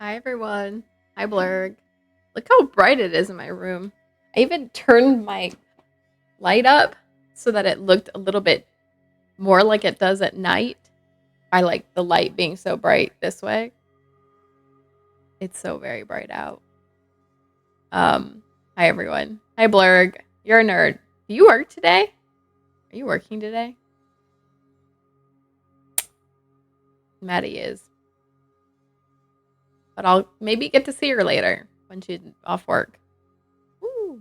Hi everyone. Hi Blurg. Look how bright it is in my room. I even turned my light up so that it looked a little bit more like it does at night. I like the light being so bright this way. It's so very bright out. Hi everyone. Hi Blurg. You're a nerd. Do you work today? Are you working today? Maddie is. But I'll maybe get to see her later when she's off work. Woo.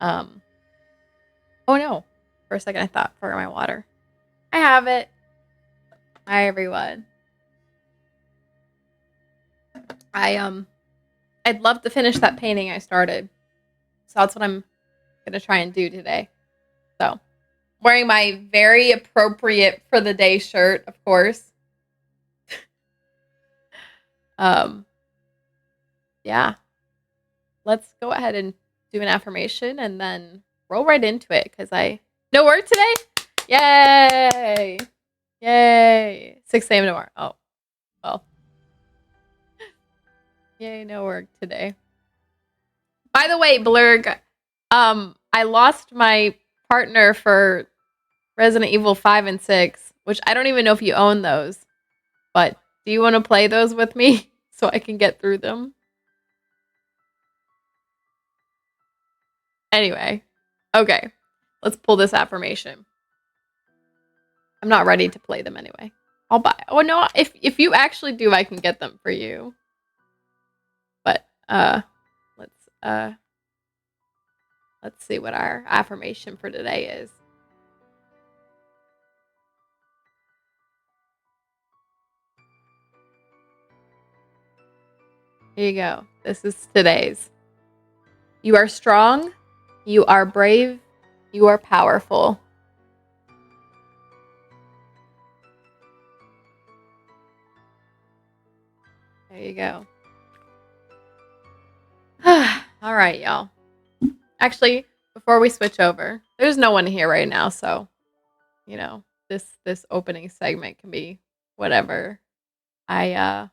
Um Oh no. For a second I thought for my water. I have it. Hi everyone. I I'd love to finish that painting I started. So that's what I'm gonna try and do today. So wearing my very appropriate for the day shirt, of course. Um yeah. Let's go ahead and do an affirmation and then roll right into it because I no work today? Yay! Yay. 6 a.m. tomorrow. Oh, well. Yay, no work today. By the way, Blurg, I lost my partner for Resident Evil 5 and 6, which I don't even know if you own those. But do you want to play those with me so I can get through them? Anyway, okay. Let's pull this affirmation. I'm not ready to play them anyway. I'll buy. Oh no, if you actually do, I can get them for you. But let's let's see what our affirmation for today is. Here you go. This is today's. You are strong. You are brave. You are powerful. There you go. All right, y'all. Actually, before we switch over, there's no one here right now, so you know, this opening segment can be whatever. I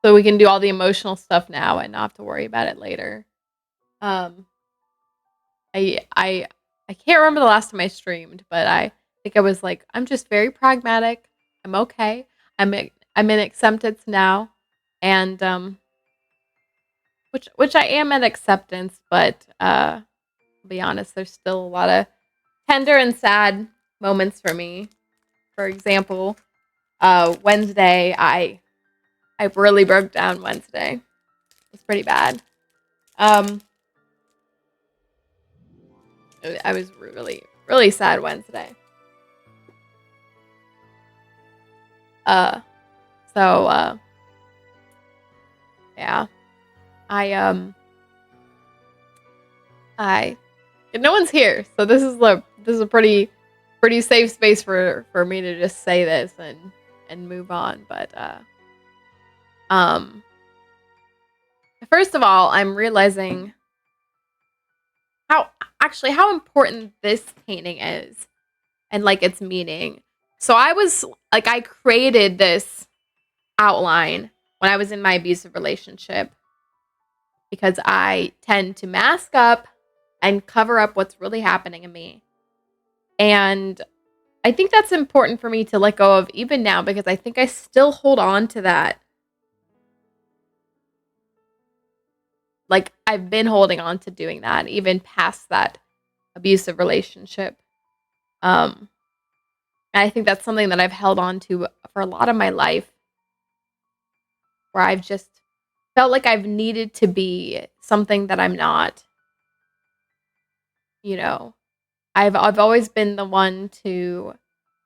so we can do all the emotional stuff now and not have to worry about it later. Um I can't remember the last time I streamed, but I think I was like, I'm just very pragmatic. I'm okay. I'm in acceptance now. And which I am in acceptance, but to be honest, there's still a lot of tender and sad moments for me. For example, Wednesday, I really broke down Wednesday. It's pretty bad. Um, I was really sad Wednesday. Uh, so yeah, I I no one's here, so this is a pretty safe space for me to just say this and move on. But um, first of all, I'm realizing how how important this painting is and like its meaning. So I was like I created this outline when I was in my abusive relationship because I tend to mask up and cover up what's really happening in me. And I think that's important for me to let go of even now because I think I still hold on to that. Like I've been holding on to doing that even past that abusive relationship. Um and I think that's something that I've held on to for a lot of my life where I've just felt like I've needed to be something that I'm not, you know. I've always been the one to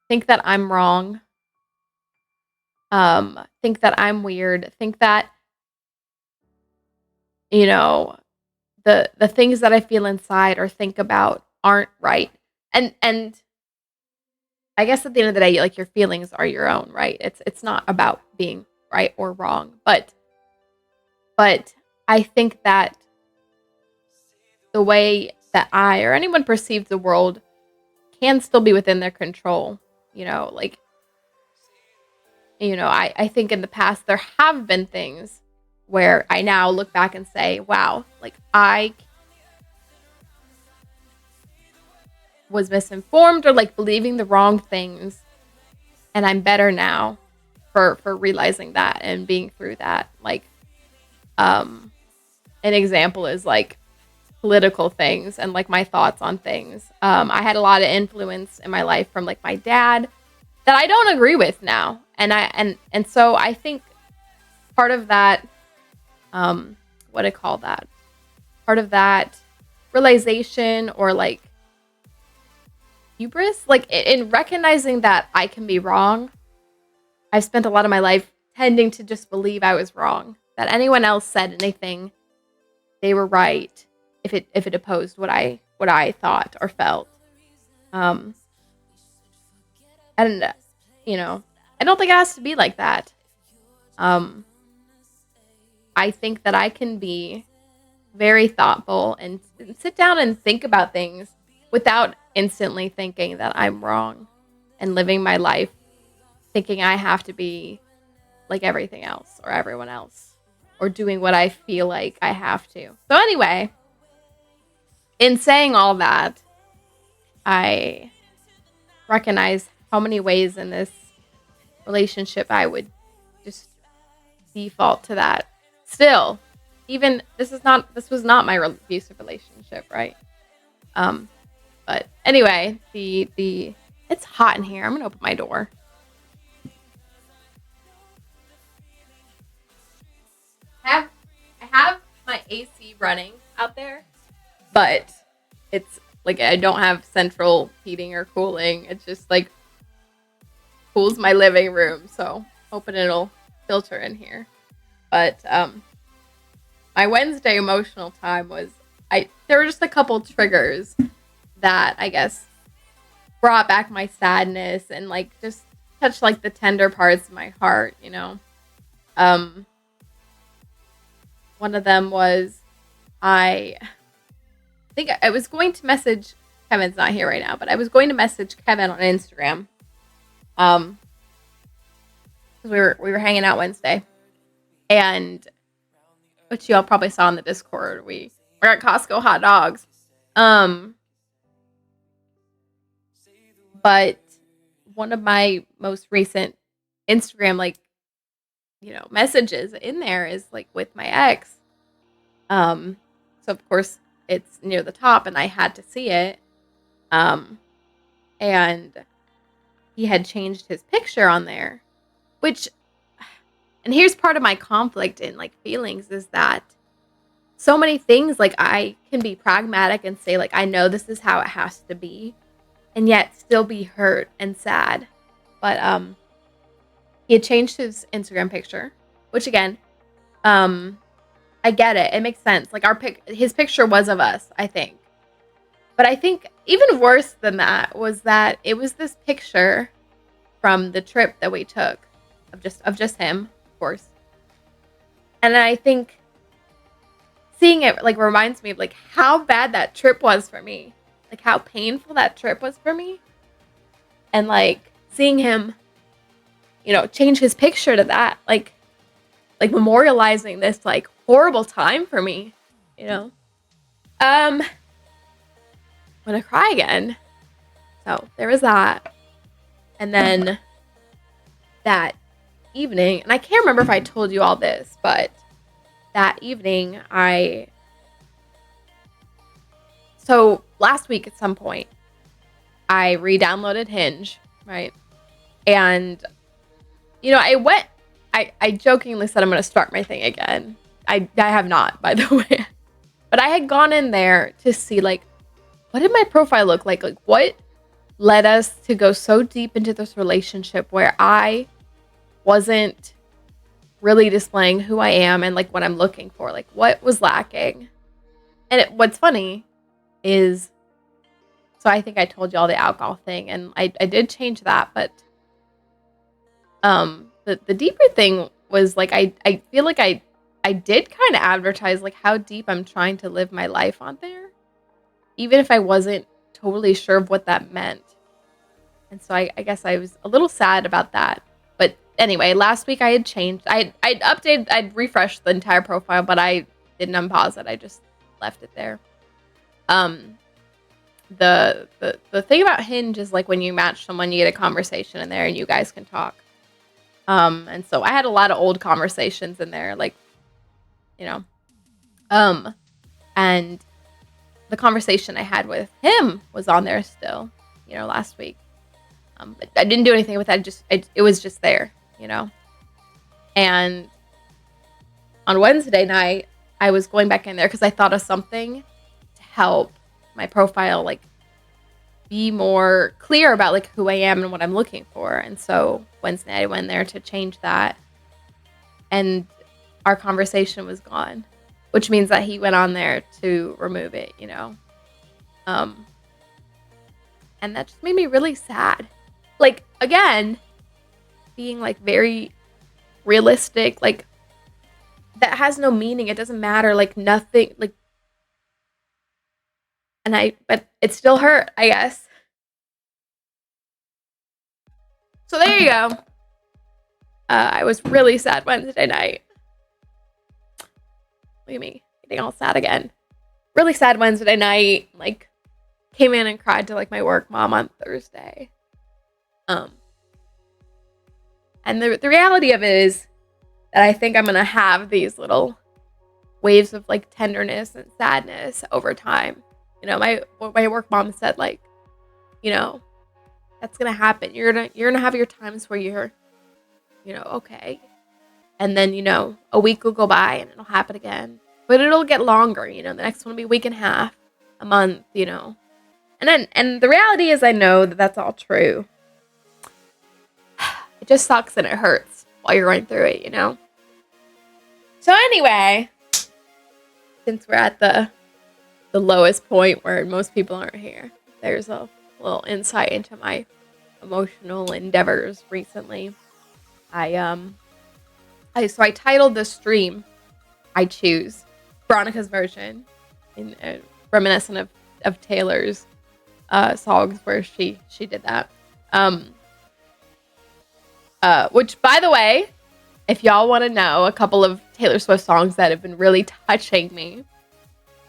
think that I'm wrong, think that I'm weird, think that, you know, the things that I feel inside or think about aren't right. And I guess at the end of the day, like your feelings are your own, right? It's not about being right or wrong, but I think that the way that I or anyone perceives the world can still be within their control. You know, like I think in the past there have been things where I now look back and say, wow, like I was misinformed or like believing the wrong things, and I'm better now for realizing that and being through that. Like um an example is like political things and like my thoughts on things. I had a lot of influence in my life from like my dad that I don't agree with now. And so I think part of that, what do I call that? Part of that realization or like hubris, like in recognizing that I can be wrong. I've spent a lot of my life tending to just believe I was wrong. That anyone else said anything, they were right if it opposed what I thought or felt. Um, and I don't think it has to be like that. Um, I think that I can be very thoughtful and sit down and think about things without instantly thinking that I'm wrong and living my life thinking I have to be like everything else or everyone else or doing what I feel like I have to. So anyway, in saying all that, I recognize how many ways in this relationship I would just default to that. Still, even this was not my abusive relationship, right? Um, but anyway, the it's hot in here. I'm gonna open my door. have I have my AC running out there, but it's like I don't have central heating or cooling. It's just like cools my living room, so hoping it'll filter in here. But my Wednesday emotional time was I there were just a couple triggers that I guess brought back my sadness and like just touched like the tender parts of my heart. Um One of them was I think I was going to message Kevin's not here right now, but I was going to message Kevin on Instagram. Because we were hanging out Wednesday. And which y'all probably saw in the Discord. We're at Costco hot dogs. But one of my most recent Instagram messages in there is like with my ex. So of course it's near the top and I had to see it. Um, and he had changed his picture on there, which, and here's part of my conflict in like feelings is that so many things like I can be pragmatic and say like, I know this is how it has to be and yet still be hurt and sad. But, he had changed his Instagram picture, which again, I get it. It makes sense. Like his picture was of us, I think. But I think even worse than that was that it was this picture from the trip that we took of just him, of course. And I think seeing it like reminds me of like how bad that trip was for me. Like how painful that trip was for me. And like seeing him, change his picture to that, like memorializing this like horrible time for me, you know. I'm gonna cry again. So there was that. And then that evening, and I can't remember if I told you all this, but that evening so last week at some point, I re-downloaded Hinge, right? And, I jokingly said I'm going to start my thing again. I have not, by the way. But I had gone in there to see, like, what did my profile look like? Like, what led us to go so deep into this relationship where I wasn't really displaying who I am and, like, what I'm looking for? Like, what was lacking? And what's funny is, so I think I told you all the alcohol thing, and I did change that, but the deeper thing was, like, I feel like I did kind of advertise, like, how deep I'm trying to live my life on there, even if I wasn't totally sure of what that meant. And so I guess I was a little sad about that. But anyway, last week I had changed. I'd updated, I'd refreshed the entire profile, but I didn't unpause it. I just left it there. Um, the thing about Hinge is like when you match someone, you get a conversation in there and you guys can talk. And so I had a lot of old conversations in there, like, you know, um, and the conversation I had with him was on there still, last week. But I didn't do anything with that. It was just there, And on Wednesday night, I was going back in there because I thought of something to help my profile, like, be more clear about, like, who I am and what I'm looking for. And so Wednesday night, I went there to change that. And our conversation was gone, which means that he went on there to remove it, And that just made me really sad. Like, again, being, like, very realistic, like, that has no meaning. It doesn't matter, like, nothing, like, but it still hurt, I guess. So there you go. I was really sad Wednesday night. Look at me getting all sad again. Really sad Wednesday night. Like, came in and cried to, like, my work mom on Thursday. And the reality of it is that I think I'm going to have these little waves of, like, tenderness and sadness over time. My work mom said, like, that's going to happen. You're going to have your times where you're, okay. And then, a week will go by and it'll happen again. But it'll get longer, the next one will be a week and a half, a month, And the reality is I know that that's all true. It just sucks and it hurts while you're going through it, So anyway, since we're at the lowest point where most people aren't here, there's a little insight into my emotional endeavors recently. I titled the stream "I Choose," Veronica's version, reminiscent of Taylor's songs where she did that. Which, by the way, if y'all want to know a couple of Taylor Swift songs that have been really touching me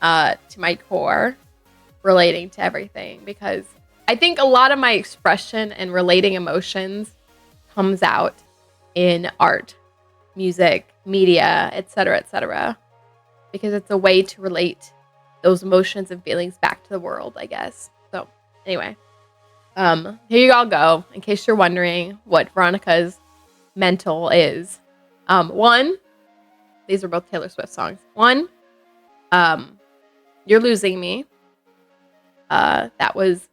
to my core, relating to everything, because I think a lot of my expression and relating emotions comes out in art, music, media, etc., because it's a way to relate those emotions and feelings back to the world, I guess. So anyway, here you all go. In case you're wondering what Veronica's mental is. One, these are both Taylor Swift songs. One, You're Losing Me. That was,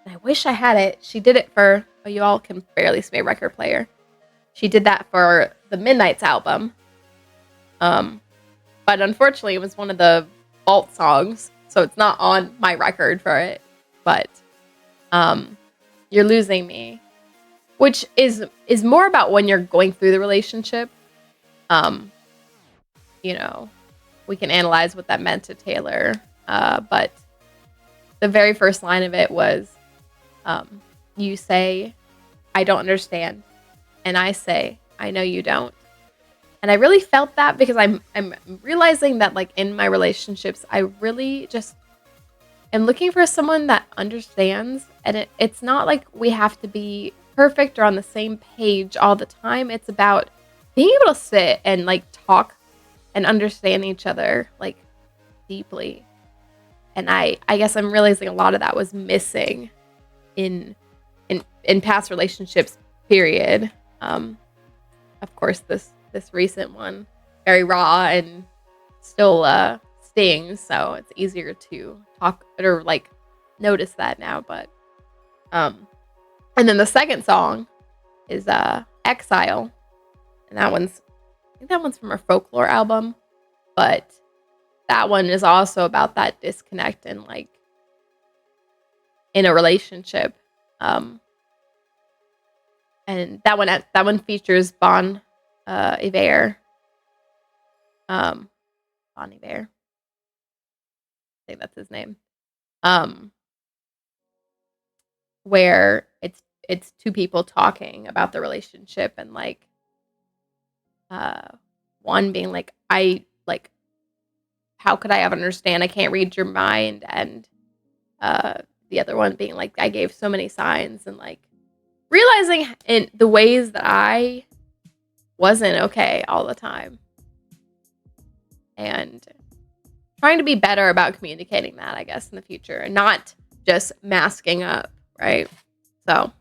I wish I had it. She did it for, you all can barely see my record player. She did that for the Midnight's album. But unfortunately, it was one of the vault songs, so it's not on my record for it. But You're Losing Me, which is more about when you're going through the relationship. We can analyze what that meant to Taylor. But the very first line of it was, you say, I don't understand. And I say, I know you don't. And I really felt that because I'm realizing that, like, in my relationships, I really just am looking for someone that understands. And it's not like we have to be perfect or on the same page all the time. It's about being able to sit and, like, talk and understand each other, like, deeply. And I guess I'm realizing a lot of that was missing in past relationships, period. Of course, this recent one, very raw and still stings, so it's easier to talk or, like, notice that now. But and then the second song is Exile, and I think that one's from her Folklore album, but that one is also about that disconnect and, like, in a relationship. And that one features Bon Iver. Bon Iver. I think that's his name. Where it's it's two people talking about the relationship, and like uh one being like, I like, how could I ever understand? I can't read your mind. And uh the other one being like, I gave so many signs, and like realizing in the ways that I wasn't okay all the time, and trying to be better about communicating that, I guess, in the future, and not just masking up, right? So,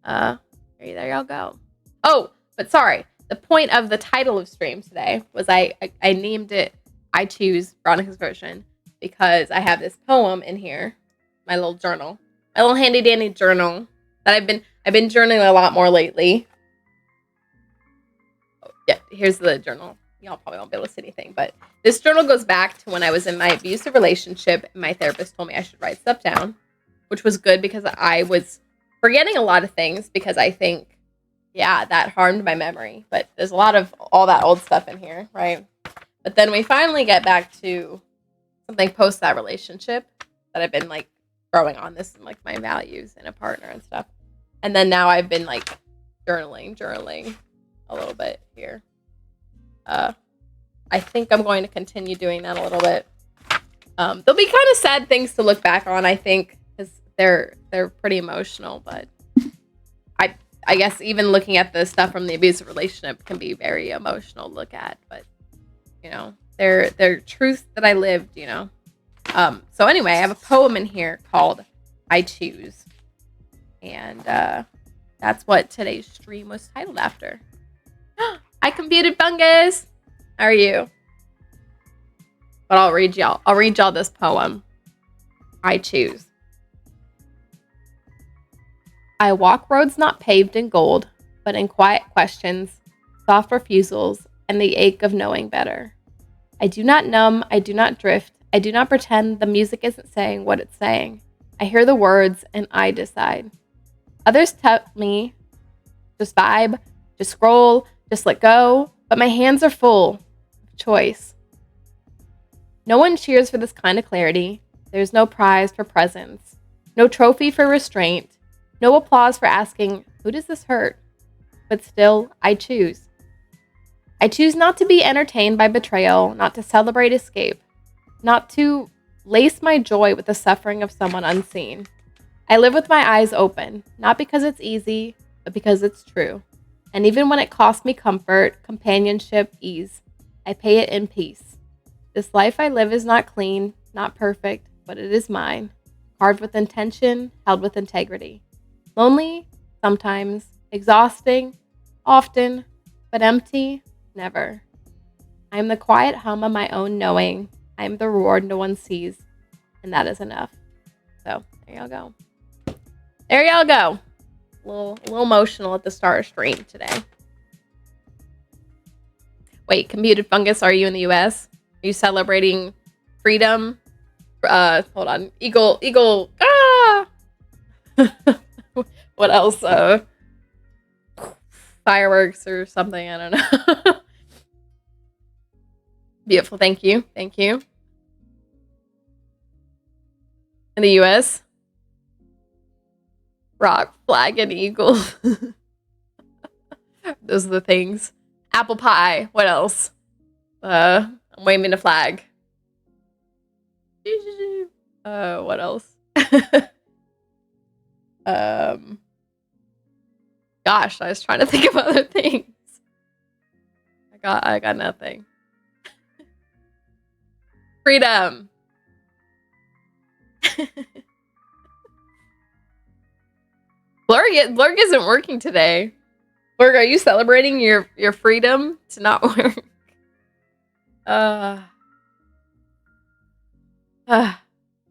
there y'all go. Oh, but sorry. The point of the title of stream today was I named it I Choose Veronica's Version because I have this poem in here, my little journal, my little handy dandy journal that I've been journaling a lot more lately. Oh, yeah, here's the journal. Y'all probably won't be able to see anything, but this journal goes back to when I was in my abusive relationship, and my therapist told me I should write stuff down, which was good because I was forgetting a lot of things because I think, yeah, that harmed my memory. But there's a lot of all that old stuff in here, right? But then we finally get back to something post that relationship that I've been like growing on this and like my values in a partner and stuff. And then now I've been like journaling a little bit here. I think I'm going to continue doing that a little bit. There'll be kind of sad things to look back on, I think, because they're pretty emotional. But I guess even looking at the stuff from the abusive relationship can be very emotional to look at. But you know, they're truths that I lived. You know. So anyway, I have a poem in here called "I Choose," and that's what today's stream was titled after. Hi, Computed Fungus. How are you? But I'll read y'all this poem. I choose. I walk roads not paved in gold, but in quiet questions, soft refusals, and the ache of knowing better. I do not numb, I do not drift, I do not pretend the music isn't saying what it's saying. I hear the words and I decide. Others tell me, just vibe, just scroll, just let go, but my hands are full of choice. No one cheers for this kind of clarity. There's no prize for presence, no trophy for restraint, no applause for asking, who does this hurt? But still, I choose. I choose not to be entertained by betrayal, not to celebrate escape, not to lace my joy with the suffering of someone unseen. I live with my eyes open, not because it's easy, but because it's true. And even when it costs me comfort, companionship, ease, I pay it in peace. This life I live is not clean, not perfect, but it is mine. Carved with intention, held with integrity. Lonely, sometimes. Exhausting, often. But empty, never. I am the quiet hum of my own knowing. I am the reward no one sees. And that is enough. So, there y'all go. There y'all go. A little emotional at the start of stream today. Wait, Computed Fungus, are you in the US? Are you celebrating freedom? Hold on. Eagle. Ah! What else? Fireworks or something. I don't know. Beautiful. Thank you. In the US? Rock, flag, and eagle. Those are the things. Apple pie. What else? I'm waving a flag. What else? Gosh, I was trying to think of other things. I got nothing. Freedom. Blurg isn't working today. Blurg, are you celebrating your freedom to not work? All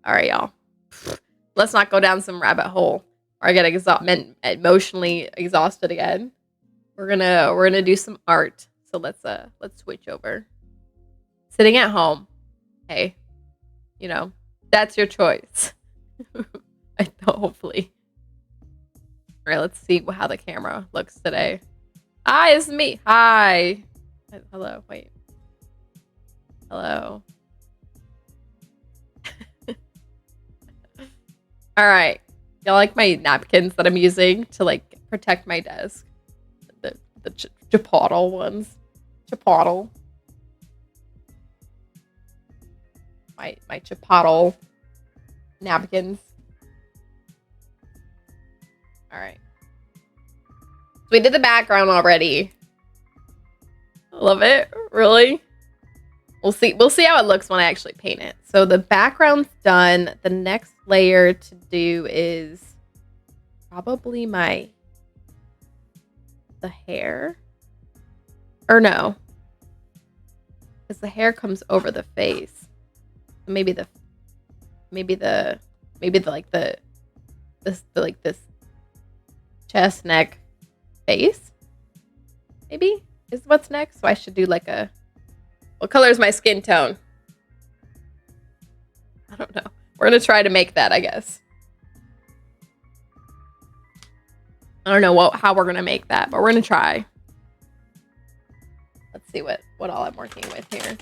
right, y'all. Let's not go down some rabbit hole, or I get emotionally exhausted again. We're gonna do some art. So let's switch over. Sitting at home. Hey, you know, that's your choice. Hopefully. All right, let's see how the camera looks today. Hi, it's me. Hi. Hello. Wait. Hello. All right. You like my napkins that I'm using to like protect my desk? The chipotle ones. Chipotle. My chipotle napkins. All right. So we did the background already. Love it. Really? We'll see. We'll see how it looks when I actually paint it. So the background's done. The next layer to do is probably the hair. Or no. Because the hair comes over the face. Maybe the this chest, neck, face. Maybe is what's next. So I should do like a. What color is my skin tone? I don't know. We're gonna try to make that, I guess. I don't know how we're gonna make that, but we're gonna try. Let's see what all I'm working with here.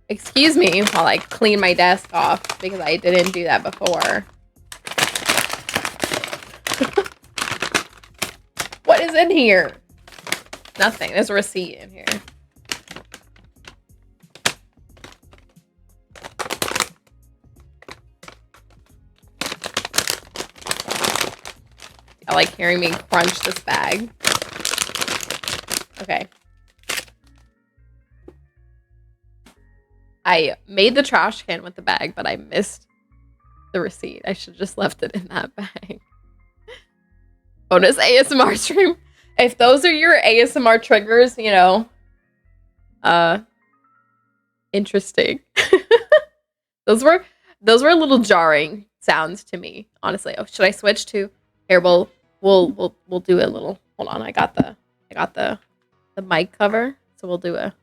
Excuse me while I clean my desk off because I didn't do that before. What is in here? Nothing. There's a receipt in here. I like hearing me crunch this bag. Okay. I made the trash can with the bag, but I missed the receipt. I should have just left it in that bag. Bonus ASMR stream. If those are your ASMR triggers, you know, interesting. Those were a little jarring sounds to me, honestly. Oh, should I switch to here? We'll do a little. Hold on, I got the mic cover, so we'll do a.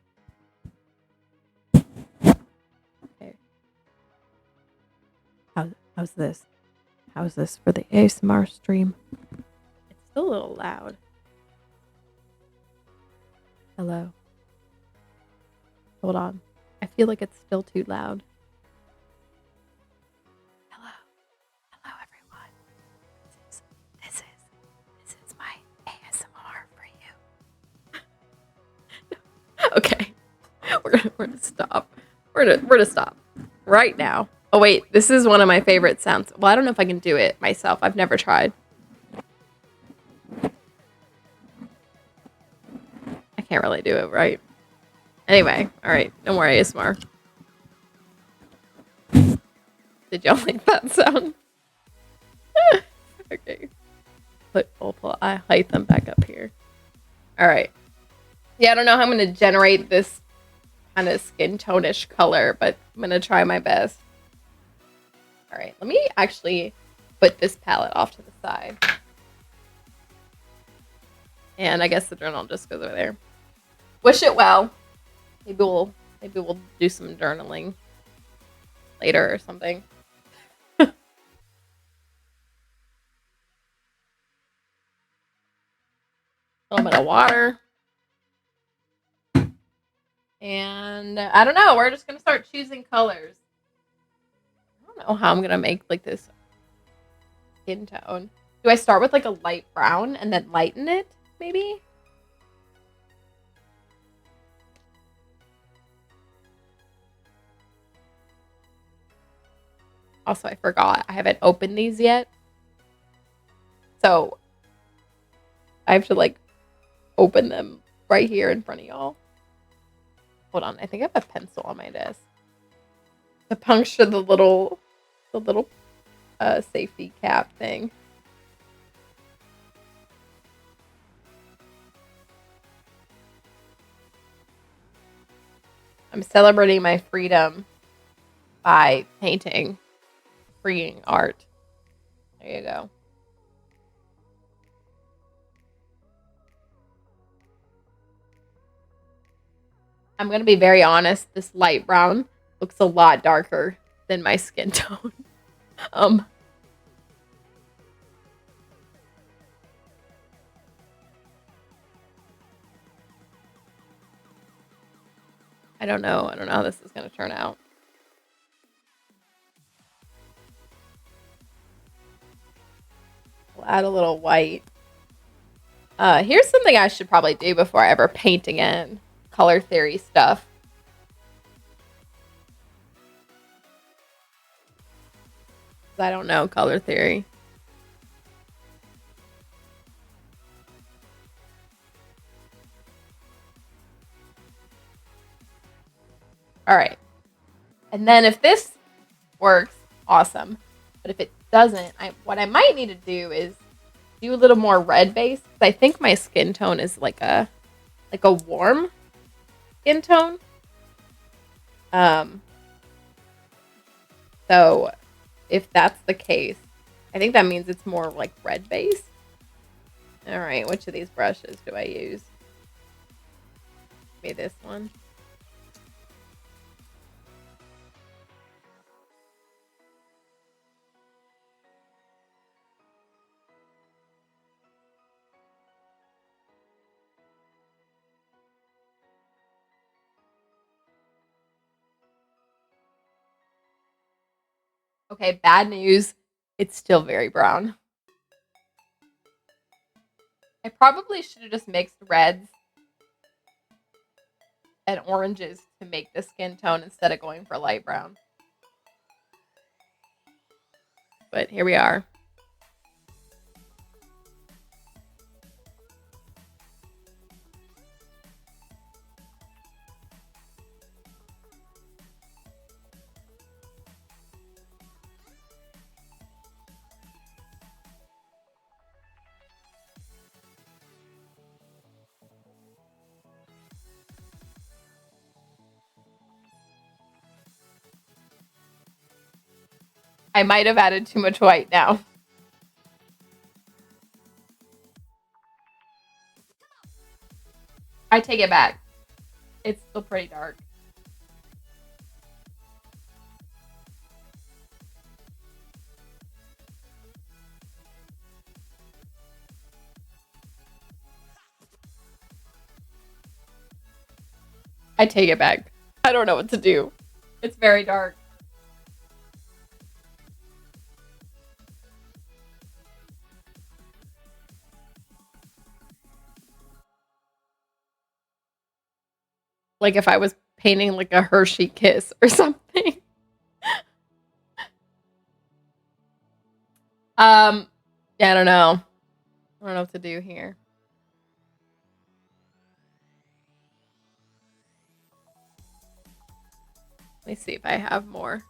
Okay. How's this? How's this for the ASMR stream? It's still a little loud. Hello. Hold on. I feel like it's still too loud. Hello. Hello, everyone. This is my ASMR for you. Okay. We're gonna stop. We're gonna stop right now. Oh wait, this is one of my favorite sounds. Well, I don't know if I can do it myself. I've never tried. I can't really do it right. Anyway, all right. No more ASMR. Did y'all like that sound? Okay. I height them back up here. All right. Yeah, I don't know how I'm going to generate this kind of skin tone-ish color, but I'm going to try my best. All right. Let me actually put this palette off to the side. And I guess the journal just goes over there. Wish it well. Maybe we'll do some journaling later or something. A little bit of water. And I don't know. We're just going to start choosing colors. I don't know how I'm going to make like this skin tone. Do I start with like a light brown and then lighten it? Maybe? Also, I forgot. I haven't opened these yet. So I have to like open them right here in front of y'all. Hold on. I think I have a pencil on my desk to puncture the little safety cap thing. I'm celebrating my freedom by painting. Freeing art. There you go. I'm going to be very honest. This light brown looks a lot darker than my skin tone. I don't know. I don't know how this is going to turn out. add a little white. Here's something I should probably do before I ever paint again. Color theory stuff. I don't know color theory. All right. And then if this works, awesome. But if it doesn't, what I might need to do is do a little more red base. I think my skin tone is like a warm skin tone. So if that's the case, I think that means it's more like red base. All right, which of these brushes do I use? Maybe this one. Okay, bad news. It's still very brown. I probably should have just mixed reds and oranges to make the skin tone instead of going for light brown. But here we are. I might have added too much white now. I take it back. It's still pretty dark. I take it back. I don't know what to do. It's very dark. Like if I was painting like a Hershey kiss or something. Yeah, I don't know. I don't know what to do here. Let me see if I have more.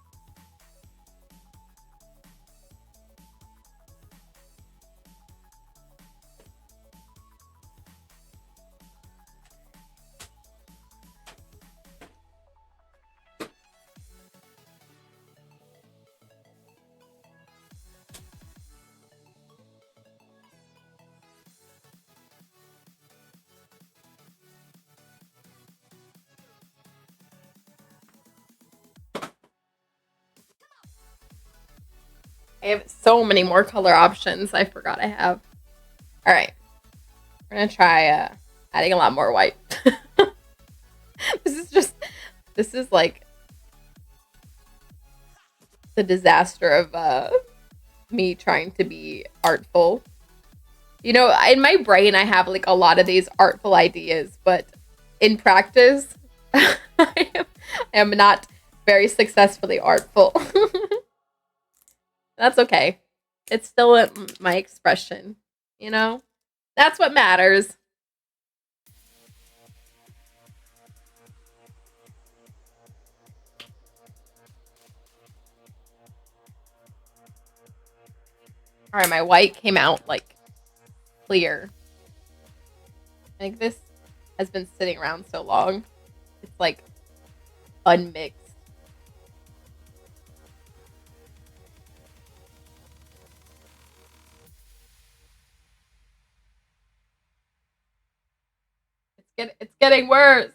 I have so many more color options. I forgot I have. All right. We're going to try adding a lot more white. This is like the disaster of me trying to be artful. You know, in my brain, I have like a lot of these artful ideas, but in practice, I am not very successfully artful. That's okay. It's still my expression, you know? That's what matters. All right, my white came out like clear. I think this has been sitting around so long. It's like unmixed. It's getting worse.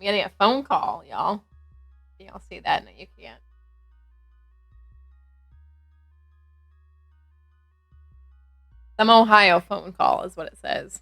I'm getting a phone call, y'all. Y'all see that? No, you can't. Some Ohio phone call is what it says.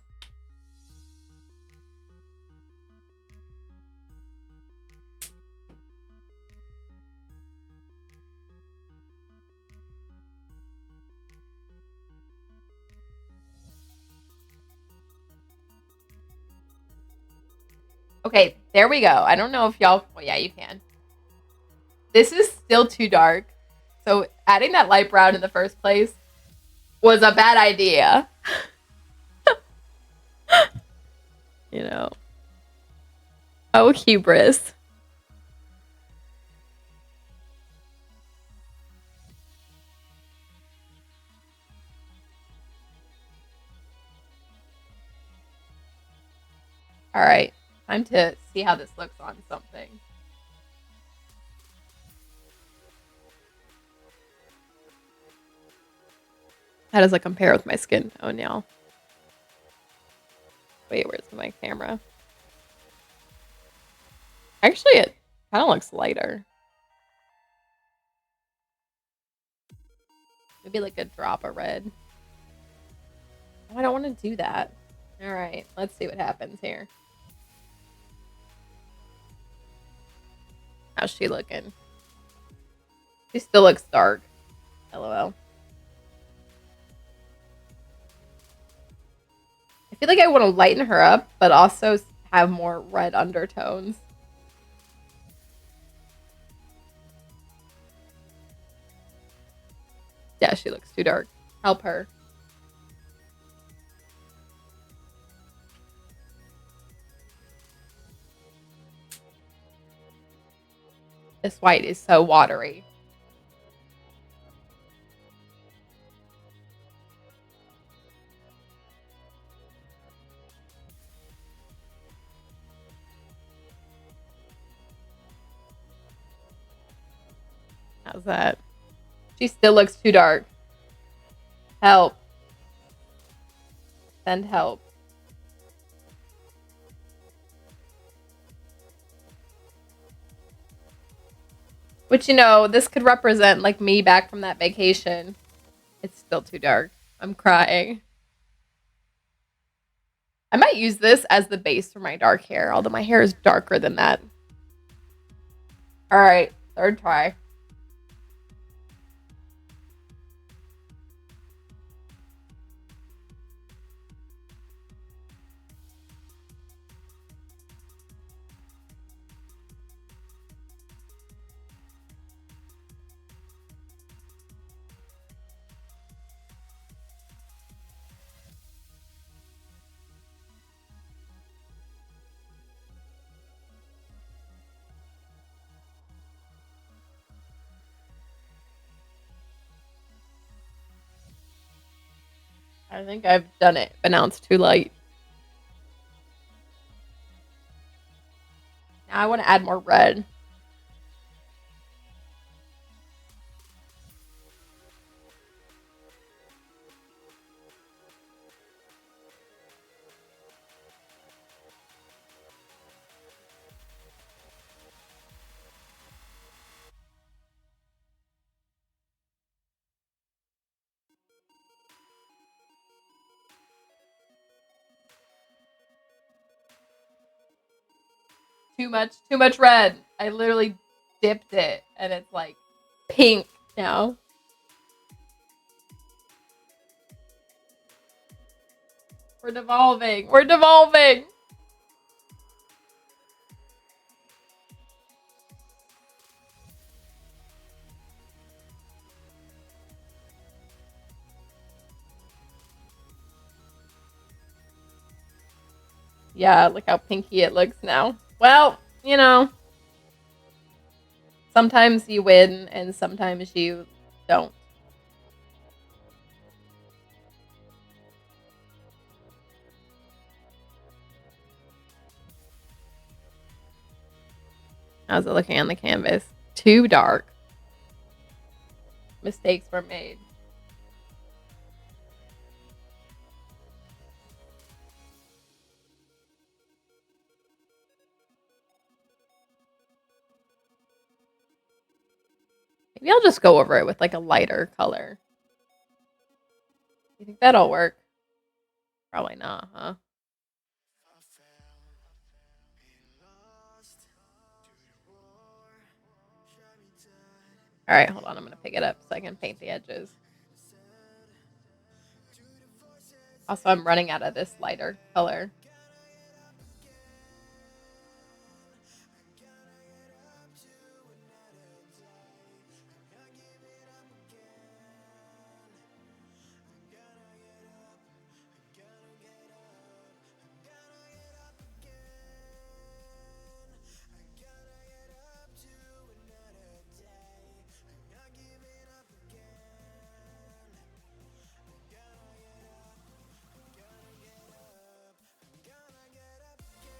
Okay, there we go. I don't know if y'all. Well, yeah, you can. This is still too dark. So adding that light brown in the first place was a bad idea. You know. Oh, hubris. All right, time to see how this looks on something. How does it compare with my skin tone, y'all? Wait, where's my camera? Actually, it kind of looks lighter. Maybe like a drop of red. Oh, I don't want to do that. All right, let's see what happens here. How's she looking? She still looks dark. LOL. I feel like I want to lighten her up, but also have more red undertones. Yeah, she looks too dark. Help her. This white is so watery. How's that? She still looks too dark. Help. Send help. Which, you know, this could represent like me back from that vacation. It's still too dark. I'm crying. I might use this as the base for my dark hair, although my hair is darker than that. All right, third try. I think I've done it, but now it's too light. Now I want to add more red. Too much red. I literally dipped it and it's like pink now. We're devolving. We're devolving. Yeah, look how pinky it looks now. Well, you know, sometimes you win and sometimes you don't. How's it looking on the canvas? Too dark. Mistakes were made. Maybe I'll just go over it with like a lighter color. You think that'll work? Probably not, huh? All right, hold on. I'm going to pick it up so I can paint the edges. Also, I'm running out of this lighter color.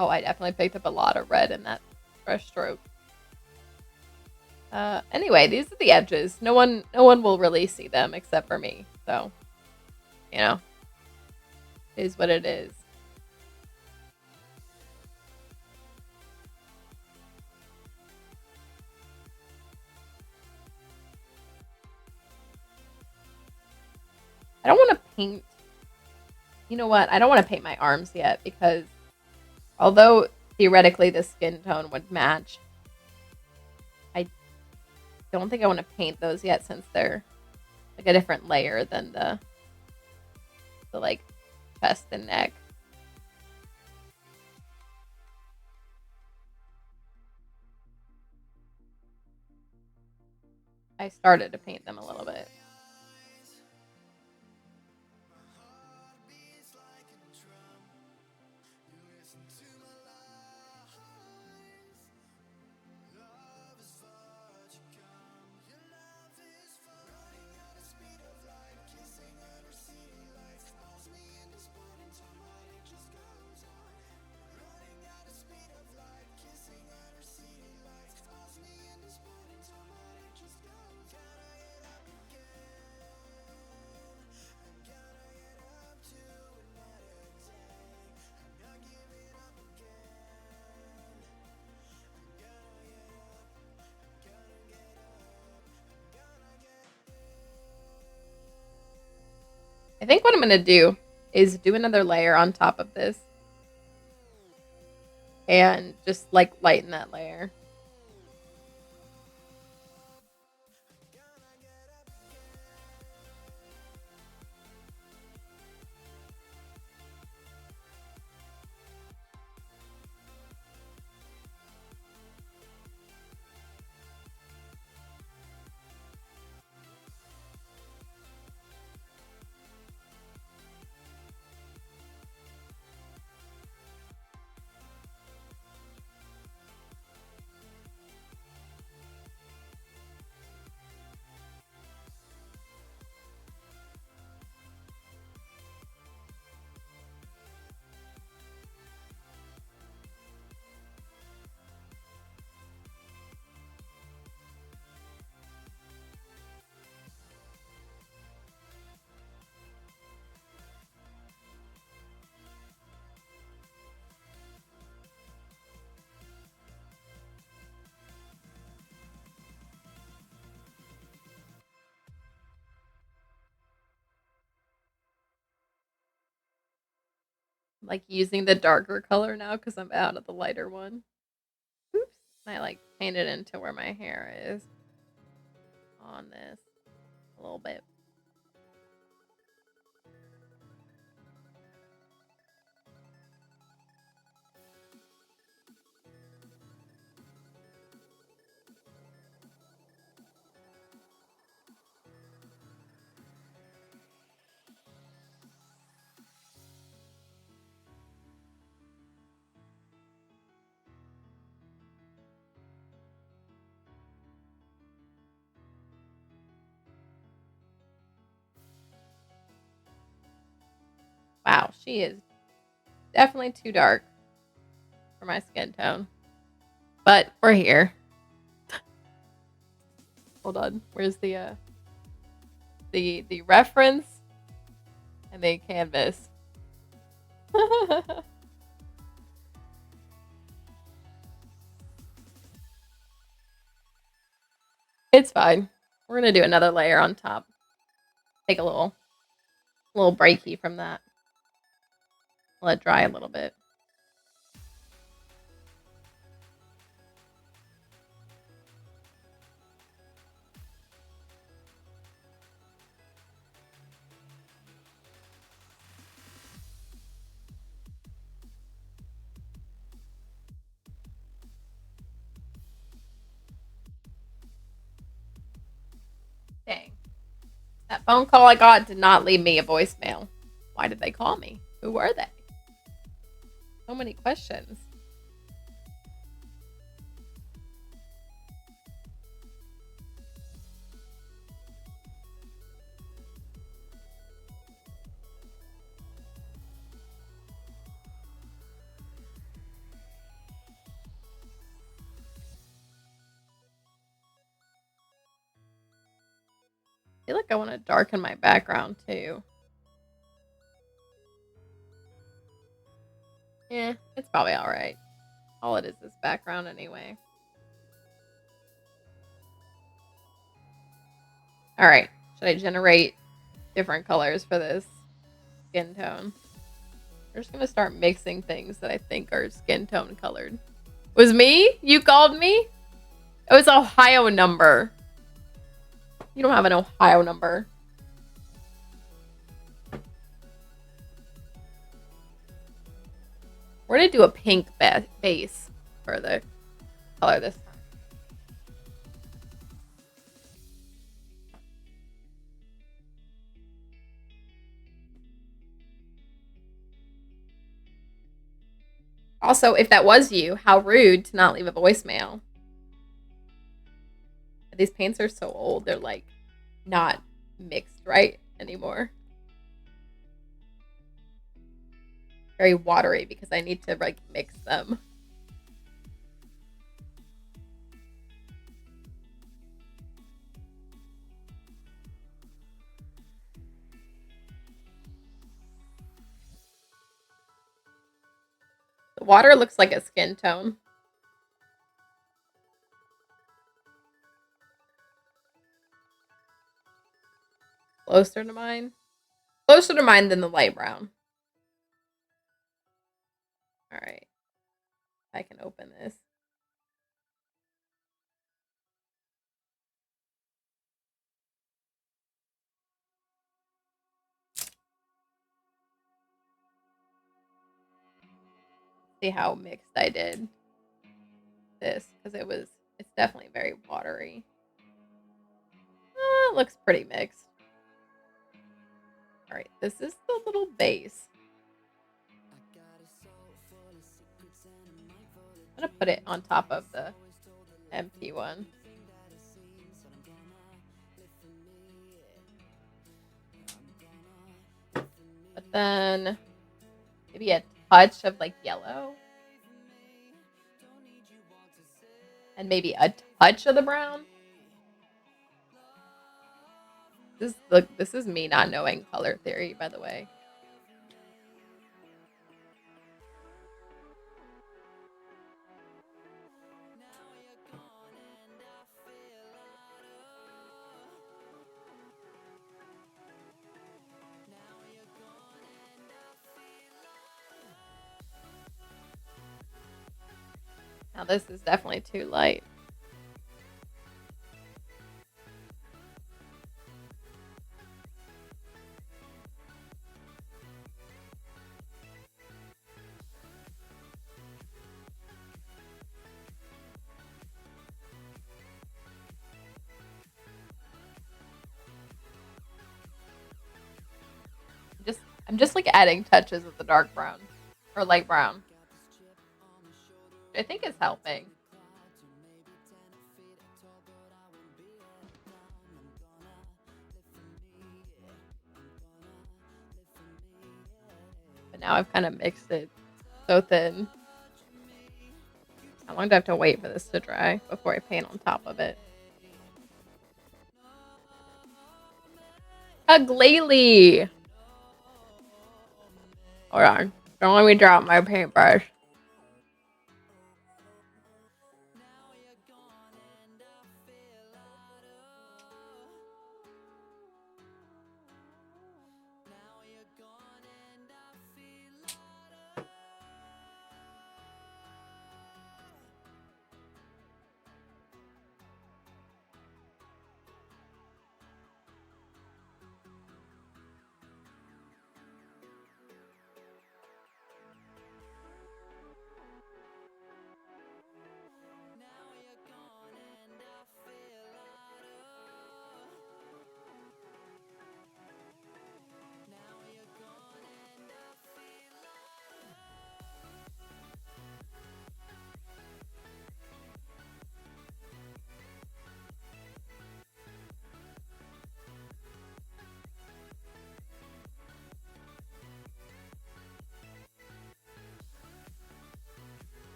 Oh, I definitely picked up a lot of red in that brush stroke. Anyway, these are the edges. No one will really see them except for me. So, you know, it is what it is. I don't want to paint. You know what? I don't want to paint my arms yet because although theoretically the skin tone would match, I don't think I want to paint those yet since they're like a different layer than the like chest and neck. I started to paint them a little bit. I think what I'm going to do is do another layer on top of this and just like lighten that layer. Like using the darker color now because I'm out of the lighter one. Oops. I like painted into where my hair is on this a little bit. Wow, she is definitely too dark for my skin tone. But we're here. Hold on. Where's the reference and the canvas? It's fine. We're gonna do another layer on top. Take a little breaky from that. Let it dry a little bit. Dang. That phone call I got did not leave me a voicemail. Why did they call me? Who were they? So many questions. feel like I want to darken my background too. Yeah, it's probably all right. All it is background anyway. All right. Should I generate different colors for this skin tone? We're just going to start mixing things that I think are skin tone colored. Was me? You called me? It was an Ohio number. You don't have an Ohio number. We're going to do a pink base for the color this time. Also, if that was you, how rude to not leave a voicemail. These paints are so old, they're like not mixed right anymore. Very watery because I need to like mix them. The water looks like a skin tone. Closer to mine. Closer to mine than the light brown. All right. I can open this. See how mixed I did this because it's definitely very watery. It looks pretty mixed. All right, this is the little base. I'm gonna put it on top of the empty one. But then maybe a touch of like yellow. And maybe a touch of the brown. This is me not knowing color theory, by the way. Now this is definitely too light. I'm just like adding touches of the dark brown or light brown. I think it's helping. But now I've kind of mixed it so thin. How long do I have to wait for this to dry before I paint on top of it? Ugly. Hold on. Don't let me drop my paintbrush.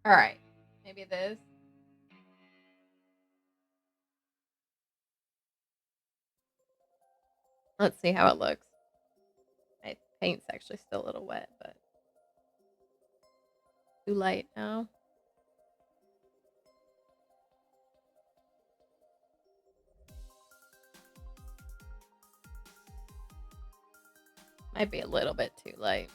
All right. Maybe this. Let's see how it looks. My paint's actually still a little wet, but too light now. Might be a little bit too light.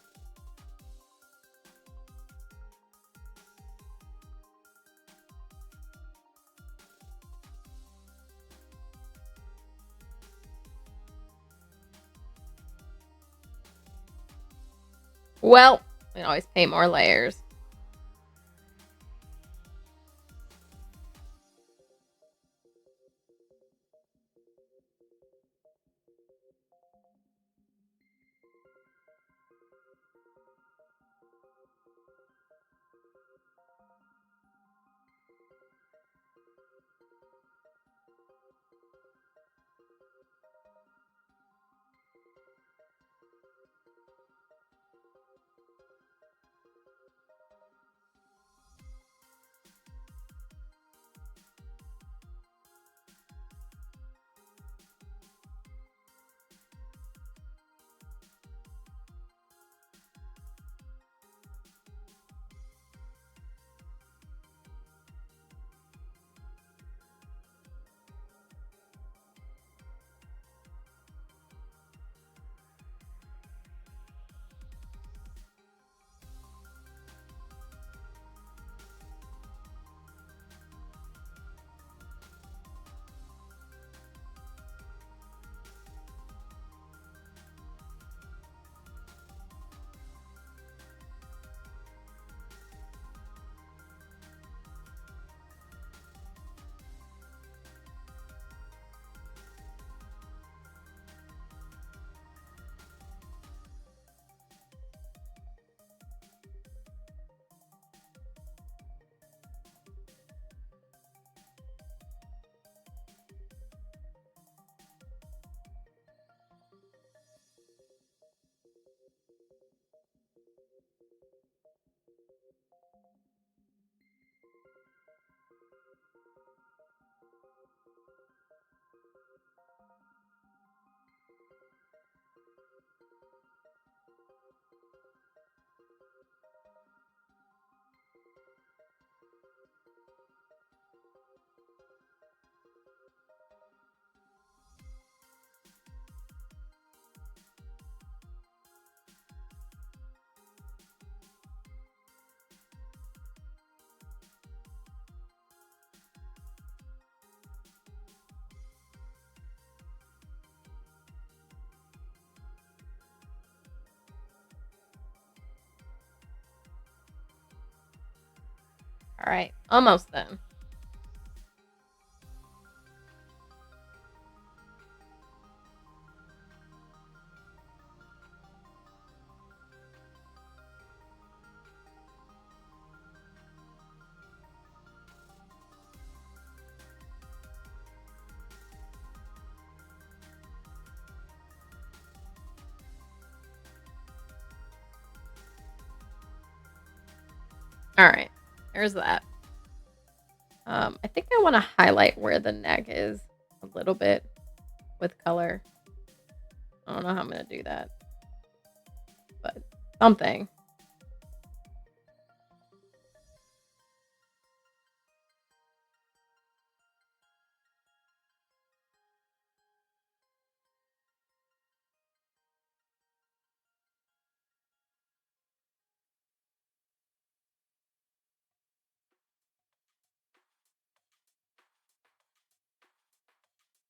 Well, we can always paint more layers. All right, almost done. All right, there's that. I think I want to highlight where the neck is a little bit with color. I don't know how I'm gonna do that, but something.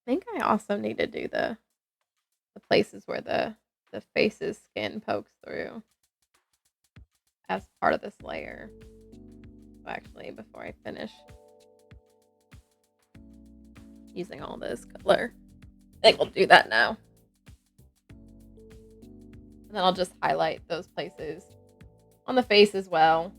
I think I also need to do the places where the face's skin pokes through as part of this layer. Actually, before I finish using all this color, I think we'll do that now. And then I'll just highlight those places on the face as well.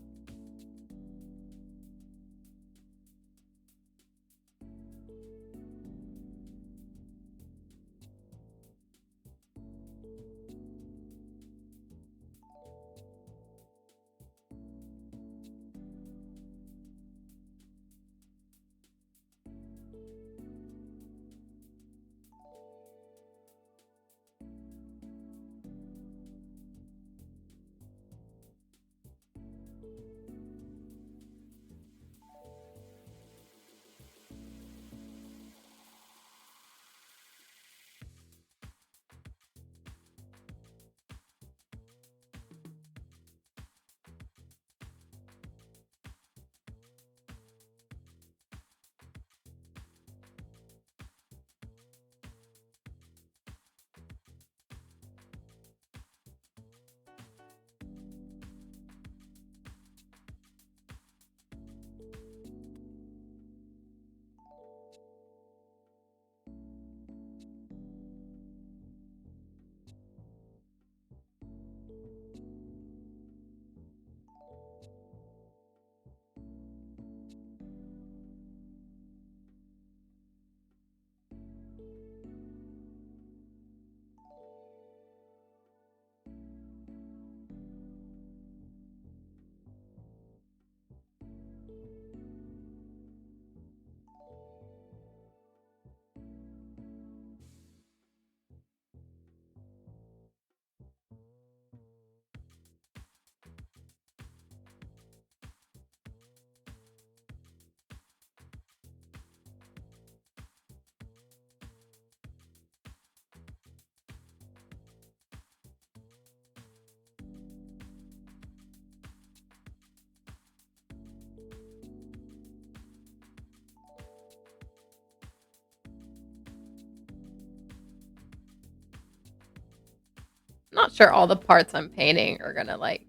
not sure all the parts I'm painting are gonna like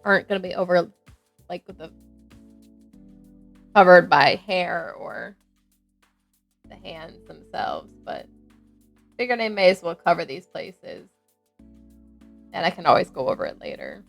aren't gonna be over like with the covered by hair or the hands themselves, but figured I may as well cover these places, and I can always go over it later.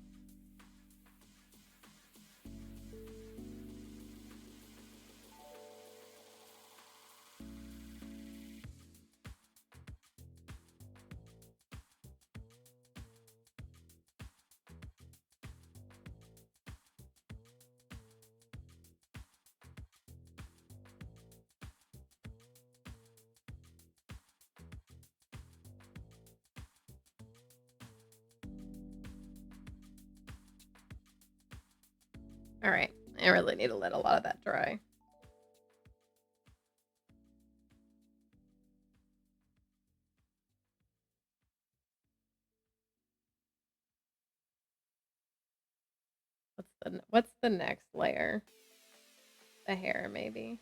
All right, I really need to let a lot of that dry. What's the next layer? The hair, maybe.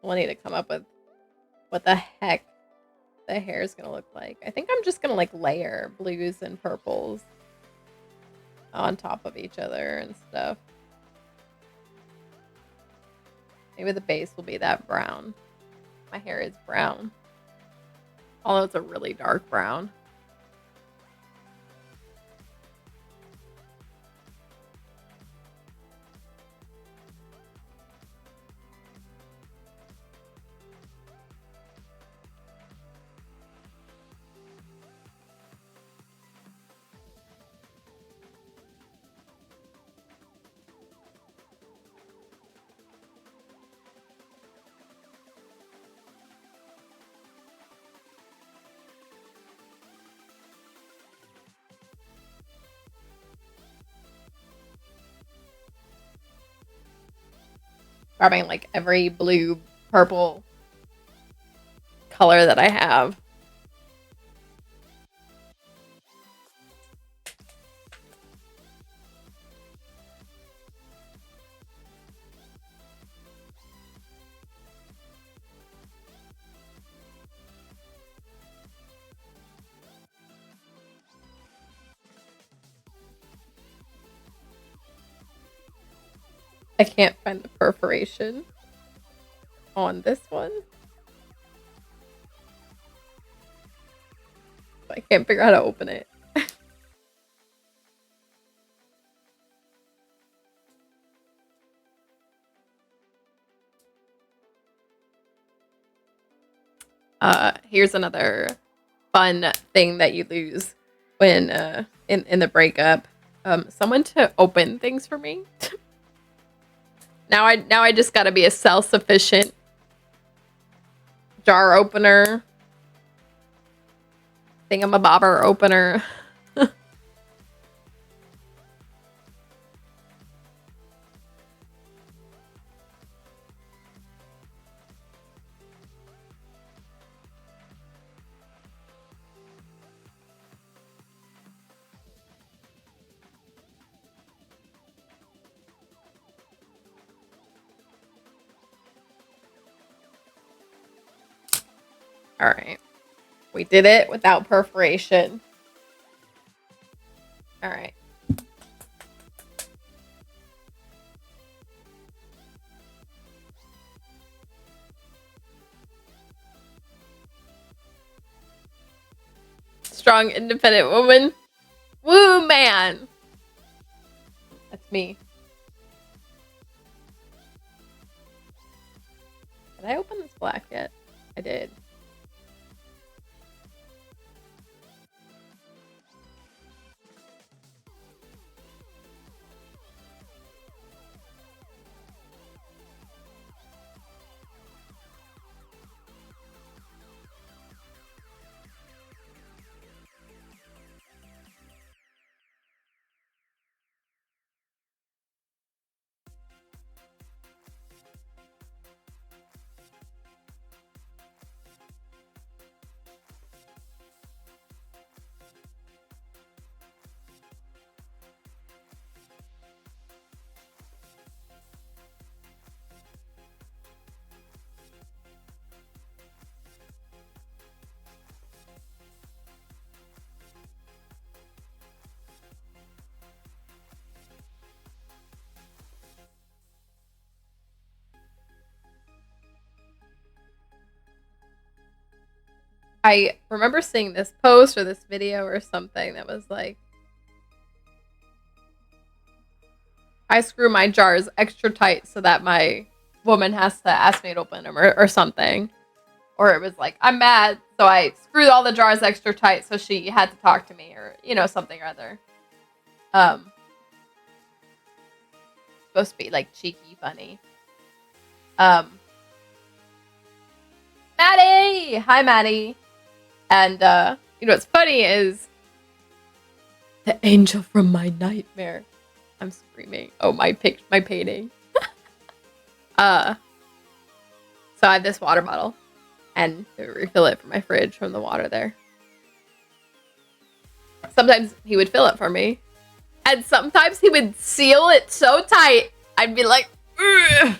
We'll need to come up with what the heck the hair is gonna look like. I think I'm just gonna like layer blues and purples on top of each other and stuff. Maybe the base will be that brown. My hair is brown, although it's a really dark brown. Grabbing like every blue, purple color that I have. I can't find the perforation on this one. I can't figure out how to open it. Here's another fun thing that you lose when in the breakup. Someone to open things for me. Now I just gotta be a self-sufficient jar opener, thingamabobber opener. All right, we did it without perforation. All right. Strong, independent woman. Woo, man. That's me. Did I open this black yet? I did. I remember seeing this post or this video or something that was like, I screw my jars extra tight so that my woman has to ask me to open them or something. Or it was like, I'm mad, so I screwed all the jars extra tight so she had to talk to me or, something or other. Supposed to be like cheeky, funny. Maddie! Hi, Maddie. And, what's funny is the angel from my nightmare. I'm screaming. Oh, my painting. So I have this water bottle and I refill it from my fridge from the water there. Sometimes he would fill it for me. And sometimes he would seal it so tight, I'd be like, ugh.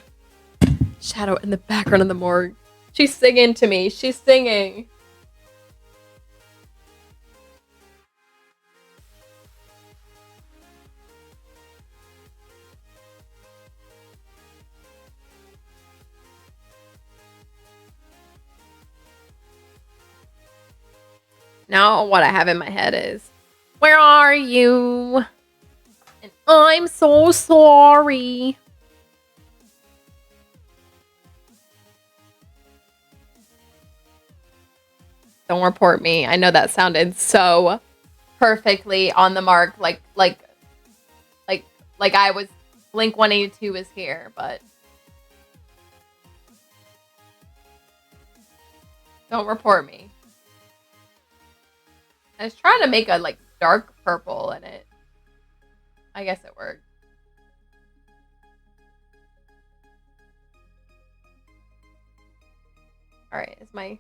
Shadow in the background of the morgue. She's singing to me. She's singing. Now what I have in my head is, where are you? And I'm so sorry. Don't report me. I know that sounded so perfectly on the mark, like I was Blink 182 was here, but don't report me. I was trying to make a like dark purple in it. I guess it worked. All right, is my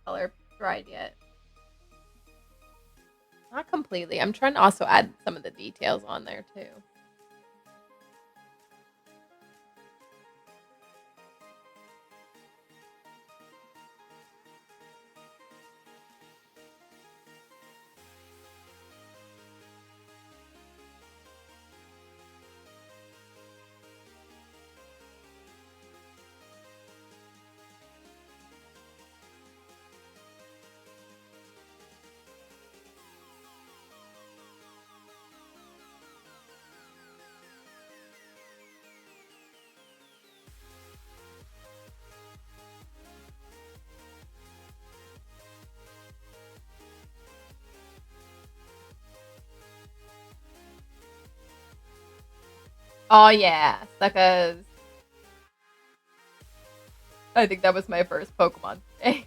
color dried yet? Not completely. I'm trying to also add some of the details on there too. Oh yeah, suckers. I think that was my first Pokemon today.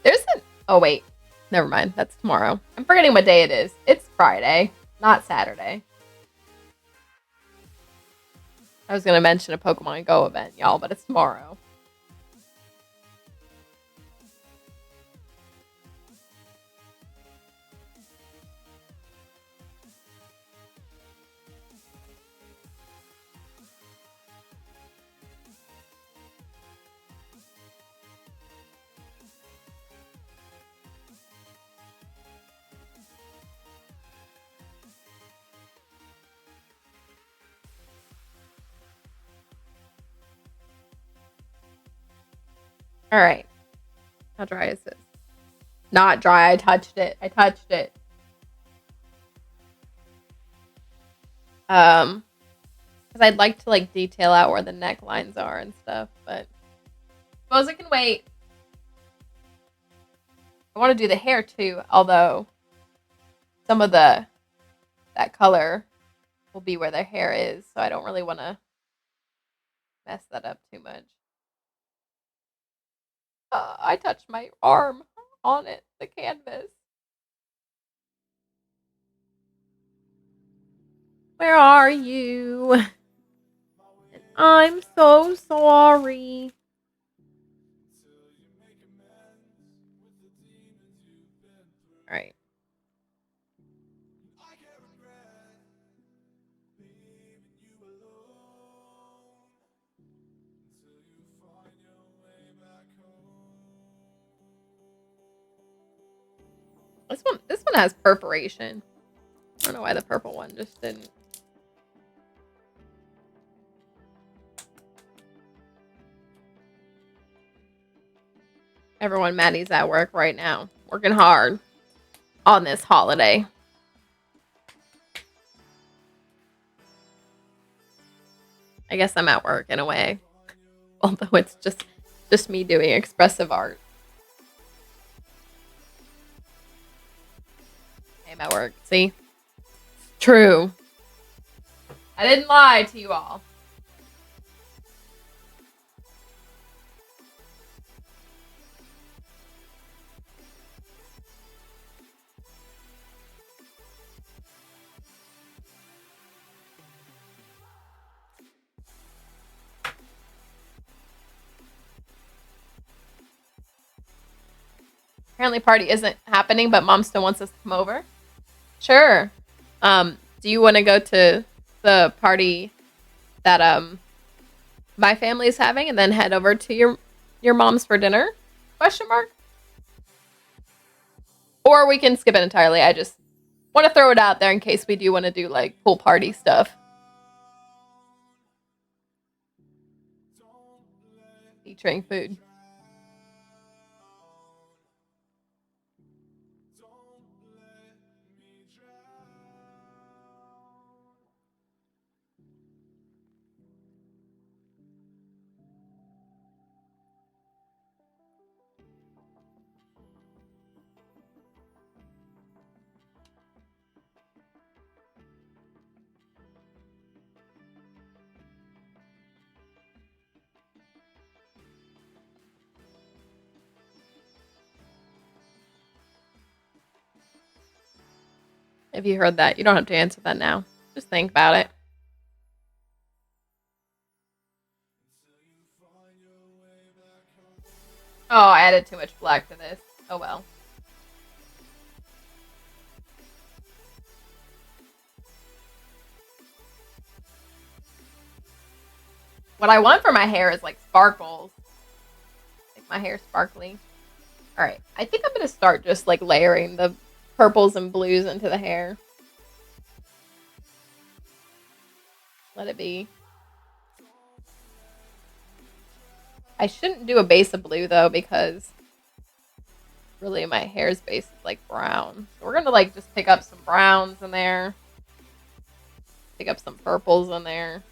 There's an... Oh wait, never mind. That's tomorrow. I'm forgetting what day it is. It's Friday, not Saturday. I was gonna mention a Pokemon Go event, y'all, but it's tomorrow. All right. How dry is this? Not dry. I touched it. Because I'd like to like detail out where the necklines are and stuff, but suppose it can wait. I want to do the hair too, although some of that color will be where the hair is, so I don't really want to mess that up too much. I touched my arm on it, the canvas. Where are you? I'm so sorry. All right. This one has perforation. I don't know why the purple one just didn't. Everyone, Maddie's at work right now, working hard on this holiday. I guess I'm at work in a way, although it's just me doing expressive art. I'm at work. See, true. I didn't lie to you all. Apparently, party isn't happening, but mom still wants us to come over. Sure. Do you want to go to the party that my family is having, and then head over to your mom's for dinner? Question mark. Or we can skip it entirely. I just want to throw it out there in case we do want to do like pool party stuff. Featuring food. If you heard that, you don't have to answer that now. Just think about it. Oh, I added too much black to this. Oh well. What I want for my hair is like sparkles. Make my hair sparkly. Alright, I think I'm gonna start just like layering the purples and blues into the hair. Let it be. I shouldn't do a base of blue though, because really my hair's base is like brown. So we're gonna like just pick up some browns in there. Pick up some purples in there.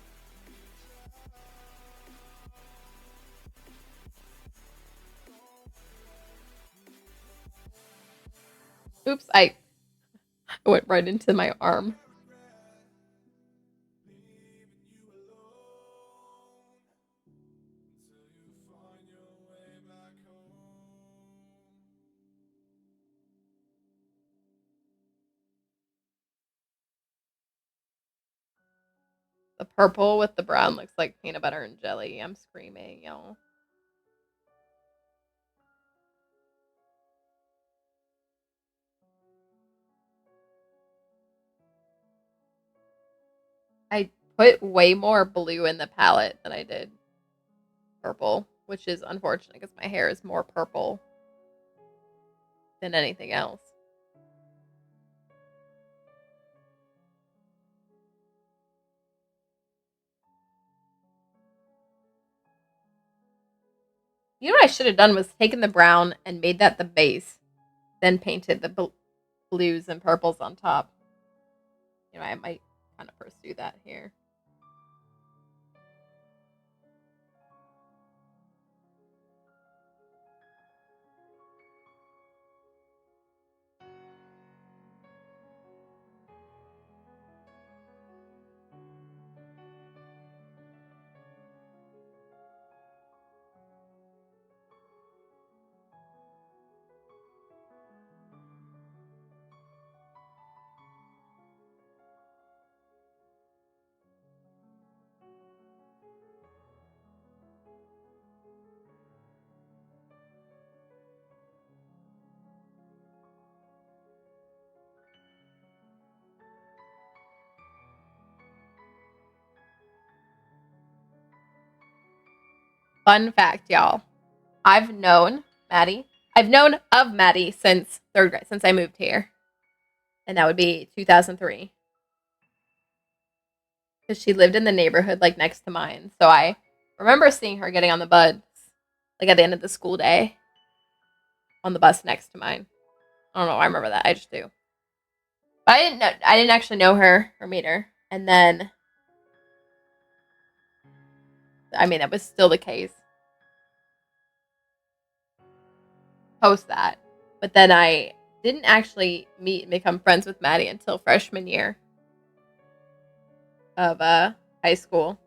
Oops, I went right into my arm. The purple with the brown looks like peanut butter and jelly. I'm screaming, y'all. I put way more blue in the palette than I did purple, which is unfortunate because my hair is more purple than anything else. You know what I should have done was taken the brown and made that the base, then painted the blues and purples on top. You know, I might kind of pursue that here. Fun fact, y'all. I've known Maddie. I've known of Maddie since third grade, since I moved here. And that would be 2003. Because she lived in the neighborhood like next to mine. So I remember seeing her getting on the bus like at the end of the school day. on the bus next to mine. I don't know. I remember that. I just do. But I didn't know. I didn't actually know her or meet her. And then, I mean, that was still the case post that. But then I didn't actually meet and become friends with Maddie until freshman year of high school.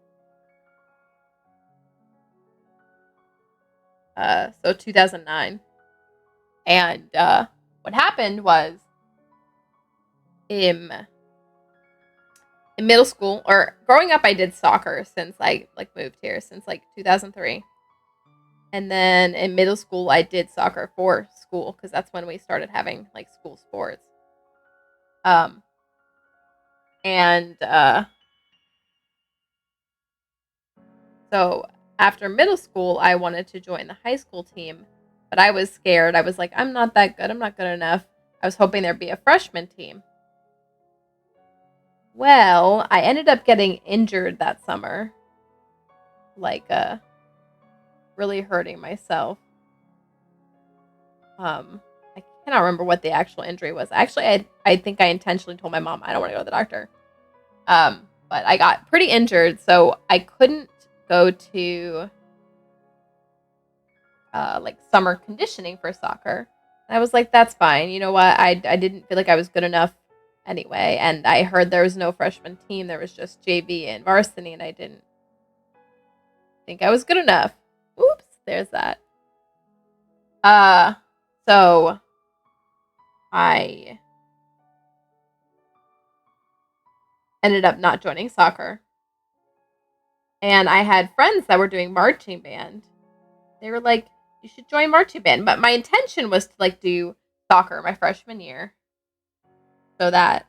So 2009. And what happened was in middle school or growing up, I did soccer since I moved here since 2003. And then in middle school, I did soccer for school because that's when we started having school sports. Um, and so after middle school, I wanted to join the high school team, but I was scared. I was like, I'm not that good. I'm not good enough. I was hoping there'd be a freshman team. Well, I ended up getting injured that summer, really hurting myself. I cannot remember what the actual injury was. Actually, I think I intentionally told my mom I don't want to go to the doctor. But I got pretty injured, so I couldn't go to summer conditioning for soccer. And I was like, that's fine. You know what? I didn't feel like I was good enough anyway, and I heard there was no freshman team. There was just JV and varsity, and I didn't think I was good enough. Oops, there's that. So I ended up not joining soccer. And I had friends that were doing marching band. They were like, you should join marching band. But my intention was to do soccer my freshman year. So that,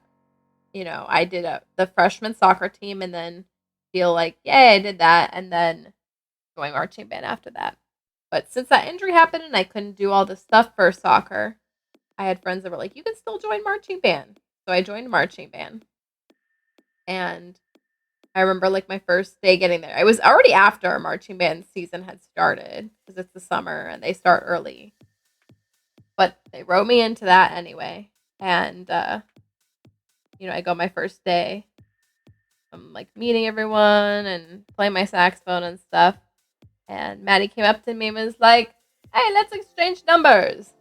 I did the freshman soccer team and then feel like, yay, I did that. And then join marching band after that. But since that injury happened and I couldn't do all the stuff for soccer, I had friends that were like, you can still join marching band. So I joined marching band. And I remember my first day getting there. I was already after our marching band season had started because it's the summer and they start early. But they wrote me into that anyway. And, I go my first day. I'm meeting everyone and playing my saxophone and stuff. And Maddie came up to me and was like, hey, let's exchange numbers.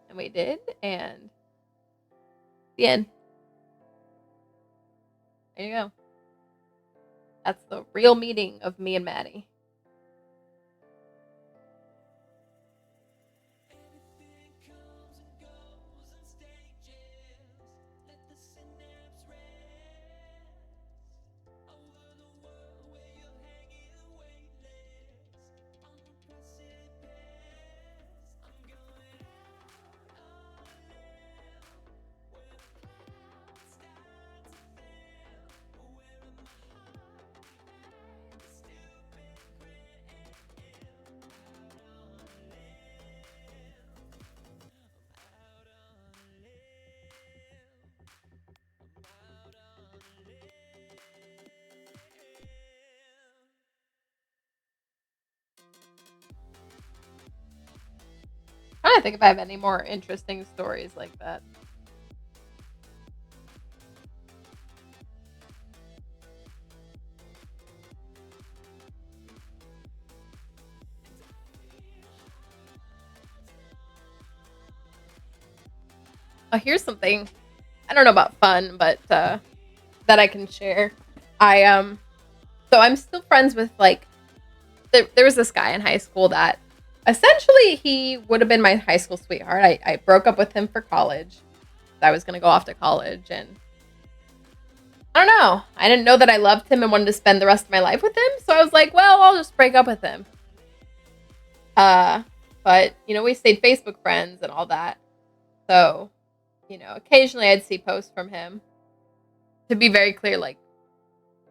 And we did. And the end. There you go. That's the real meeting of me and Maddie. I don't think if I have any more interesting stories like that. Oh, here's something. I don't know about fun, but that I can share. I so I'm still friends with there was this guy in high school that essentially he would have been my high school sweetheart. I broke up with him for college. I was gonna go off to college and I don't know. I didn't know that I loved him and wanted to spend the rest of my life with him. So I was like, well, I'll just break up with him. But we stayed Facebook friends and all that. So, occasionally I'd see posts from him. To be very clear,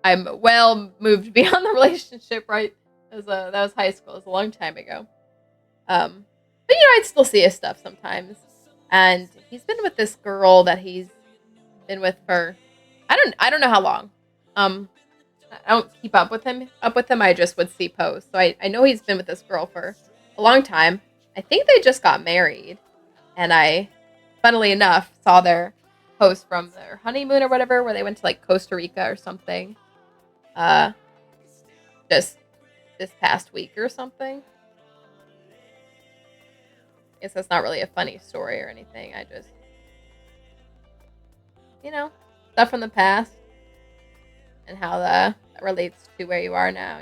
I'm well moved beyond the relationship, right? That was high school. It was a long time ago. But I'd still see his stuff sometimes. And he's been with this girl that he's been with for I don't know how long. I don't keep up with him. I just would see posts. So I know he's been with this girl for a long time. I think they just got married. and I, funnily enough, saw their post from their honeymoon or whatever, where they went to like Costa Rica or something. Uh, just this past week or something. I guess that's not really a funny story or anything. I just, you know, stuff from the past and how that relates to where you are now.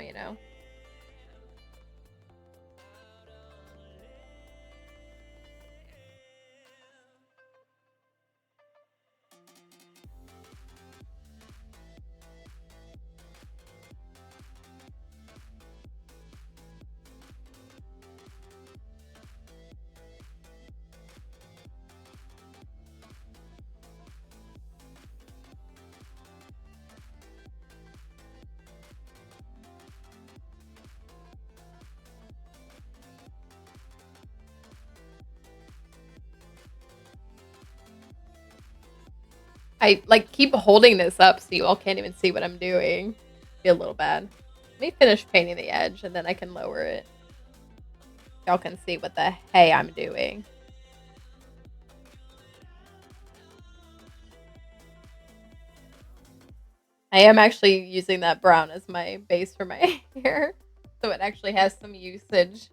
I like keep holding this up so you all can't even see what I'm doing. Feel a little bad. Let me finish painting the edge and then I can lower it. Y'all can see what the hey I'm doing. I am actually using that brown as my base for my hair, so it actually has some usage.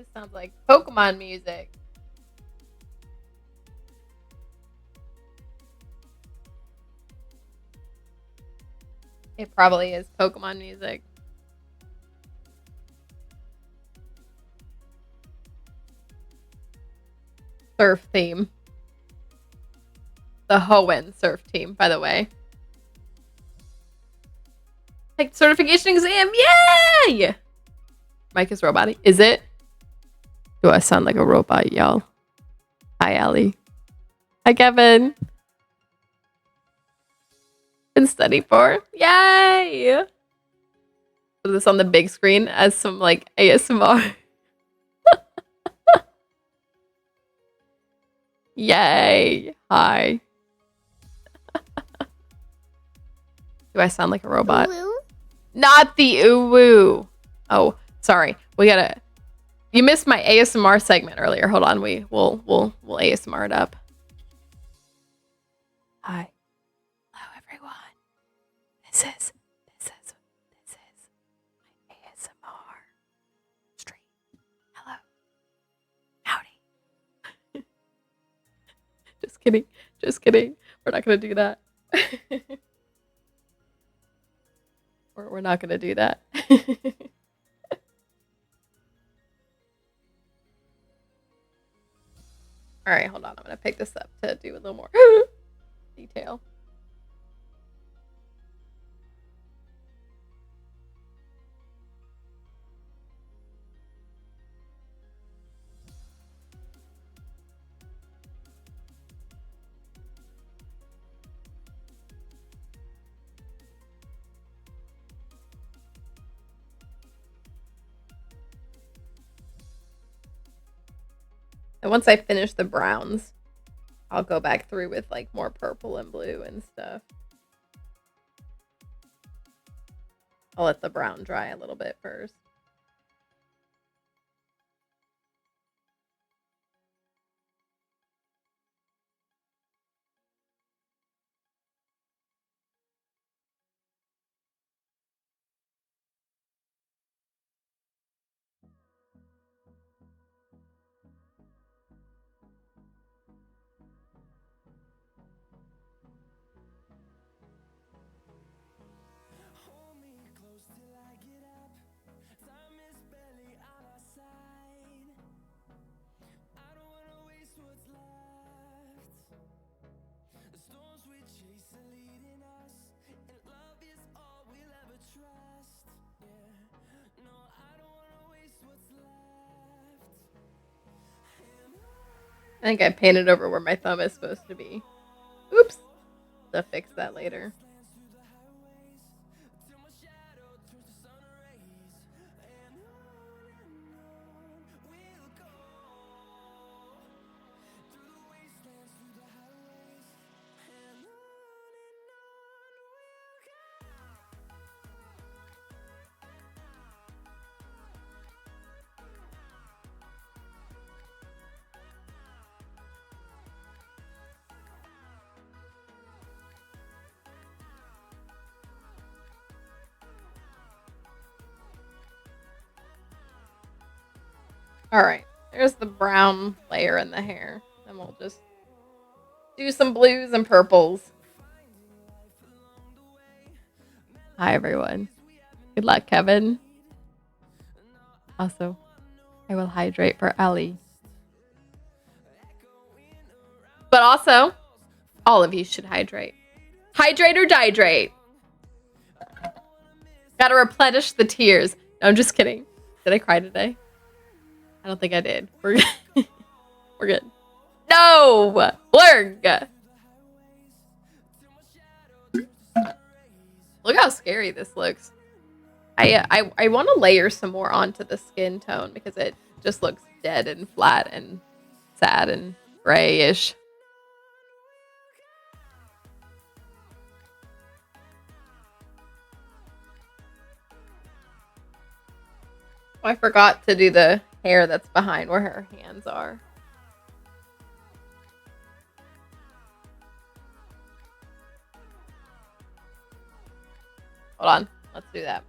This sounds like Pokemon music. It probably is Pokemon music. Surf theme. The Hoenn surf team, by the way. Take certification exam. Yay! Mike is robotic. Is it? Do I sound like a robot, y'all? Hi, Allie. Hi, Kevin. Been study for. Yay! Put this on the big screen as some like ASMR. Yay! Hi. Do I sound like a robot? Ooh. Not the ooh. Oh, sorry. We gotta. You missed my ASMR segment earlier. Hold on. We'll ASMR it up. Hi. Hello, everyone. This is my ASMR stream. Hello. Howdy. Just kidding. Just kidding. We're not gonna do that. We're not gonna do that. All right, hold on. I'm gonna pick this up to do a little more detail. And once I finish the browns, I'll go back through with like more purple and blue and stuff. I'll let the brown dry a little bit first. I think I painted over where my thumb is supposed to be. Oops. I'll fix that later. All right, there's the brown layer in the hair. And we'll just do some blues and purples. Hi, everyone. Good luck, Kevin. Also, I will hydrate for Ellie. But also, all of you should hydrate. Hydrate or dihydrate. Gotta replenish the tears. No, I'm just kidding. Did I cry today? I don't think I did. We're good. We're good. No! Blurg! Look how scary this looks. I want to layer some more onto the skin tone because it just looks dead and flat and sad and grayish. Oh, I forgot to do the hair that's behind where her hands are. Hold on. Let's do that.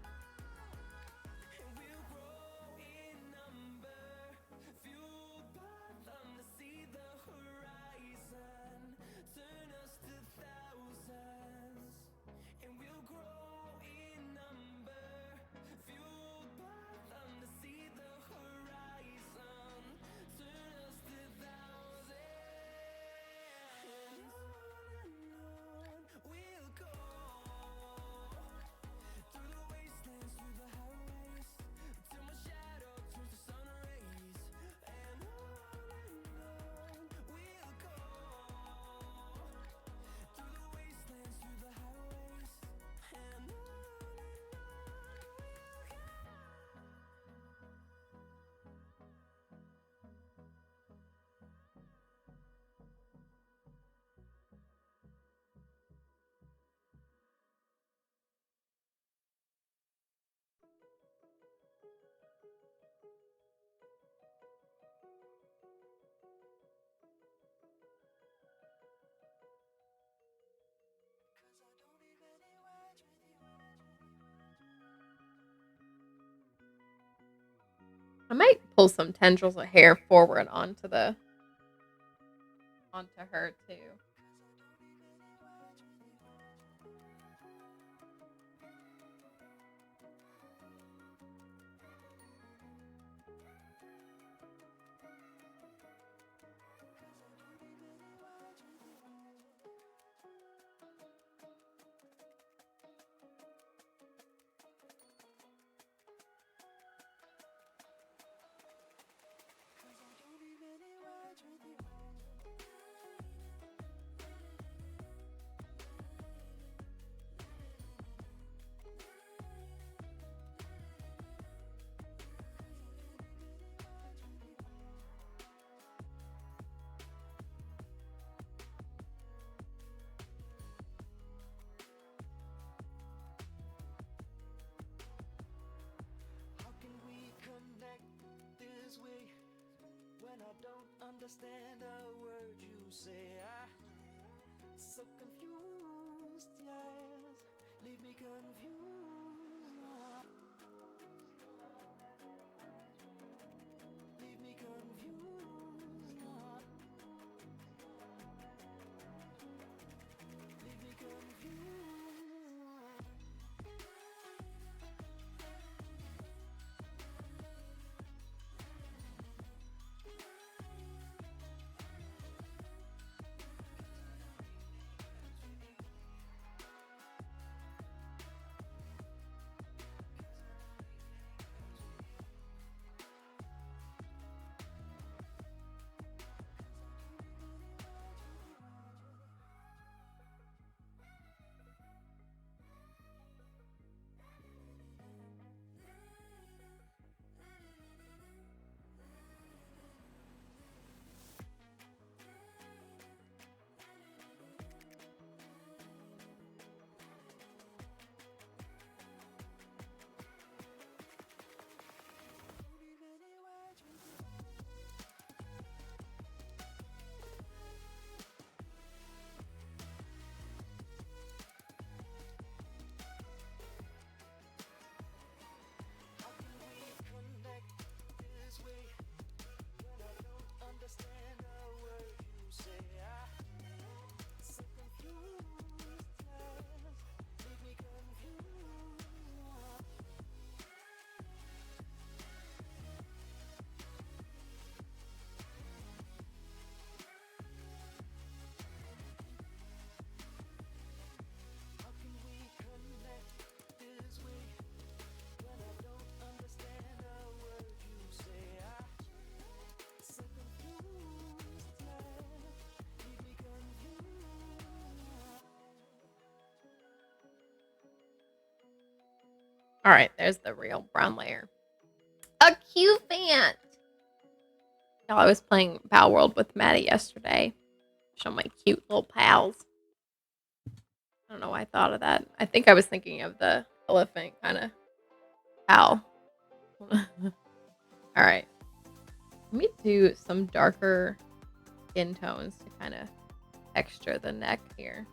I might pull some tendrils of hair forward onto her too. All right, there's the real brown layer. A cute fan. Y'all, I was playing Bow World with Maddie yesterday. Show my cute little pals. I don't know why I thought of that. I think I was thinking of the elephant kind of pal. All right. Let me do some darker skin tones to kind of texture the neck here.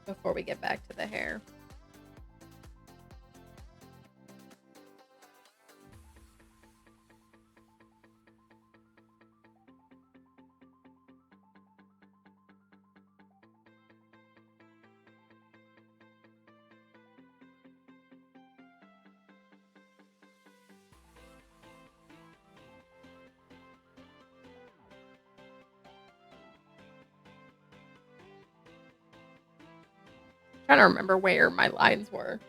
Before we get back to the hair. Trying to remember where my lines were.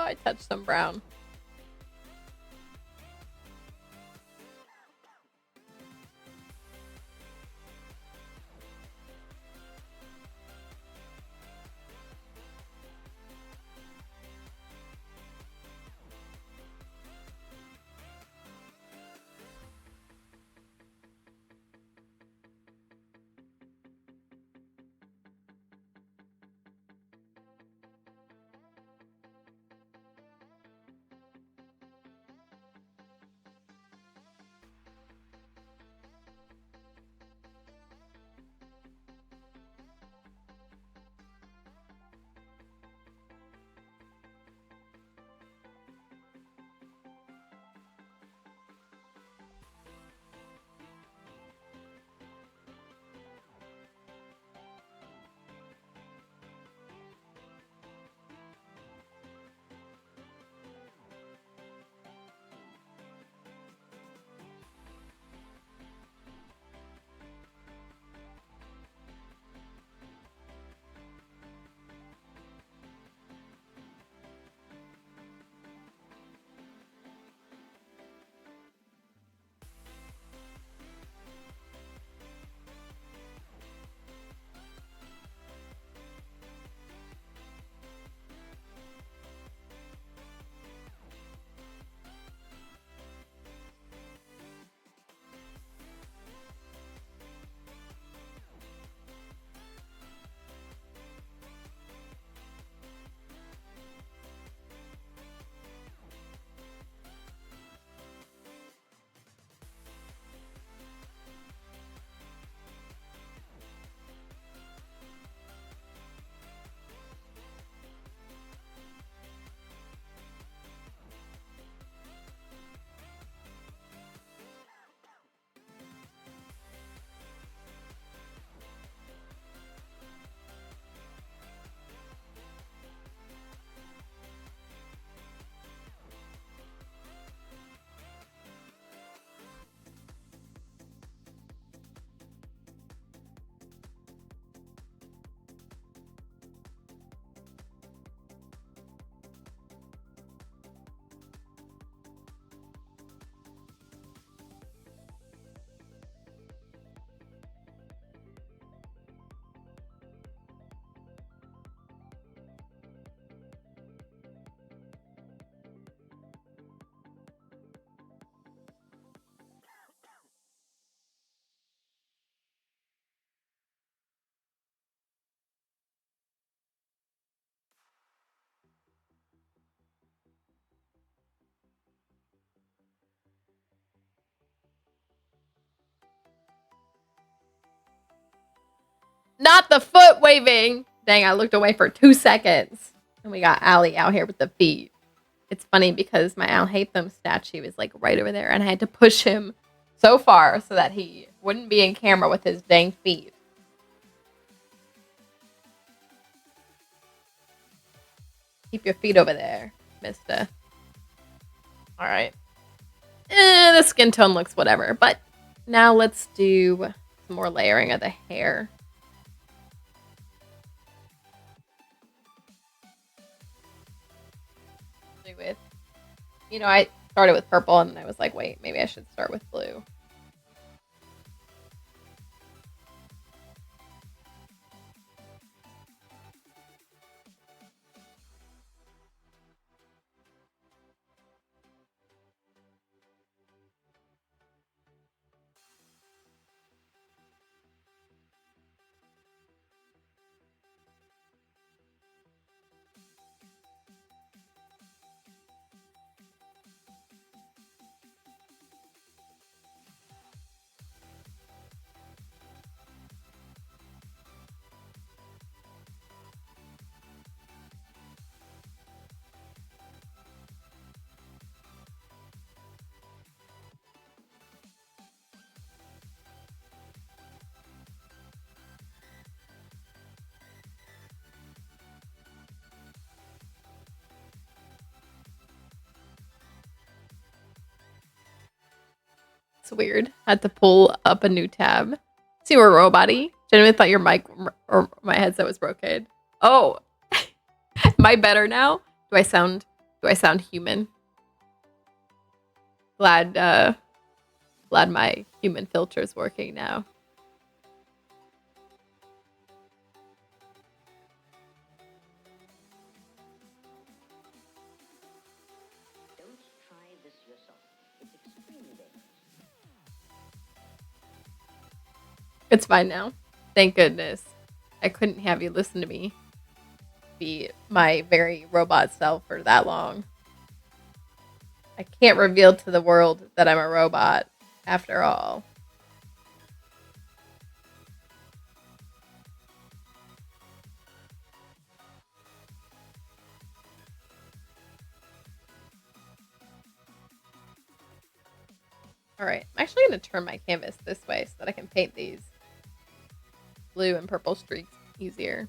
I touched some brown. Not the foot waving. Dang, I looked away for 2 seconds. And we got Allie out here with the feet. It's funny because my Al Hatham statue is like right over there, and I had to push him so far so that he wouldn't be in camera with his dang feet. Keep your feet over there, mister. Alright. The skin tone looks whatever, but now let's do some more layering of the hair. With, I started with purple and I was like, wait, maybe I should start with blue. It's weird. I had to pull up a new tab. See, we're robot-y. Genuinely thought your mic or my headset was broken. Oh, am I better now? Do Do I sound human? Glad glad my human filter's working now. Don't try this yourself. It's extremely dangerous. It's fine now. Thank goodness. I couldn't have you listen to me be my very robot self for that long. I can't reveal to the world that I'm a robot after all. All right, I'm actually going to turn my canvas this way so that I can paint these blue and purple streaks easier.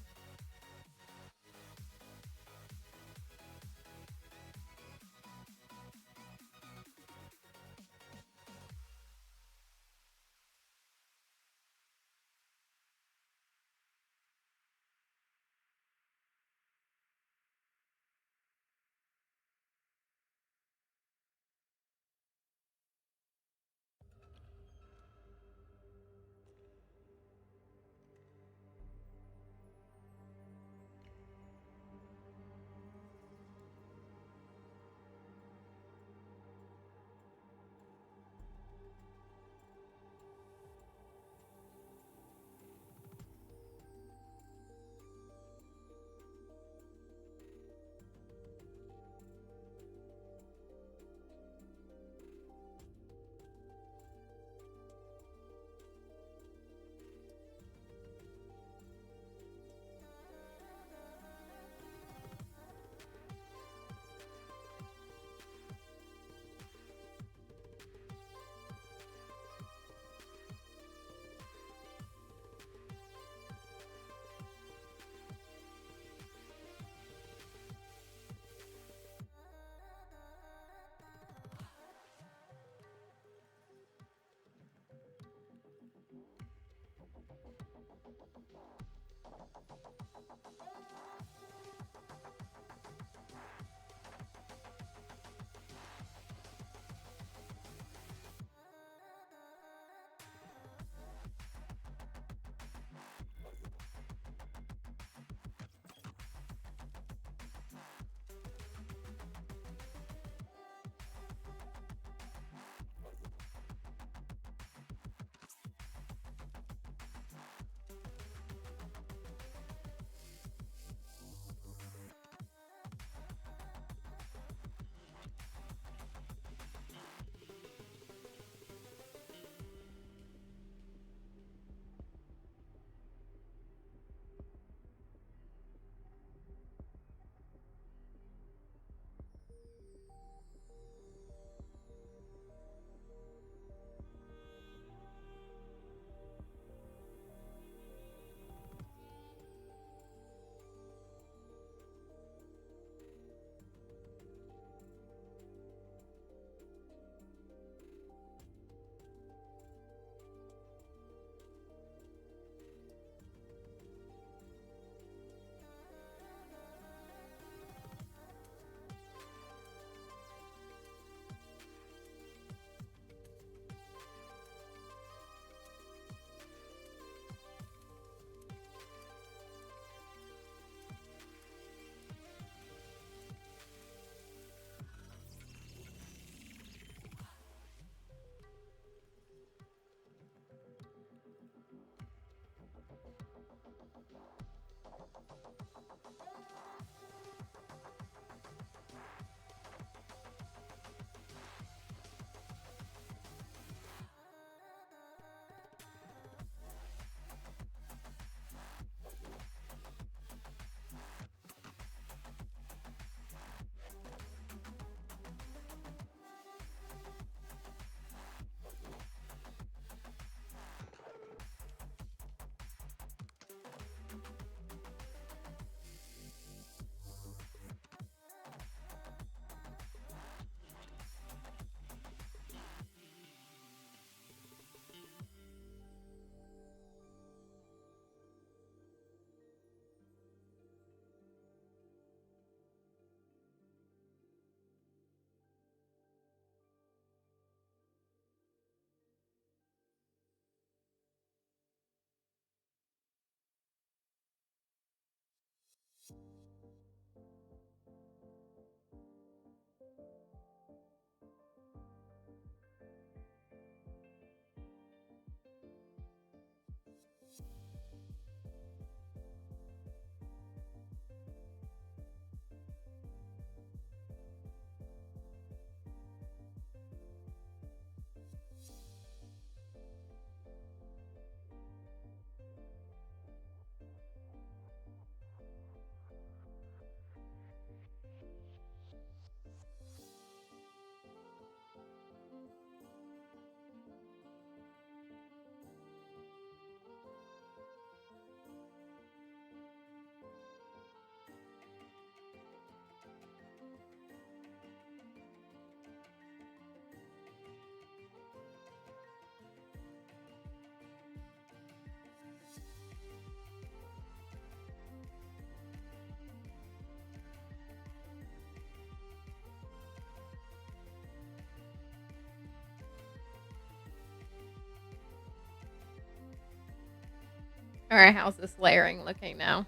All right, how's this layering looking now?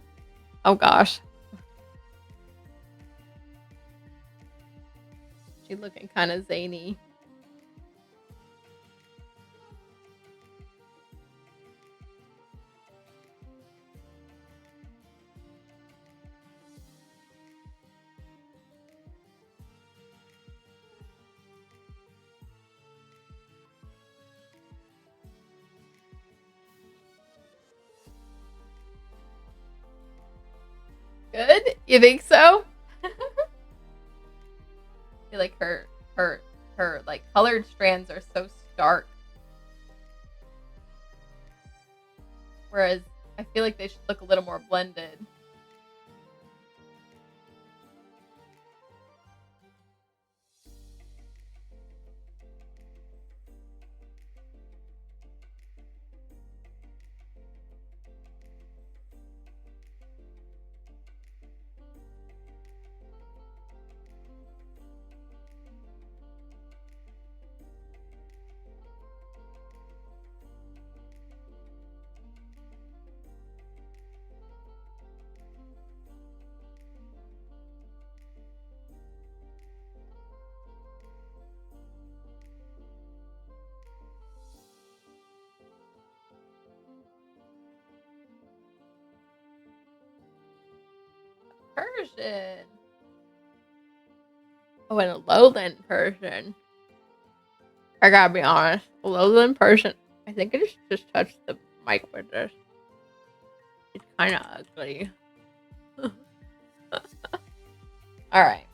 Oh gosh, she's looking kind of zany. Good? You think so? I feel like her her like colored strands are so stark, whereas I feel like they should look a little more blended. Persian. Oh, and a lowland Persian. I gotta be honest, a lowland Persian. I think I just touched the mic with this. It's kind of ugly. All right.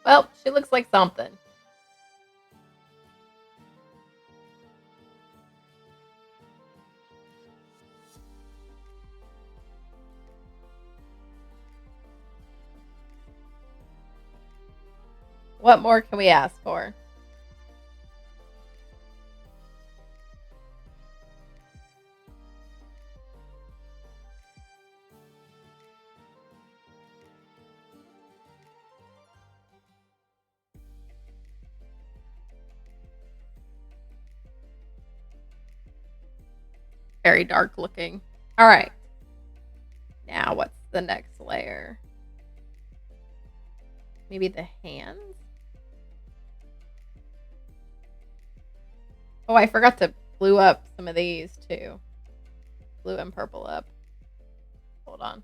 Well, she looks like something. What more can we ask for? Very dark looking. All right. Now, what's the next layer? Maybe the hands? Oh, I forgot to blue up some of these too. Blue and purple up. Hold on.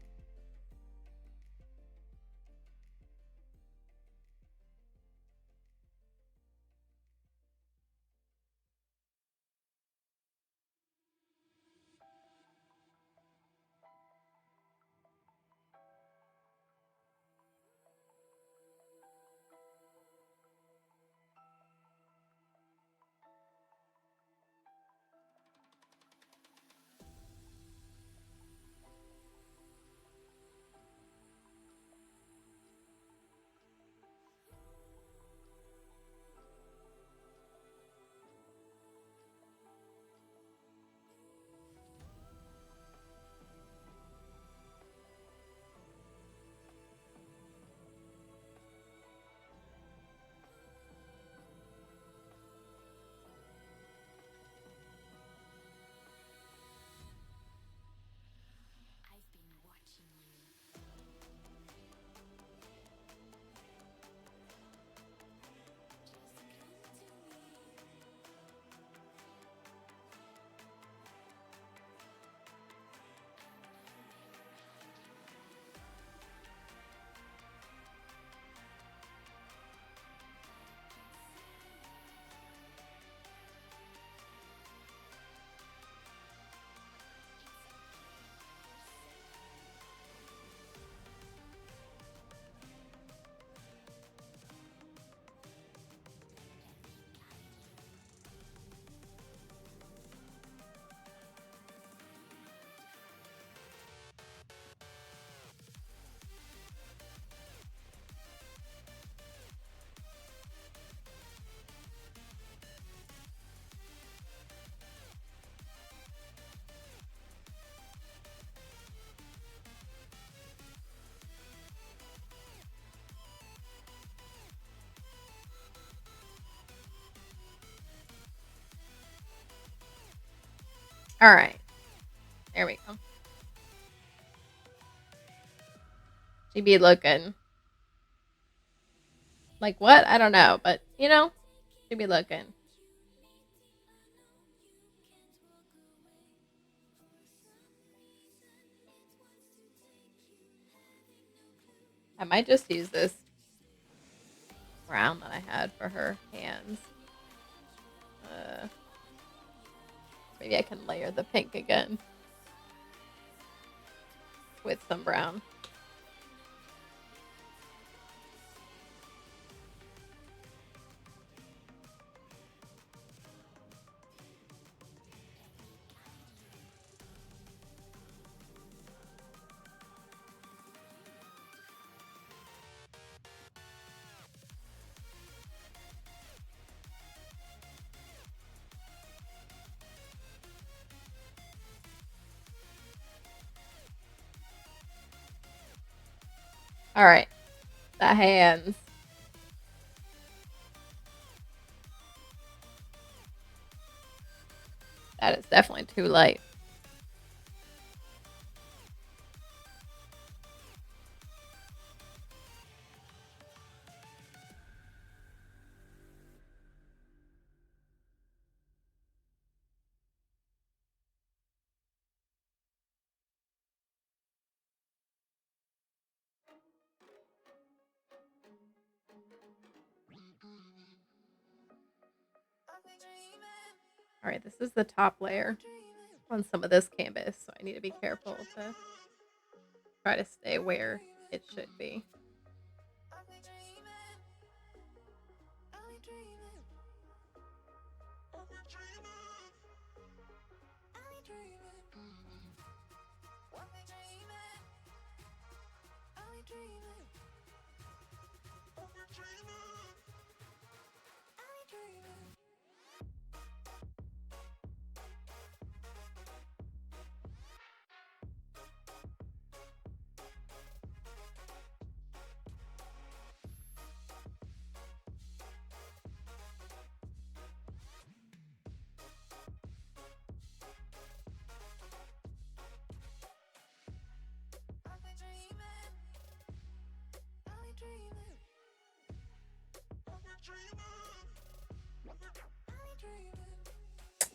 All right. There we go. She be looking like what? I don't know, but she be looking. I might just use this brown that I had for her hands. Maybe I can layer the pink again with some brown. All right, the hands. That is definitely too light. All right, this is the top layer on some of this canvas, so I need to be careful to try to stay where it should be.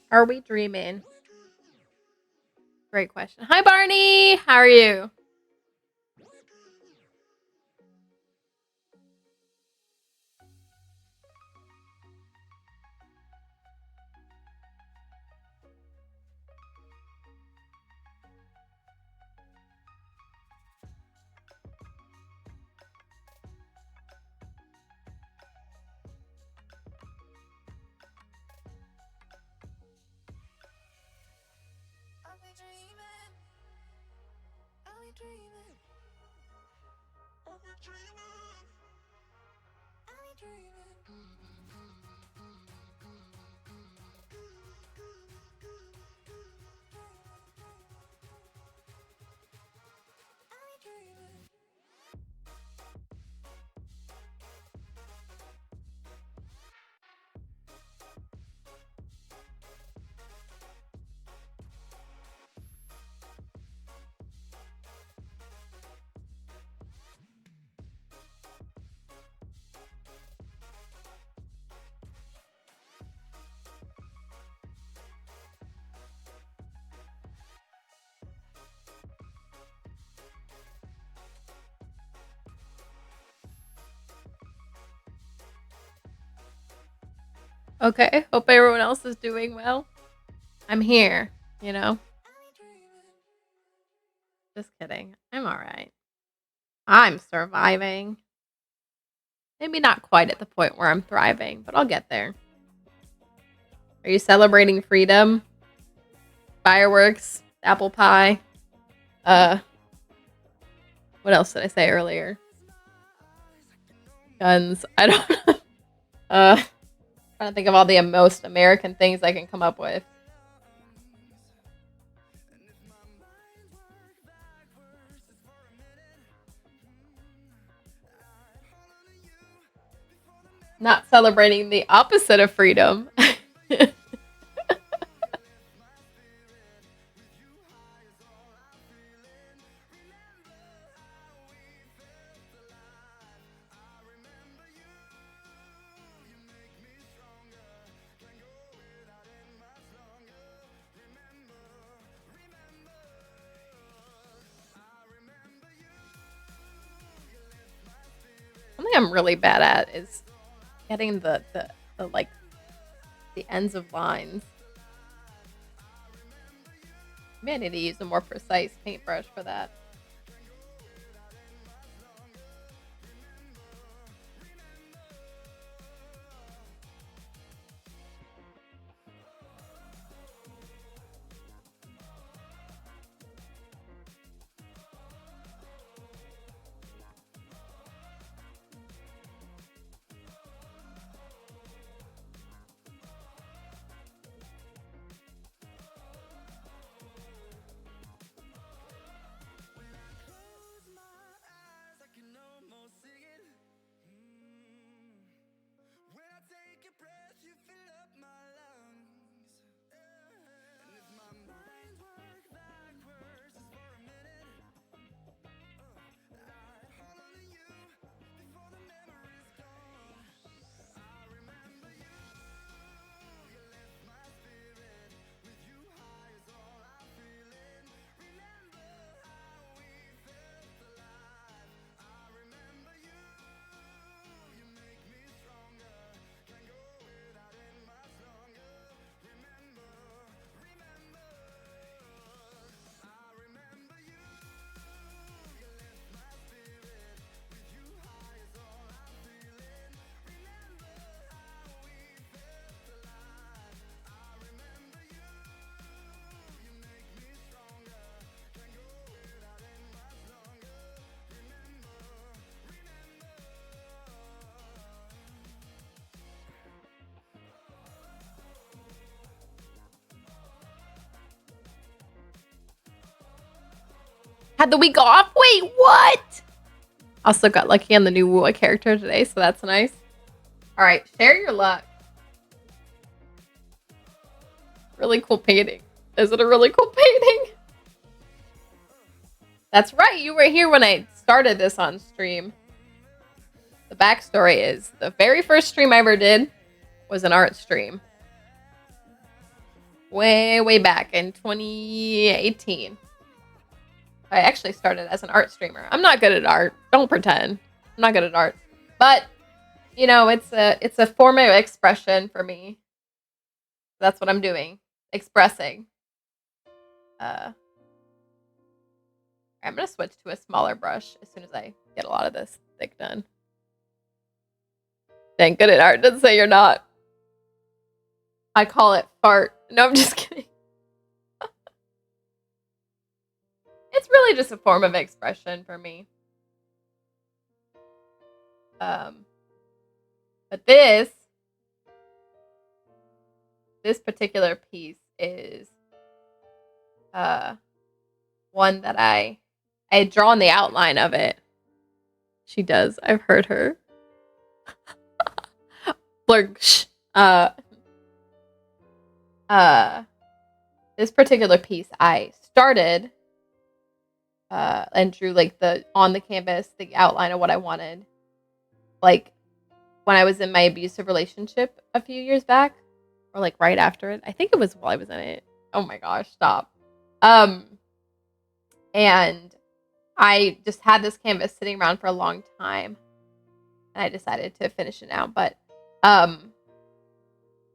Are we dreaming? Great question. Hi, Barney. How are you? Okay. Hope everyone else is doing well. I'm here, you know? Just kidding. I'm all right. I'm surviving. Maybe not quite at the point where I'm thriving, but I'll get there. Are you celebrating freedom? Fireworks? Apple pie? What else did I say earlier? Guns. I don't know. Trying to think of all the most American things I can come up with. Not celebrating the opposite of freedom. Something I'm really bad at is getting the like the ends of lines. Maybe I need to use a more precise paintbrush for that. Had the week off? Wait, what? Also got lucky on the new Wua character today, so that's nice. Alright, share your luck. Really cool painting. Is it a really cool painting? That's right, you were here when I started this on stream. The backstory is, the very first stream I ever did was an art stream. Way back in 2018. I actually started as an art streamer. I'm not good at art. Don't pretend. I'm not good at art. But, you know, it's a form of expression for me. That's what I'm doing. Expressing. I'm going to switch to a smaller brush as soon as I get a lot of this thick done. Dang, good at art. Doesn't say you're not. I call it fart. No, I'm just kidding. It's really just a form of expression for me. But this particular piece is one that I had drawn the outline of it. She does. I've heard her. Blurg. This particular piece I started and drew like on the canvas the outline of what I wanted, like when I was in my abusive relationship a few years back, or like right after it. I think it was while I was in it. Oh my gosh, stop. And I just had this canvas sitting around for a long time, and I decided to finish it now. But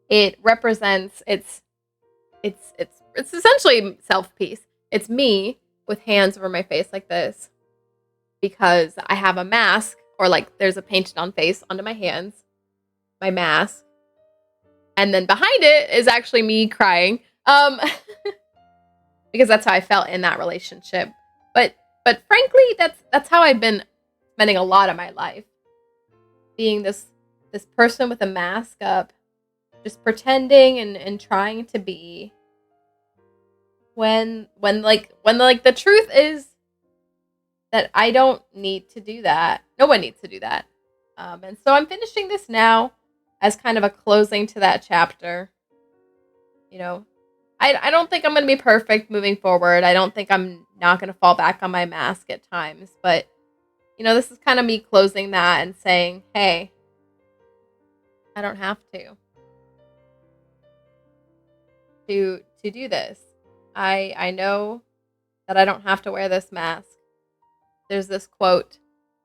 it represents it's essentially self-piece. It's me with hands over my face like this, because I have a mask, or like there's a painted on face onto my hands, my mask, and then behind it is actually me crying, because that's how I felt in that relationship. But frankly, that's how I've been spending a lot of my life, being this person with a mask up, just pretending and trying to be, when the truth is that I don't need to do that. No one needs to do that. And so I'm finishing this now as kind of a closing to that chapter. You know, I don't think I'm going to be perfect moving forward. I don't think I'm not going to fall back on my mask at times. But, you know, this is kind of me closing that and saying, hey, I don't have to do this. I know that I don't have to wear this mask. There's this quote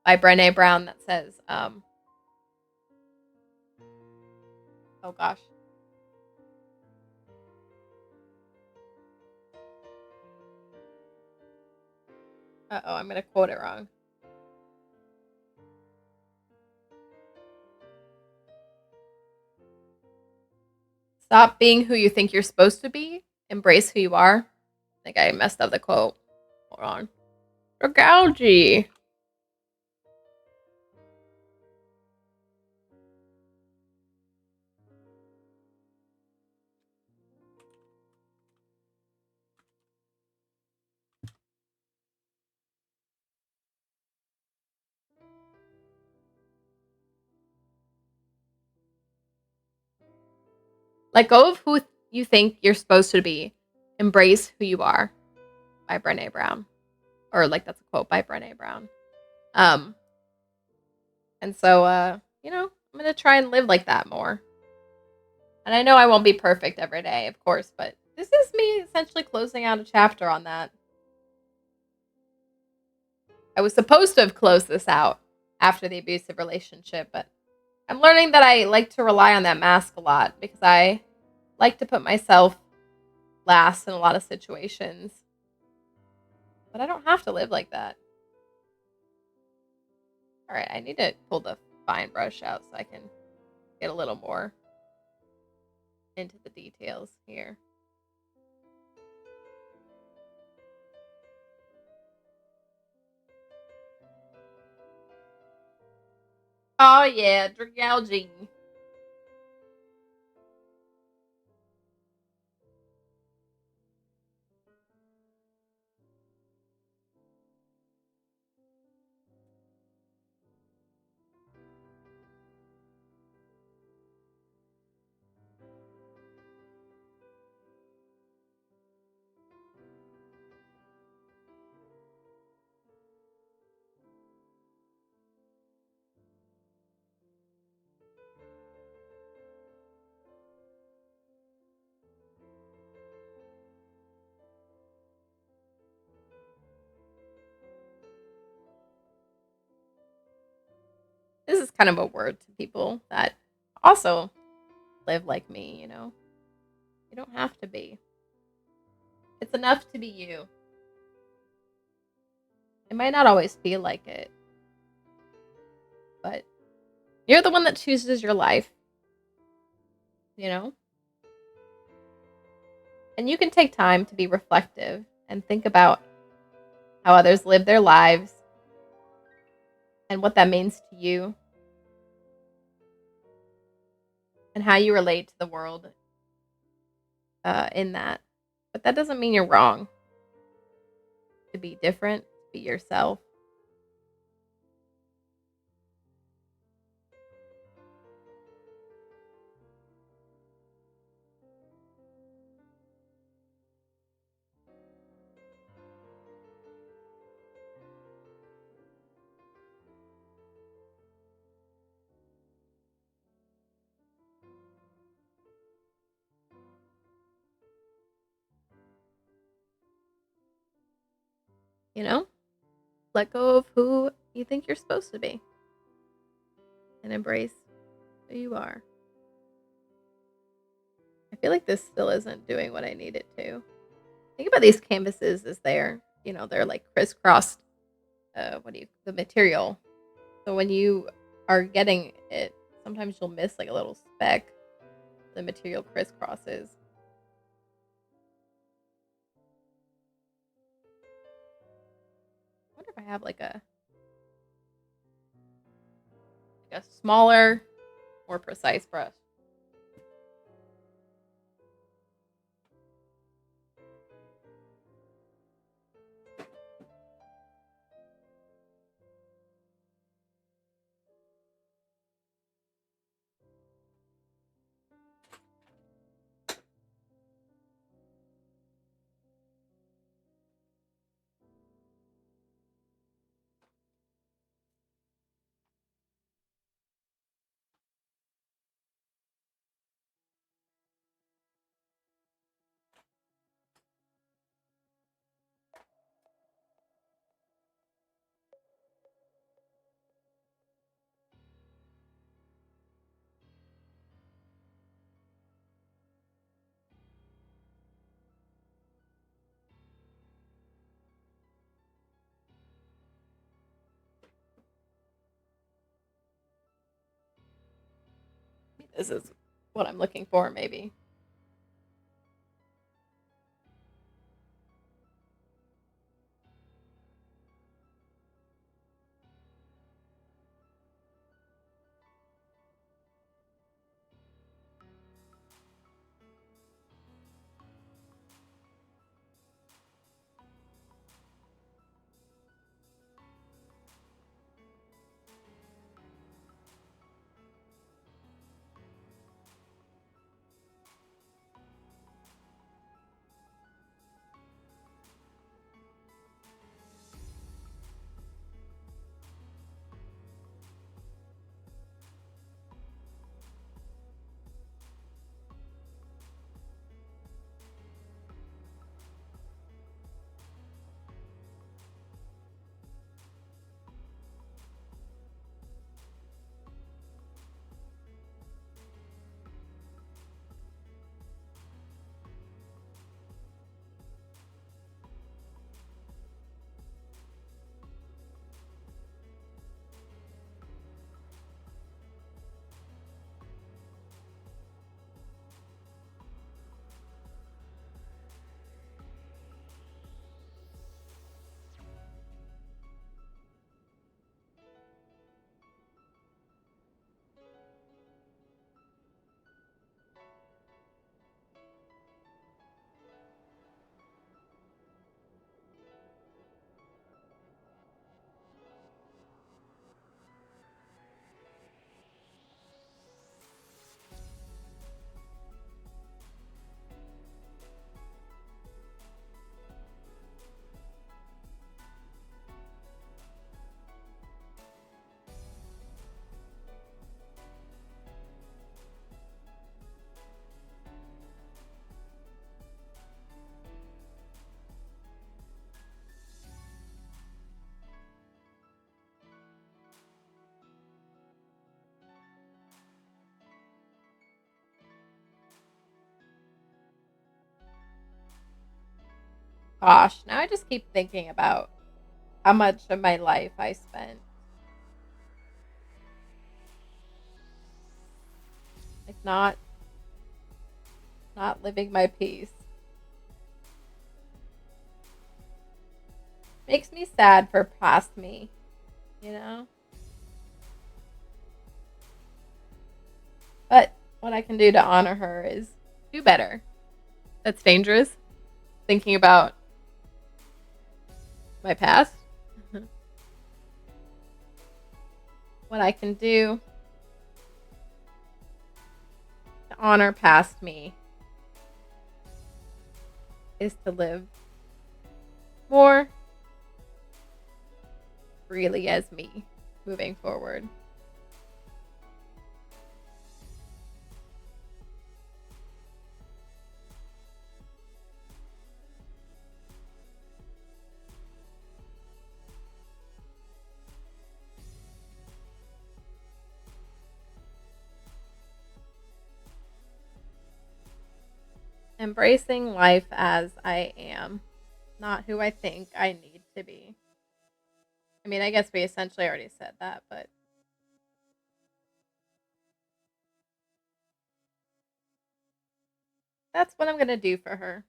by Brené Brown that says, oh gosh, I'm gonna quote it wrong. Stop being who you think you're supposed to be. Embrace who you are. I think I messed up the quote. Hold on. Rogalgi. Let go of who you think you're supposed to be. Embrace who you are. By Brené Brown. Or like that's a quote by Brené Brown. Um, and so I'm gonna try and live like that more. And I know I won't be perfect every day, of course, but this is me essentially closing out a chapter on that. I was supposed to have closed this out after the abusive relationship, but I'm learning that I like to rely on that mask a lot because I like to put myself last in a lot of situations. But I don't have to live like that. All right, I need to pull the fine brush out so I can get a little more into the details here. Oh yeah, gouging. This is kind of a word to people that also live like me, you know. You don't have to be. It's enough to be you. It might not always feel like it, but you're the one that chooses your life, you know? And you can take time to be reflective and think about how others live their lives and what that means to you and how you relate to the world in that. But that doesn't mean you're wrong to be different, to be yourself. You know? Let go of who you think you're supposed to be and embrace who you are. I feel like this still isn't doing what I need it to. Think about these canvases as they're like crisscrossed. The material. So when you are getting it, sometimes you'll miss like a little speck. The material crisscrosses. I wonder if I have like a smaller, more precise brush. This is what I'm looking for, maybe. Gosh, now I just keep thinking about how much of my life I spent like not living my piece. Makes me sad for past me, you know? But what I can do to honor her is do better. That's dangerous. Thinking about my past. What I can do to honor past me is to live more freely as me moving forward. Embracing life as I am, not who I think I need to be. I mean, I guess we essentially already said that, but that's what I'm going to do for her.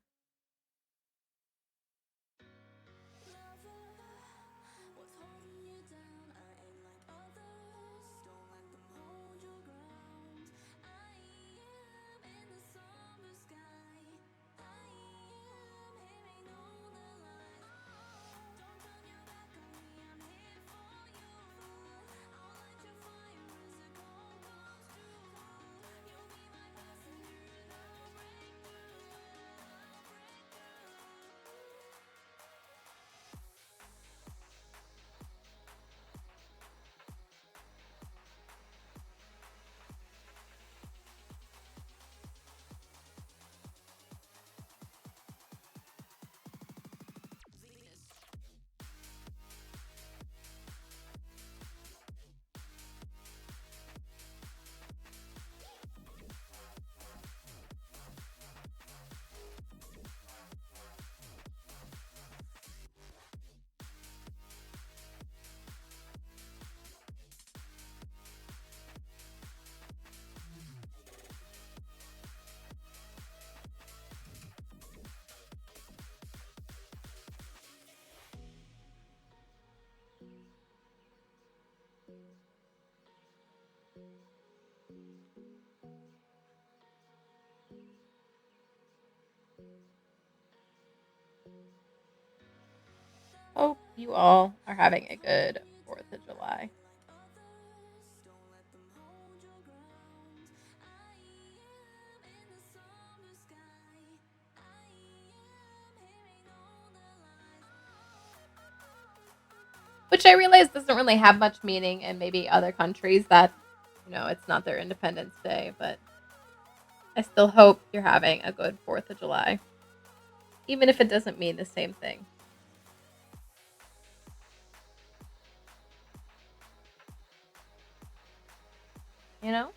Hope you all are having a good 4th of July. Which I realize doesn't really have much meaning in maybe other countries that, it's not their Independence Day, but I still hope you're having a good 4th of July, even if it doesn't mean the same thing. You know?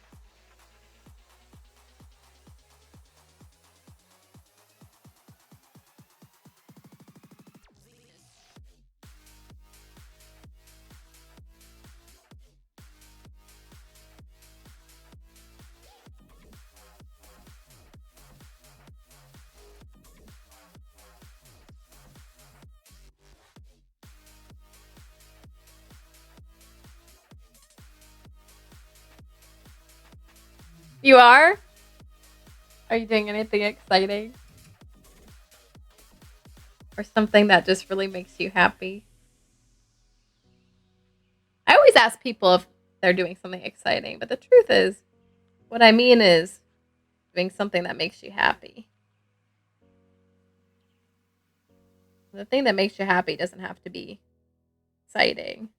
You are? Are you doing anything exciting? Or something that just really makes you happy? I always ask people if they're doing something exciting, but the truth is, what I mean is doing something that makes you happy. The thing that makes you happy doesn't have to be exciting.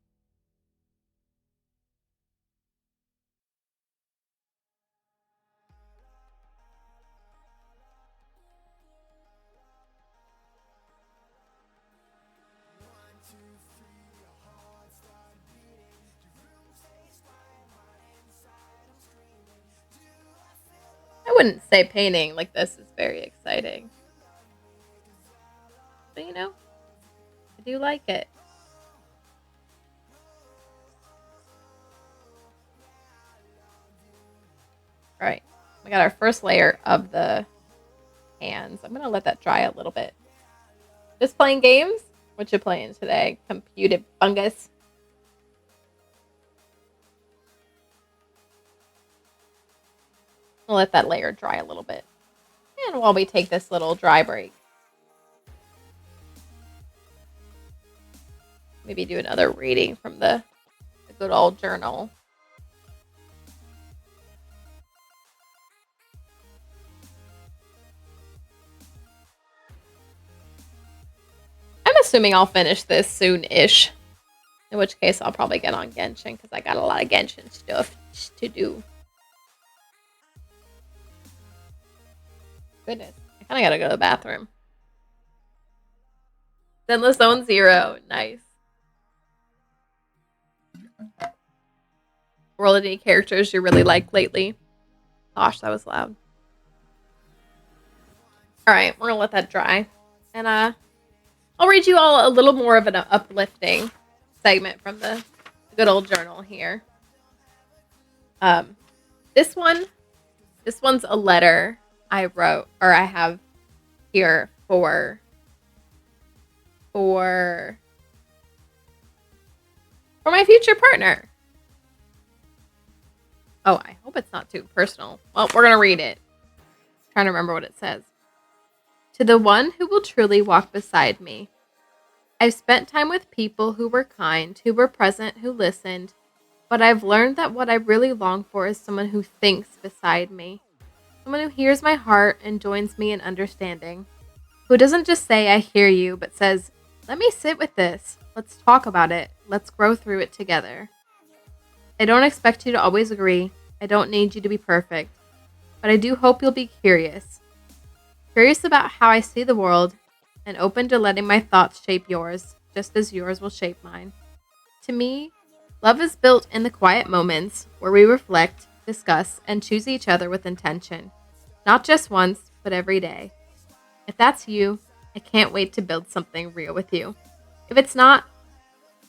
I wouldn't say painting like this is very exciting. But I do like it. All right. We got our first layer of the hands. I'm going to let that dry a little bit. Just playing games? What you playing today? Computed fungus? I'll let that layer dry a little bit. And while we take this little dry break, maybe do another reading from the good old journal. I'm assuming I'll finish this soon-ish. In which case, I'll probably get on Genshin because I got a lot of Genshin stuff to do. Goodness, I kind of gotta go to the bathroom. Zenless Zone 0. Nice. Roll any characters you really like lately? Gosh, that was loud. Alright, we're gonna let that dry. And I'll read you all a little more of an uplifting segment from the good old journal here. This one's a letter I wrote, or I have here for my future partner. Oh, I hope it's not too personal. Well, we're gonna read it. I'm trying to remember what it says. To the one who will truly walk beside me. I've spent time with people who were kind, who were present, who listened, but I've learned that what I really long for is someone who thinks beside me. Someone who hears my heart and joins me in understanding. Who doesn't just say, I hear you, but says, let me sit with this. Let's talk about it. Let's grow through it together. I don't expect you to always agree. I don't need you to be perfect. But I do hope you'll be curious. Curious about how I see the world and open to letting my thoughts shape yours, just as yours will shape mine. To me, love is built in the quiet moments where we reflect, discuss, and choose each other with intention. Not just once, but every day. If that's you, I can't wait to build something real with you. If it's not,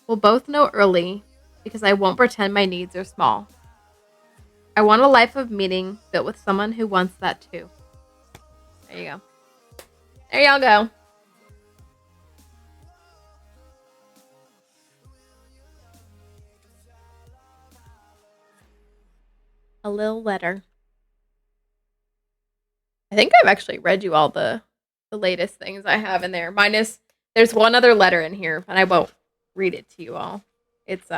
we'll both know early because I won't pretend my needs are small. I want a life of meaning built with someone who wants that too. There you go. There y'all go. A little letter. I think I've actually read you all the latest things I have in there. Minus there's one other letter in here, and I won't read it to you all. It's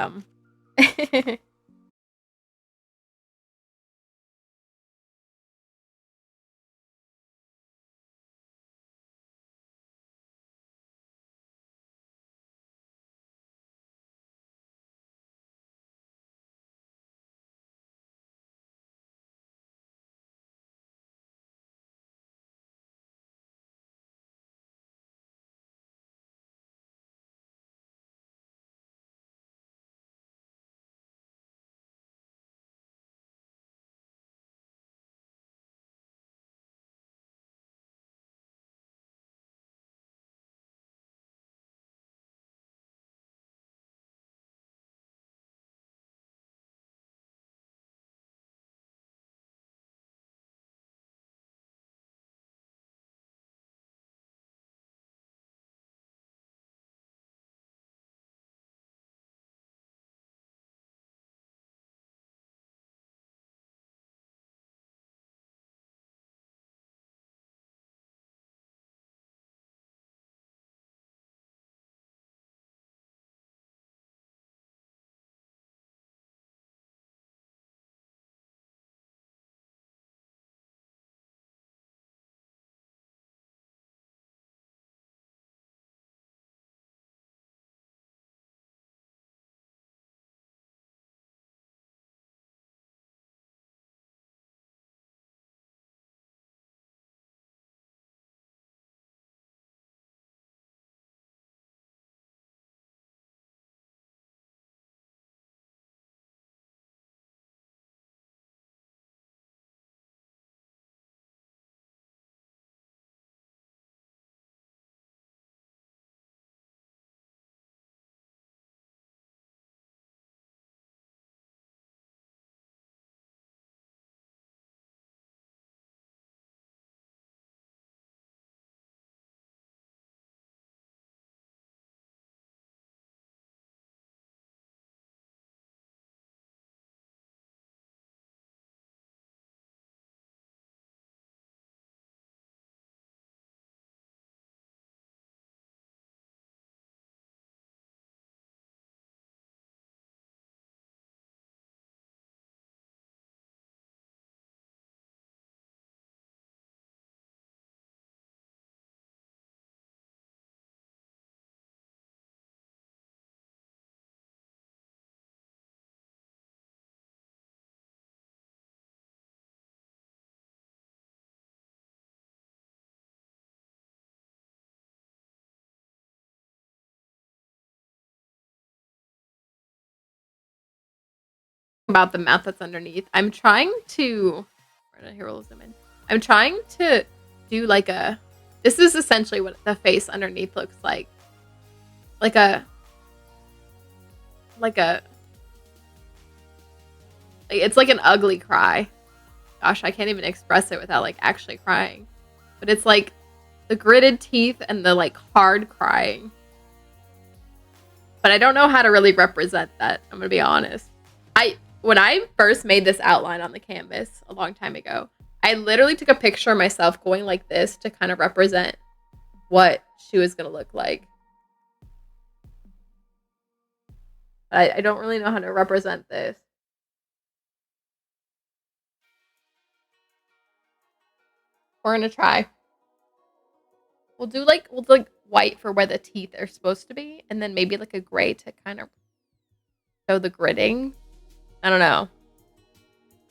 about the mouth that's underneath. I'm trying to. Where did I hear zoom in? I'm trying to do like a. This is essentially what the face underneath looks like. Like a. Like a. It's like an ugly cry. Gosh, I can't even express it without like actually crying. But it's like the gritted teeth and the like hard crying. But I don't know how to really represent that. I'm gonna be honest. When I first made this outline on the canvas a long time ago, I literally took a picture of myself going like this to kind of represent what she was gonna look like. I don't really know how to represent this. We're gonna try. We'll do like white for where the teeth are supposed to be, and then maybe like a gray to kind of show the gritting. I don't know.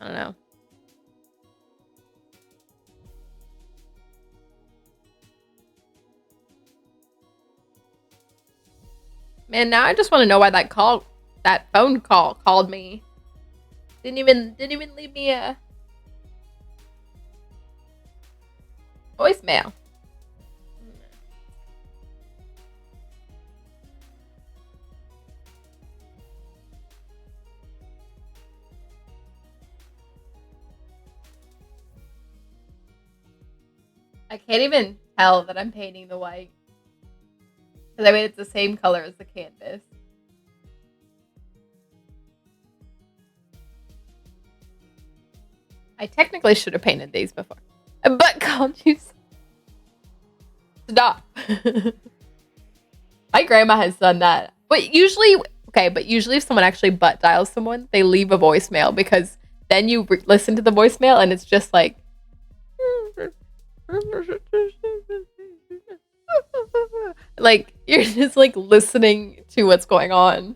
I don't know. Man, now I just want to know why that phone call called me. Didn't even leave me a voicemail. I can't even tell that I'm painting the white. Because I mean, it's the same color as the canvas. I technically should have painted these before. But can't you stop? My grandma has done that. But usually, okay, but usually if someone actually butt dials someone, they leave a voicemail because then you listen to the voicemail and it's just like. Like, you're just like listening to what's going on.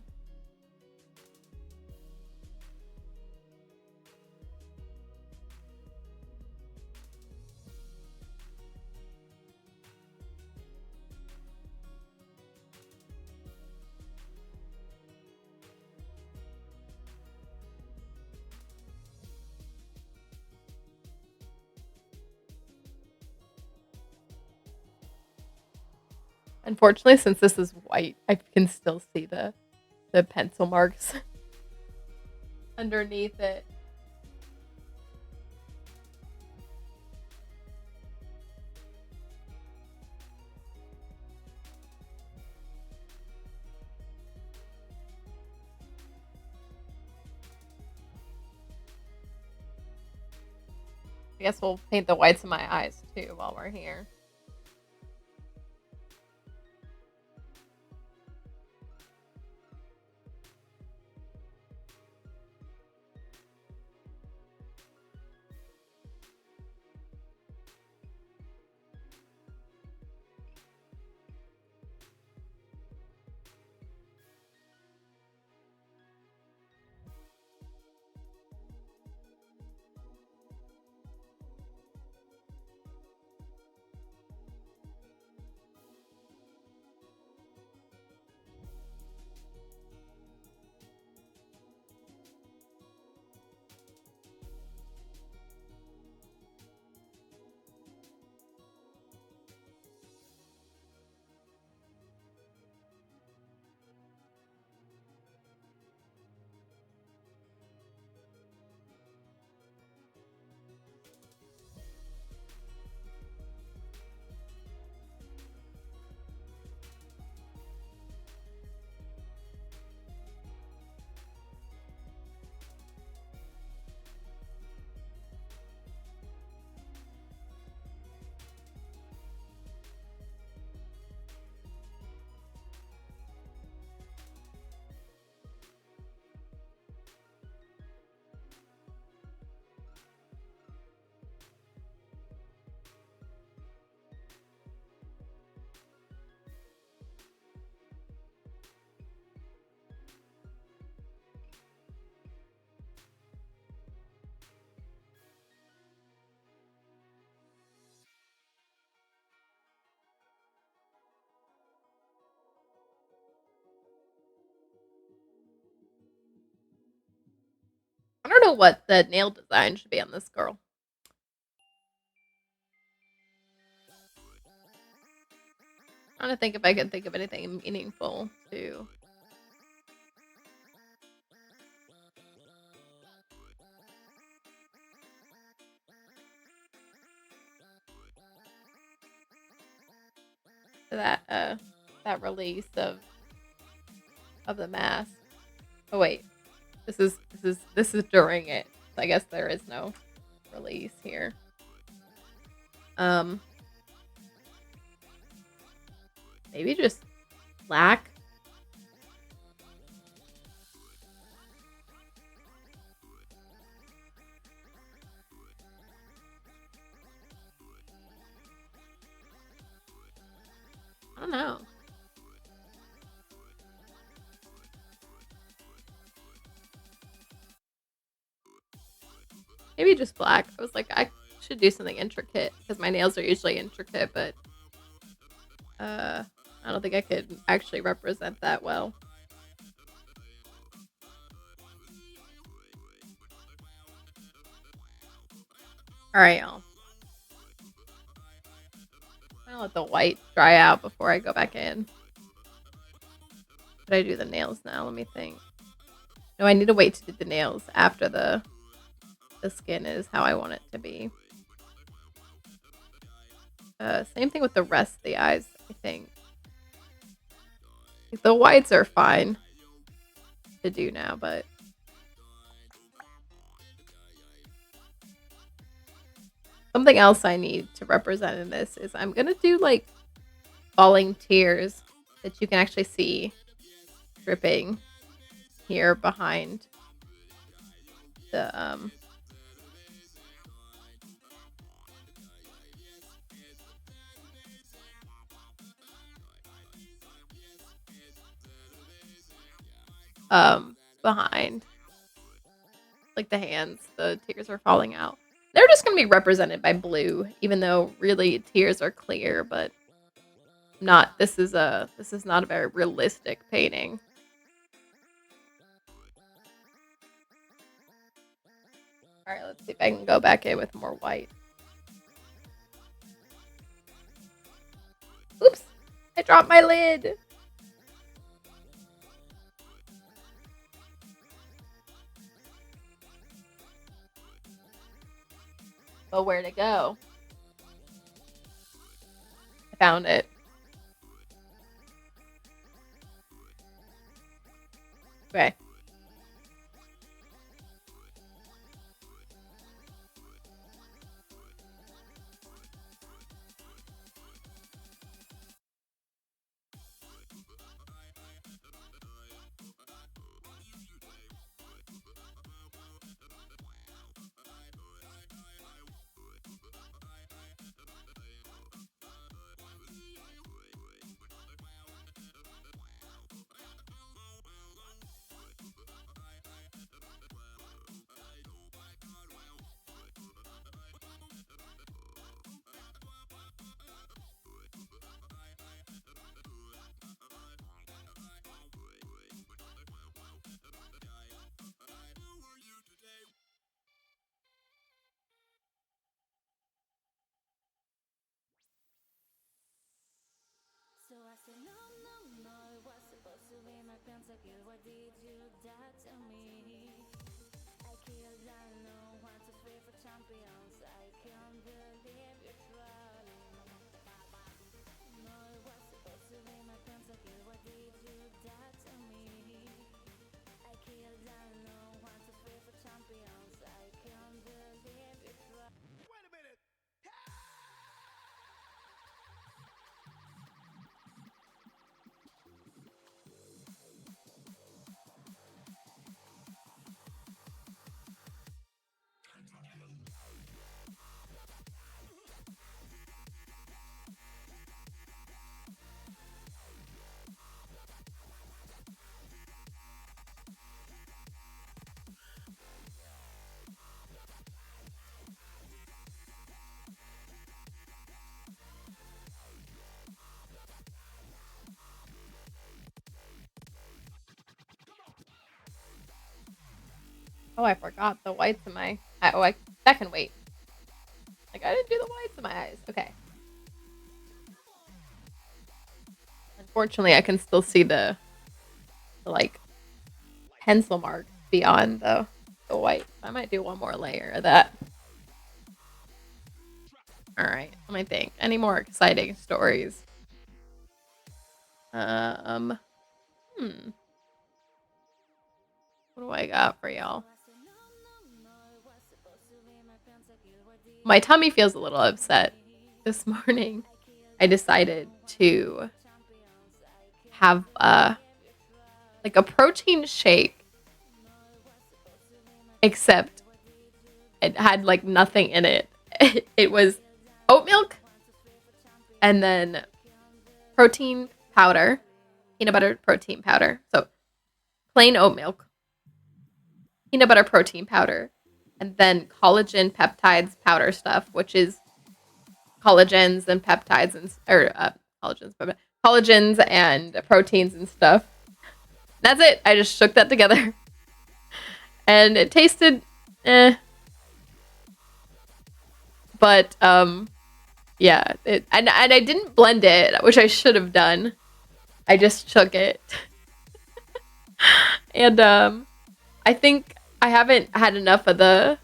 Unfortunately, since this is white, I can still see the pencil marks underneath it. I guess we'll paint the whites of my eyes too while we're here. I don't know what the nail design should be on this girl. I'm trying to think if I can think of anything meaningful to. That release of the mask. Oh wait, this is during it. So I guess there is no release here. Um, maybe just black. I don't know. Maybe just black. I was like, I should do something intricate because my nails are usually intricate, but I don't think I could actually represent that well. All right, y'all. I'll let the white dry out before I go back in. Should I do the nails now? Let me think. No, I need to wait to do the nails after the skin is how I want it to be. Same thing with the rest of the eyes, I think. The whites are fine to do now, but Something else I need to represent in this is I'm gonna do like falling tears that you can actually see dripping here behind the behind like the hands. The tears are falling out. They're just gonna be represented by blue, even though really tears are clear, but not this is not a very realistic painting. All right, let's see if I can go back in with more white. Oops, I dropped my lid. But where'd it go? I found it. Okay. So I said, no, no, no, it was supposed to be my pentakill. Why did you that to me? I killed unknown, want to free for champions. I can't believe you're trolling. No, it was supposed to be my pentakill. Why did you that to me? I killed unknown, want to free for champions. I can't believe you're trolling. Wait a minute! Oh, I forgot the whites in my. That can wait. Like I didn't do the whites in my eyes. Okay. Unfortunately, I can still see the like pencil mark beyond the white. I might do one more layer of that. All right. Let me think. Any more exciting stories? Um. Hmm. What do I got for y'all? My tummy feels a little upset. This morning, I decided to have like a protein shake, except it had like nothing in it. It was oat milk and then protein powder, peanut butter protein powder. So plain oat milk, peanut butter protein powder, and then collagen peptides powder stuff, which is collagens and peptides and collagens and proteins and stuff. That's it. I just shook that together, and it tasted, but yeah. And I didn't blend it, which I should have done. I just shook it, and I think I haven't had enough of the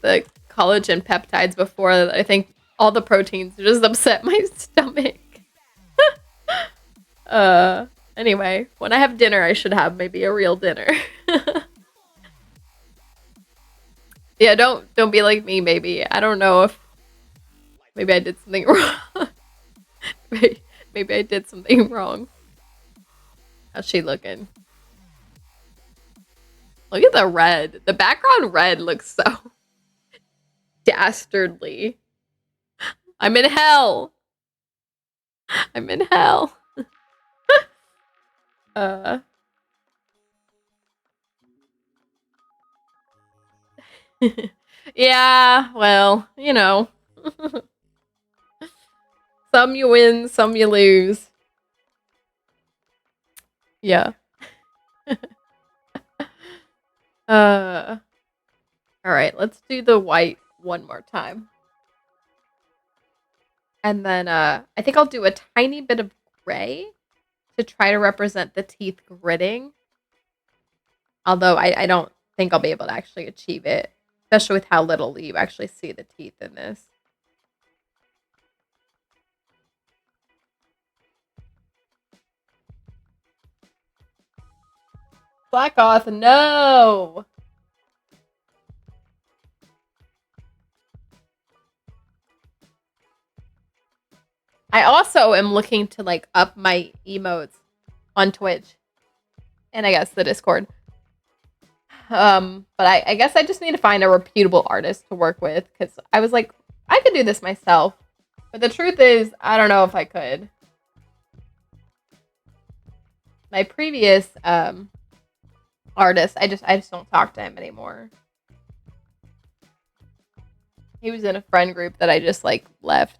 collagen peptides before. I think all the proteins just upset my stomach. Anyway, when I have dinner, I should have maybe a real dinner. Yeah, don't be like me, maybe. I don't know if maybe I did something wrong. Maybe I did something wrong. How's she looking? Look at the red. The background red looks so dastardly. I'm in hell. I'm in hell. Uh Yeah, well, you know. Some you win, some you lose. Yeah. Uh all right, let's do the white one more time. And then I think I'll do a tiny bit of gray to try to represent the teeth gritting. Although I don't think I'll be able to actually achieve it, especially with how little you actually see the teeth in this. Black Goth, no! I also am looking to like up my emotes on Twitch and I guess the Discord. But I guess I just need to find a reputable artist to work with because I was like, I could do this myself. But the truth is, I don't know if I could. My previous artist, I just don't talk to him anymore. He was in a friend group that I just like left.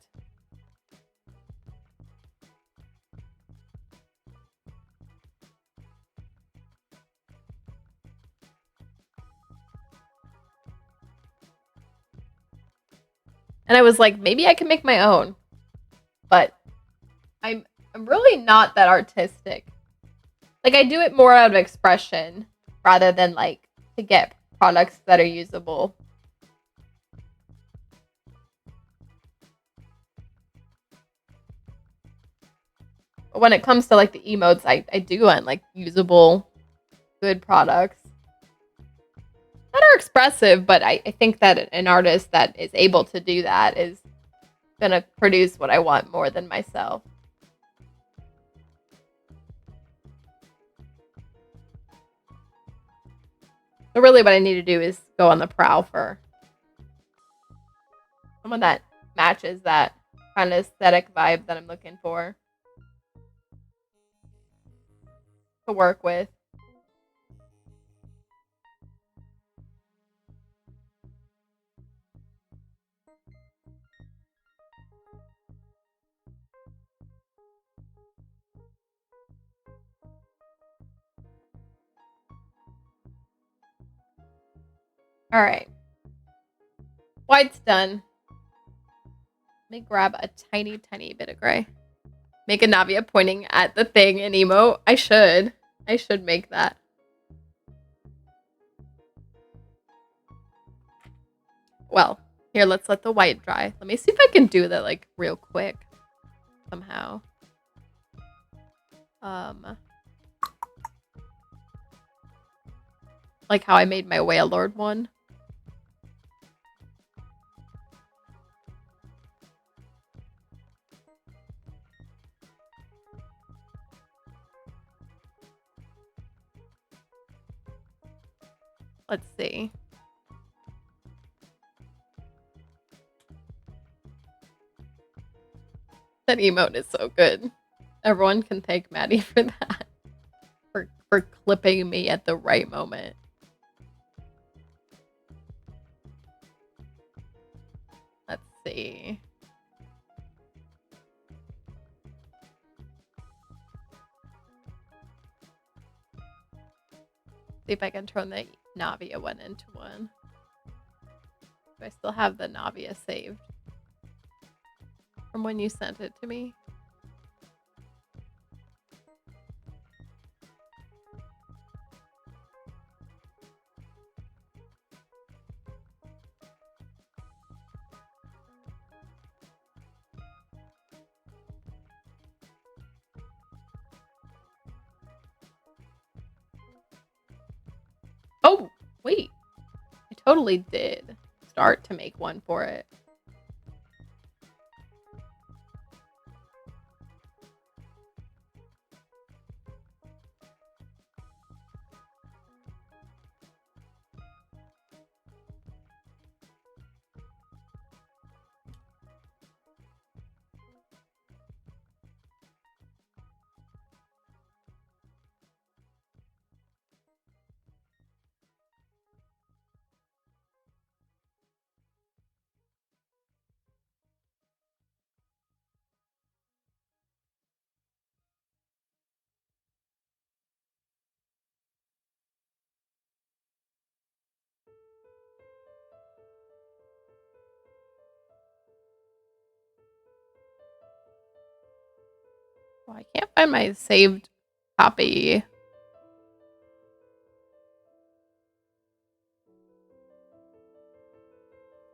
And I was like, maybe I can make my own. But I'm really not that artistic. Like I do it more out of expression rather than like to get products that are usable. But when it comes to like the emotes, I do want like usable, good products that are expressive, but I think that an artist that is able to do that is gonna produce what I want more than myself. So really what I need to do is go on the prowl for someone that matches that kind of aesthetic vibe that I'm looking for to work with. All right. White's done. Let me grab a tiny, tiny bit of gray. Make a Navia pointing at the thing in emote. I should. I should make that. Well, here, let's let the white dry. Let me see if I can do that, like, real quick. Somehow. Like how I made my Whale Lord one. Let's see. That emote is so good. Everyone can thank Maddie for that. For clipping me at the right moment. Let's see. See if I can turn the Navia one into one. Do I still have the Navia saved? From when you sent it to me? Oh, wait. I totally did start to make one for it. Well, I can't find my saved copy.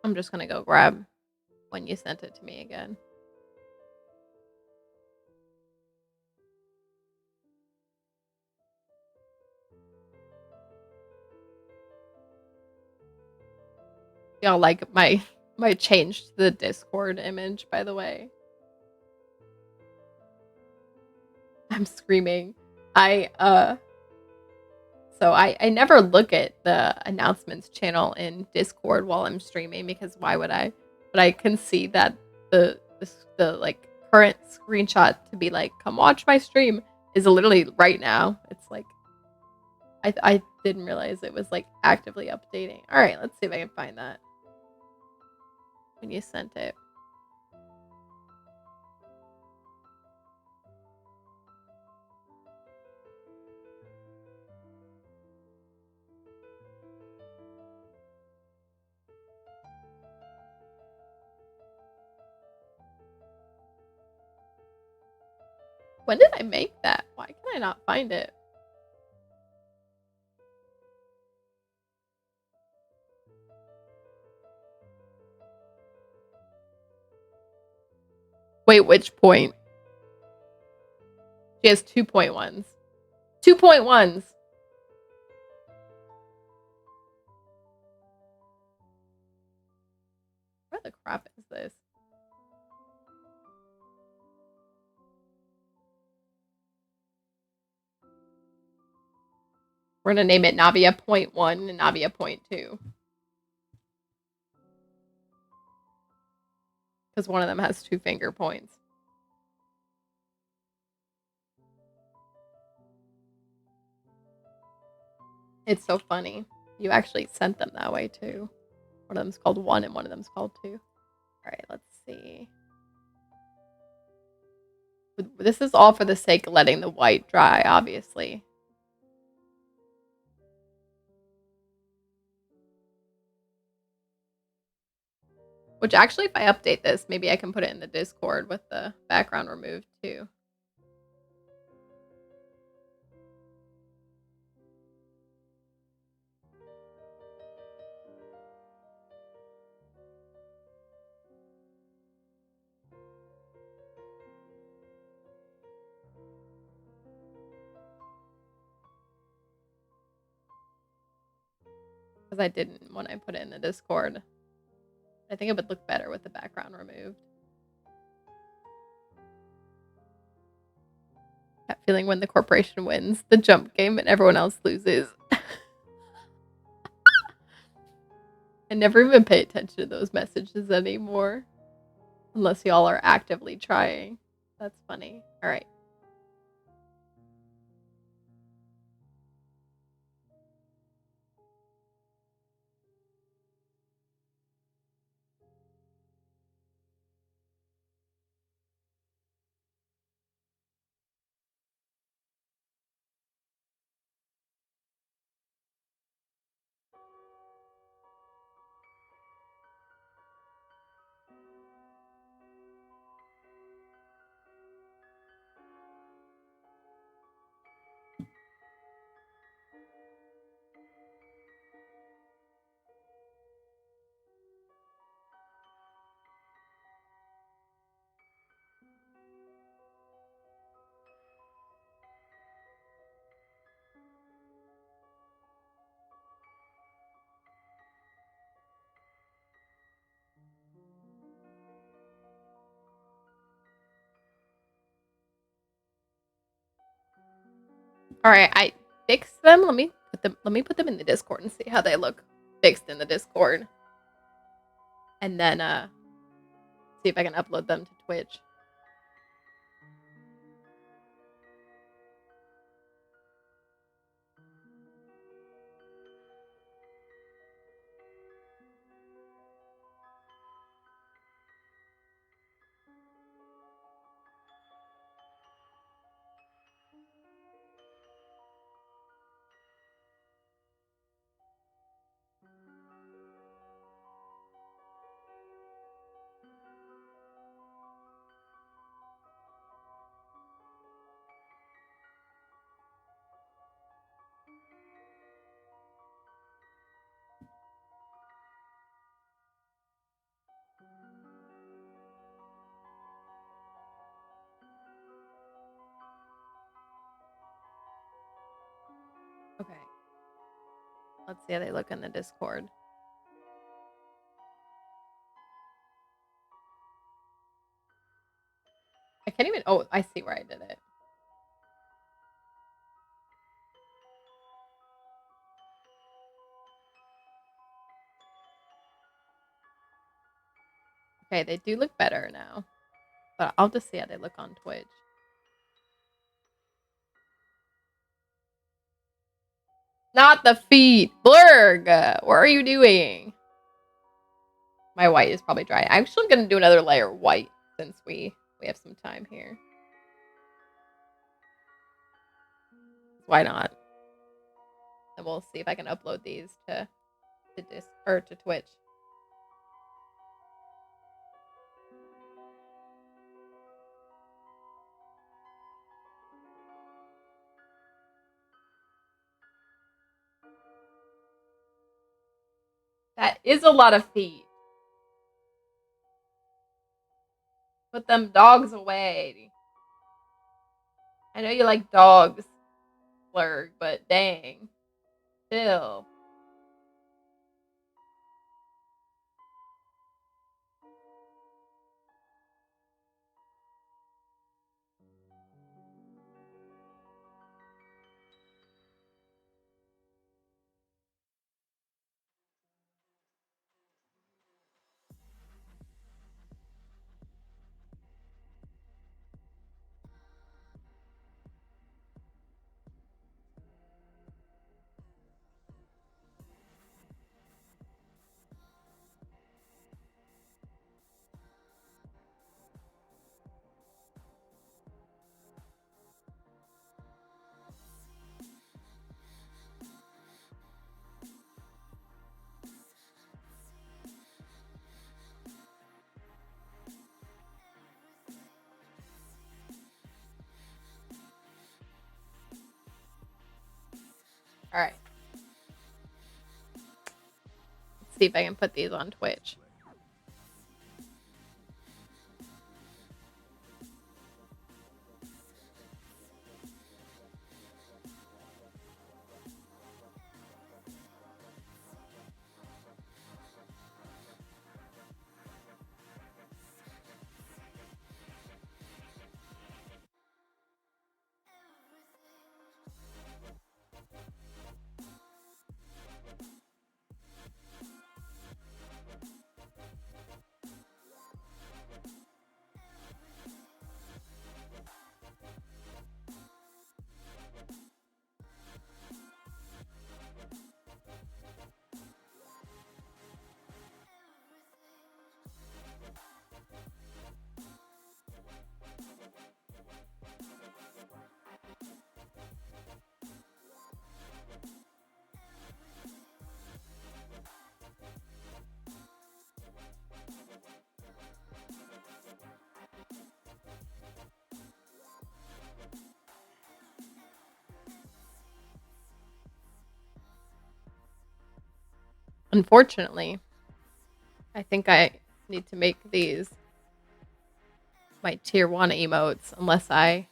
I'm just gonna go grab when you sent it to me again. Y'all like my change to the Discord image, by the way. I'm screaming. I never look at the announcements channel in Discord while I'm streaming because why would I? But I can see that the like current screenshot to be like, come watch my stream is literally right now. It's like I didn't realize it was like actively updating. All right, let's see if I can find that when you sent it. When did I make that? Why can I not find it? Wait, which point? She has 2.1s. 2.1s. Where the crap is this? We're gonna name it Navia Point 1 and Navia Point 2. Because one of them has 2 finger points. It's so funny. You actually sent them that way too. One of them's called 1 and one of them's called 2. Alright, let's see. This is all for the sake of letting the white dry, obviously. Which actually, if I update this, maybe I can put it in the Discord with the background removed too. Because I didn't when I put it in the Discord. I think it would look better with the background removed. That feeling when the corporation wins the jump game and everyone else loses. I never even pay attention to those messages anymore. Unless y'all are actively trying. That's funny. Alright. All right, I fixed them. Let me put them in the Discord and see how they look fixed in the Discord. And then see if I can upload them to Twitch. Okay. Let's see how they look in the Discord. I can't even. Oh, I see where I did it. Okay, they do look better now. But I'll just see how they look on Twitch. Not the feet. Blurg, what are you doing? My white is probably dry. I'm actually going to do another layer of white since we have some time here. Why not? And we'll see if I can upload these to Twitch. That is a lot of feet. Put them dogs away. I know you like dogs, Blurg, but dang. Chill. All right. Let's see if I can put these on Twitch. Unfortunately, I think I need to make these my tier 1 emotes unless I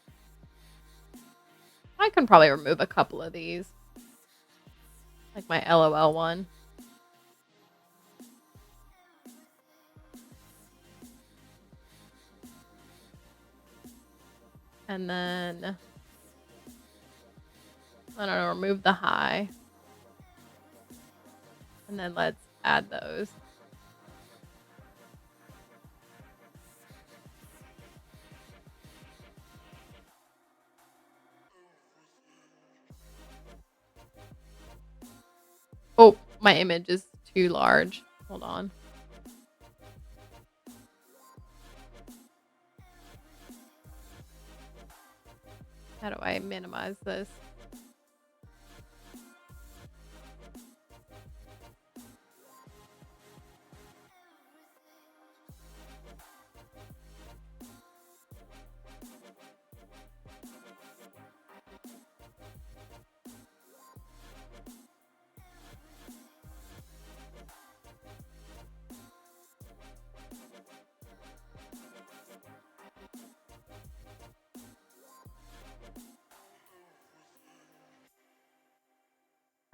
can probably remove a couple of these. Like my LOL one. And then I don't know, remove the high. And then let's add those. Oh, my image is too large. Hold on. How do I minimize this?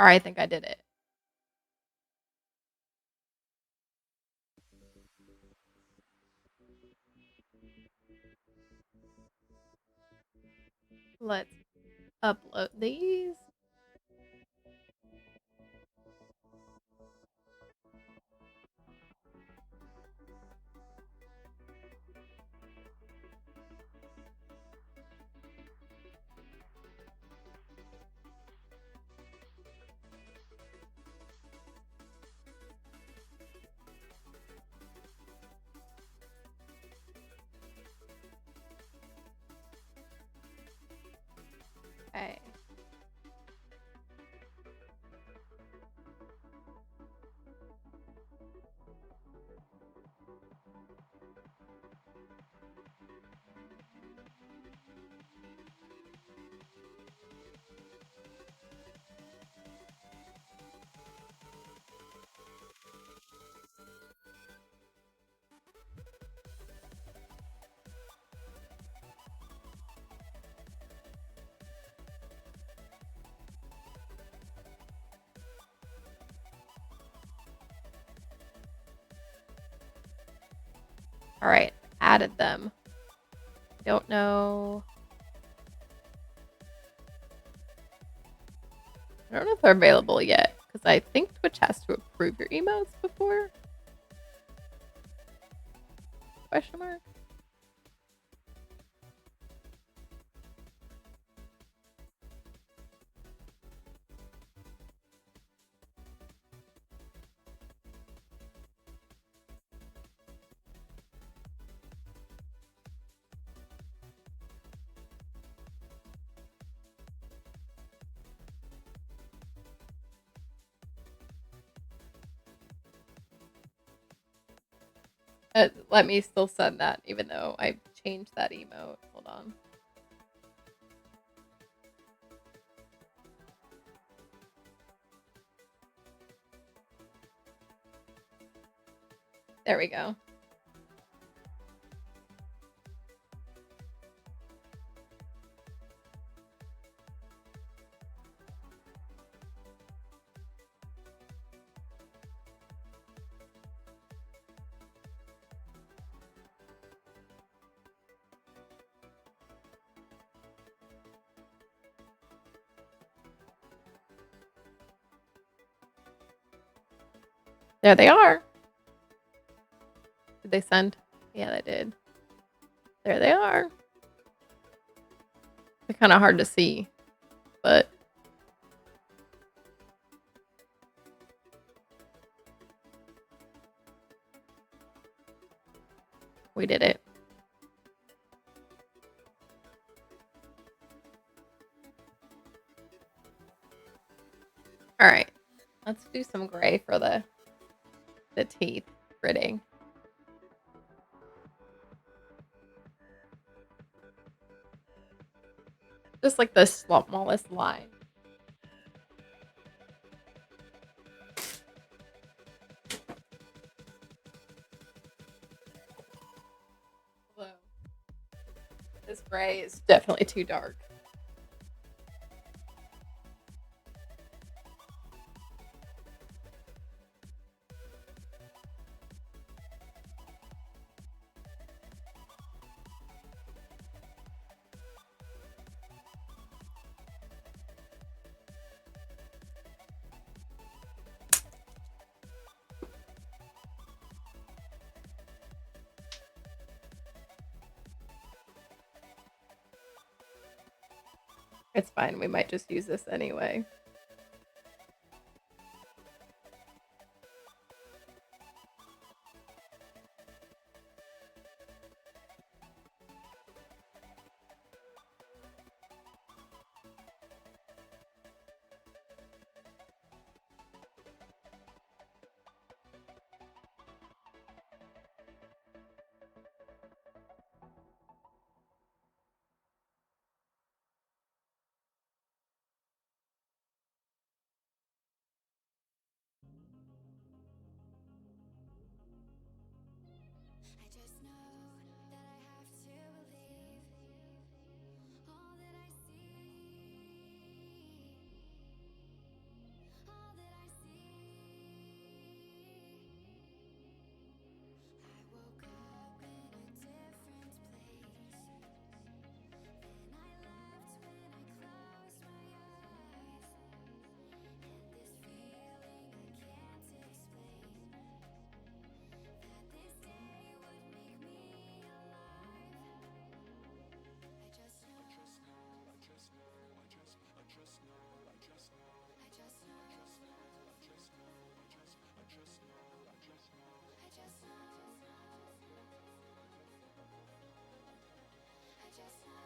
All right, I think I did it. Let's upload these. Okay. All right, added them. Don't know. I don't know if they're available yet because I think Twitch has to approve your emotes before. Question mark. Let me still send that even though I changed that emote. Hold on. There we go. There they are. Did they send? Yeah, they did. There they are. They're kind of hard to see, but we did it. All right, let's do some gray for the teeth gritting. Just like the smallest line. Although this gray is definitely too dark. It's fine. We might just use this anyway. I just know that I have to believe all that I see, all that I see. I woke up in a different place than I left when I closed my eyes. And this feeling I can't explain, that this day would make me alive. I just know, I just know, I just know, I just know, I just know, I just know, I just know, I just know, I just know, I just know, I just know, I just know, I just know.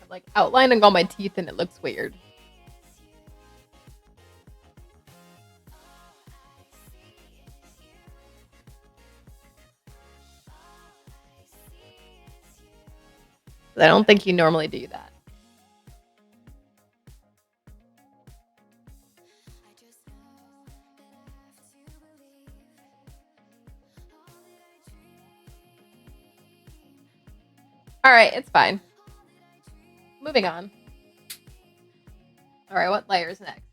I'm like outlining all my teeth and it looks weird. I don't think you normally do that. I just know that I have to believe all that I dream. All right, it's fine. Moving on. All right, what layer's next?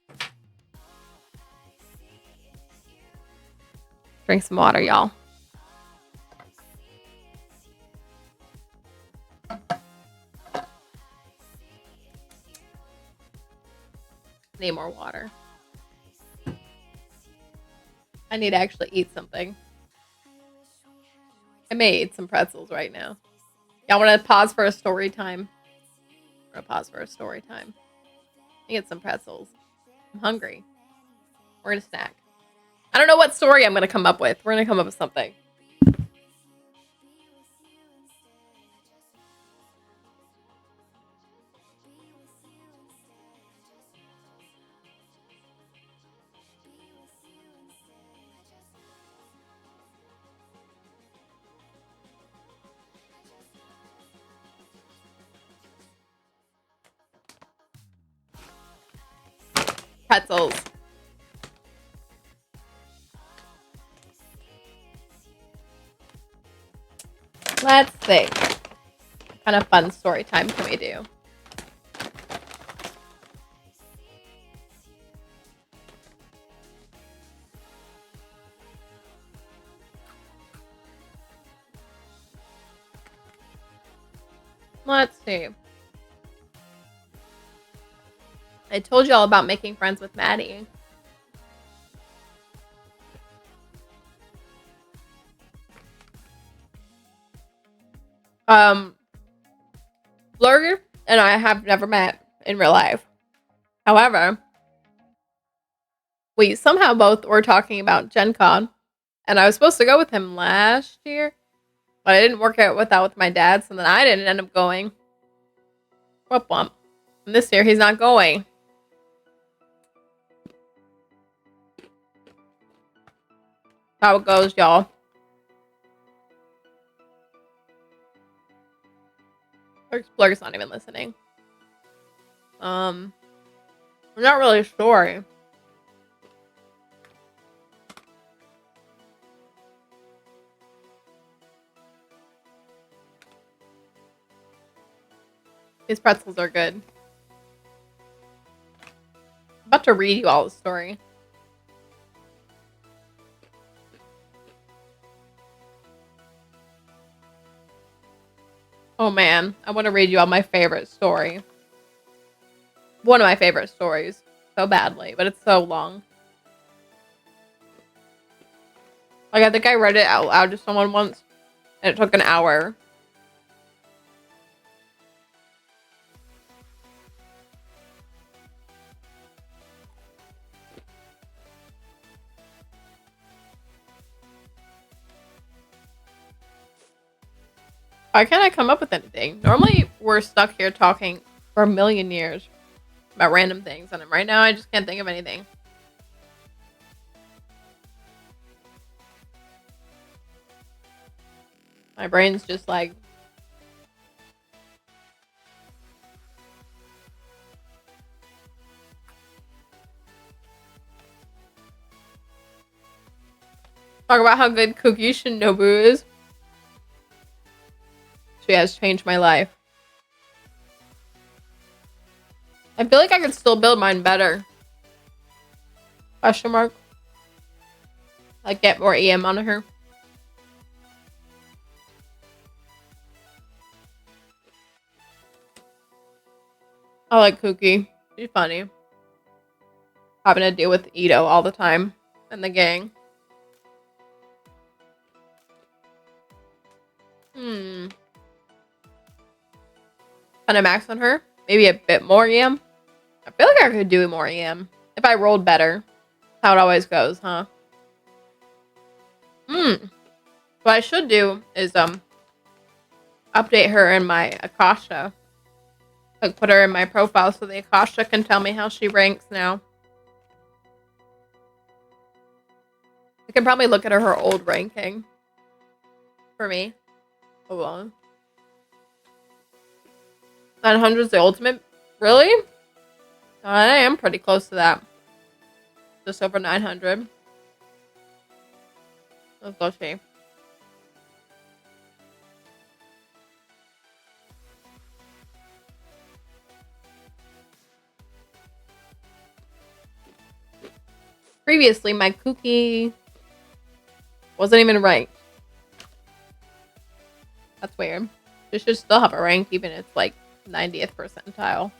Drink some water, y'all. Need more water. I need to actually eat something. I may eat some pretzels right now. Y'all want to pause for a story time? I'm gonna pause for a story time. I get some pretzels. I'm hungry. We're gonna snack. I don't know what story I'm gonna come up with. We're gonna come up with something. Pretzels. Let's see. What kind of fun story time can we do? Let's see. I told you all about making friends with Maddie. Blurger and I have never met in real life. However, we somehow both were talking about Gen Con, and I was supposed to go with him last year, but I didn't work out with my dad, so then I didn't end up going. Whoop wump. And this year he's not going. How it goes, y'all. Blur's not even listening. I'm not really sure. These pretzels are good. I'm about to read you all the story. Oh man, I want to read you all my favorite story. One of my favorite stories. So badly, but it's so long. Like, I think I read it out loud to someone once, and it took an hour. Why can't I come up with anything? Normally, we're stuck here talking for a million years about random things, and right now I just can't think of anything. My brain's just like... Talk about how good Cookie Shinobu is. She has changed my life. I feel like I could still build mine better. Question mark. Like, get more EM on her. I like Cookie. She's funny. Having to deal with Ito all the time. And the gang. Can I max on her? Maybe a bit more EM? I feel like I could do more EM. If I rolled better. How it always goes, huh? What I should do is, update her in my Akasha. Like, put her in my profile so the Akasha can tell me how she ranks now. I can probably look at her old ranking. For me. Hold on. 900 is the ultimate? Really? I am pretty close to that. Just over 900. Let's go see. Previously, my Cookie wasn't even ranked. That's weird. She should still have a rank, even if it's like 90th percentile.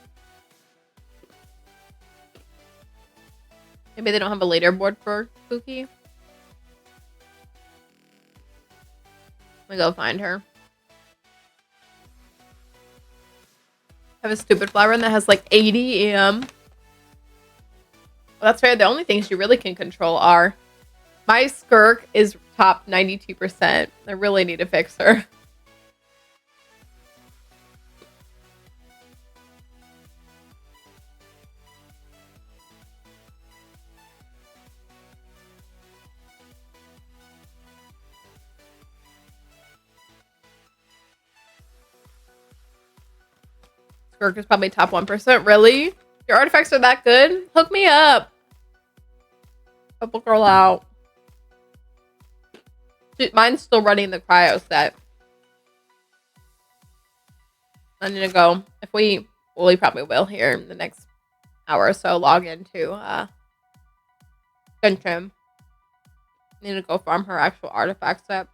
Maybe they don't have a leaderboard for Cookie. Let me go find her. I have a stupid flower that has like 80 EM. Well, that's fair. The only things you really can control are... My Skirk is top 92%. I really need to fix her. Skirk is probably top 1%. Really? Your artifacts are that good? Hook me up. Help a girl out. Mine's still running the cryo set. I need to go. If we probably will here in the next hour or so, log into Gundam. Need to go farm her actual artifact set.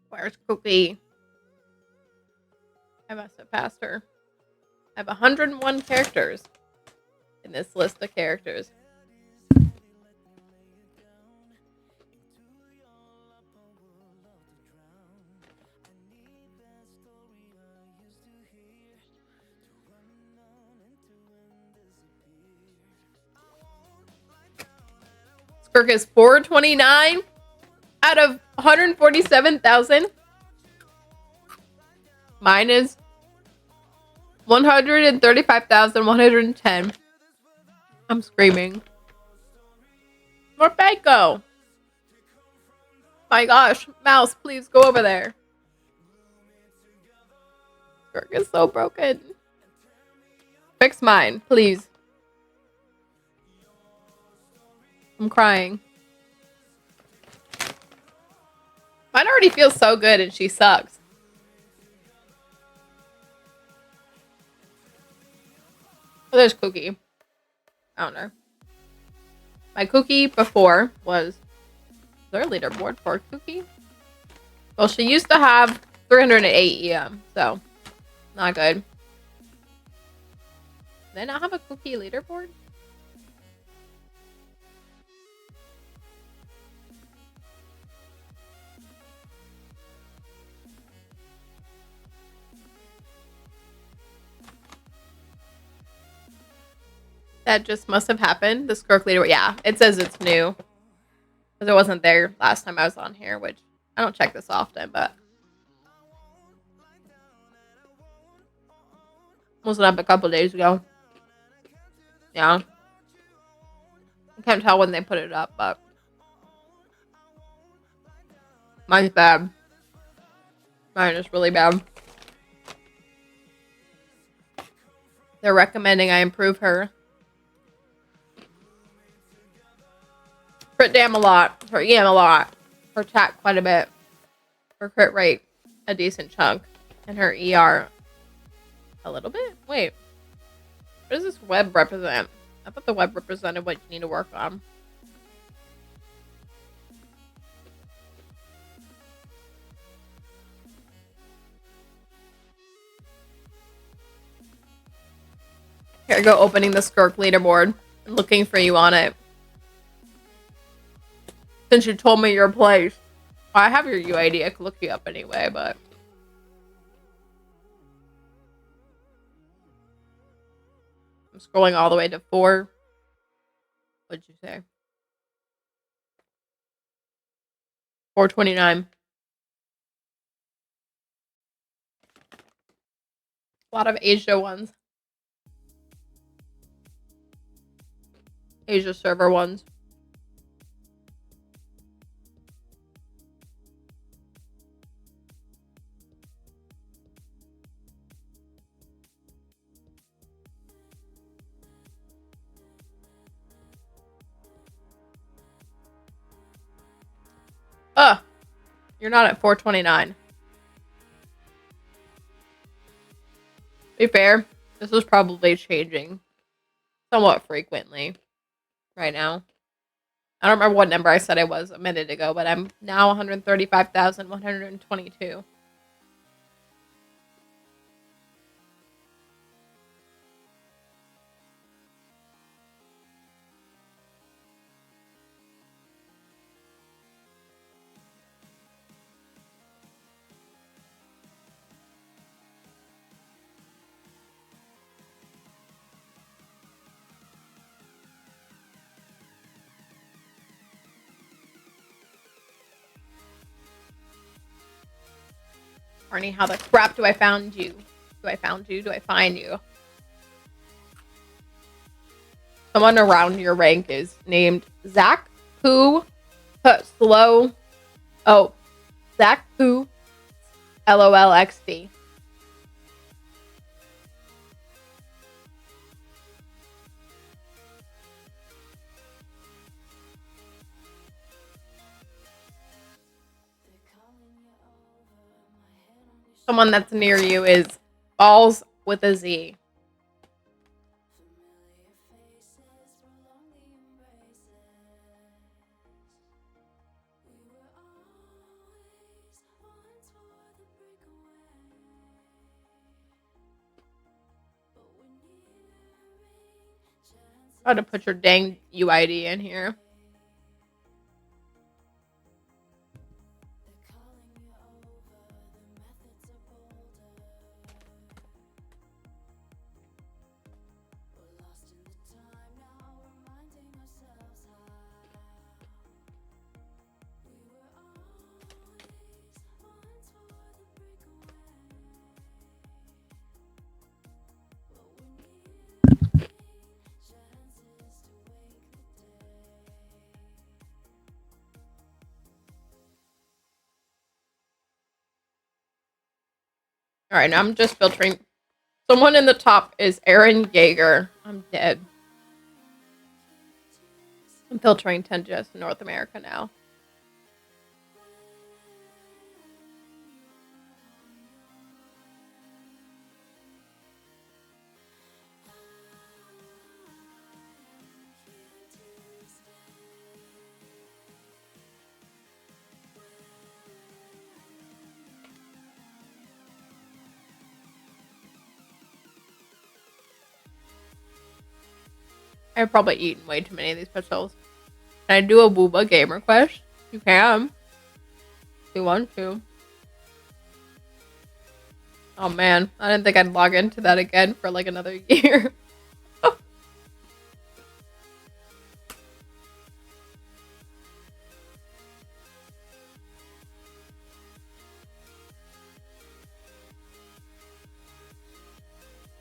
Where's Cookie? I must have passed her. I have 101 characters in this list of characters. Skirk is 429 out of 147,000. Mine is 135,110. I'm screaming. Morpeko! My gosh, mouse, please go over there. Skirk is so broken. Fix mine, please. I'm crying. Mine already feels so good and she sucks. Oh, there's Cookie. I don't know. My Cookie before was... Is there a leaderboard for Cookie? Well, she used to have 308 EM, so not good. They not have a cookie leaderboard? That just must have happened. The Skirk leader. Yeah, it says it's new. Because it wasn't there last time I was on here, which I don't check this often, but wasn't up a couple days ago. Yeah. I can't tell when they put it up, but mine's bad. Mine is really bad. They're recommending I improve her crit dam a lot, her EM a lot, her attack quite a bit, her crit rate a decent chunk, and her ER a little bit. Wait, what does this web represent? I thought the web represented what you need to work on. Here I go, opening the Skirk leaderboard and looking for you on it. Since you told me your place. I have your UID, I could look you up anyway, but I'm scrolling all the way to 4. What'd you say? 429. A lot of Asia ones. Asia server ones. You're not at 429. Be fair, this is probably changing somewhat frequently right now. I don't remember what number I said I was a minute ago, but I'm now 135,122. Arnie, how the crap do I find you? Do I find you? Do I find you? Someone around your rank is named Zach Poo Slow. Oh, Zach Poo LOLXD. Someone that's near you is Balls with a Z. Try to put your dang UID in here. All right, now I'm just filtering. Someone in the top is Aaron Yeager. I'm dead. I'm filtering 10 just North America now. I've probably eaten way too many of these pretzels. Can I do a Wooba game request? You can. If you want to. Oh man, I didn't think I'd log into that again for like another year.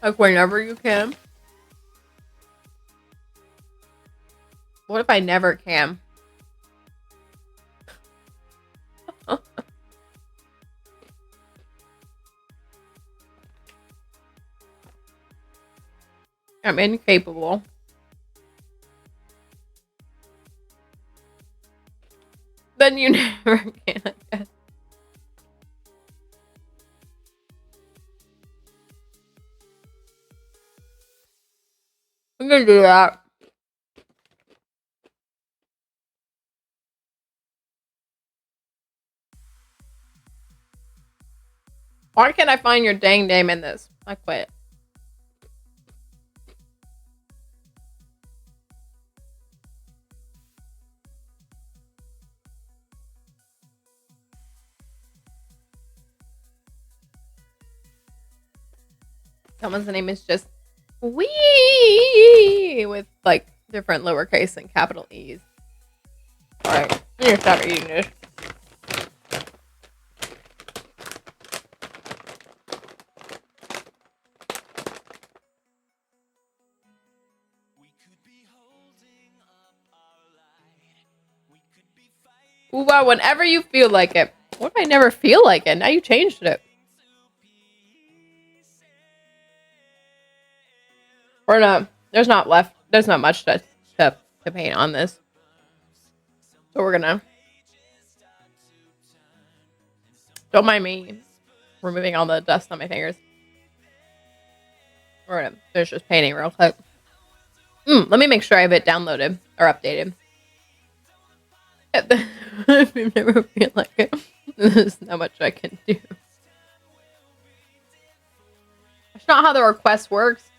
Like whenever you can. What if I never can? I'm incapable. Then you never can, I guess. I'm gonna do that. Why can't I find your dang name in this? I quit. Someone's name is just Wee with like different lowercase and capital E's. Alright, I'm gonna start eating this. Ooh, wow, whenever you feel like it. What if I never feel like it? Now you changed it. Or no, there's not much to paint on this. So we're gonna, don't mind me removing all the dust on my fingers. We're gonna finish this painting real quick. Let me make sure I have it downloaded or updated. If you never feel like it, there's not much I can do. That's not how the request works.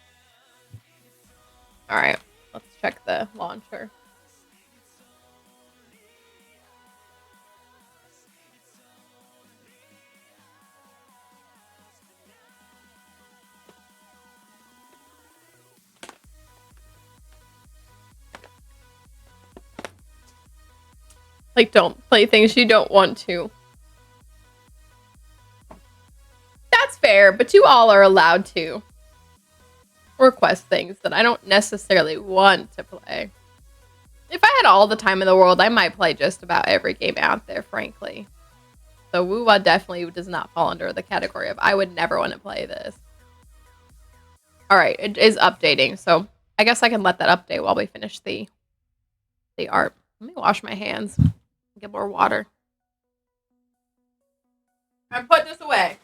Alright, let's check the launcher. Like, don't play things you don't want to. That's fair, but you all are allowed to request things that I don't necessarily want to play. If I had all the time in the world, I might play just about every game out there, frankly. So Woowa definitely does not fall under the category of I would never want to play this. Alright, it is updating, so I guess I can let that update while we finish the art. Let me wash my hands. Get more water. I'm putting this away.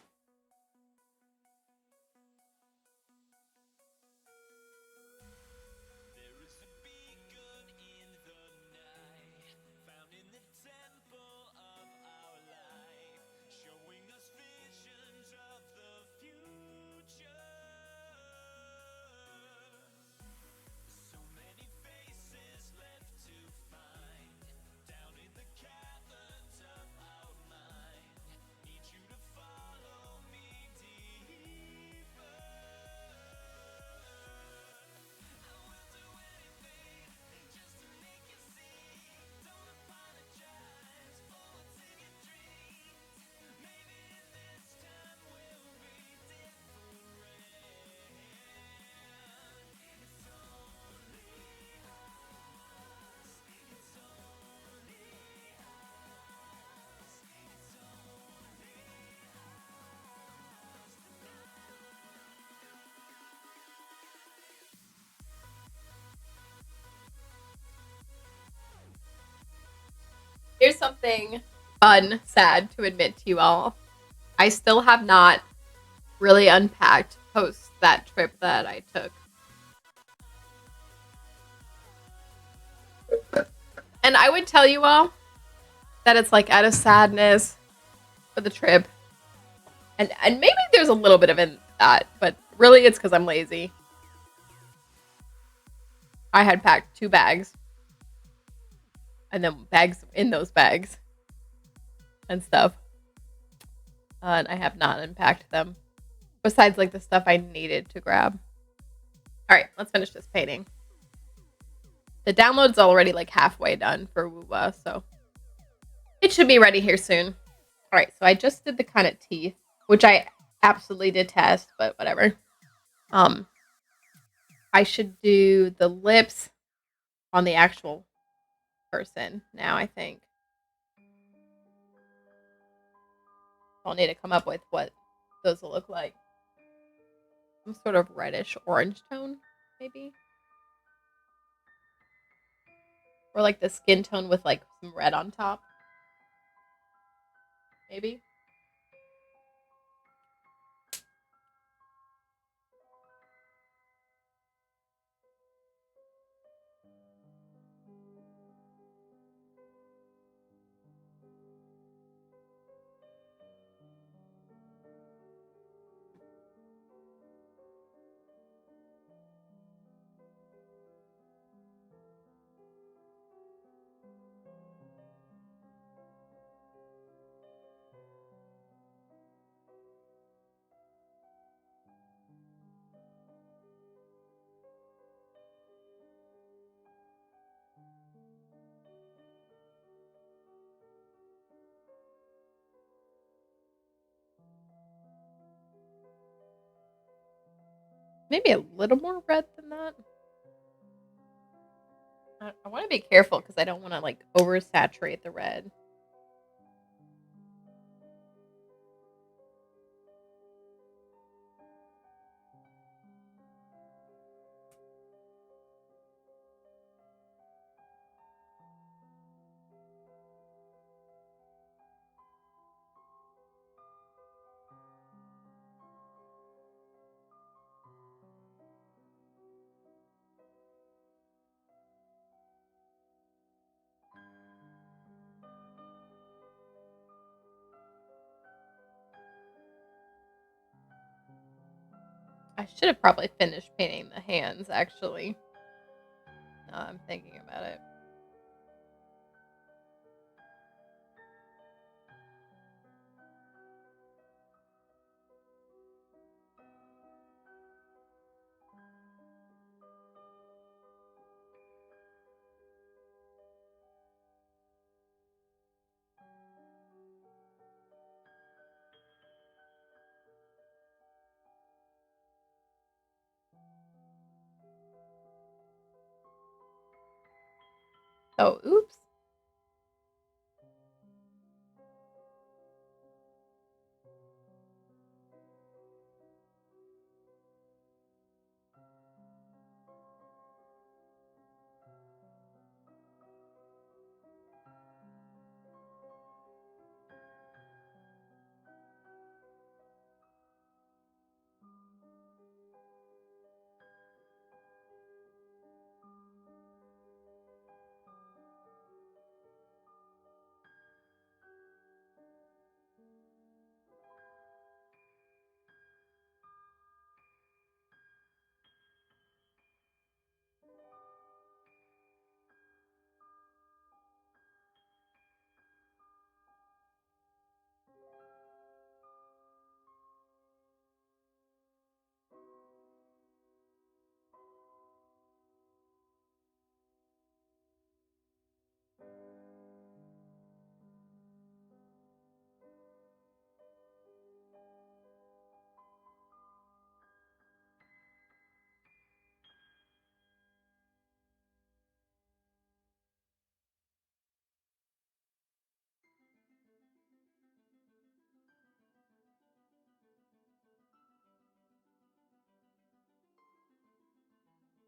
Here's something fun, sad to admit to you all. I still have not really unpacked post that trip that I took. And I would tell you all that it's like out of sadness for the trip. And maybe there's a little bit of that, but really it's because I'm lazy. I had packed 2 bags and then bags in those bags and stuff. And I have not unpacked them. Besides, like, the stuff I needed to grab. All right, let's finish this painting. The download's already, like, halfway done for Woowa, so it should be ready here soon. All right, so I just did the kind of teeth, which I absolutely detest, but whatever. I should do the lips on the actual person now, I think. I'll need to come up with what those will look like. Some sort of reddish orange tone, maybe. Or like the skin tone with like some red on top. Maybe. Maybe a little more red than that. I want to be careful because I don't want to like oversaturate the red. I should have probably finished painting the hands, actually. Now I'm thinking about it. Oh, oops.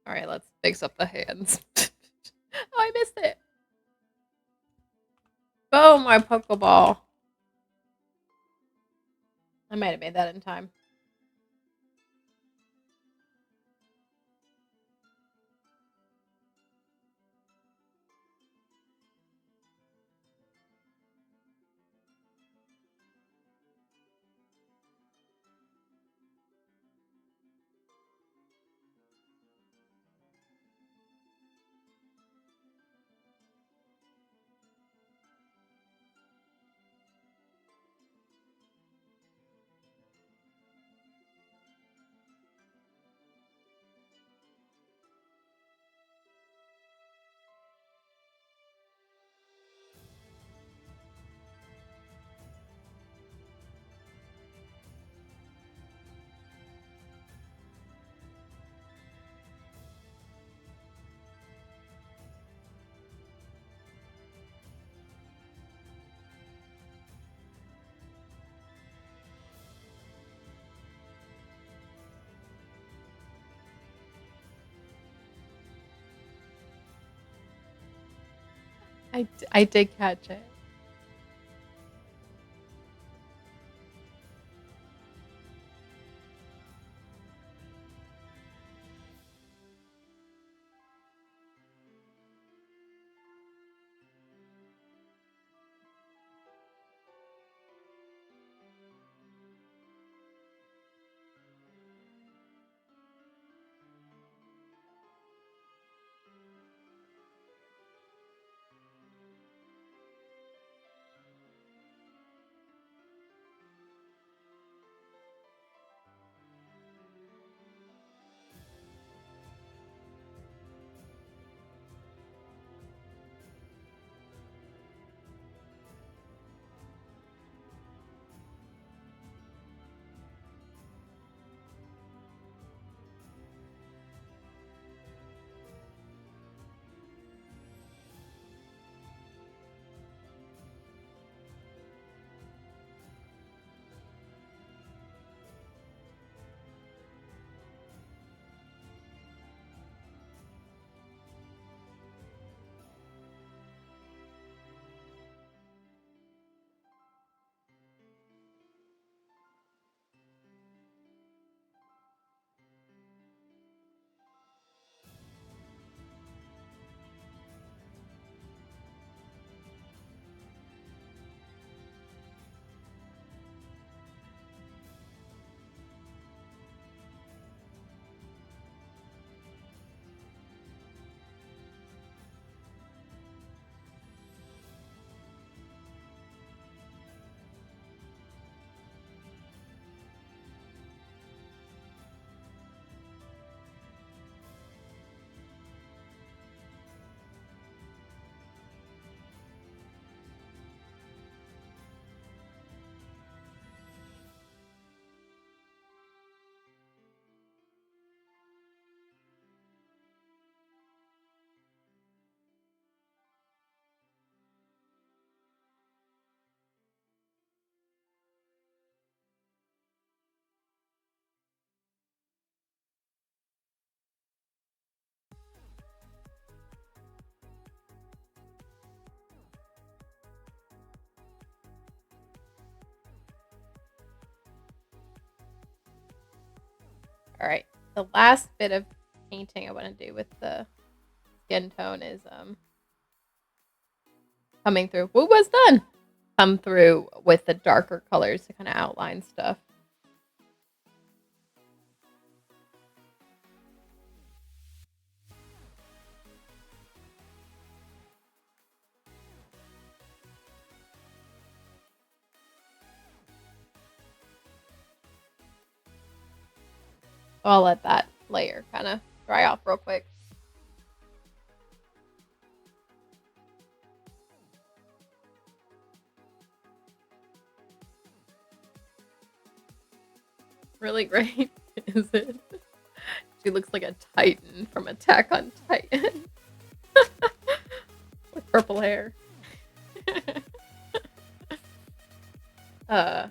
All right, let's fix up the hands. Oh, I missed it. Oh, my Pokeball. I might have made that in time. I did catch it. All right. The last bit of painting I want to do with the skin tone is coming through. What was done? Come through with the darker colors to kind of outline stuff. I'll let that layer kind of dry off real quick. Really great, is it? She looks like a Titan from Attack on Titan. With purple hair. uh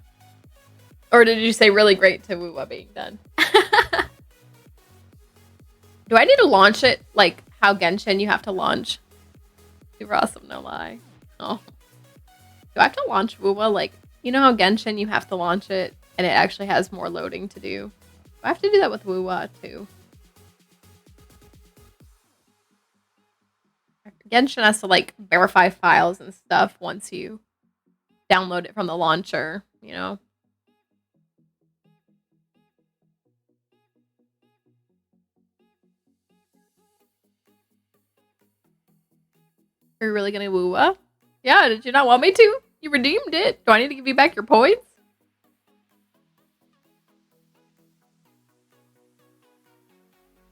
or did you say really great to Wuwa being done? Do I need to launch it like how Genshin you have to launch? Super awesome, no lie. Oh. Do I have to launch Wuwa? Like, you know how Genshin you have to launch it and it actually has more loading to do? Do I have to do that with Wuwa too? Genshin has to like verify files and stuff once you download it from the launcher, you know? Are you really gonna Wuwa? Yeah, did you not want me to? You redeemed it. Do I need to give you back your points?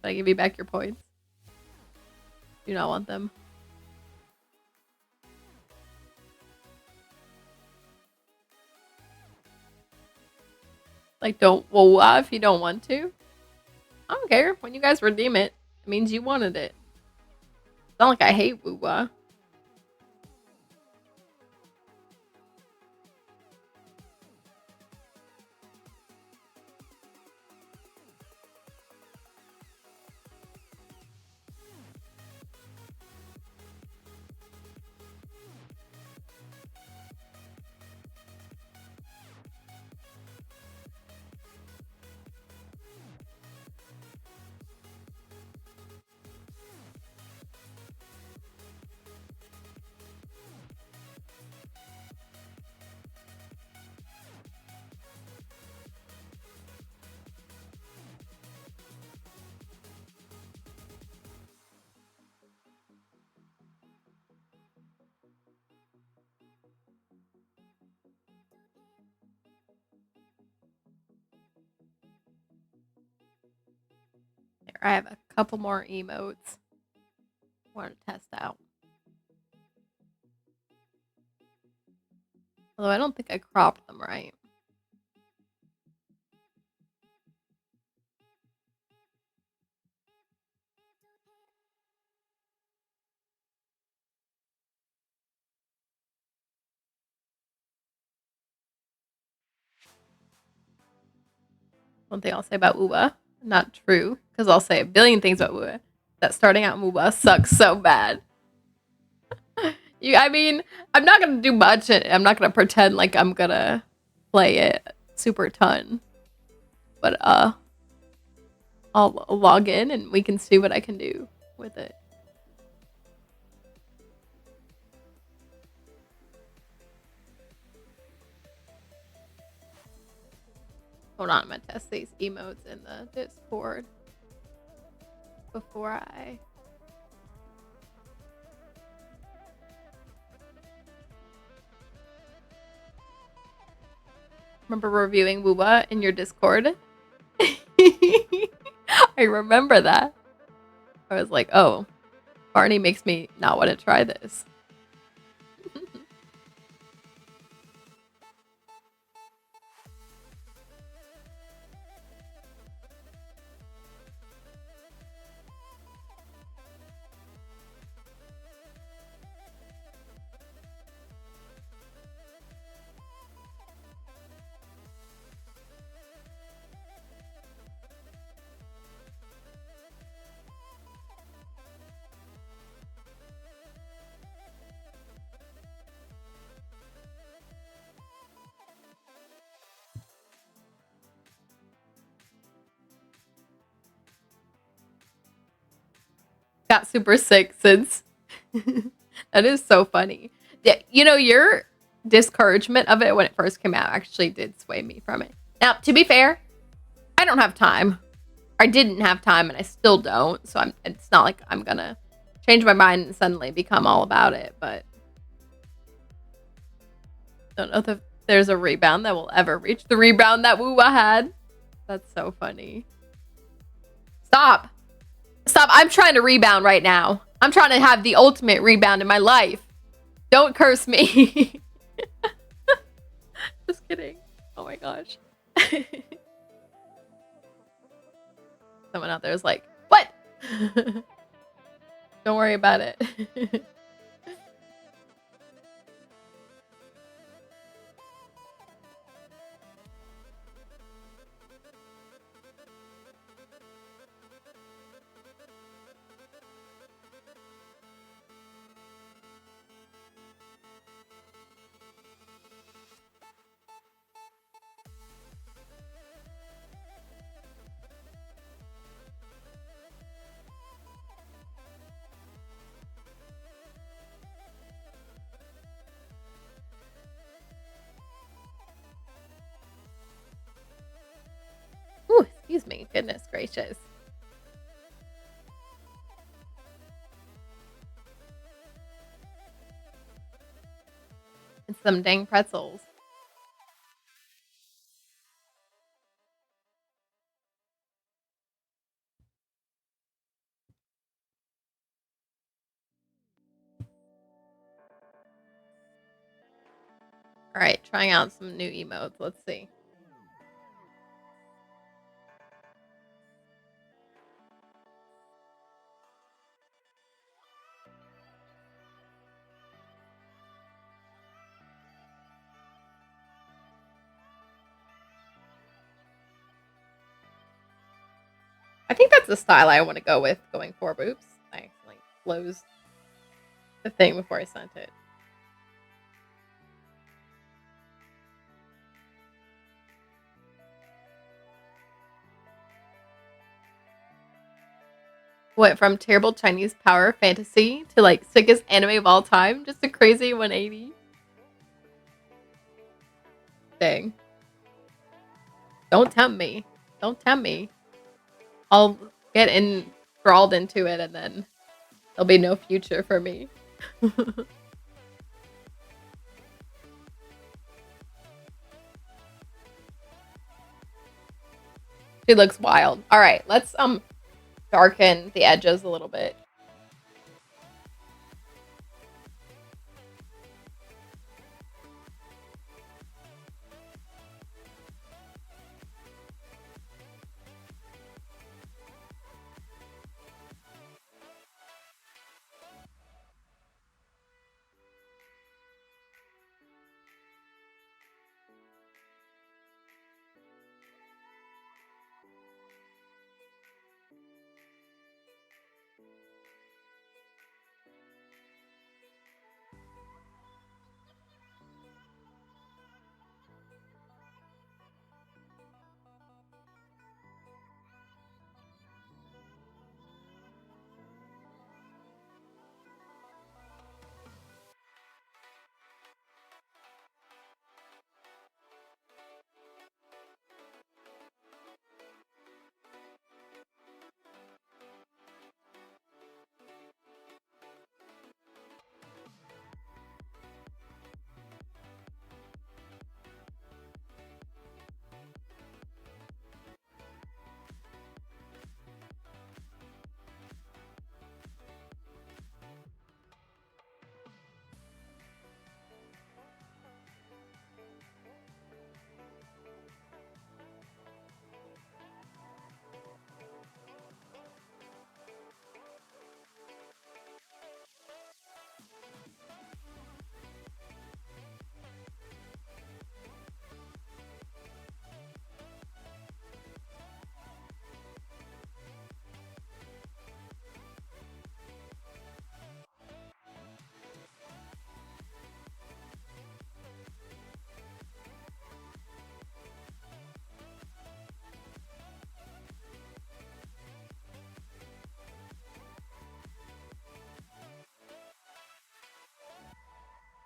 Did I give you back your points? Do not want them. Like, don't Wuwa if you don't want to. I don't care. When you guys redeem it, it means you wanted it. It's not like I hate Wuwa. I have a couple more emotes I want to test out. Although I don't think I cropped them right. One thing I'll say about Uwa, not true, because I'll say a billion things about Uwa. That starting out Uwa sucks so bad. I mean, I'm not gonna do much. I'm not gonna pretend like I'm gonna play it super ton. But I'll log in and we can see what I can do with it. Hold on, I'm gonna test these emotes in the Discord before I. Remember reviewing Wooba in your Discord? I remember that. I was like, oh, Barney makes me not want to try this. Got super sick since. That is so funny. Yeah, you know, your discouragement of it when it first came out actually did sway me from it. Now, to be fair, I don't have time. I didn't have time and I still don't. So it's not like I'm gonna change my mind and suddenly become all about it, but I don't know if there's a rebound that will ever reach the rebound that Woowa had. That's so funny. Stop. Stop. I'm trying to rebound right now. I'm trying to have the ultimate rebound in my life. Don't curse me. Just kidding. Oh my gosh. Someone out there is like, what? Don't worry about it. Ooh, excuse me. Goodness gracious. It's some dang pretzels. All right, trying out some new emotes. Let's see. I think that's the style I want to go with going forward. Oops, I like closed the thing before I sent it. Went from terrible Chinese power fantasy to like sickest anime of all time. Just a crazy 180. Dang. Don't tempt me. Don't tempt me. I'll get enthralled into it and then there'll be no future for me. She looks wild. All right, let's darken the edges a little bit.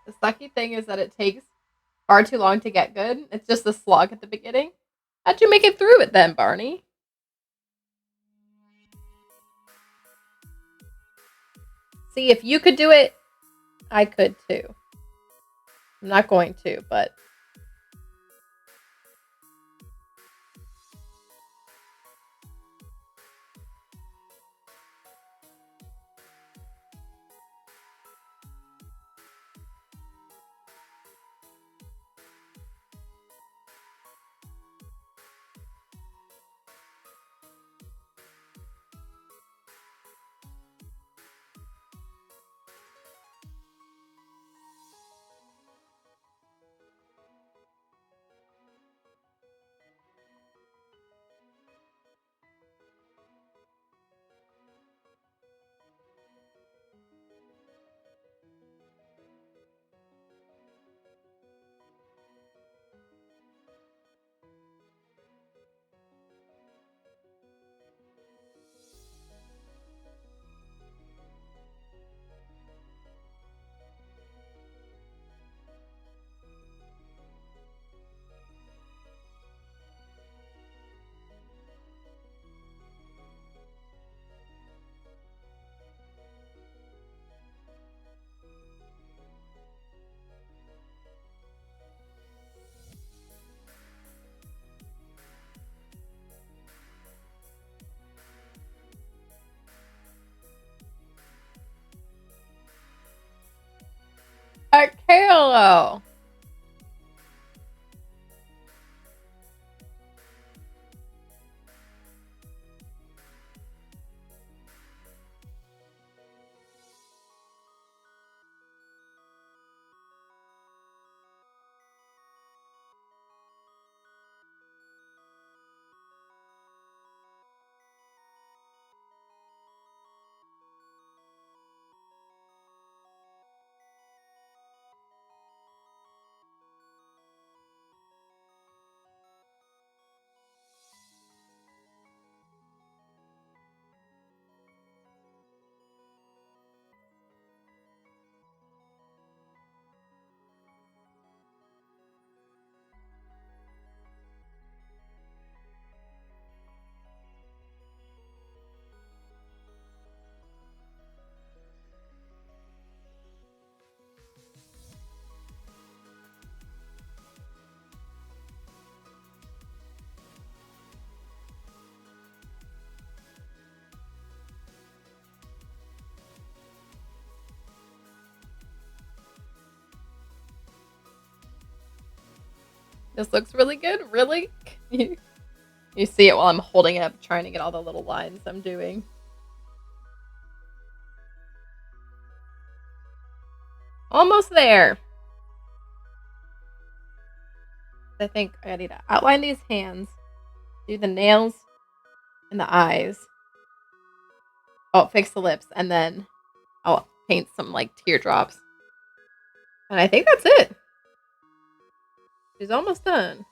The sucky thing is that it takes far too long to get good. It's just a slog at the beginning. How'd you make it through it then, Barney? See, if you could do it, I could too. I'm not going to, but Carlo. This looks really good. Really? You see it while I'm holding it up, trying to get all the little lines I'm doing. Almost there. I think I need to outline these hands, do the nails and the eyes. Oh, fix the lips, and then I'll paint some like teardrops. And I think that's it. She's almost done.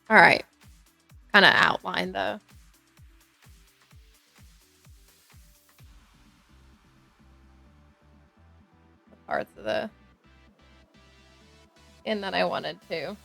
All right. Kind of outline the parts of the skin that I wanted to.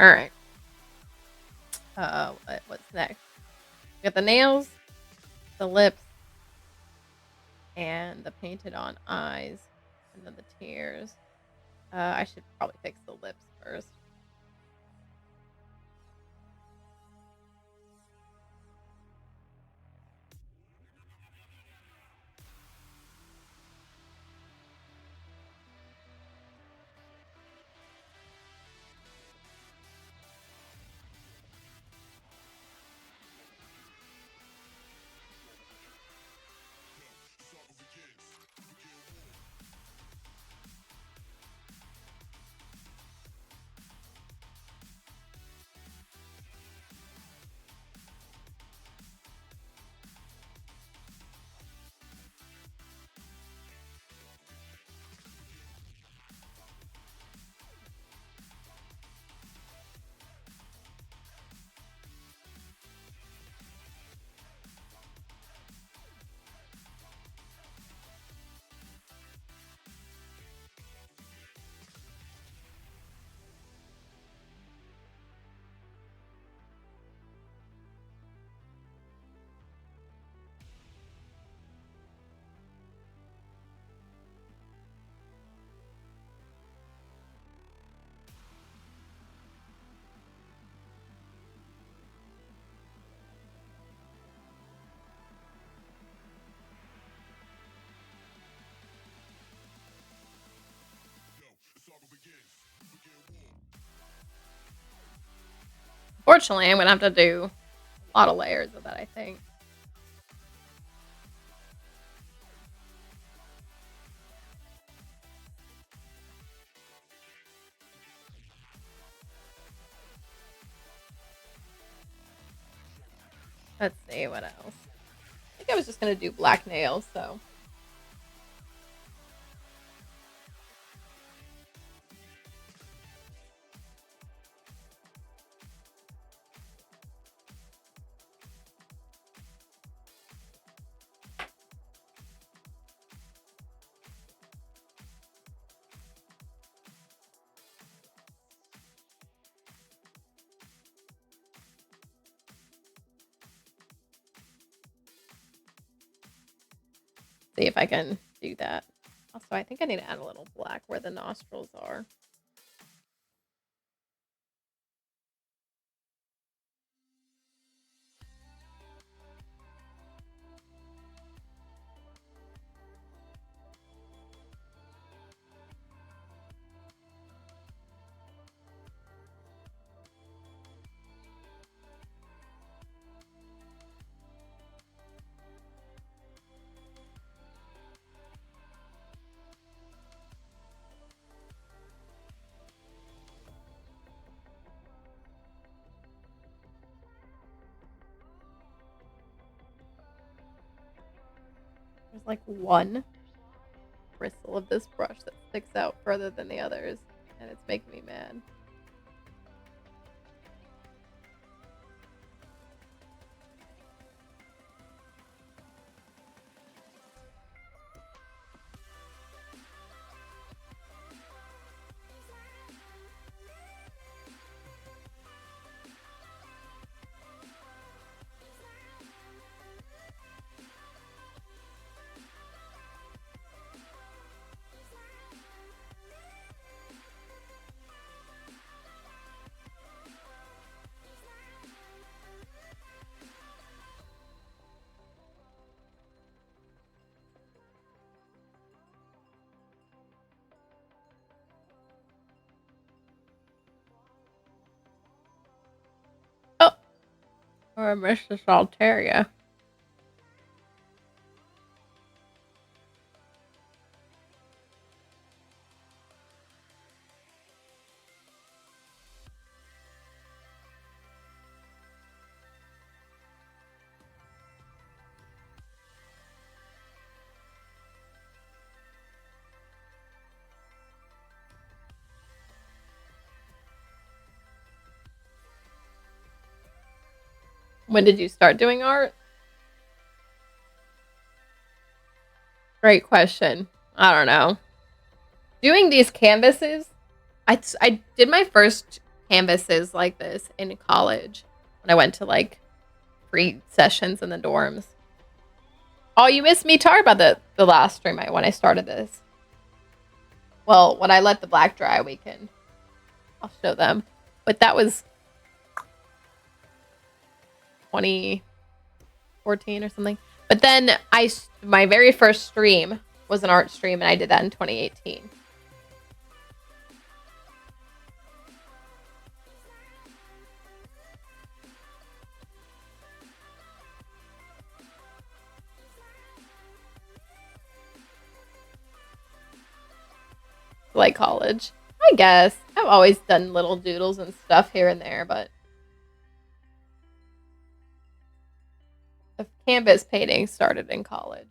All right. What's next? We got the nails, the lips, and the painted on eyes, and then the tears. I should probably fix the lips first. Fortunately, I'm gonna have to do a lot of layers of that, I think. Let's see what else. I think I was just gonna do black nails, so see if I can do that. Also, I think I need to add a little black where the nostrils are. There's like one bristle of this brush that sticks out further than the others, and it's making me mad. Or Mrs. Saltaria. When did you start doing art? Great question. I don't know. Doing these canvases, I did my first canvases like this in college when I went to like free sessions in the dorms. Oh, you missed me talking about the last stream when I started this. Well, when I let the black dry, I'll show them. But that was 2014 or something. But then my very first stream was an art stream, and I did that in 2018. Like college, I guess. I've always done little doodles and stuff here and there, but the canvas painting started in college.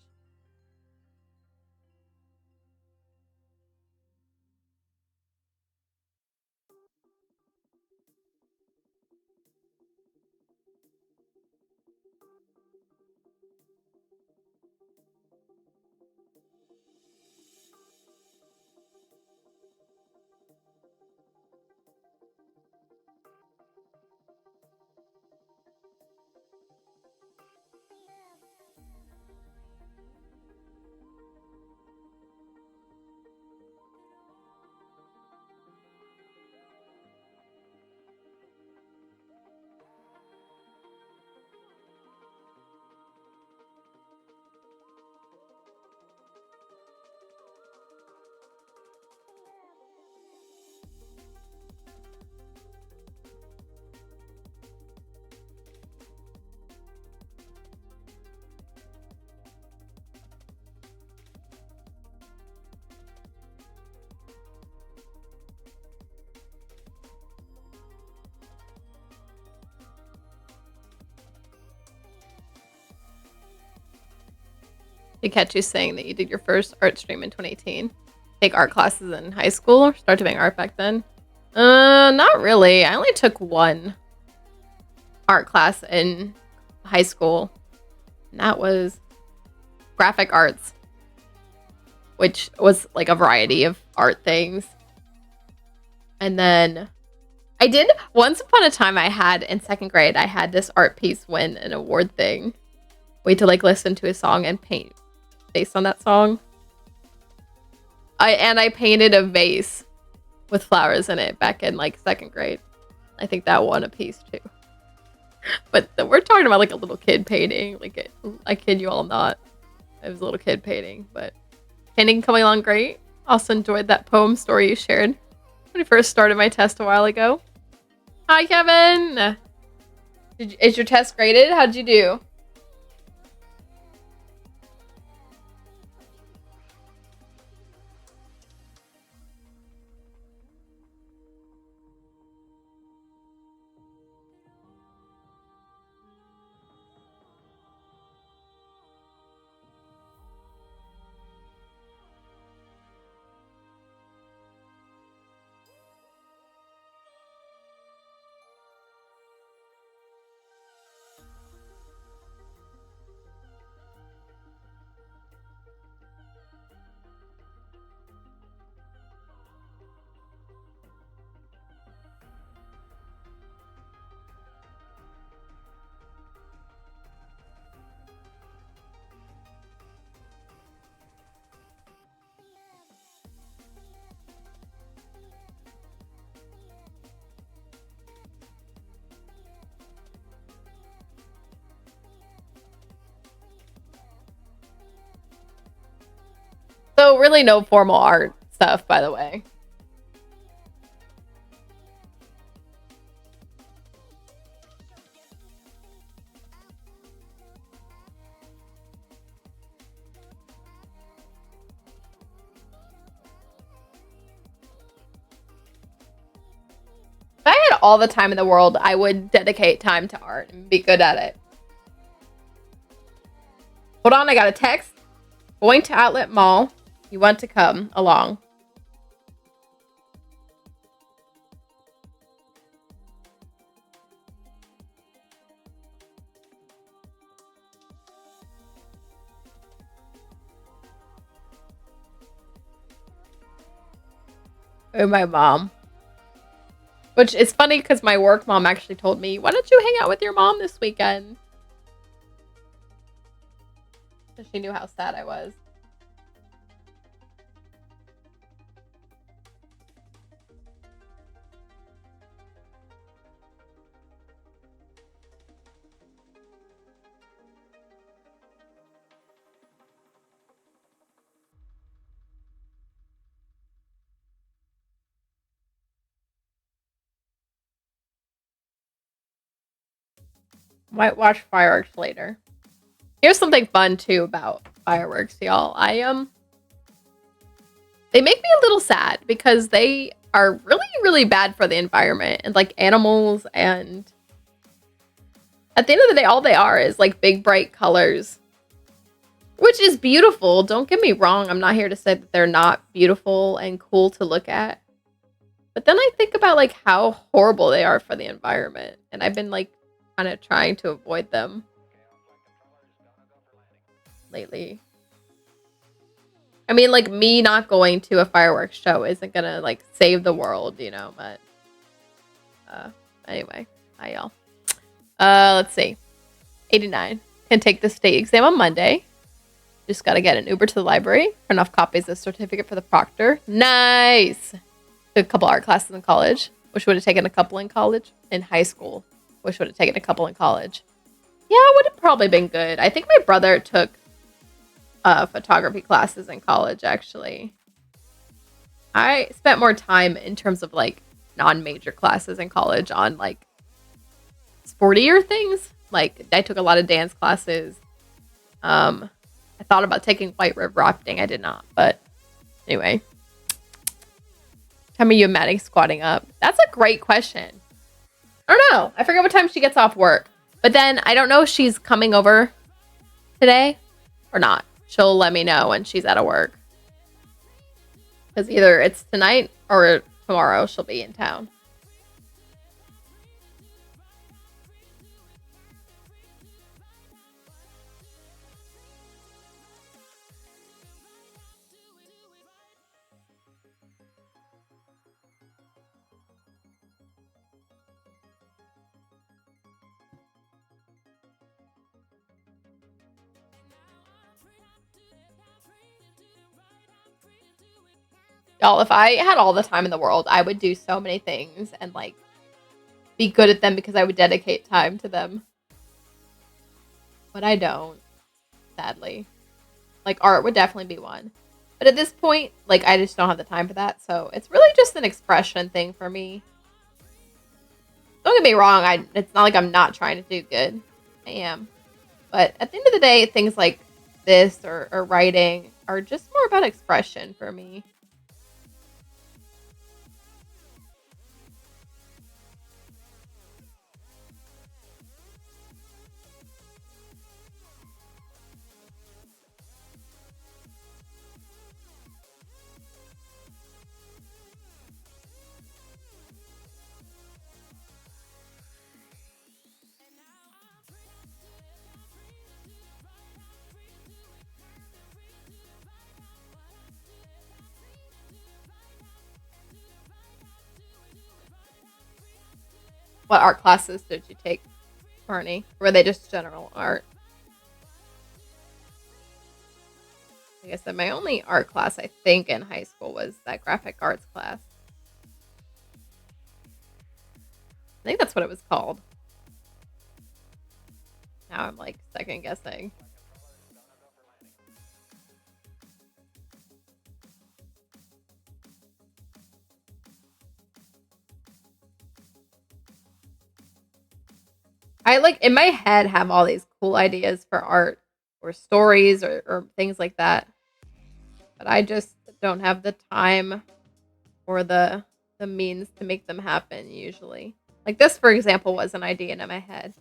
To catch you saying that you did your first art stream in 2018. Take art classes in high school or start doing art back then? Not really. I only took one art class in high school, and that was graphic arts, which was like a variety of art things. And then I did, once upon a time, I had in second grade, I had this art piece win an award thing. We had to like listen to a song and paint based on that song. I painted a vase with flowers in it back in like second grade. I think that won a piece too. But we're talking about like a little kid painting. Like I kid you all not. It was a little kid painting, but painting coming along great. Also enjoyed that poem story you shared when I first started my test a while ago. Hi, Kevin. Is your test graded? How'd you do? So really no formal art stuff, by the way. had all the time in the world, I would dedicate time to art and be good at it. Hold on, I got a text. Going to Outlet Mall. You want to come along? Oh, my mom. Which is funny because my work mom actually told me, why don't you hang out with your mom this weekend? Because she knew how sad I was. Might watch fireworks later. Here's something fun too about fireworks, y'all. They make me a little sad because they are really, really bad for the environment and like animals, and at the end of the day, all they are is like big bright colors, which is beautiful. Don't get me wrong. I'm not here to say that they're not beautiful and cool to look at. But then I think about like how horrible they are for the environment, and I've been like kind of trying to avoid them lately. I mean, like, me not going to a fireworks show isn't gonna like save the world, you know, but anyway, hi y'all. Let's see. 89. Can take the state exam on Monday. Just gotta get an Uber to the library, print off copies of the certificate for the proctor. Nice! Took a couple art classes in college. Wish would have taken a couple in college. In high school. Wish would have taken a couple in college. Yeah, it would have probably been good. I think my brother took photography classes in college, actually. I spent more time in terms of like non-major classes in college on like sportier things. Like I took a lot of dance classes. I thought about taking white river rafting. I did not, but anyway. Time are you and Maddie squatting up? That's a great question. I don't know. I forget what time she gets off work. But then I don't know if she's coming over today or not. She'll let me know when she's out of work. Because either it's tonight or tomorrow she'll be in town. Y'all, if I had all the time in the world, I would do so many things and like be good at them because I would dedicate time to them. But I don't, sadly. Like art would definitely be one. But at this point, like I just don't have the time for that. So it's really just an expression thing for me. Don't get me wrong, it's not like I'm not trying to do good. I am. But at the end of the day, things like this or writing are just more about expression for me. What art classes did you take, Barney? Or were they just general art? Like I said, my only art class, I think, in high school was that graphic arts class. I think that's what it was called. Now I'm like second guessing. I like in my head have all these cool ideas for art or stories or things like that. But I just don't have the time or the means to make them happen usually. Like this, for example, was an idea in my head.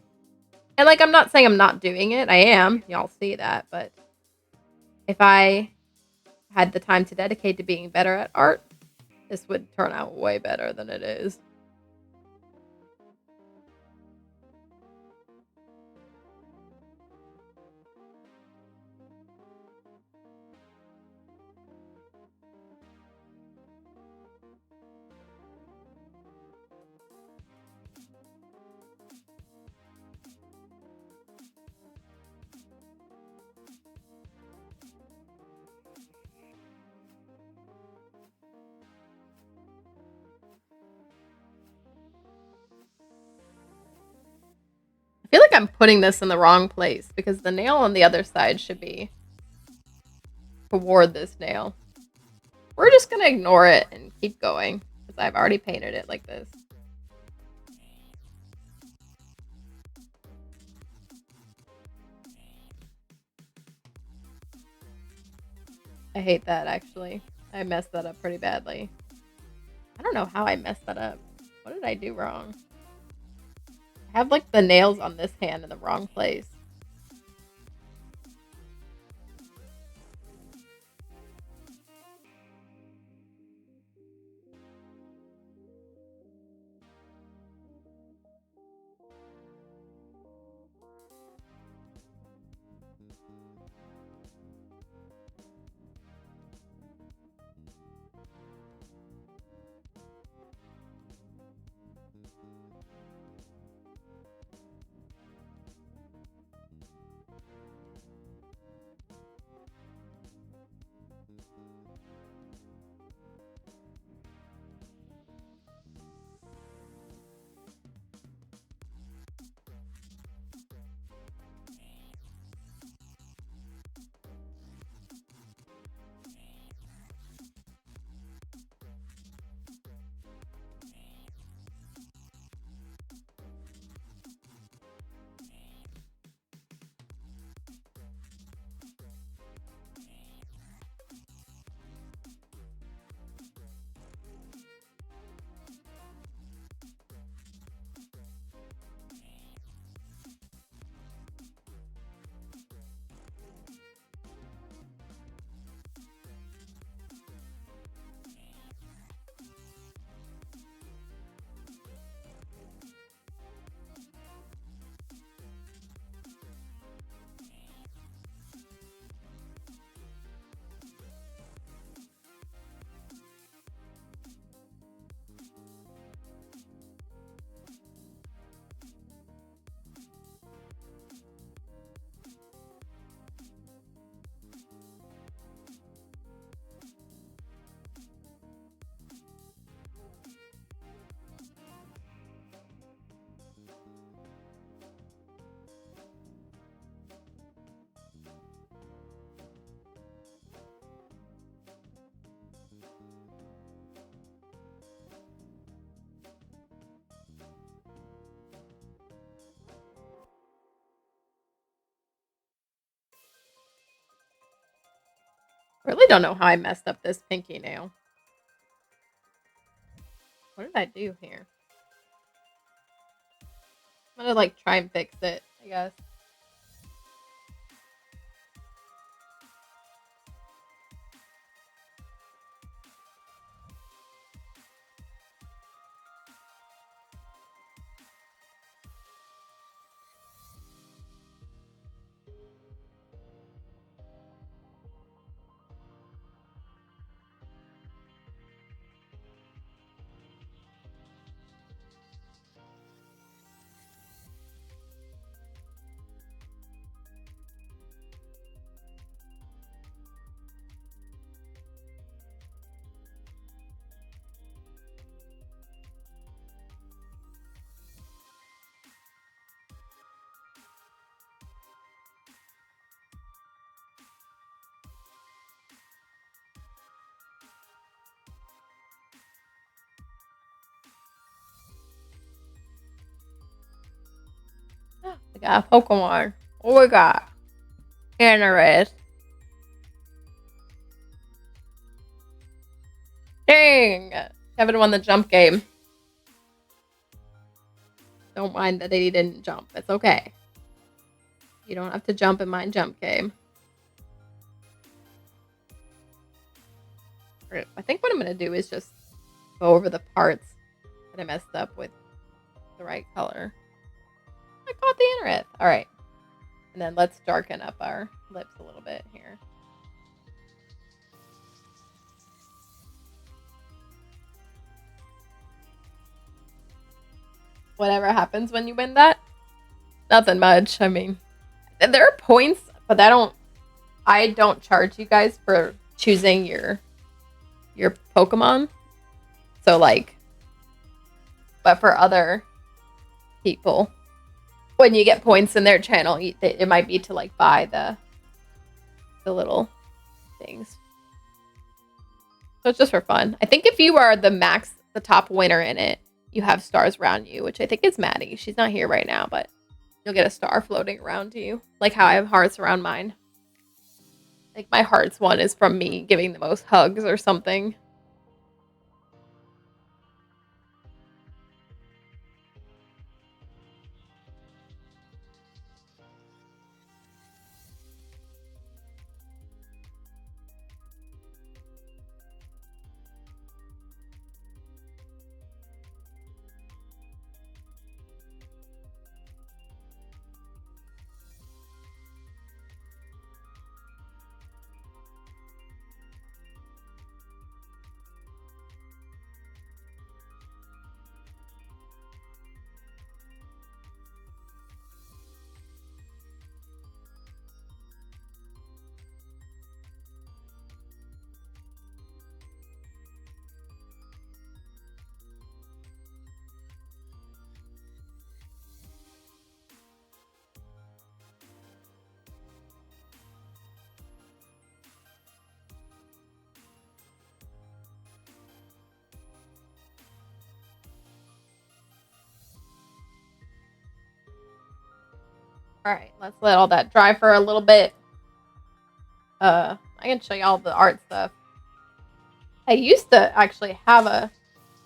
And like I'm not saying I'm not doing it. I am. Y'all see that, but if I had the time to dedicate to being better at art, this would turn out way better than it is. I feel like I'm putting this in the wrong place because the nail on the other side should be toward this nail. We're just gonna ignore it and keep going because I've already painted it like this. I hate that actually. I messed that up pretty badly. I don't know how I messed that up. What did I do wrong? I have like the nails on this hand in the wrong place. I really don't know how I messed up this pinky nail. What did I do here? I'm gonna like try and fix it, I guess. We got a Pokemon. What we got? Generous. Dang! Kevin won the jump game. Don't mind that he didn't jump. It's okay. You don't have to jump in my jump game. Alright, I think what I'm going to do is just go over the parts that I messed up with the right color. I caught the internet. All right. And then let's darken up our lips a little bit here. Whatever happens when you win that? Nothing much. I mean, there are points, but I don't charge you guys for choosing your Pokemon. So like, but for other people, when you get points in their channel, it might be to like buy the little things. So it's just for fun. I think if you are the top winner in it, you have stars around you, which I think is Maddie. She's not here right now, but you'll get a star floating around you, like how I have hearts around mine. Like my hearts one is from me giving the most hugs or something. All right, let's let all that dry for a little bit. I can show you all the art stuff. I used to actually have a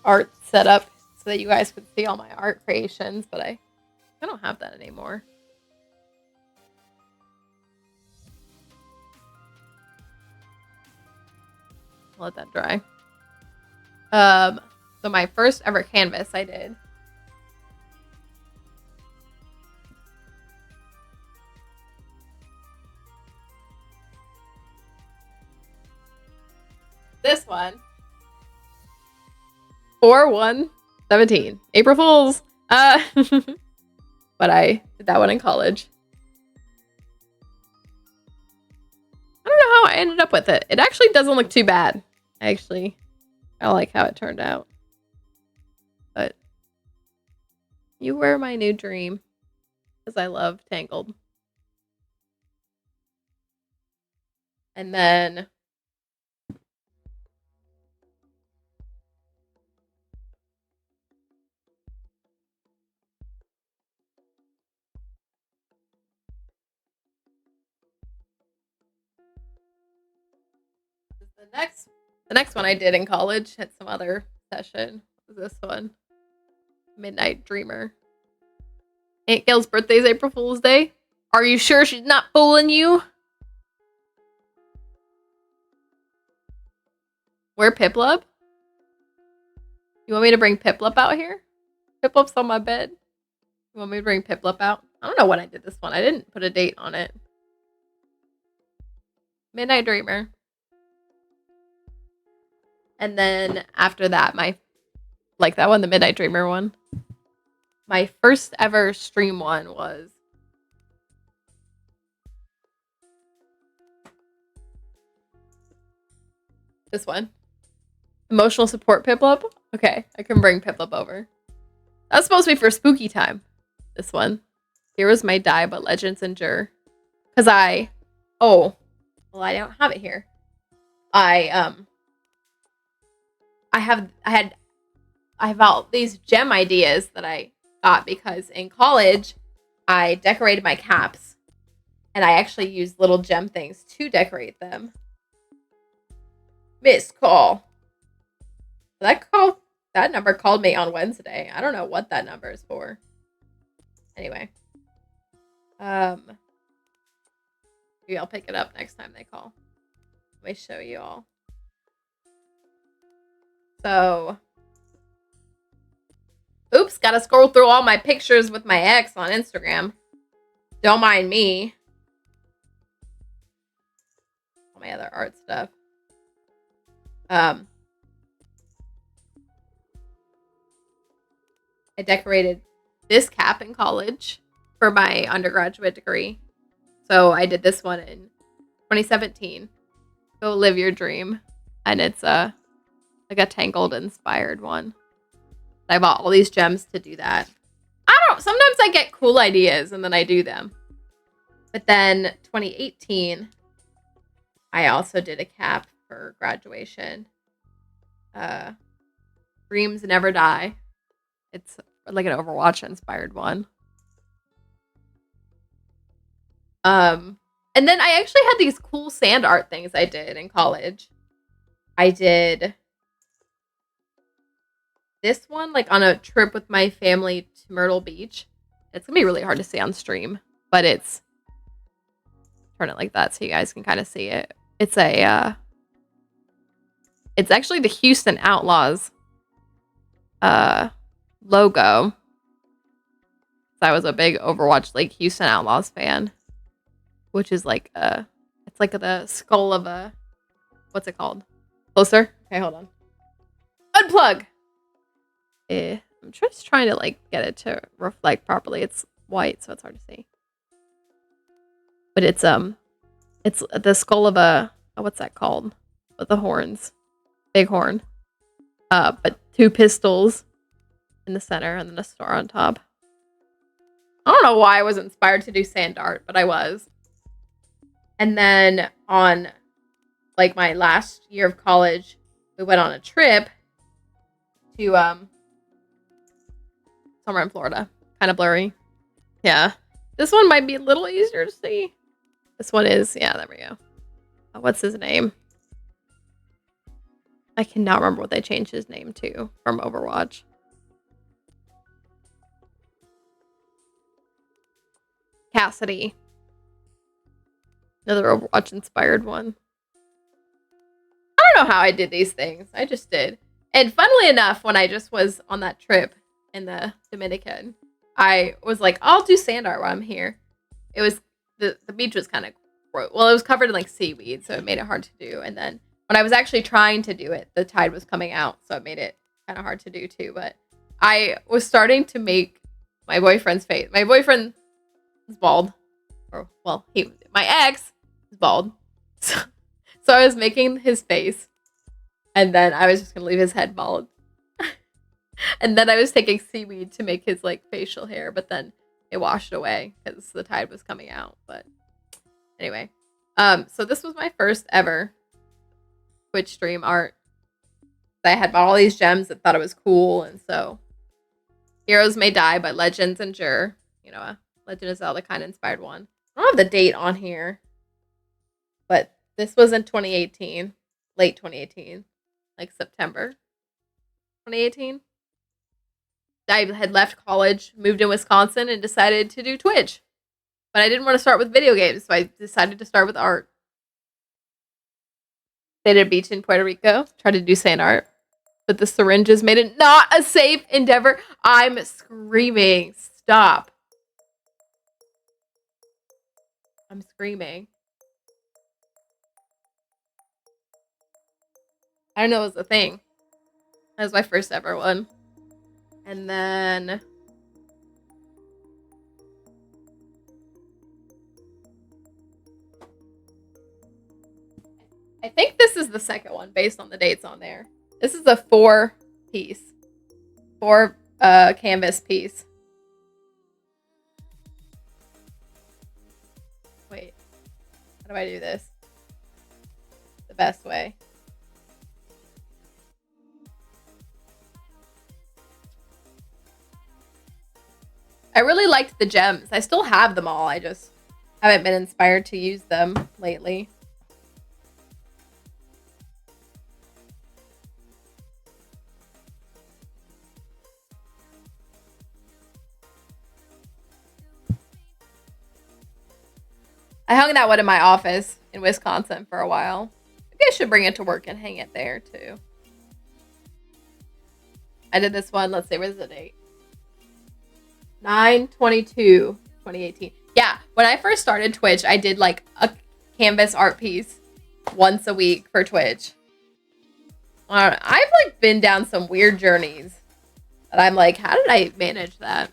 art set up so that you guys could see all my art creations, but I don't have that anymore. I'll let that dry. So my first ever canvas I did. This one. 4/1/17. April Fools. But I did that one in college. I don't know how I ended up with it. It actually doesn't look too bad. I like how it turned out. But you were my new dream. Because I love Tangled. And then the next one I did in college at some other session was this one. Midnight Dreamer. Aunt Gail's birthday is April Fool's Day. Are you sure she's not fooling you? Where Piplup? You want me to bring Piplup out here? Piplup's on my bed. You want me to bring Piplup out? I don't know when I did this one. I didn't put a date on it. Midnight Dreamer. And then after that, like that one, the Midnight Dreamer one. My first ever stream one was this one. Emotional support Piplup. Okay, I can bring Piplup over. That's supposed to be for spooky time. This one. Heroes may die, but legends endure. Cause I don't have it here. I have all these gem ideas that I got because in college I decorated my caps and I actually used little gem things to decorate them. Missed call. That number called me on Wednesday. I don't know what that number is for. Anyway. Maybe I'll pick it up next time they call. Let me show you all. So, oops, gotta scroll through all my pictures with my ex on Instagram. Don't mind me. All my other art stuff. I decorated this cap in college for my undergraduate degree. So I did this one in 2017. Go live your dream. And it's like a Tangled inspired one. I bought all these gems to do that. Sometimes I get cool ideas and then I do them. But then 2018, I also did a cap for graduation. Dreams Never Die. It's like an Overwatch inspired one. And then I actually had these cool sand art things I did in college. I did this one like on a trip with my family to Myrtle Beach. It's gonna be really hard to see on stream, but it's turn it like that so you guys can kind of see it. It's it's actually the Houston Outlaws logo. So I was a big Overwatch like Houston Outlaws fan, which is like it's like the skull of a, what's it called? Closer? Okay, hold on. Unplug. I'm just trying to like get it to reflect properly. It's white, so it's hard to see. But it's the skull of a, what's that called? With the horns. Big horn. But two pistols in the center and then a star on top. I don't know why I was inspired to do sand art, but I was. And then on like my last year of college, we went on a trip to somewhere in Florida. Kind of blurry. Yeah. This one might be a little easier to see. This one is, yeah, there we go. What's his name? I cannot remember what they changed his name to from Overwatch. Cassidy. Another Overwatch inspired one. I don't know how I did these things. I just did. And funnily enough, when I just was on that trip in the Dominican, I was like, I'll do sand art while I'm here. It was, the beach was kind of, well, it was covered in like seaweed, so it made it hard to do. And then when I was actually trying to do it, the tide was coming out, so it made it kind of hard to do too. But I was starting to make my boyfriend's face. My boyfriend is bald. Or, well, my ex is bald. So I was making his face. And then I was just going to leave his head bald. And then I was taking seaweed to make his like facial hair. But then it washed away because the tide was coming out. But anyway. So this was my first ever Twitch stream art. I had bought all these gems that thought it was cool. And so Heroes May Die by Legends and Jur. You know, a Legend of Zelda kind of inspired one. I don't have the date on here. But this was in 2018. Late 2018. Like September 2018. I had left college, moved in Wisconsin, and decided to do Twitch. But I didn't want to start with video games, so I decided to start with art. Stayed at a beach in Puerto Rico, tried to do sand art. But the syringes made it not a safe endeavor. I'm screaming. Stop. I'm screaming. I don't know, it was a thing. That was my first ever one. And then I think this is the second one based on the dates on there. This is a 4 canvas piece. Wait, how do I do this the best way? I really liked the gems. I still have them all. I just haven't been inspired to use them lately. I hung that one in my office in Wisconsin for a while. Maybe I should bring it to work and hang it there too. I did this one. Let's see, where's the date? 9/22/2018. Yeah, when I first started Twitch, I did like a canvas art piece once a week for Twitch. I've like been down some weird journeys. And I'm like, how did I manage that?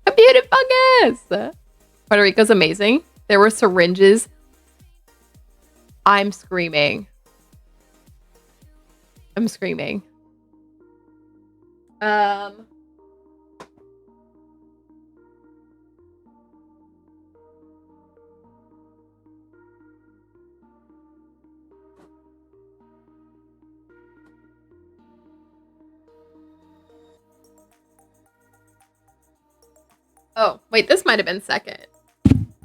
Computer fungus! Puerto Rico's amazing. There were syringes. I'm screaming. I'm screaming. Oh, wait, this might have been second.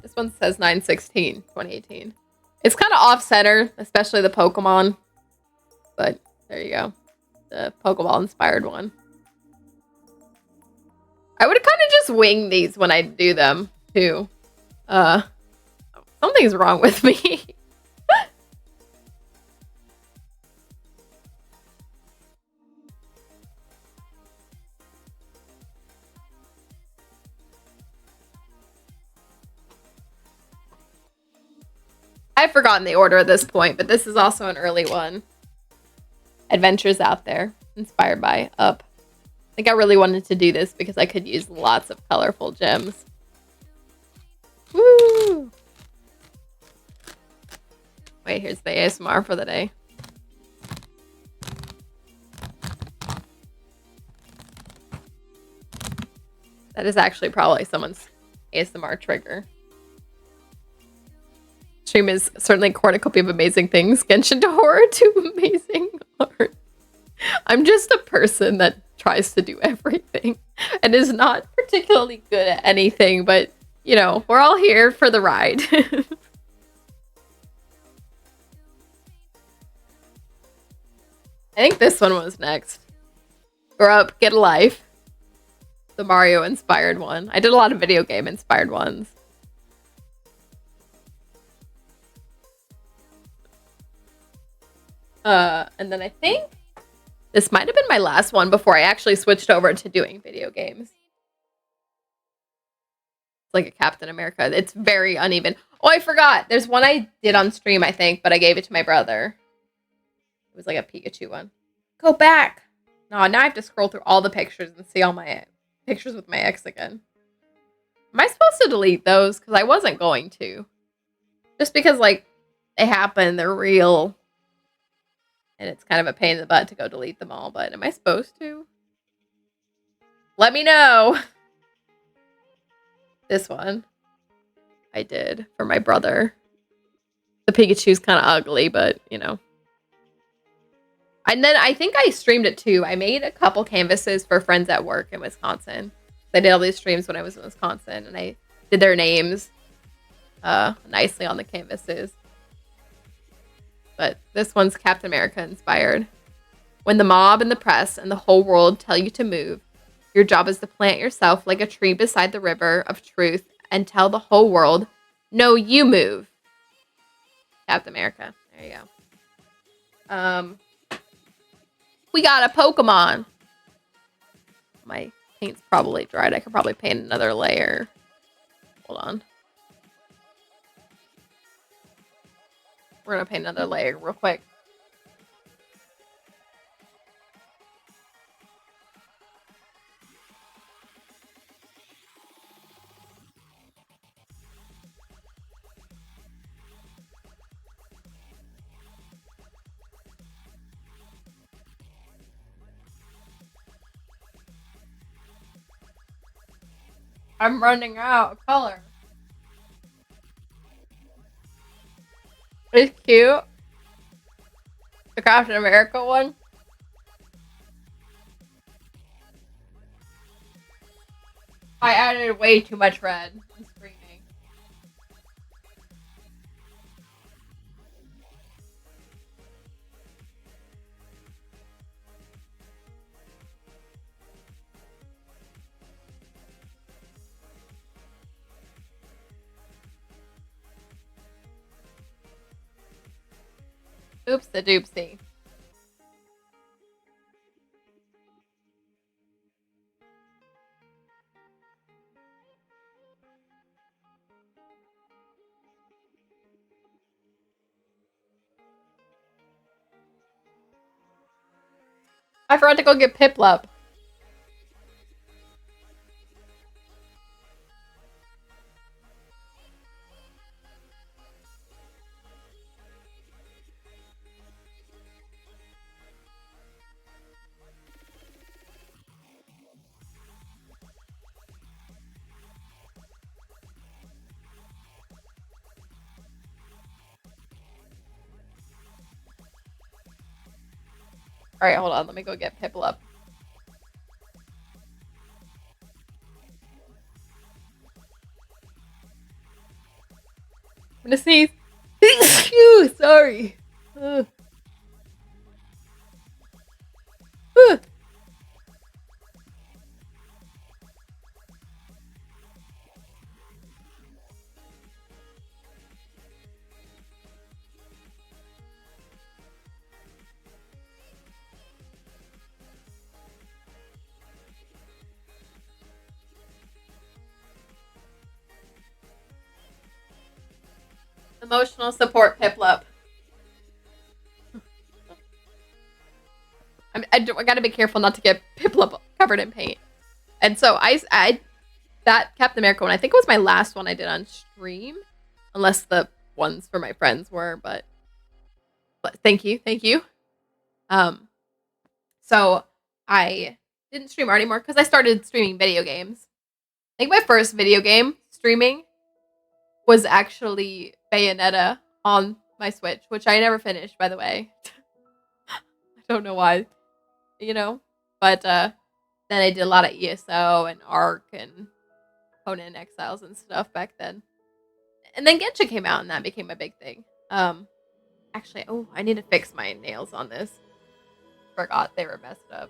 This one says 9/16/2018. It's kind of off-center, especially the Pokemon. But there you go. The Pokeball inspired one. I would kind of just wing these when I do them, too. Something's wrong with me. I've forgotten the order at this point, but this is also an early one. Adventures Out There, inspired by Up. I think I really wanted to do this because I could use lots of colorful gems. Woo! Wait, here's the ASMR for the day. That is actually probably someone's ASMR trigger. Stream is certainly a cornucopia of amazing things. Genshin to horror to amazing art. I'm just a person that tries to do everything and is not particularly good at anything, but you know, we're all here for the ride. I think this one was next. Grow Up, Get a Life. The Mario inspired one. I did a lot of video game inspired ones. And then I think this might have been my last one before I actually switched over to doing video games. It's like a Captain America. It's very uneven. Oh, I forgot. There's one I did on stream, I think, but I gave it to my brother. It was like a Pikachu one. Go back. No, now I have to scroll through all the pictures and see all my pictures with my ex again. Am I supposed to delete those? Because I wasn't going to. Just because, like, they happen, they're real. And it's kind of a pain in the butt to go delete them all, but am I supposed to? Let me know. This one I did for my brother. The Pikachu's kind of ugly, but, you know. And then I think I streamed it too. I made a couple canvases for friends at work in Wisconsin. I did all these streams when I was in Wisconsin, and I did their names nicely on the canvases. But this one's Captain America inspired. When the mob and the press and the whole world tell you to move, your job is to plant yourself like a tree beside the river of truth and tell the whole world, no, you move. Captain America. There you go. We got a Pokemon. My paint's probably dried. I could probably paint another layer. Hold on. We're going to paint another layer real quick. I'm running out of color. It's cute. The Captain America one. I added way too much red. I'm screaming. Oops the doopsie. I forgot to go get Piplup. Alright, hold on. Let me go get Piplup. I'm gonna sneeze. Sorry. Ugh. Ugh. Emotional support Piplup. I gotta be careful not to get Piplup covered in paint. And so I that Captain America one, I think it was my last one I did on stream. Unless the ones for my friends were, but thank you. So I didn't stream art anymore because I started streaming video games. I think my first video game streaming was actually Bayonetta on my Switch, which I never finished, by the way. I don't know why, But then I did a lot of ESO and Arc and Conan Exiles and stuff back then. And then Genshin came out and that became a big thing. Actually, I need to fix my nails on this. Forgot they were messed up.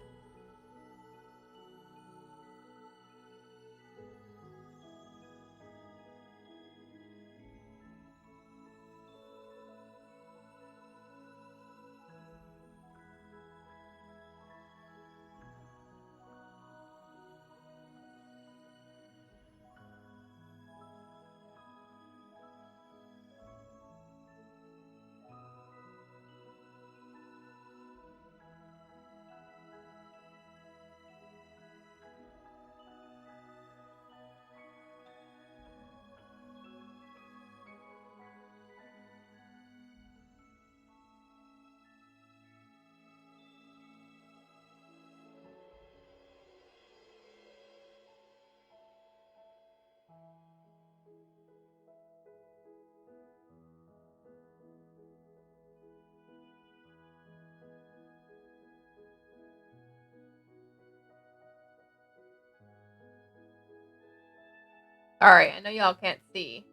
Sorry, I know y'all can't see.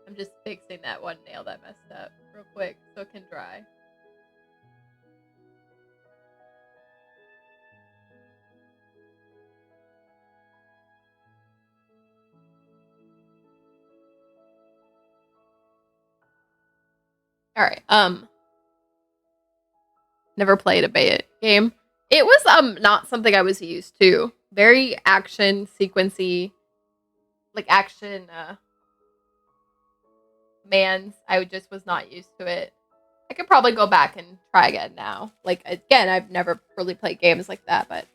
I'm just fixing that one nail that messed up real quick so it can dry. Alright, never played a Bayonetta game. It was not something I was used to. Very action sequency, like action commands. I just was not used to it. I could probably go back and try again now. Like again, I've never really played games like that, but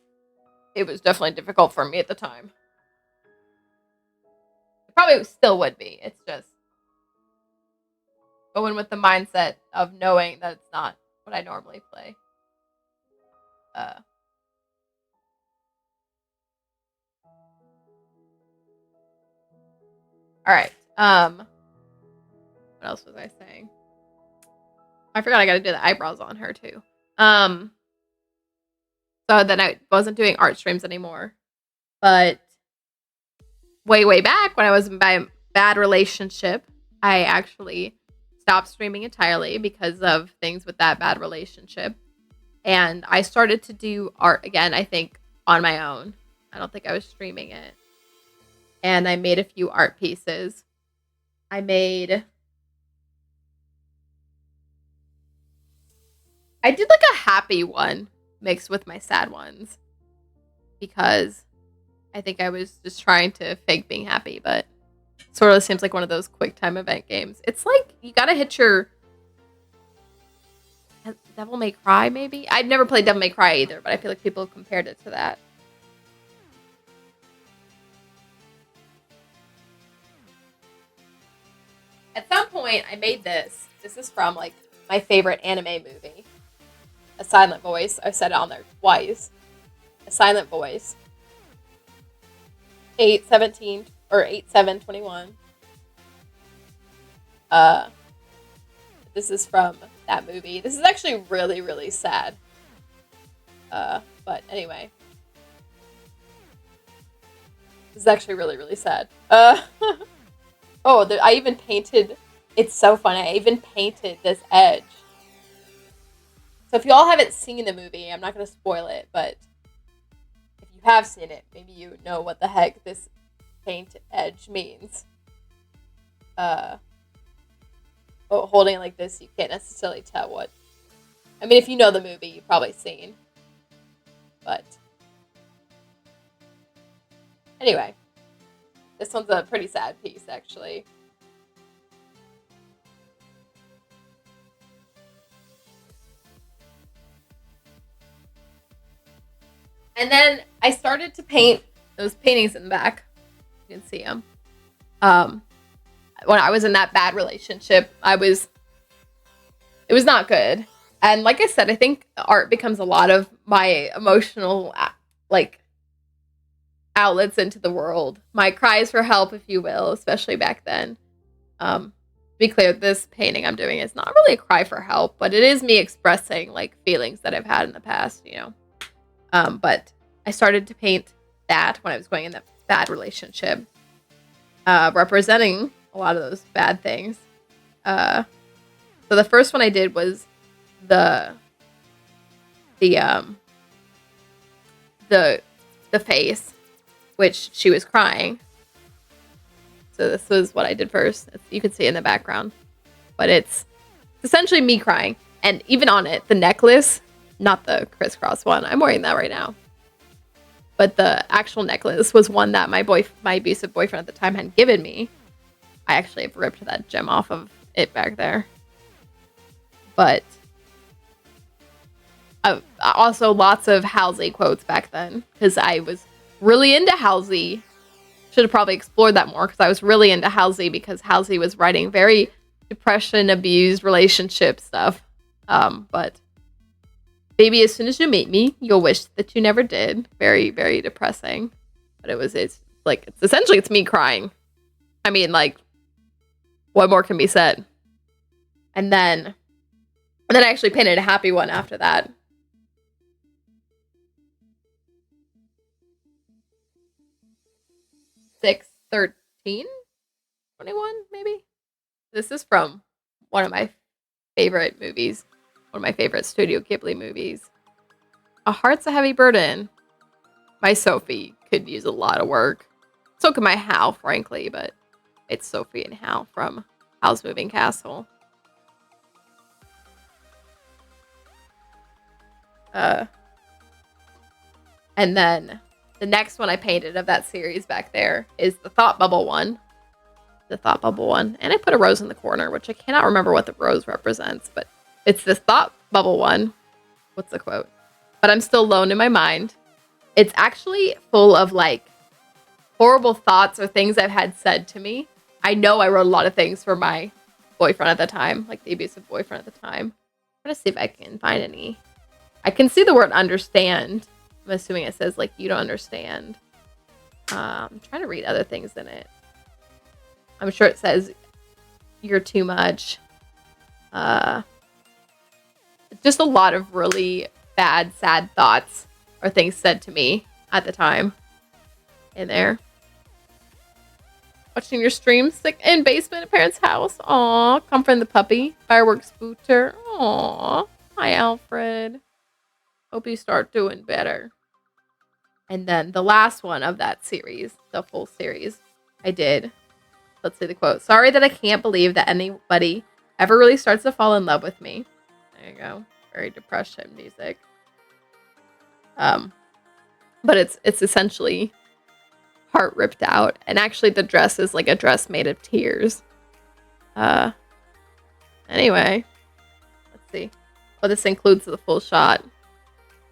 it was definitely difficult for me at the time. It probably still would be. It's just going with the mindset of knowing that it's not what I normally play. All right. What else was I saying? I forgot I got to do the eyebrows on her too. So then I wasn't doing art streams anymore. But way back when I was in a bad relationship, I actually stopped streaming entirely because of things with that bad relationship. And I started to do art again, I think, on my own. I don't think I was streaming it. And I made a few art pieces. I made I did like a happy one mixed with my sad ones because I think I was just trying to fake being happy, but sort of seems like one of those quick time event games. It's like you gotta hit your Devil May Cry, maybe? I'd never played Devil May Cry either, but I feel like people compared it to that. At some point, I made this. This is from, like, my favorite anime movie. A Silent Voice. I said it on there twice. A Silent Voice. 8/17 or 8/7/21. This is from that movie. This is actually really, really sad. But anyway. This is actually really, really sad. I even painted, it's so funny, I even painted this edge. So if you all haven't seen the movie, I'm not going to spoil it, but if you have seen it, maybe you know what the heck this paint edge means. Holding it like this, you can't necessarily tell what. I mean, if you know the movie, you've probably seen. But anyway, this one's a pretty sad piece, actually. And then I started to paint those paintings in the back. You can see them. When I was in that bad relationship, it was not good. And like I said, I think art becomes a lot of my emotional, like, outlets into the world. My cries for help, if you will, especially back then. To be clear, this painting I'm doing is not really a cry for help, but it is me expressing, like, feelings that I've had in the past, you know. But I started to paint that when I was going in that bad relationship, representing a lot of those bad things. So the first one I did was the face, which she was crying. So this was what I did first. You can see it in the background, but it's essentially me crying. And even on it, the necklace, not the crisscross one. I'm wearing that right now. But the actual necklace was one that my abusive boyfriend at the time had given me. I actually have ripped that gem off of it back there. But also lots of Halsey quotes back then, because I was really into Halsey. Should have probably explored that more, because I was really into Halsey because Halsey was writing very depression, abused relationship stuff. But baby, as soon as you meet me, you'll wish that you never did. Very, very depressing. But it's essentially me crying. I mean, like, what more can be said? And then I actually painted a happy one after that. 6/13/21, maybe. This is from one of my favorite movies, one of my favorite Studio Ghibli movies. A Heart's a Heavy Burden. My Sophie could use a lot of work. So could my Hal, frankly, but it's Sophie and Hal from Howl's Moving Castle. And then the next one I painted of that series back there is the Thought Bubble one. The Thought Bubble one. And I put a rose in the corner, which I cannot remember what the rose represents, but it's this Thought Bubble one. What's the quote? But I'm still alone in my mind. It's actually full of, like, horrible thoughts or things I've had said to me. I know I wrote a lot of things for my boyfriend at the time, like the abusive boyfriend at the time. I'm gonna see if I can find any. I can see the word understand. I'm assuming it says, like, you don't understand. I'm trying to read other things in it. I'm sure it says you're too much. Just a lot of really bad, sad thoughts or things said to me at the time in there. Watching your stream sick in basement at parents' house. Aw, comforting the puppy. Fireworks booter. Aw, hi Alfred. Hope you start doing better. And then the last one of that series, the full series, I did. Let's see the quote. Sorry that I can't believe that anybody ever really starts to fall in love with me. There you go. very depression music. But it's essentially heart ripped out, and actually the dress is like a dress made of tears. Anyway, let's see. Oh, this includes the full shot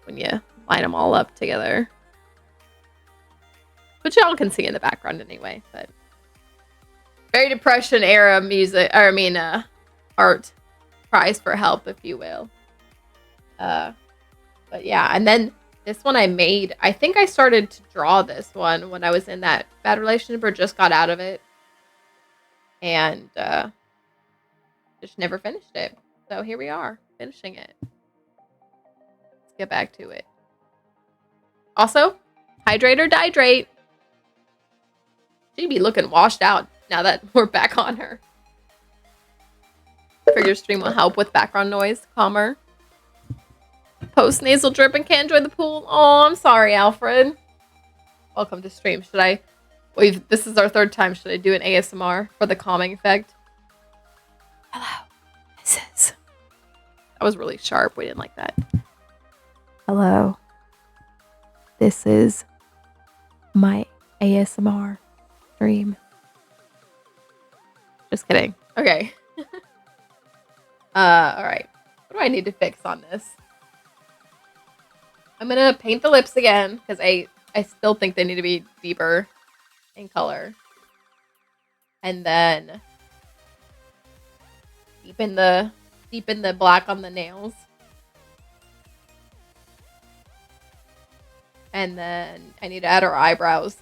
when you line them all up together, which y'all can see in the background anyway. But very depression era music, or I mean, art, cries for help, if you will. But yeah, and then this one I made. I think I started to draw this one when I was in that bad relationship or just got out of it, and just never finished it. So here we are, finishing it. Let's get back to it. Also, hydrate or dihydrate. She'd be looking washed out now that we're back on her. Your stream will help with background noise, calmer. Post nasal drip and can't enjoy the pool. Oh, I'm sorry, Alfred. Welcome to stream. Should I? This is our third time. Should I do an ASMR for the calming effect? Hello, this is. That was really sharp. We didn't like that. Hello. This is my ASMR stream. Just kidding. Okay. Alright. What do I need to fix on this? I'm gonna paint the lips again, because I still think they need to be deeper in color. And then deepen the black on the nails. And then I need to add her eyebrows.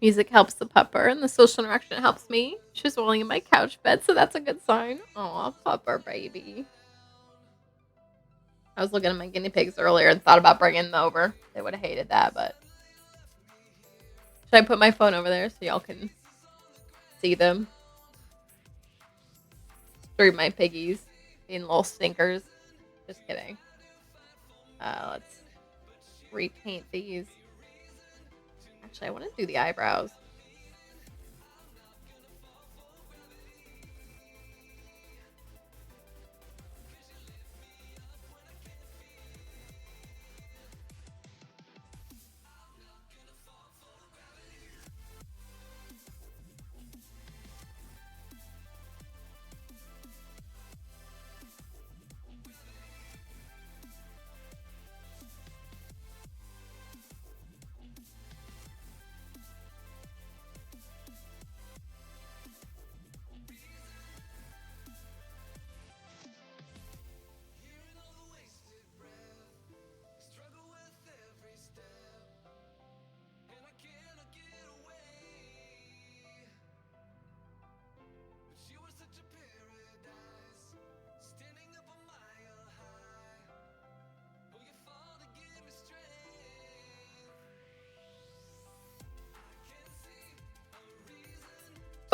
Music helps the pupper, and the social interaction helps me. She's rolling in my couch bed, so that's a good sign. Aw, pupper baby. I was looking at my guinea pigs earlier and thought about bringing them over. They would have hated that, but... Should I put my phone over there so y'all can see them? Stream my piggies being little stinkers. Just kidding. Let's repaint these. Actually, I want to do the eyebrows.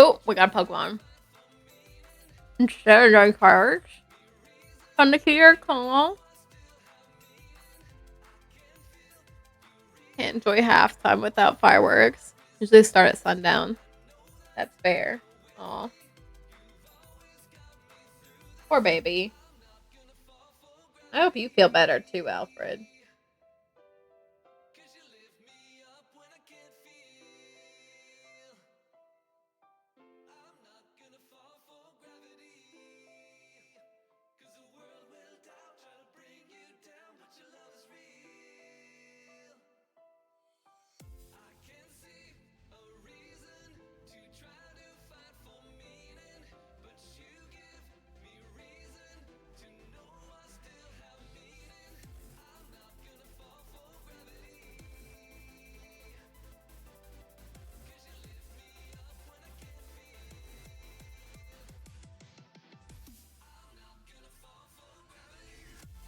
Oh, we got a Pokemon. Instead of cards. Come to your call. Can't enjoy halftime without fireworks. Usually start at sundown. That's fair. Aw. Poor baby. I hope you feel better too, Alfred.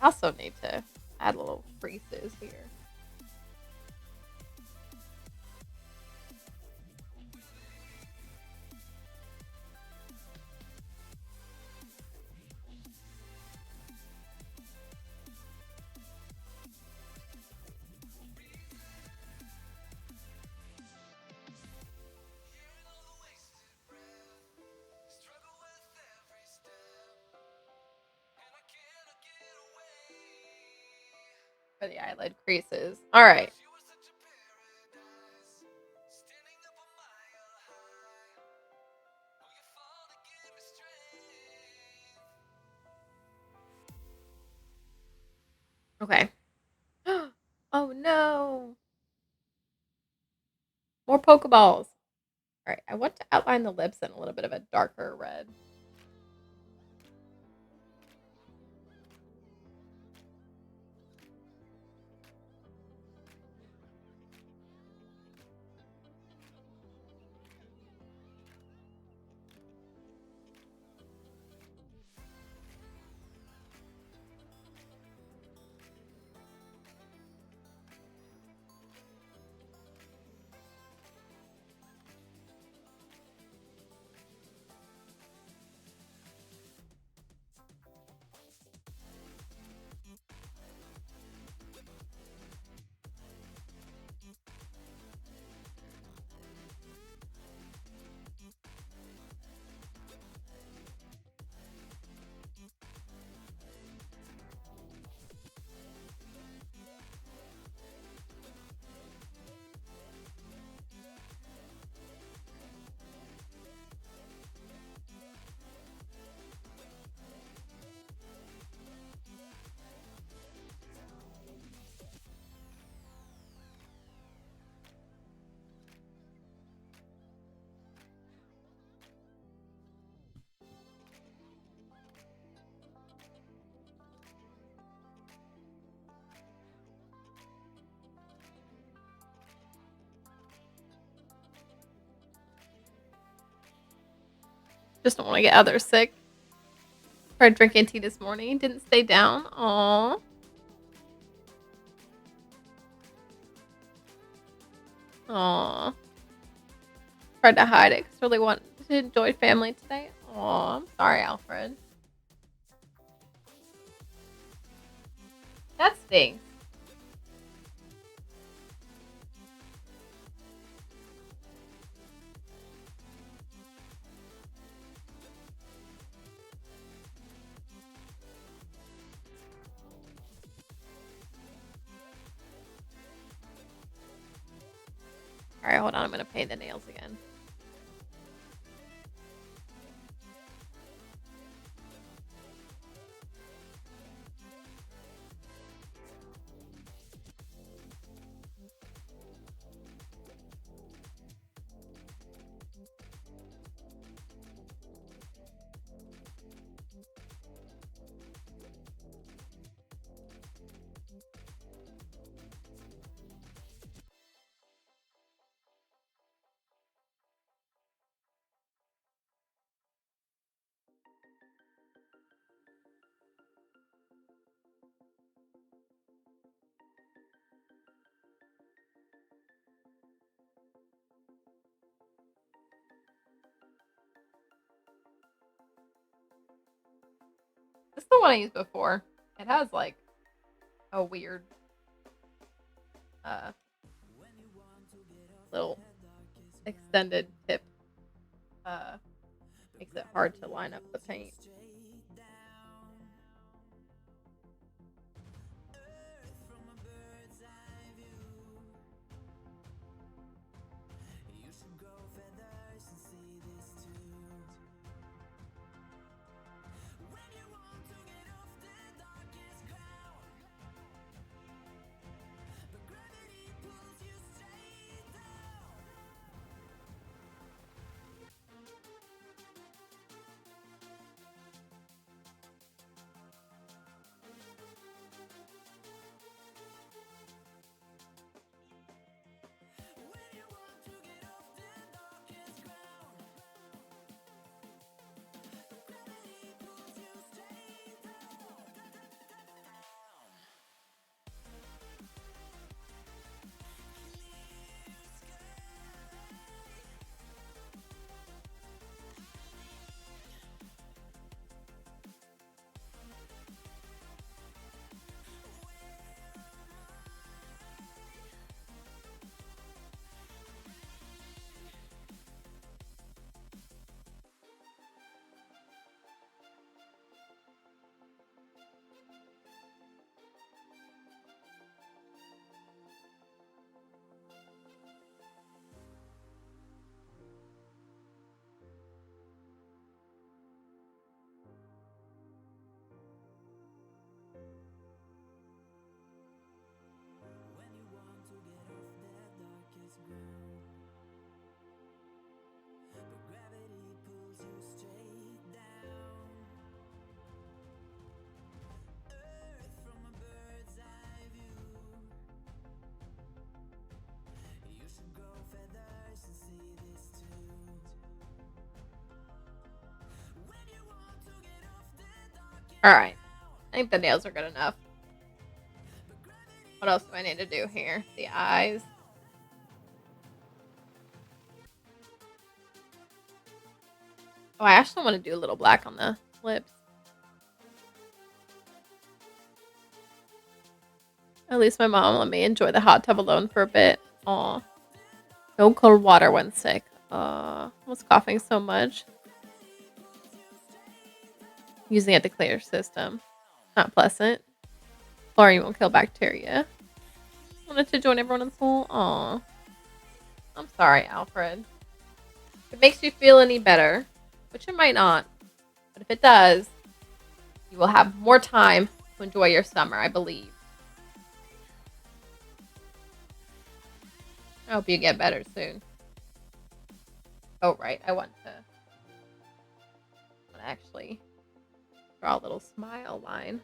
I also need to add little creases here. For the eyelid creases. All right. Okay. Oh no. More Pokeballs. All right. I want to outline the lips in a little bit of a darker red. Just don't want to get others sick. Tried drinking tea this morning. Didn't stay down. Aw. Aw. Tried to hide it because really wanted to enjoy family today. Aw, I'm sorry, Alfred. That stinks. All right, hold on. I'm going to paint the nails again. This is the one I used before. It has like a weird uh little extended tip. Makes it hard to line up the paint. Alright. I think the nails are good enough. What else do I need to do here? The eyes. Oh, I actually want to do a little black on the lips. At least my mom let me enjoy the hot tub alone for a bit. Aw. No cold water when sick. I was coughing so much. Using it to clear your system. Not pleasant. Chlorine won't kill bacteria. Wanted to join everyone in the pool. Aw. I'm sorry, Alfred. If it makes you feel any better, which it might not, but if it does, you will have more time to enjoy your summer, I believe. I hope you get better soon. Oh, right. I want to actually draw a little smile line.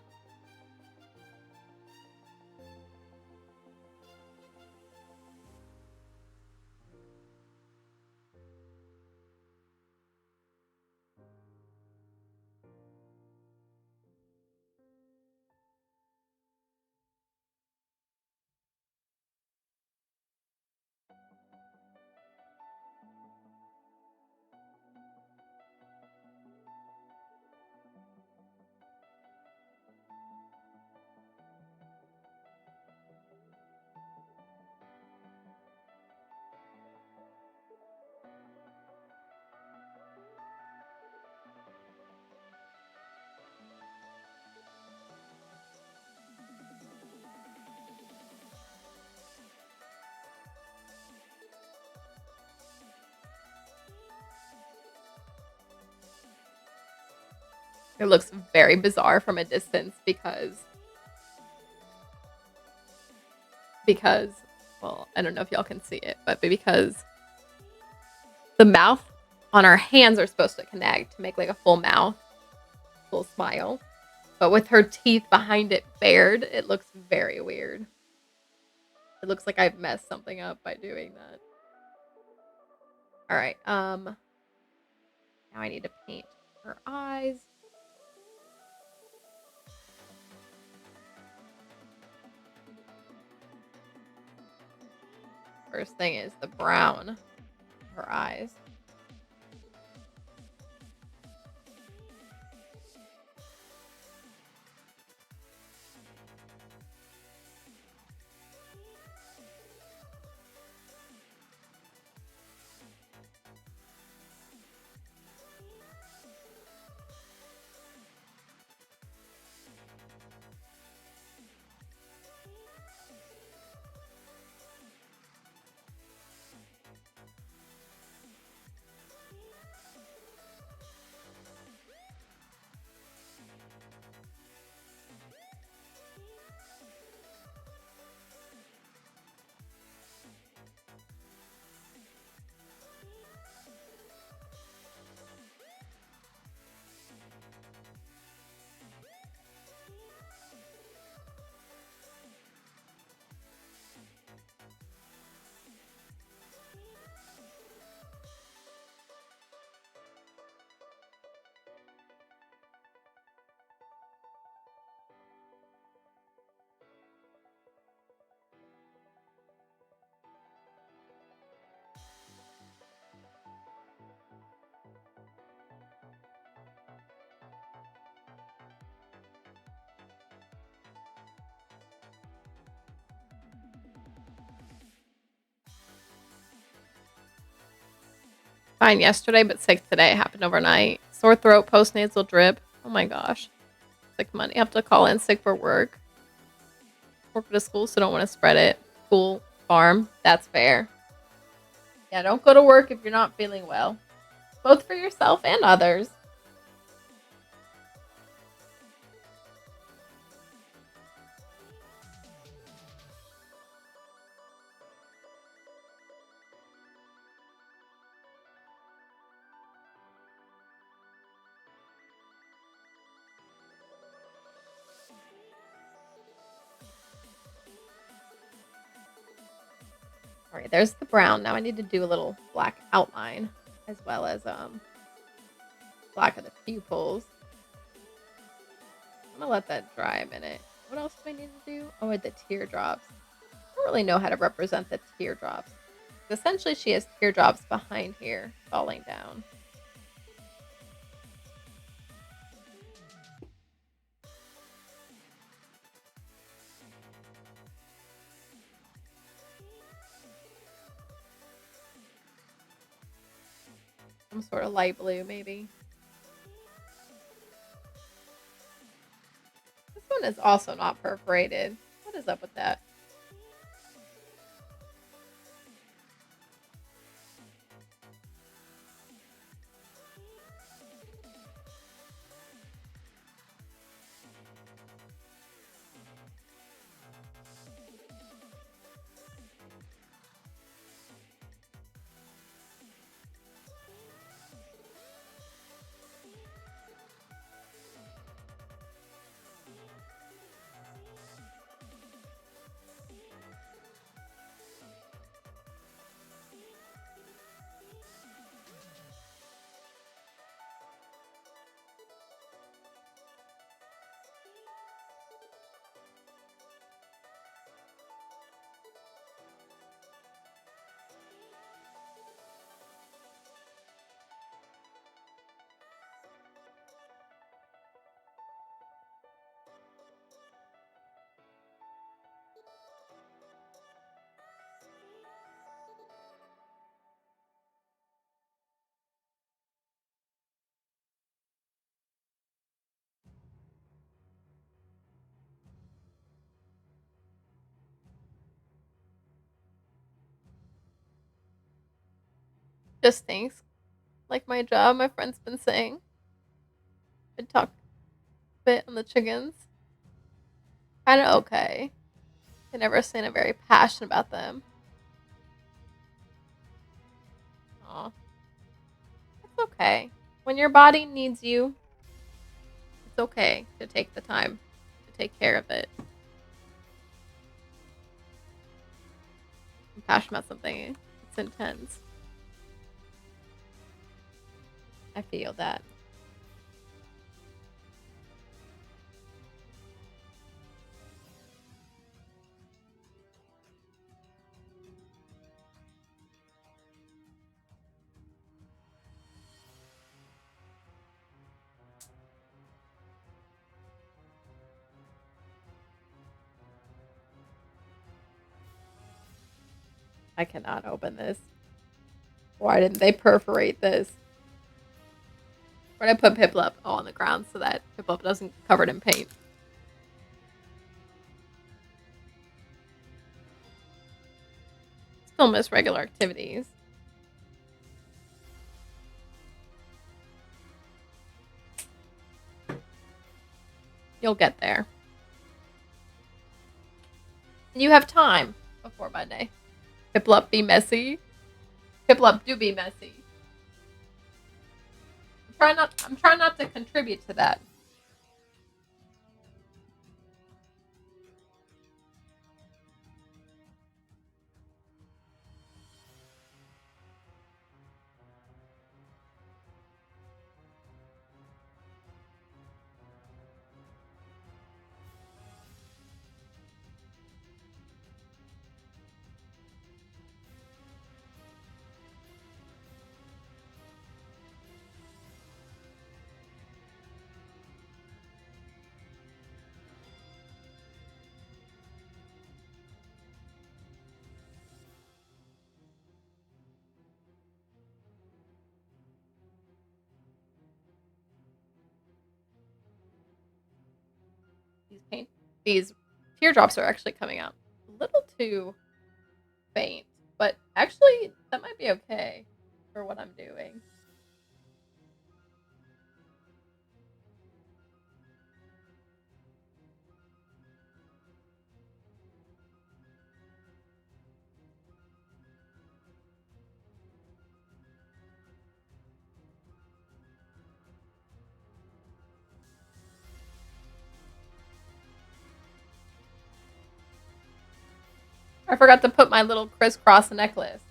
It looks very bizarre from a distance because well, I don't know if y'all can see it, but because the mouth on our hands are supposed to connect to make like a full mouth, full smile. But with her teeth behind it bared, it looks very weird. It looks like I've messed something up by doing that. All right. Now I need to paint her eyes. First thing is the brown of her eyes. Fine yesterday, but sick today. It happened overnight. Sore throat, postnasal drip. Oh my gosh. Sick money. Have to call in sick for work. Work at a school, so don't want to spread it. School, farm. That's fair. Yeah, don't go to work if you're not feeling well. Both for yourself and others. All right, there's the brown. Now I need to do a little black outline as well as black of the pupils. I'm gonna let that dry a minute. What else do I need to do? Oh, the teardrops. I don't really know how to represent the teardrops. Essentially, she has teardrops behind here falling down. Some sort of light blue, maybe. This one is also not perforated. What is up with that? Just stinks. Like my job, my friend's been saying. I talk a bit on the chickens. Kind of okay. I never seen a very passionate about them. Aw, it's okay. When your body needs you, it's okay to take the time to take care of it. I'm passionate about something. It's intense. I feel that. I cannot open this. Why didn't they perforate this? Why did I put Piplup on the ground so that Piplup doesn't get covered in paint? Still miss regular activities. You'll get there. You have time before Monday. Piplup, be messy. Piplup, do be messy. I'm trying not to contribute to that. These teardrops are actually coming out a little too faint, but actually that might be okay for what I'm doing. I forgot to put my little crisscross necklace.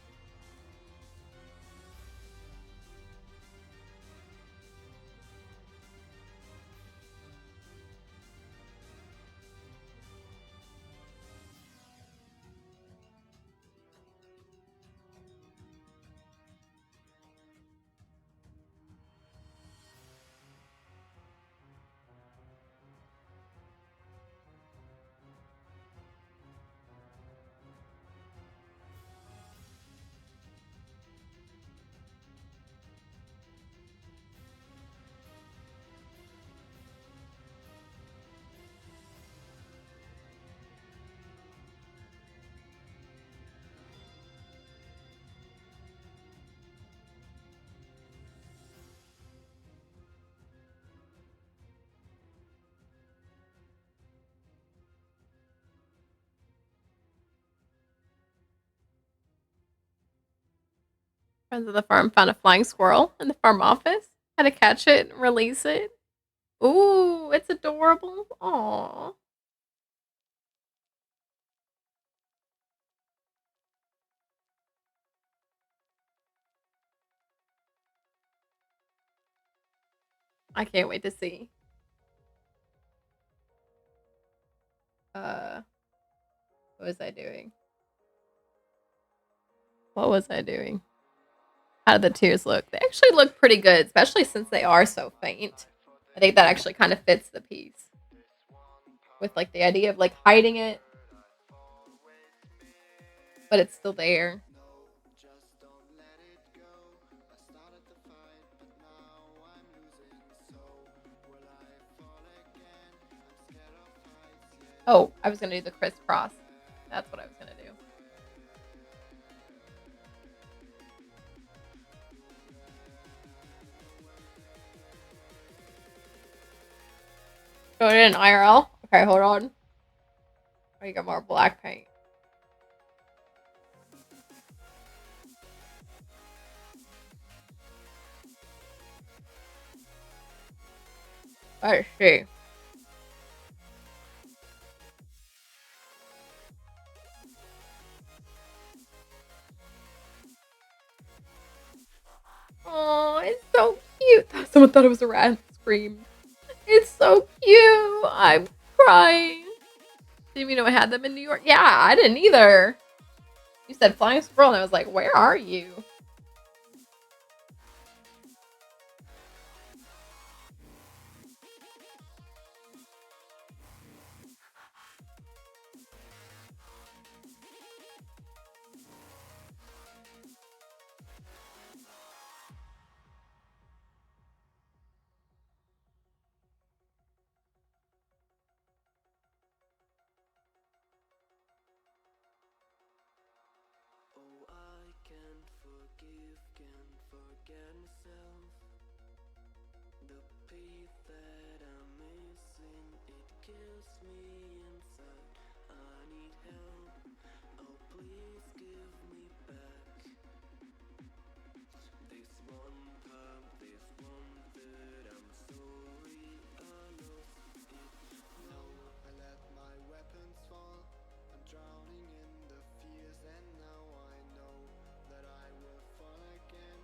Friends of the farm found a flying squirrel in the farm office. Had to catch it and release it. Ooh, it's adorable. Aw. I can't wait to see. Uh, what was I doing? What was I doing? How did the tears look? They actually look pretty good, especially since they are so faint. I think that actually kind of fits the piece with like the idea of like hiding it, but it's still there. Oh, I was gonna do the crisscross. That's what I was gonna do. Show it in IRL. Okay, hold on. Oh, you got more black paint. Let's see. Oh, it's so cute. Someone thought it was a rat. Screamed. It's so cute. I'm crying. Didn't even know I had them in New York. Yeah, I didn't either. You said flying squirrel, and I was like, where are you? Oh, I can't forgive, can't forget myself. The piece that I'm missing, it kills me inside. I need help, oh please give me back. This one time, this one that I'm sorry I lost it. No, I let my weapons fall. I'm drowning in the fears, and now I know that I will fall again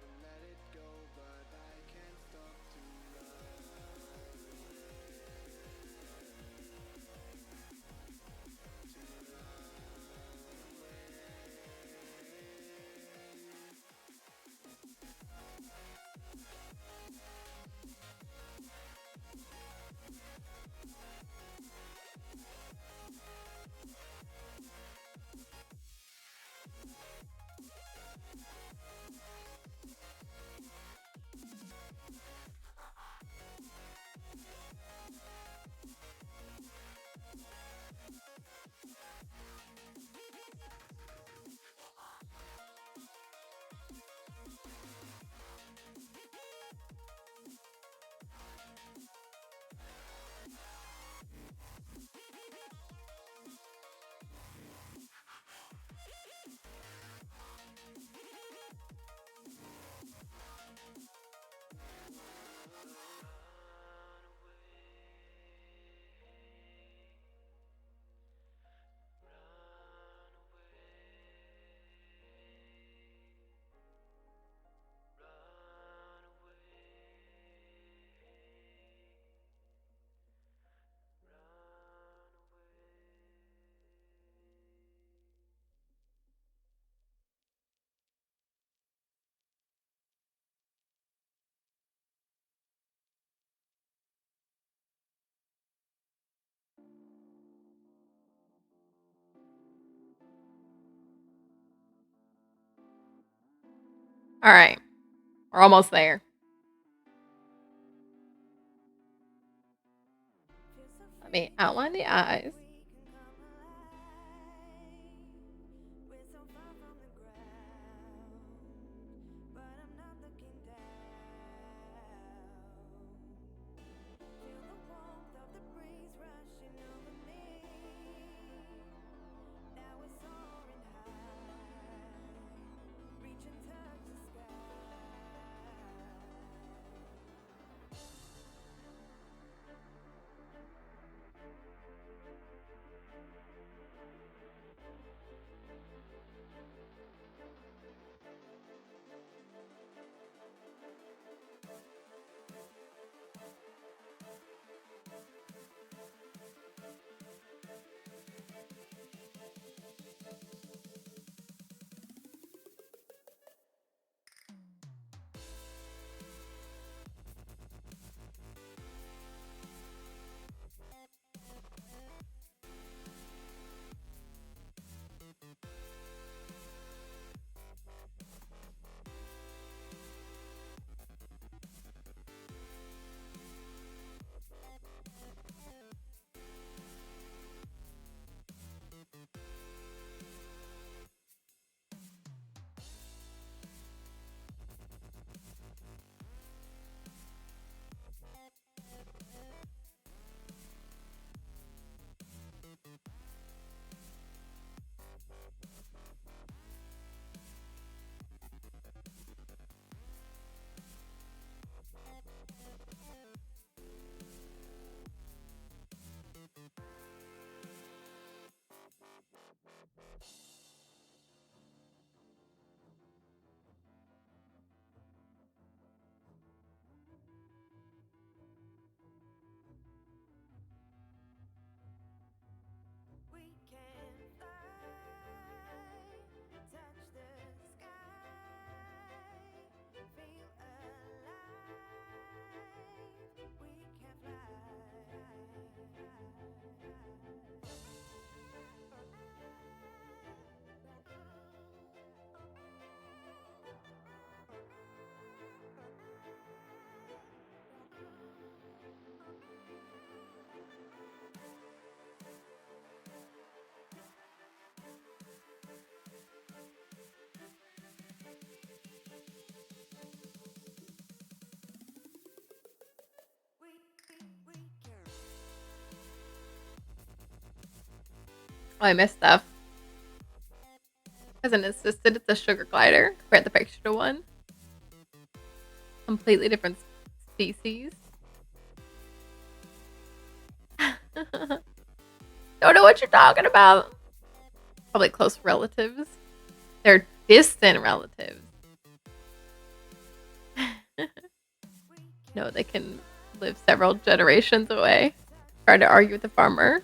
and let it go, but I can't stop to All right, we're almost there. Let me outline the eyes. Oh, I missed stuff. As an assistant, it's a sugar glider. Compare the picture to one. Completely different species. Don't know what you're talking about. Probably close relatives. They're distant relatives. No, they can live several generations away. Trying to argue with the farmer.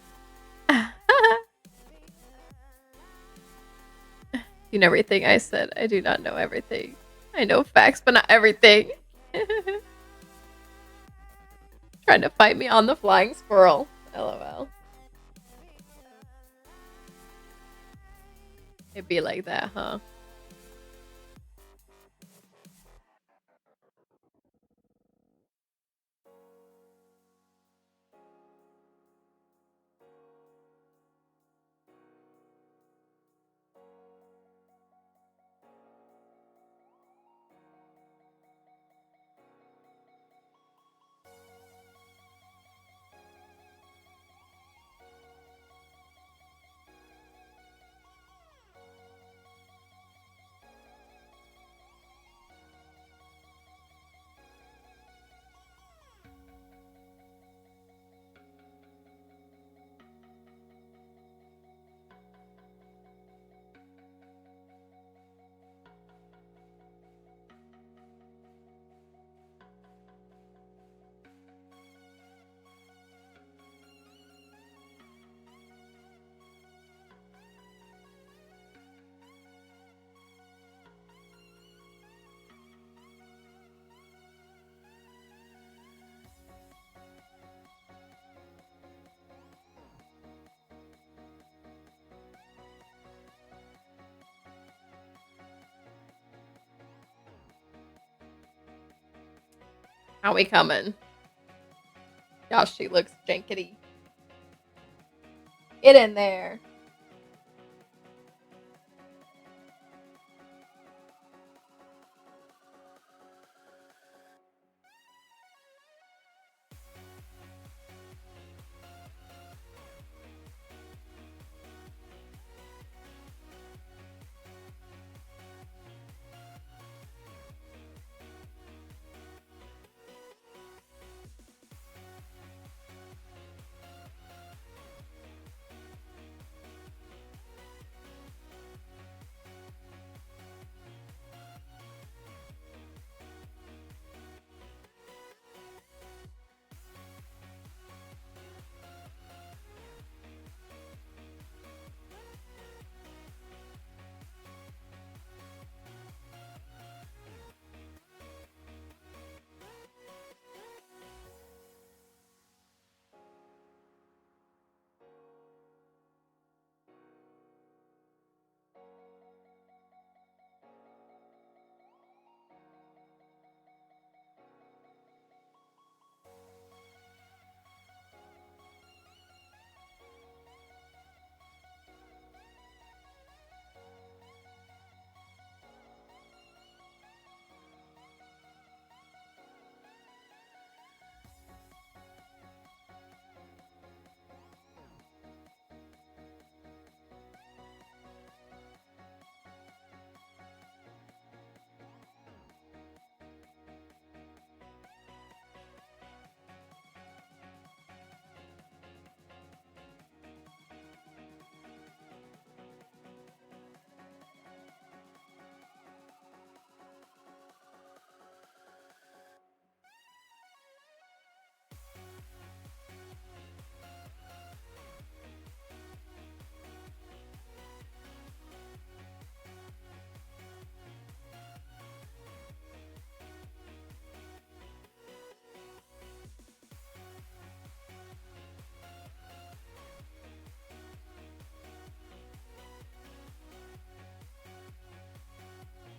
You know everything I said. I do not know everything. I know facts, but not everything. Trying to fight me on the flying squirrel. LOL. It'd be like that, huh? How we coming? Gosh, she looks jankety. Get in there.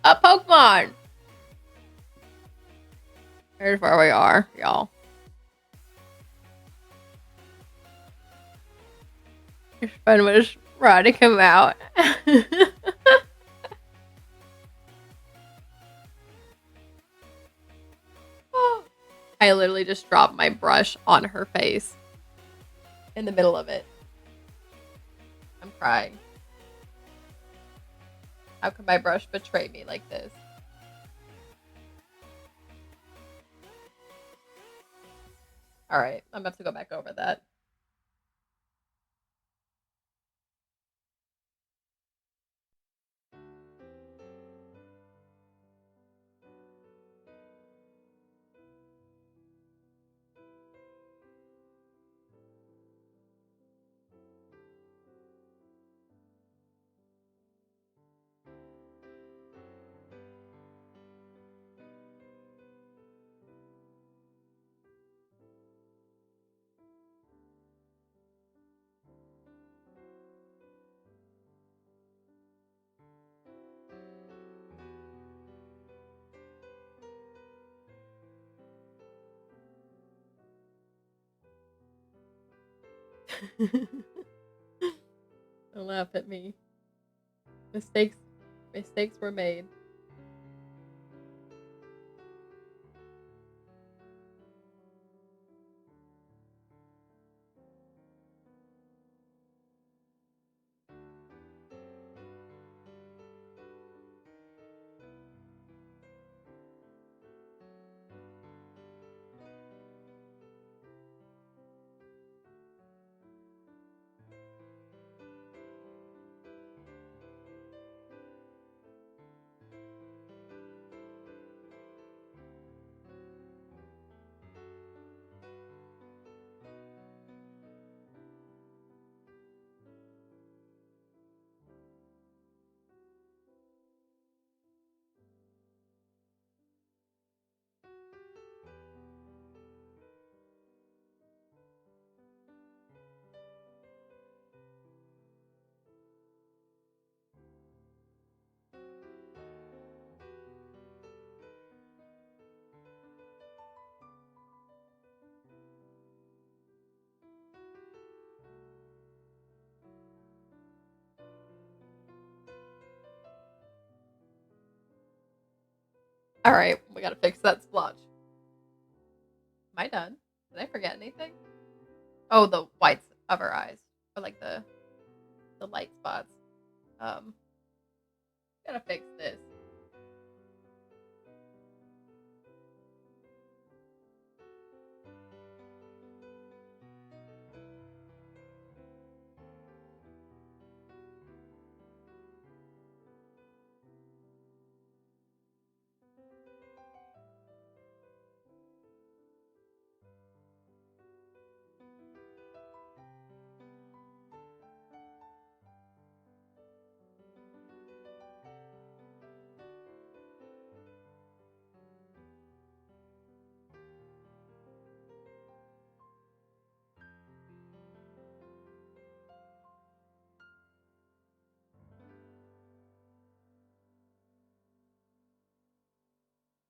A Pokemon! Here's where we are, y'all. Your friend was riding him out. I literally just dropped my brush on her face in the middle of it. I'm crying. crying. How could my brush betray me like this? Alright, I'm gonna have to go back over that. Don't laugh at me. Mistakes were made. Alright, we gotta fix that splotch. Am I done? Did I forget anything? Oh, the whites of her eyes. Or like the light spots. Gotta fix this.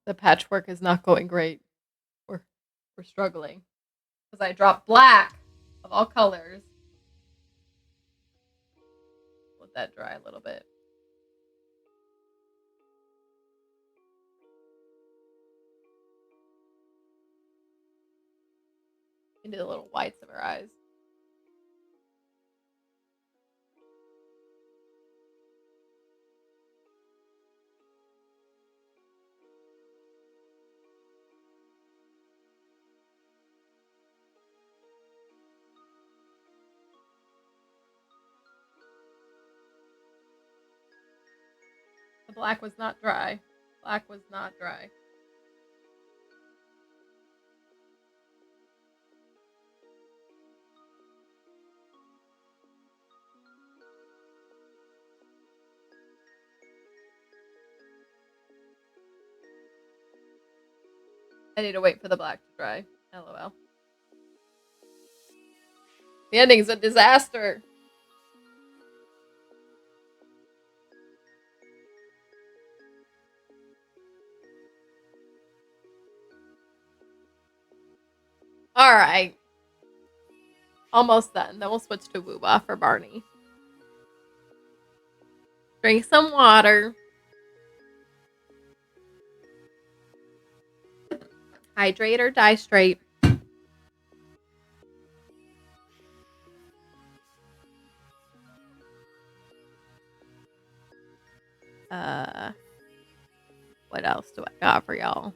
The patchwork is not going great. We're struggling. Because I dropped black of all colors. Let that dry a little bit. Into the little whites of her eyes. The black was not dry. Black was not dry. I need to wait for the black to dry. LOL. The ending's a disaster. Alright. Almost done. Then we'll switch to Wooba for Barney. Drink some water. Hydrate or die straight. Uh, what else do I got for y'all?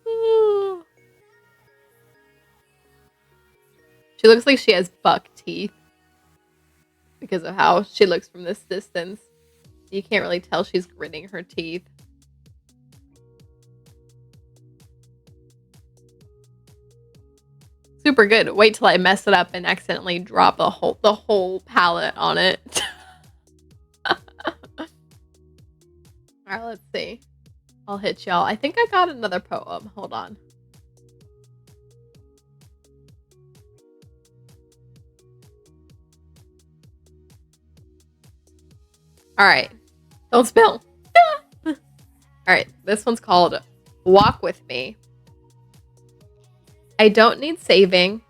Ooh. She looks like she has buck teeth because of how she looks from this distance. You can't really tell she's gritting her teeth. Super good. Wait till I mess it up and accidentally drop the whole palette on it. All right, let's see. I'll hit y'all. I think I got another poem. Hold on. All right. Don't spill. All right. This one's called Walk With Me. I don't need saving.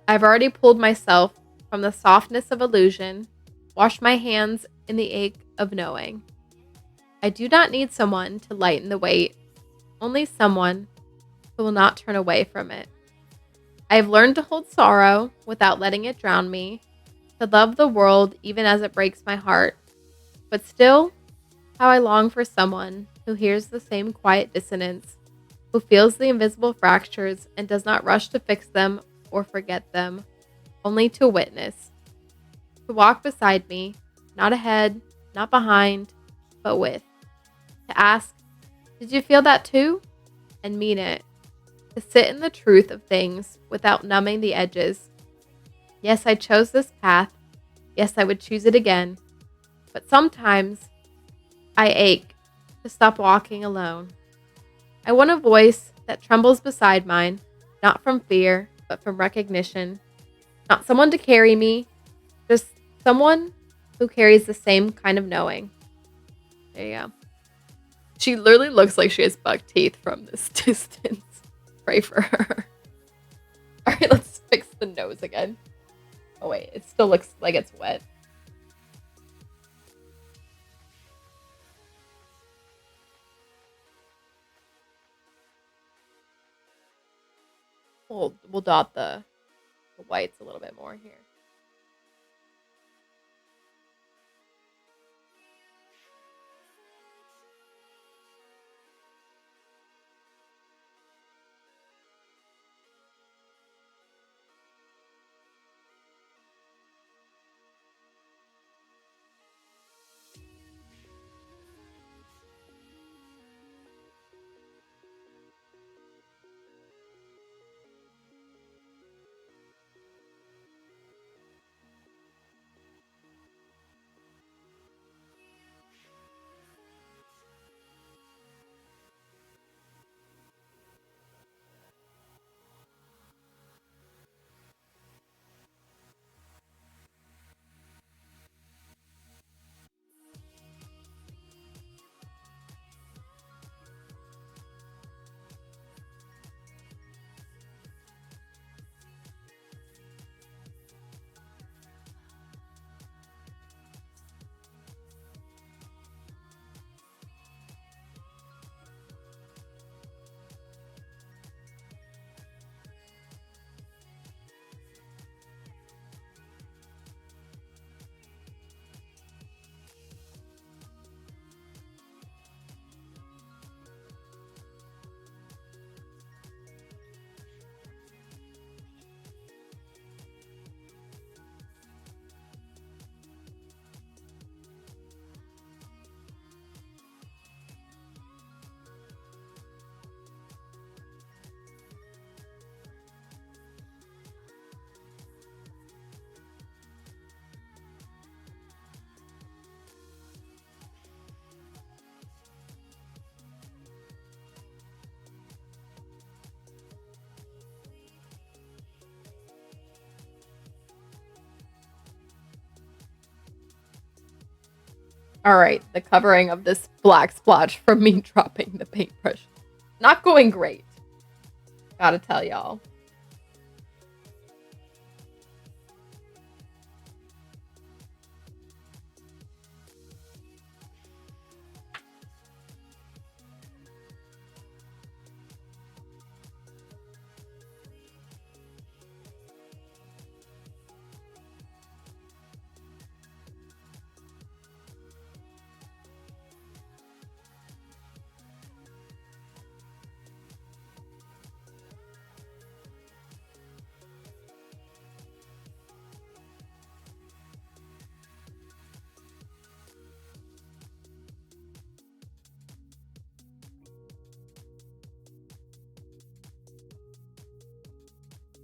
I've already pulled myself from the softness of illusion, washed my hands in the ache of knowing. I do not need someone to lighten the weight, only someone who will not turn away from it. I have learned to hold sorrow without letting it drown me, to love the world even as it breaks my heart. But still, how I long for someone who hears the same quiet dissonance, who feels the invisible fractures and does not rush to fix them or forget them, only to witness, to walk beside me, not ahead, not behind, but with, to ask, did you feel that too? And mean it, to sit in the truth of things without numbing the edges. Yes, I chose this path. Yes, I would choose it again. But sometimes I ache to stop walking alone. I want a voice that trembles beside mine, not from fear, but from recognition. Not someone to carry me, just someone who carries the same kind of knowing. There you go. She literally looks like she has buck teeth from this distance. Pray for her. All right, let's fix the nose again. Oh wait, it still looks like it's wet. We'll dot the whites a little bit more here. All right, the covering of this black splotch from me dropping the paintbrush. Not going great. Gotta tell y'all.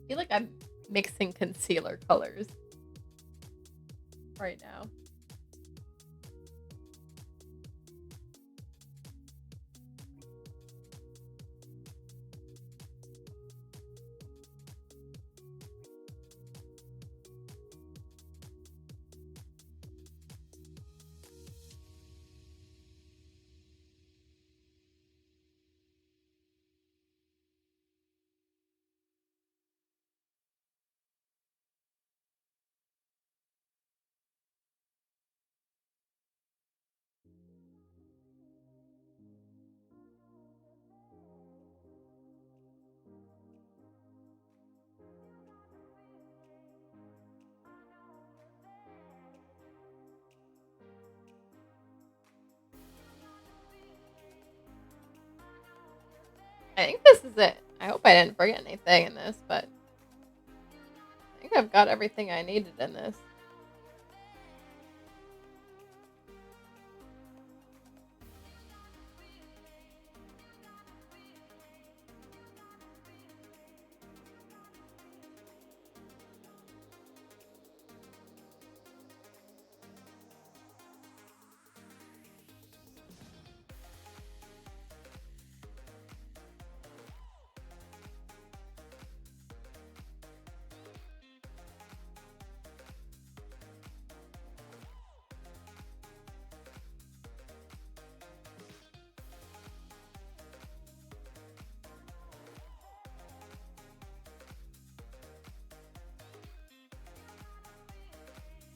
I feel like I'm mixing concealer colors right now. I think this is it. I hope I didn't forget anything in this, but I think I've got everything I needed in this.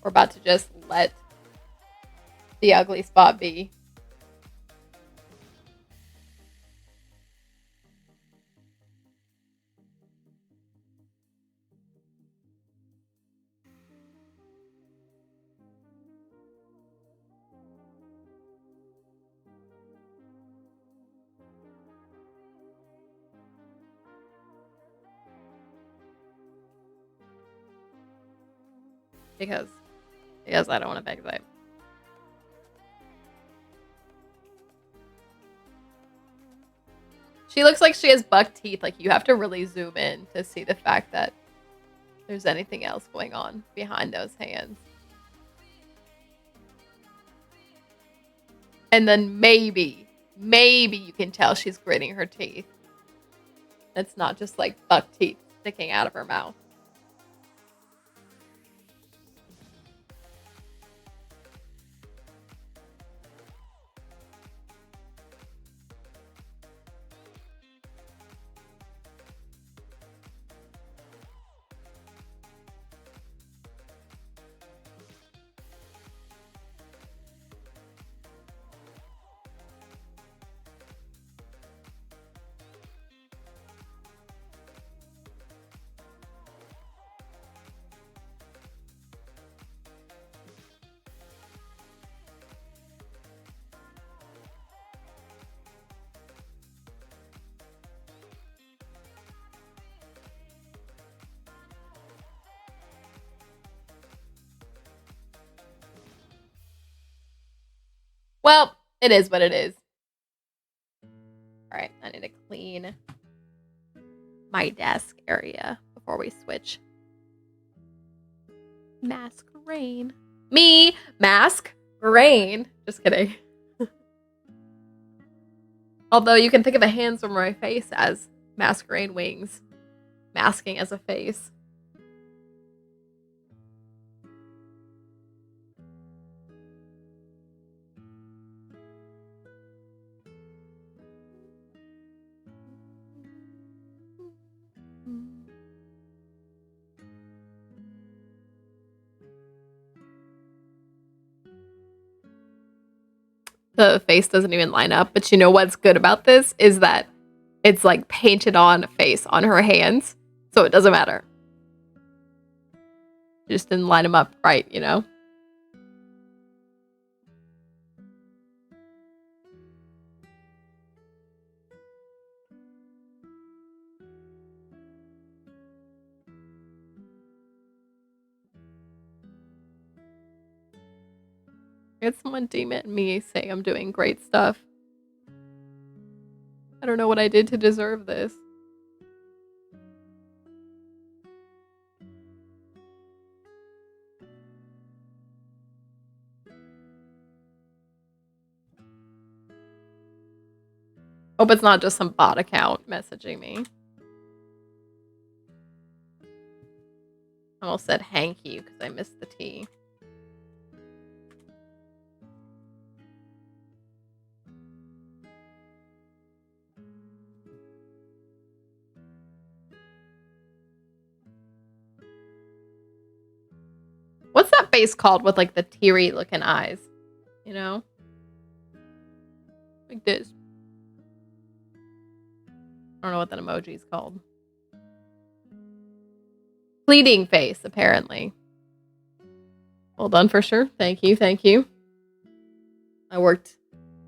We're about to just let the ugly spot be. Because I don't want to backbite. She looks like she has buck teeth. Like, you have to really zoom in to see the fact that there's anything else going on behind those hands. And then maybe you can tell she's gritting her teeth. It's not just like buck teeth sticking out of her mouth. Well, it is what it is. All right, I need to clean my desk area before we switch. Mask rain. Me, mask rain. Just kidding. Although you can think of the hands over my face as masquerade wings, masking as a face. The face doesn't even line up, but you know what's good about this is that it's like painted on face on her hands, so it doesn't matter. Just didn't line them up right, you know? It's someone DM me saying I'm doing great stuff. I don't know what I did to deserve this. Hope it's not just some bot account messaging me. I almost said hanky because I missed the T. What's that face called with like the teary looking eyes? You know? Like this. I don't know what that emoji is called. Pleading face, apparently. Well done for sure. Thank you, thank you. I worked.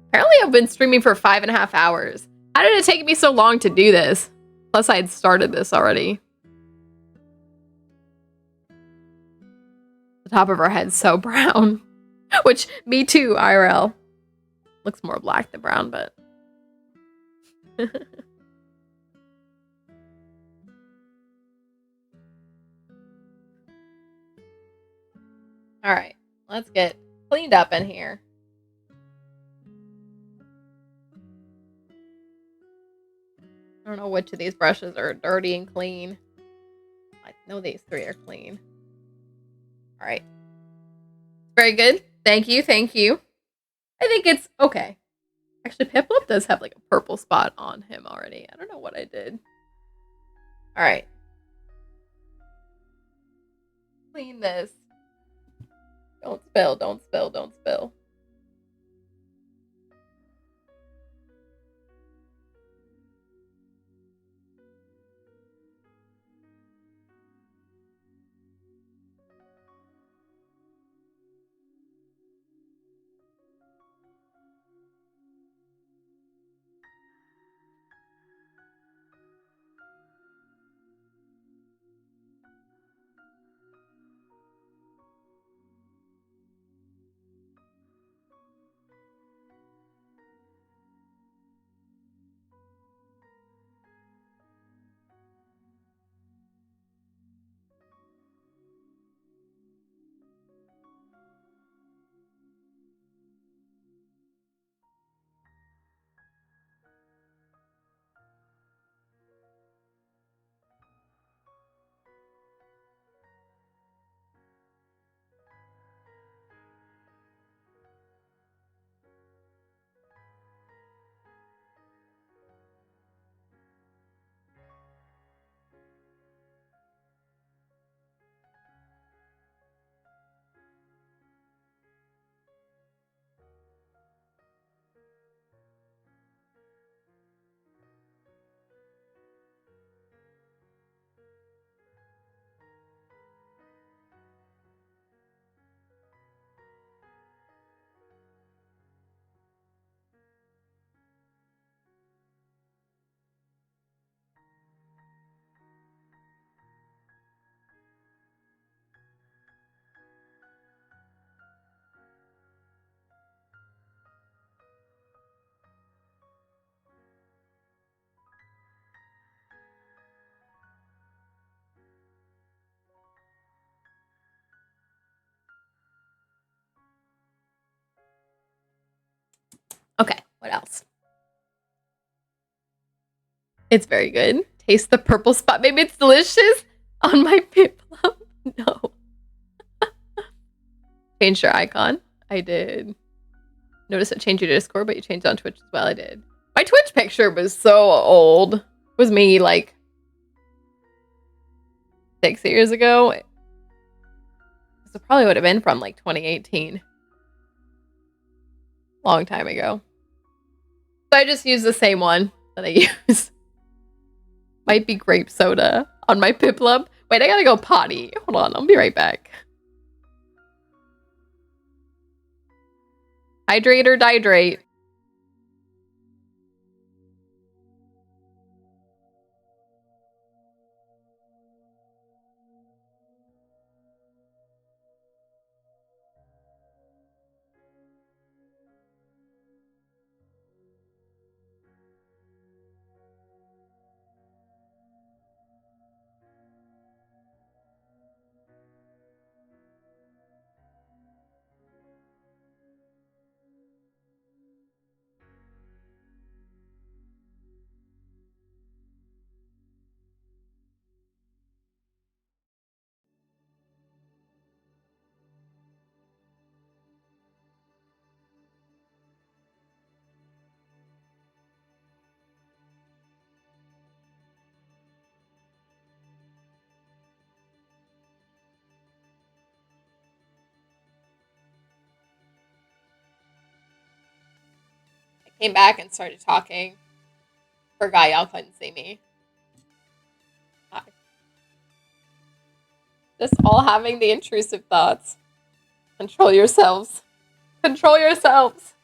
Apparently I've been streaming for 5.5 hours. How did it take me so long to do this? Plus I had started this already. The top of her head's so brown. Which, me too, IRL. Looks more black than brown, but... Alright, let's get cleaned up in here. I don't know which of these brushes are dirty and clean. I know these 3 are clean. Alright. Very good. Thank you, thank you. I think it's okay. Actually, Piplup does have like a purple spot on him already. I don't know what I did. Alright. Clean this. Don't spill, don't spill, don't spill. Okay, what else? It's very good. Taste the purple spot. Maybe it's delicious on my Piplup. No. Changed your icon. I did. Notice it changed your Discord, but you changed on Twitch as well. I did. My Twitch picture was so old. It was me like 6 years ago. So it probably would have been from like 2018. Long time ago. So I just use the same one that I use. Might be grape soda on my Piplup. Wait, I gotta go potty. Hold on, I'll be right back. Hydrate or dihydrate? came back and started talking. Forgot y'all couldn't see me. Hi. Just all having the intrusive thoughts. Control yourselves. Control yourselves.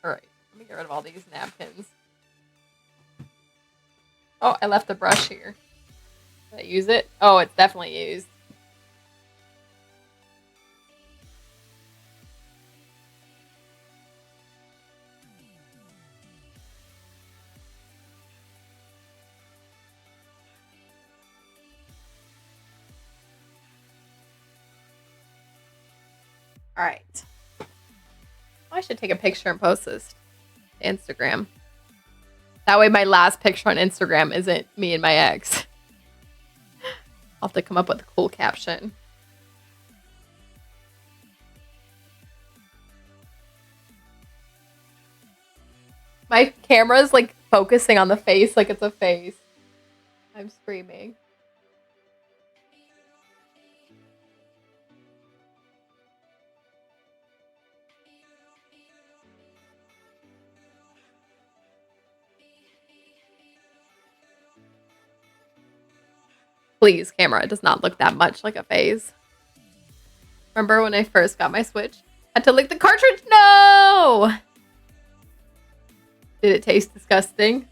Alright, let me get rid of all these napkins. Oh, I left the brush here. Did I use it? Oh, it's definitely used. Alright. I should take a picture and post this to Instagram. That way my last picture on Instagram isn't me and my ex. I'll have to come up with a cool caption. My camera's like focusing on the face like it's a face. I'm screaming. Please, camera, it does not look that much like a face. Remember when I first got my Switch? Had to lick the cartridge? No! Did it taste disgusting?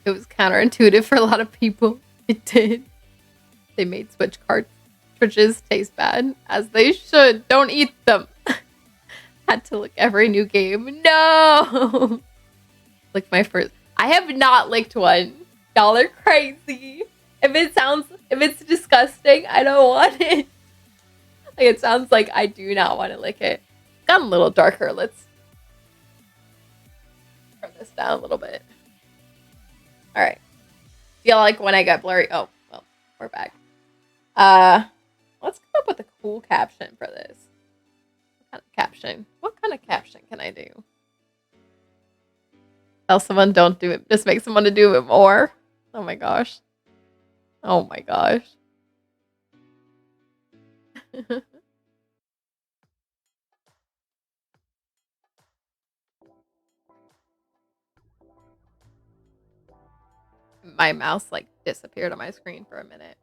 It was counterintuitive for a lot of people. It did. They made Switch cartridges taste bad, as they should. Don't eat them. Had to lick every new game. No! Lick my first. I have not licked one. Y'all are crazy. If it's disgusting, I don't want it. Like, it sounds like I do not want to lick it. It's gotten a little darker. Let's turn this down a little bit. All right. Feel like when I got blurry. Oh, well, we're back. Let's come up with a cool caption for this. What kind of caption? What kind of caption can I do? Tell someone don't do it. Just make someone to do it more. Oh my gosh. Oh my gosh. My mouse like disappeared on my screen for a minute.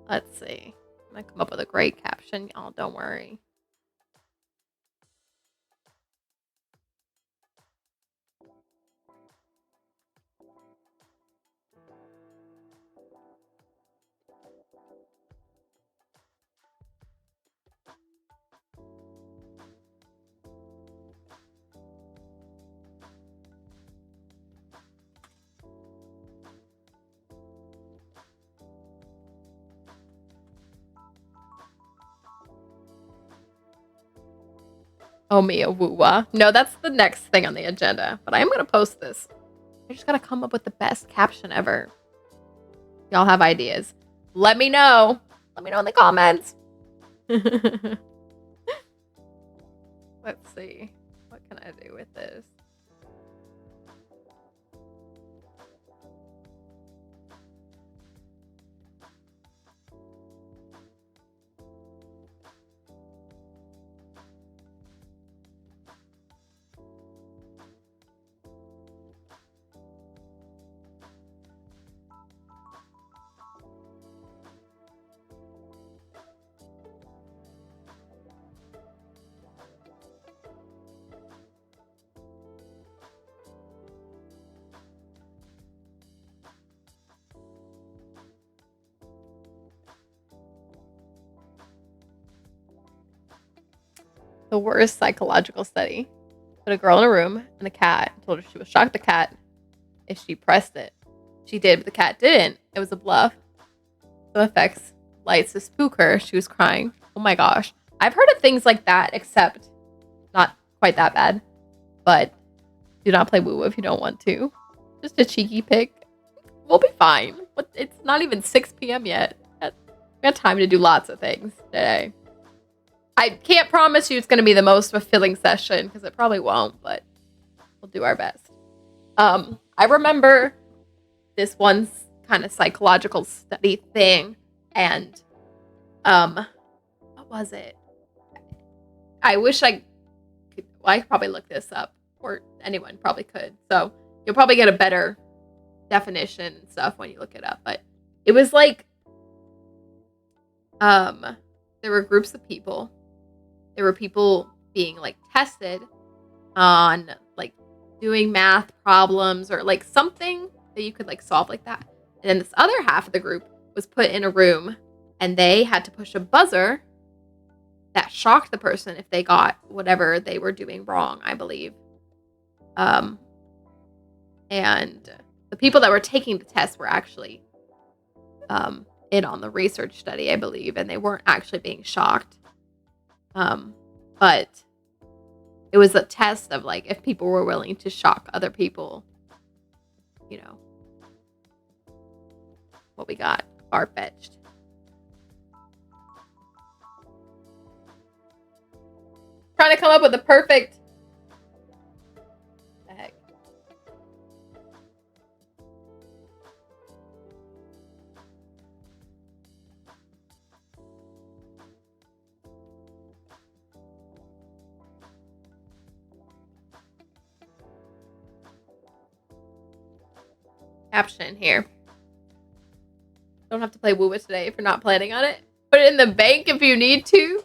Let's see. I'm gonna come up with a great caption, y'all. Don't worry. Oh, Mia Woowa. No, that's the next thing on the agenda. But I am going to post this. I just got to come up with the best caption ever. Y'all have ideas. Let me know. Let me know in the comments. Let's see. What can I do with this? The worst psychological study. Put a girl in a room and a cat. Told her she would shock the cat if she pressed it. She did, but the cat didn't. It was a bluff. No effects. Lights to spook her. She was crying. Oh my gosh. I've heard of things like that, except not quite that bad. But do not play woo if you don't want to. Just a cheeky pick. We'll be fine. But it's not even 6 p.m. yet. We got time to do lots of things today. I can't promise you it's going to be the most fulfilling session because it probably won't, but we'll do our best. I remember this one kind of psychological study thing, and what was it? I wish I could. Well, I could probably look this up, or anyone probably could. So you'll probably get a better definition and stuff when you look it up. But it was like, there were groups of people. There were people being like tested on like doing math problems or like something that you could like solve like that. And then this other half of the group was put in a room and they had to push a buzzer that shocked the person if they got whatever they were doing wrong, I believe. And the people that were taking the test were actually in on the research study, I believe, and they weren't actually being shocked. But it was a test of like if people were willing to shock other people, you know. What we got? Far-fetched. Trying to come up with the perfect. The heck. Caption here. Don't have to play Woowa today if you're not planning on it. Put it in the bank if you need to.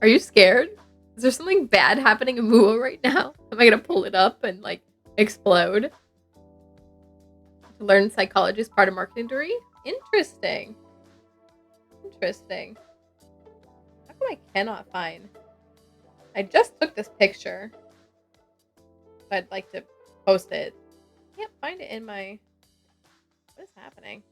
Are you scared? Is there something bad happening in Woowa right now? Am I gonna pull it up and like explode? To learn psychology is part of marketing degree? Interesting. Interesting. How come I cannot find? I just took this picture. I'd like to post it. I can't find it in my... What is happening?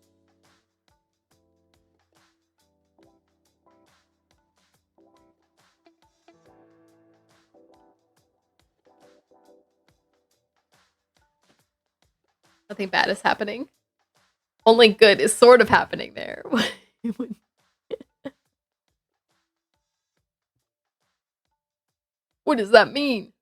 Nothing bad is happening. Only good is sort of happening there. What does that mean?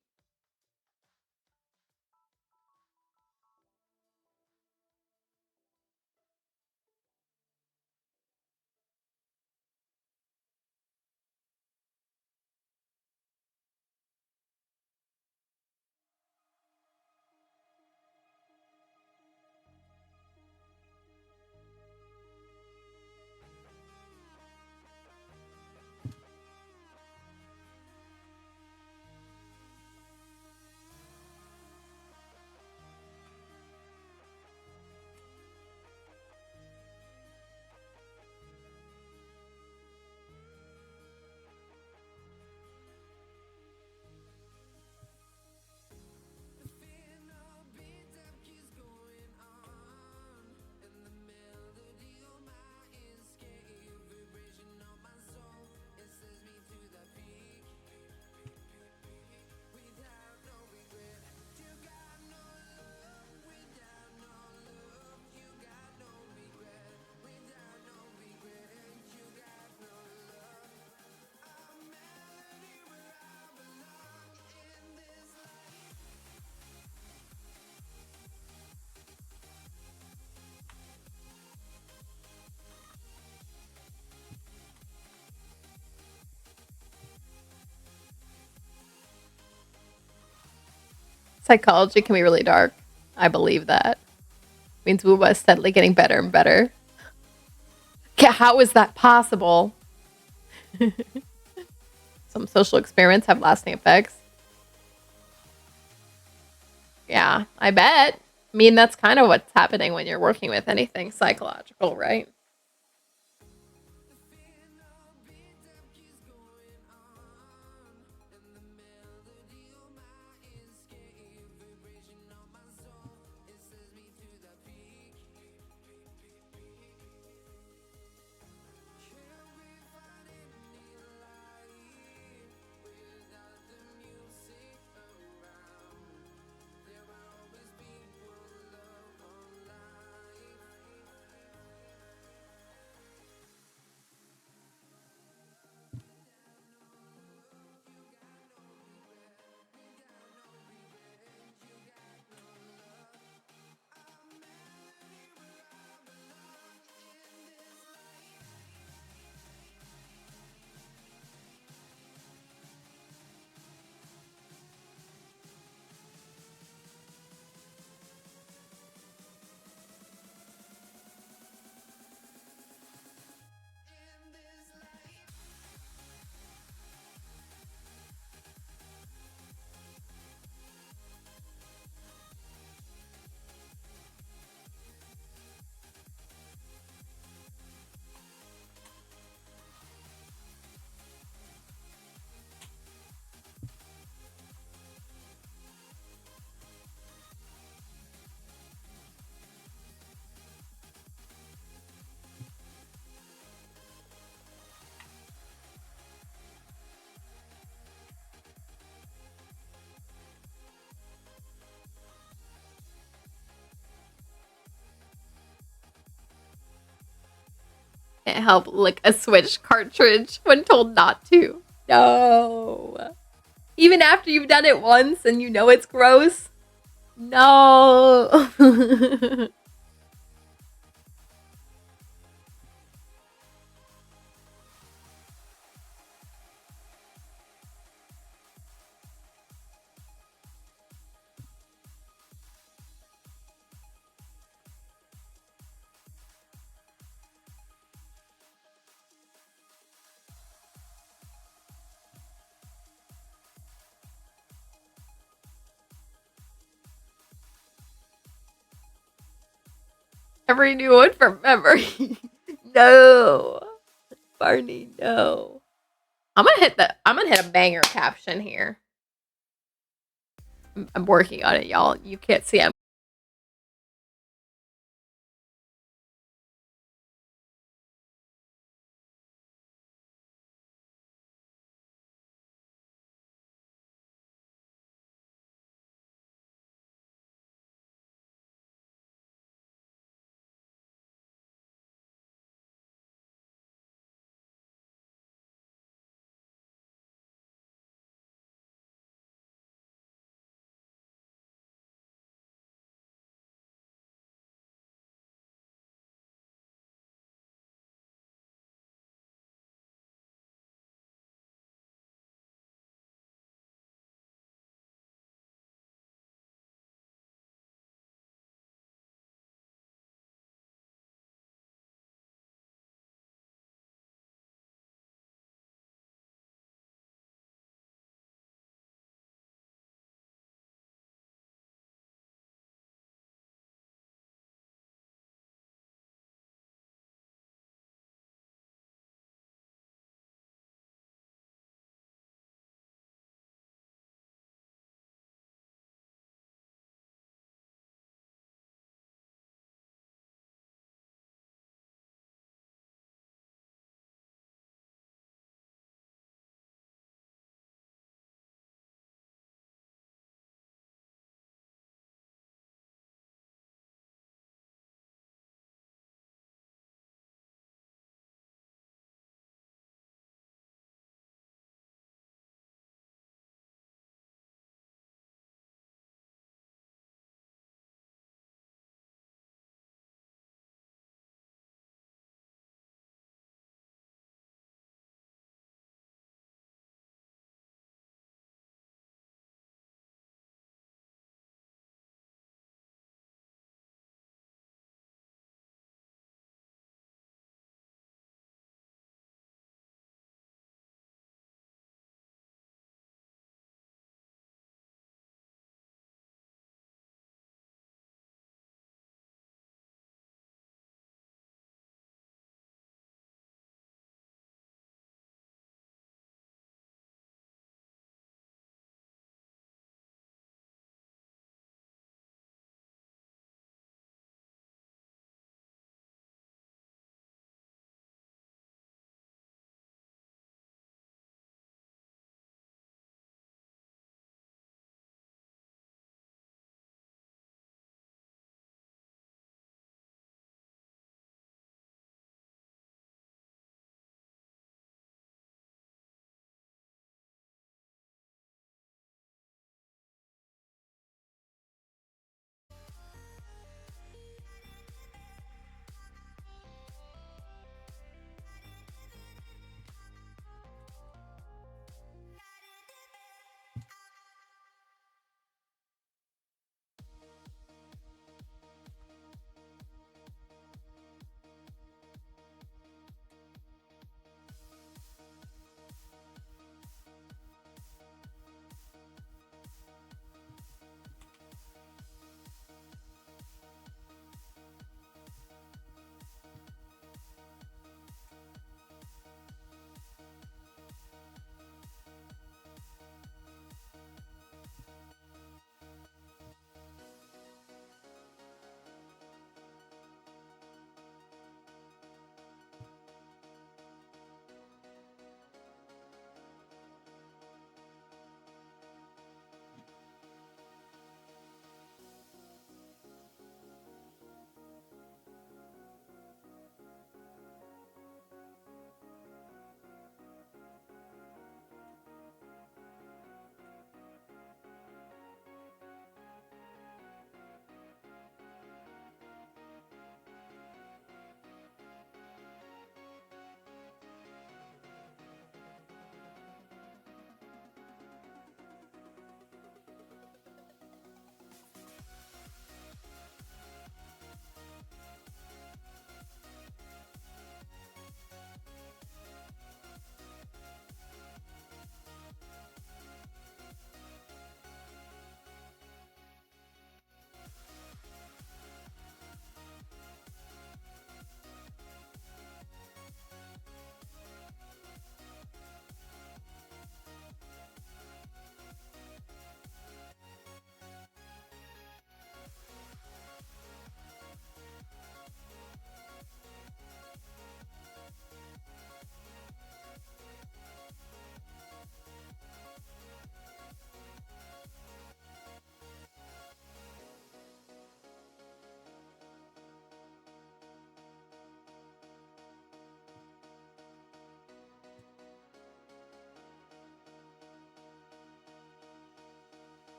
Psychology can be really dark. I believe that. Means Wooba is steadily getting better and better. How is that possible? Some social experiments have lasting effects. Yeah, I bet. I mean, that's kind of what's happening when you're working with anything psychological, right? Can't help lick a Switch cartridge when told not to. No. Even after you've done it once and you know it's gross. No. Every new one from memory. No. Barney, no. I'm gonna hit a banger caption here. I'm working on it, y'all. You can't see I'm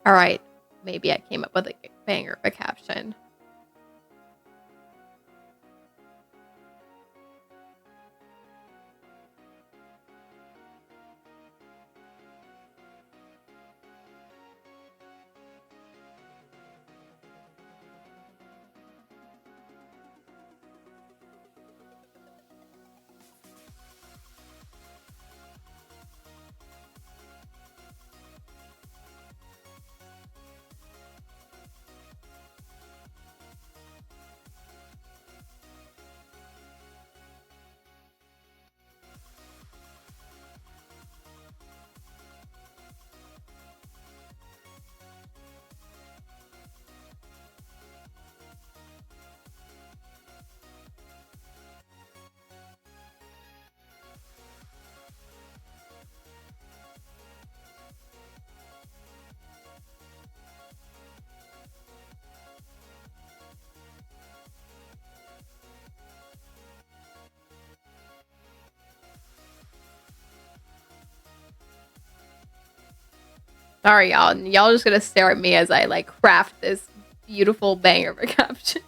All right, maybe I came up with a banger of a caption. Sorry, y'all. Y'all just gonna stare at me as I like craft this beautiful banger of a caption.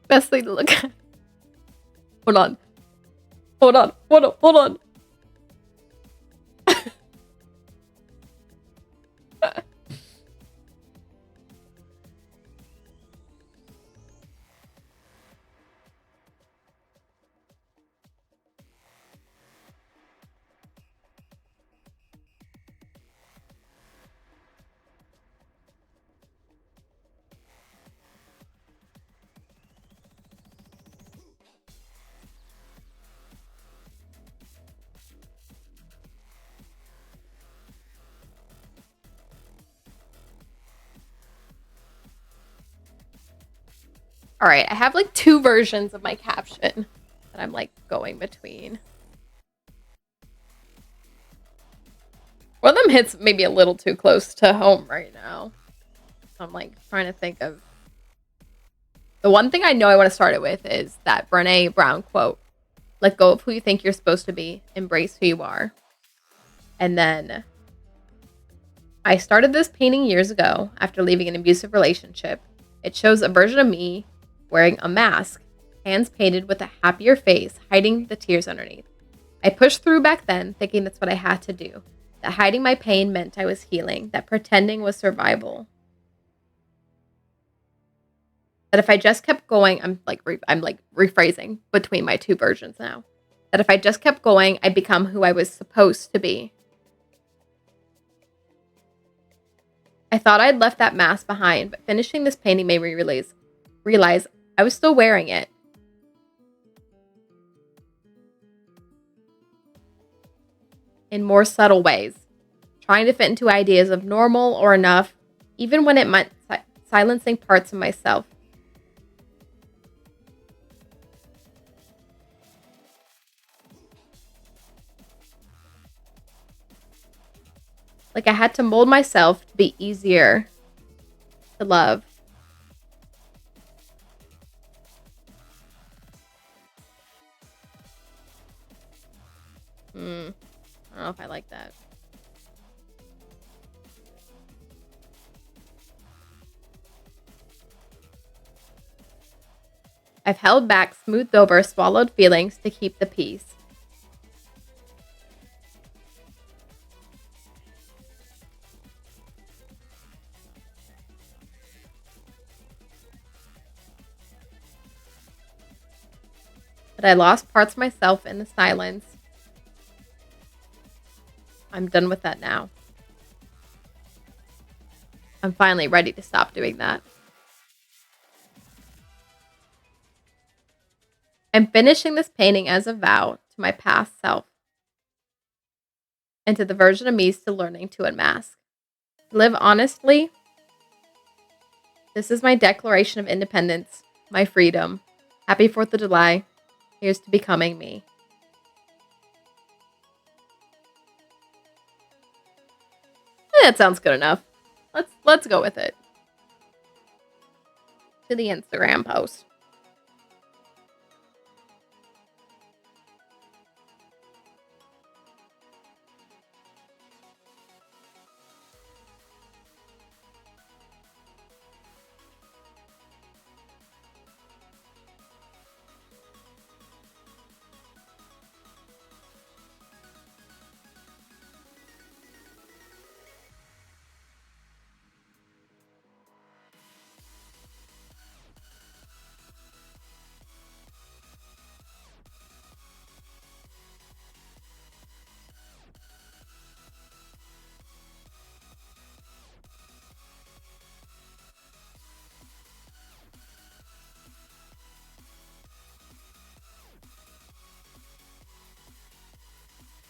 Best thing to look at. Hold on. Hold on. Hold on. Hold on. All right, I have like two versions of my caption that I'm like going between. One of them hits maybe a little too close to home right now. I'm like trying to think of the one thing I know I want to start it with is that Brené Brown quote: "Let go of who you think you're supposed to be, embrace who you are." And then I started this painting years ago after leaving an abusive relationship. It shows a version of me wearing a mask, hands painted with a happier face, hiding the tears underneath. I pushed through back then, thinking that's what I had to do. That hiding my pain meant I was healing, that pretending was survival. That if I just kept going, I'm like rephrasing between my two versions now. That if I just kept going, I'd become who I was supposed to be. I thought I'd left that mask behind, but finishing this painting made me realize I was still wearing it. In more subtle ways, trying to fit into ideas of normal or enough, even when it meant silencing parts of myself. Like I had to mold myself to be easier to love. I don't know if I like that. I've held back, smoothed over, swallowed feelings to keep the peace. but I lost parts of myself in the silence. I'm done with that now. I'm finally ready to stop doing that. I'm finishing this painting as a vow to my past self and to the version of me still learning to unmask. Live honestly. This is my declaration of independence, my freedom. Happy 4th of July. Here's to becoming me. That sounds good enough. Let's go with it. To the Instagram post.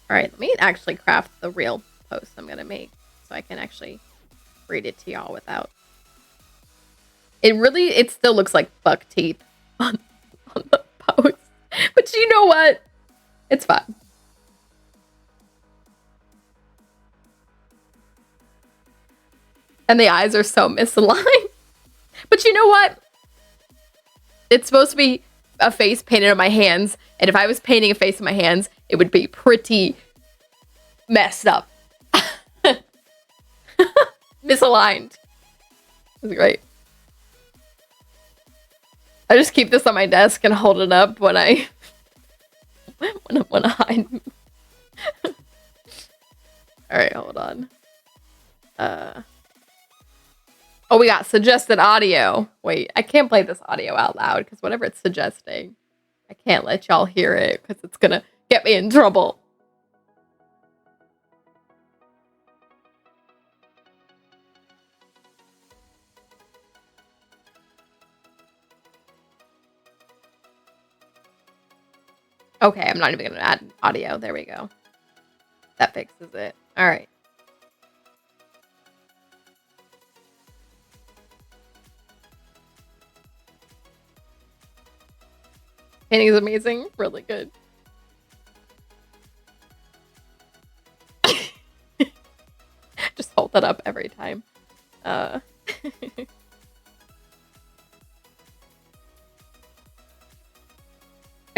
All right, let me actually craft the real post I'm going to make so I can actually read it to y'all without. It still looks like buck teeth on the post. But you know what? It's fine. And the eyes are so misaligned. But you know what? It's supposed to be a face painted on my hands. And if I was painting a face on my hands, it would be pretty messed up. Misaligned. It's great. I just keep this on my desk and hold it up when I want to hide. All right, hold on. Oh, we got suggested audio. Wait, I can't play this audio out loud because whatever it's suggesting, I can't let y'all hear it because it's gonna get me in trouble. Okay, I'm not even gonna add audio. There we go. That fixes it. All right. Painting is amazing. Really good. Just hold that up every time. I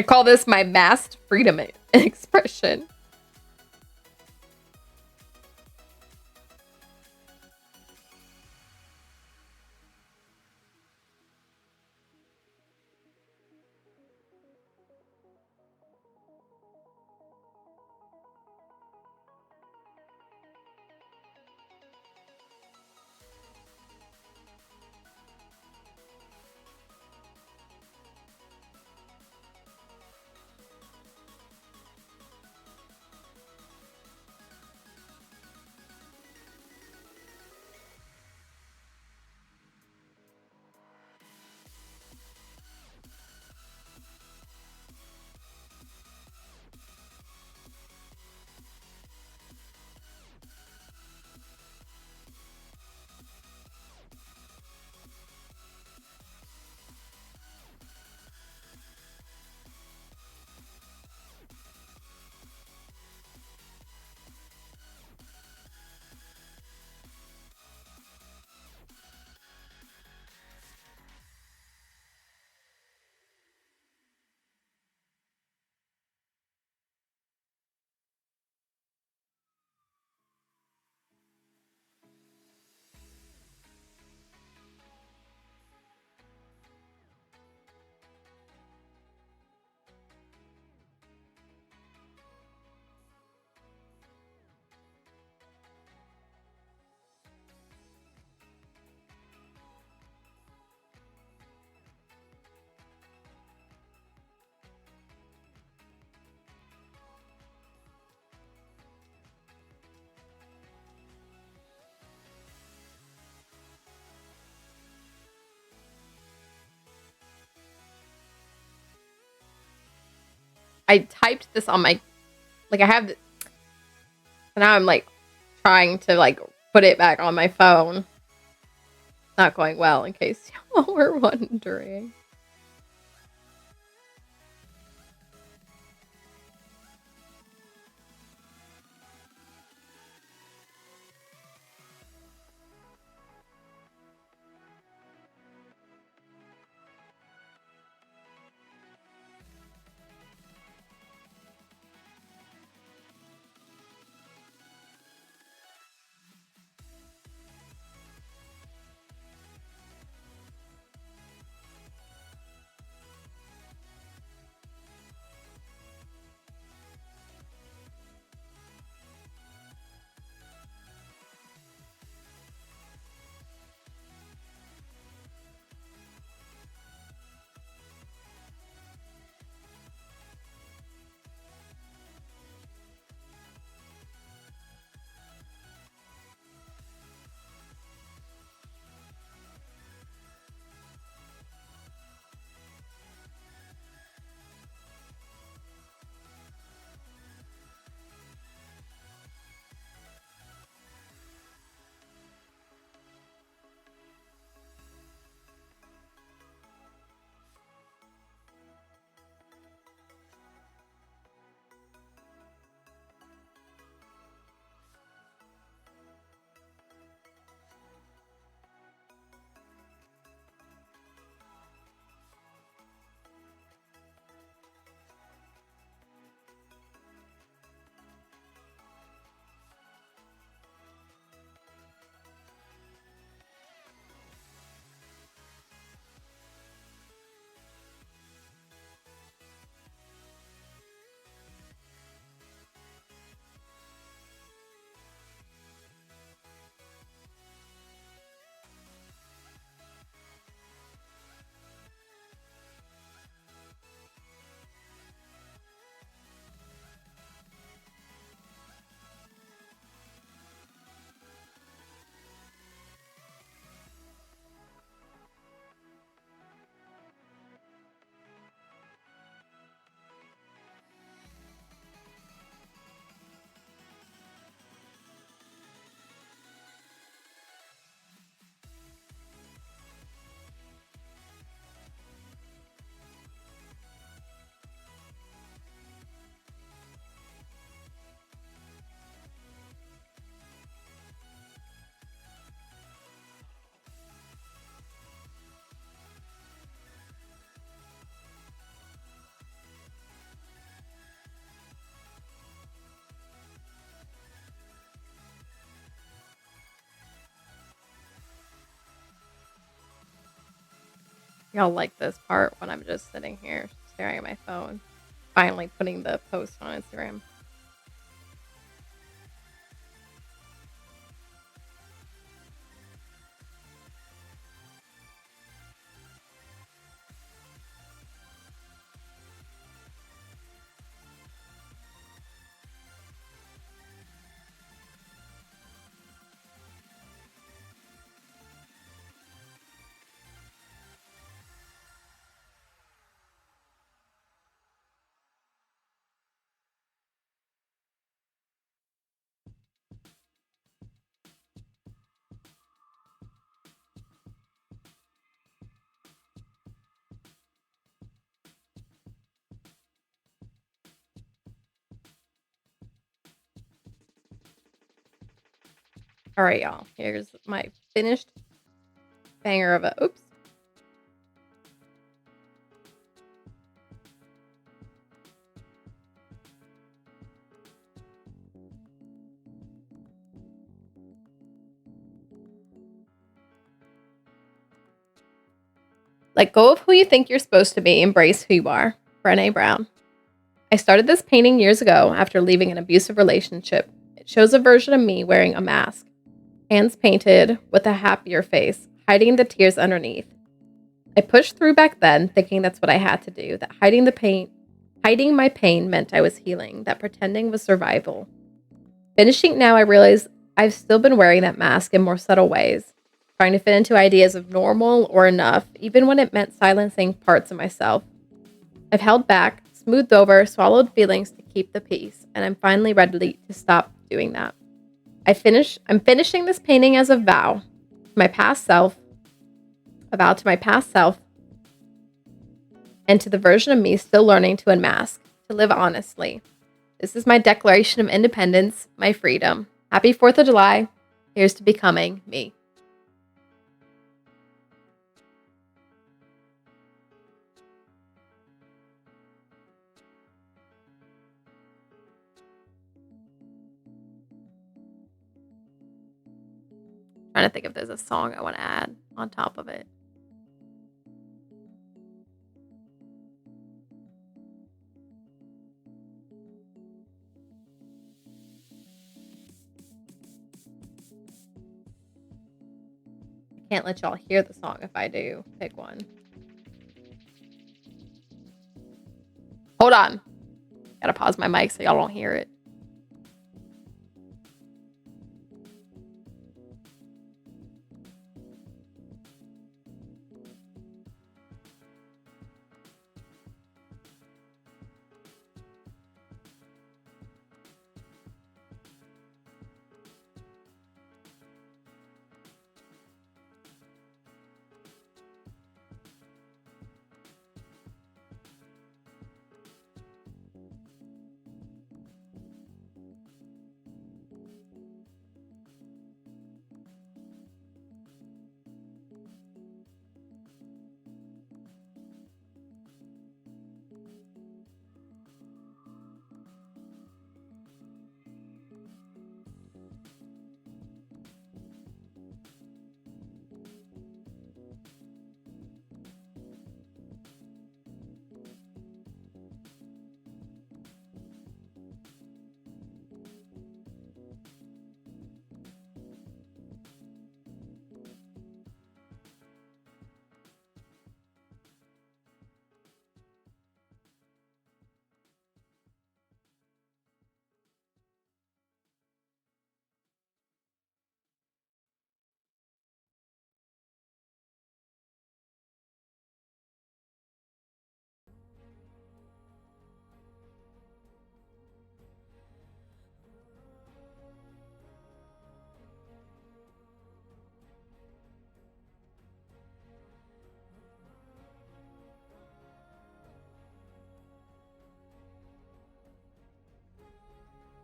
call this my masked freedom expression. I typed this on my, like I have, so now I'm like trying to like put it back on my phone. Not going well, in case y'all were wondering. Y'all like this part when I'm just sitting here staring at my phone, finally putting the post on Instagram. All right, y'all. Here's my finished banger of a. Oops. Let go of who you think you're supposed to be. Embrace who you are. Brené Brown. I started this painting years ago after leaving an abusive relationship. It shows a version of me wearing a mask, hands painted with a happier face, hiding the tears underneath. I pushed through back then, thinking that's what I had to do, that hiding my pain meant I was healing, that pretending was survival. Finishing now, I realize I've still been wearing that mask in more subtle ways, trying to fit into ideas of normal or enough, even when it meant silencing parts of myself. I've held back, smoothed over, swallowed feelings to keep the peace, and I'm finally ready to stop doing that. I'm finishing this painting as a vow to my past self, a vow to my past self, and to the version of me still learning to unmask, to live honestly. This is my declaration of independence, my freedom. Happy 4th of July. Here's to becoming me. Trying to think if there's a song I want to add on top of it. I can't let y'all hear the song if I do pick one. Hold on. Gotta pause my mic so y'all don't hear it.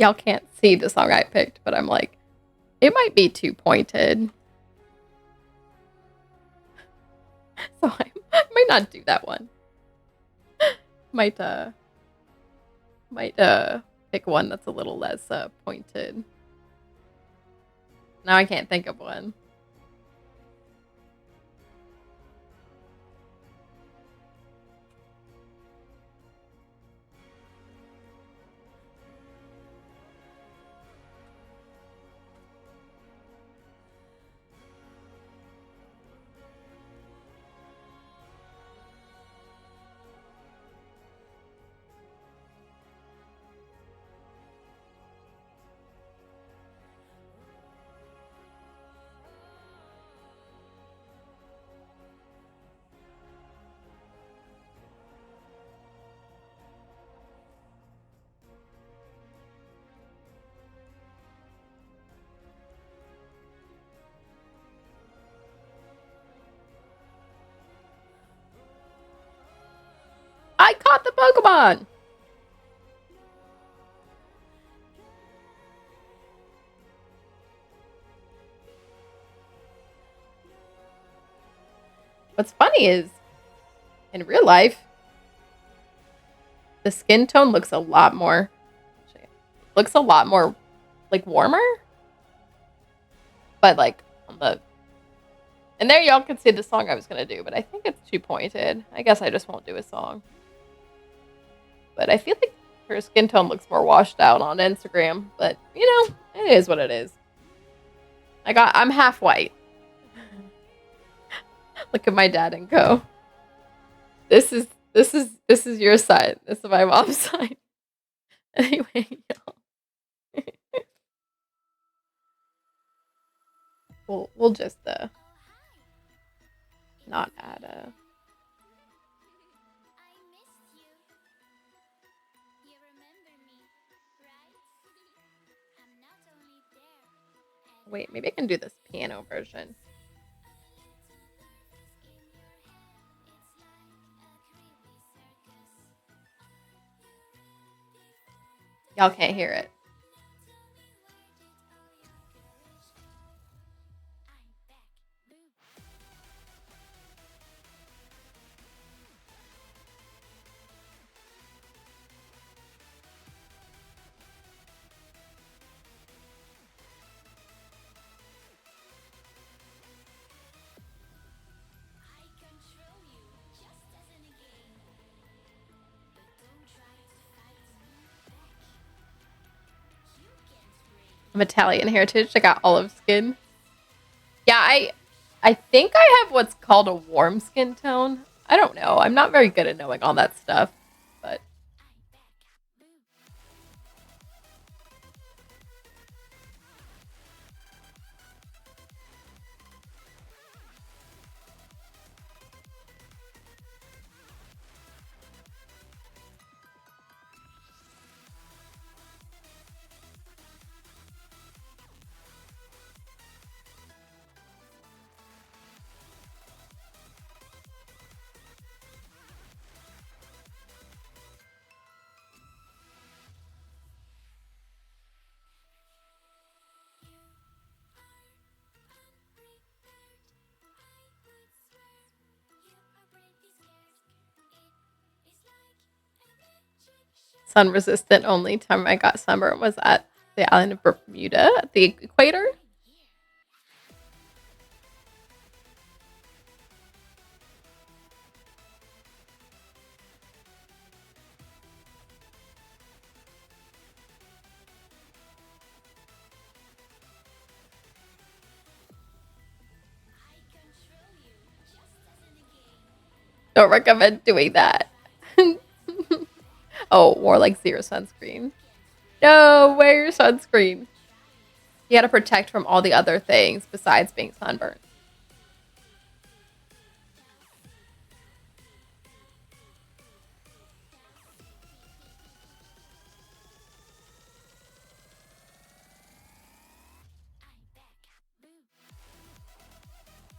Y'all can't see the song I picked, but I'm like, it might be too pointed. So I might not do that one. Might pick one that's a little less pointed. Now I can't think of one. I caught the Pokemon! What's funny is, in real life, the skin tone looks a lot more, like, warmer. But, like, on the... And there y'all can see the song I was going to do, but I think it's too pointed. I guess I just won't do a song. But I feel like her skin tone looks more washed out on Instagram. But, you know, it is what it is. I'm half white. Look at my dad and go. This is your side. This is my mom's side. Anyway, y'all. We'll just not add a... Wait, maybe I can do this piano version. Y'all can't hear it. I'm Italian heritage. I got olive skin. Yeah, I think I have what's called a warm skin tone. I don't know. I'm not very good at knowing all that stuff, but sun resistant. Only time I got sunburn was at the island of Bermuda at the equator. Don't recommend doing that. Oh, more like zero sunscreen. No, wear your sunscreen. You gotta protect from all the other things besides being sunburned.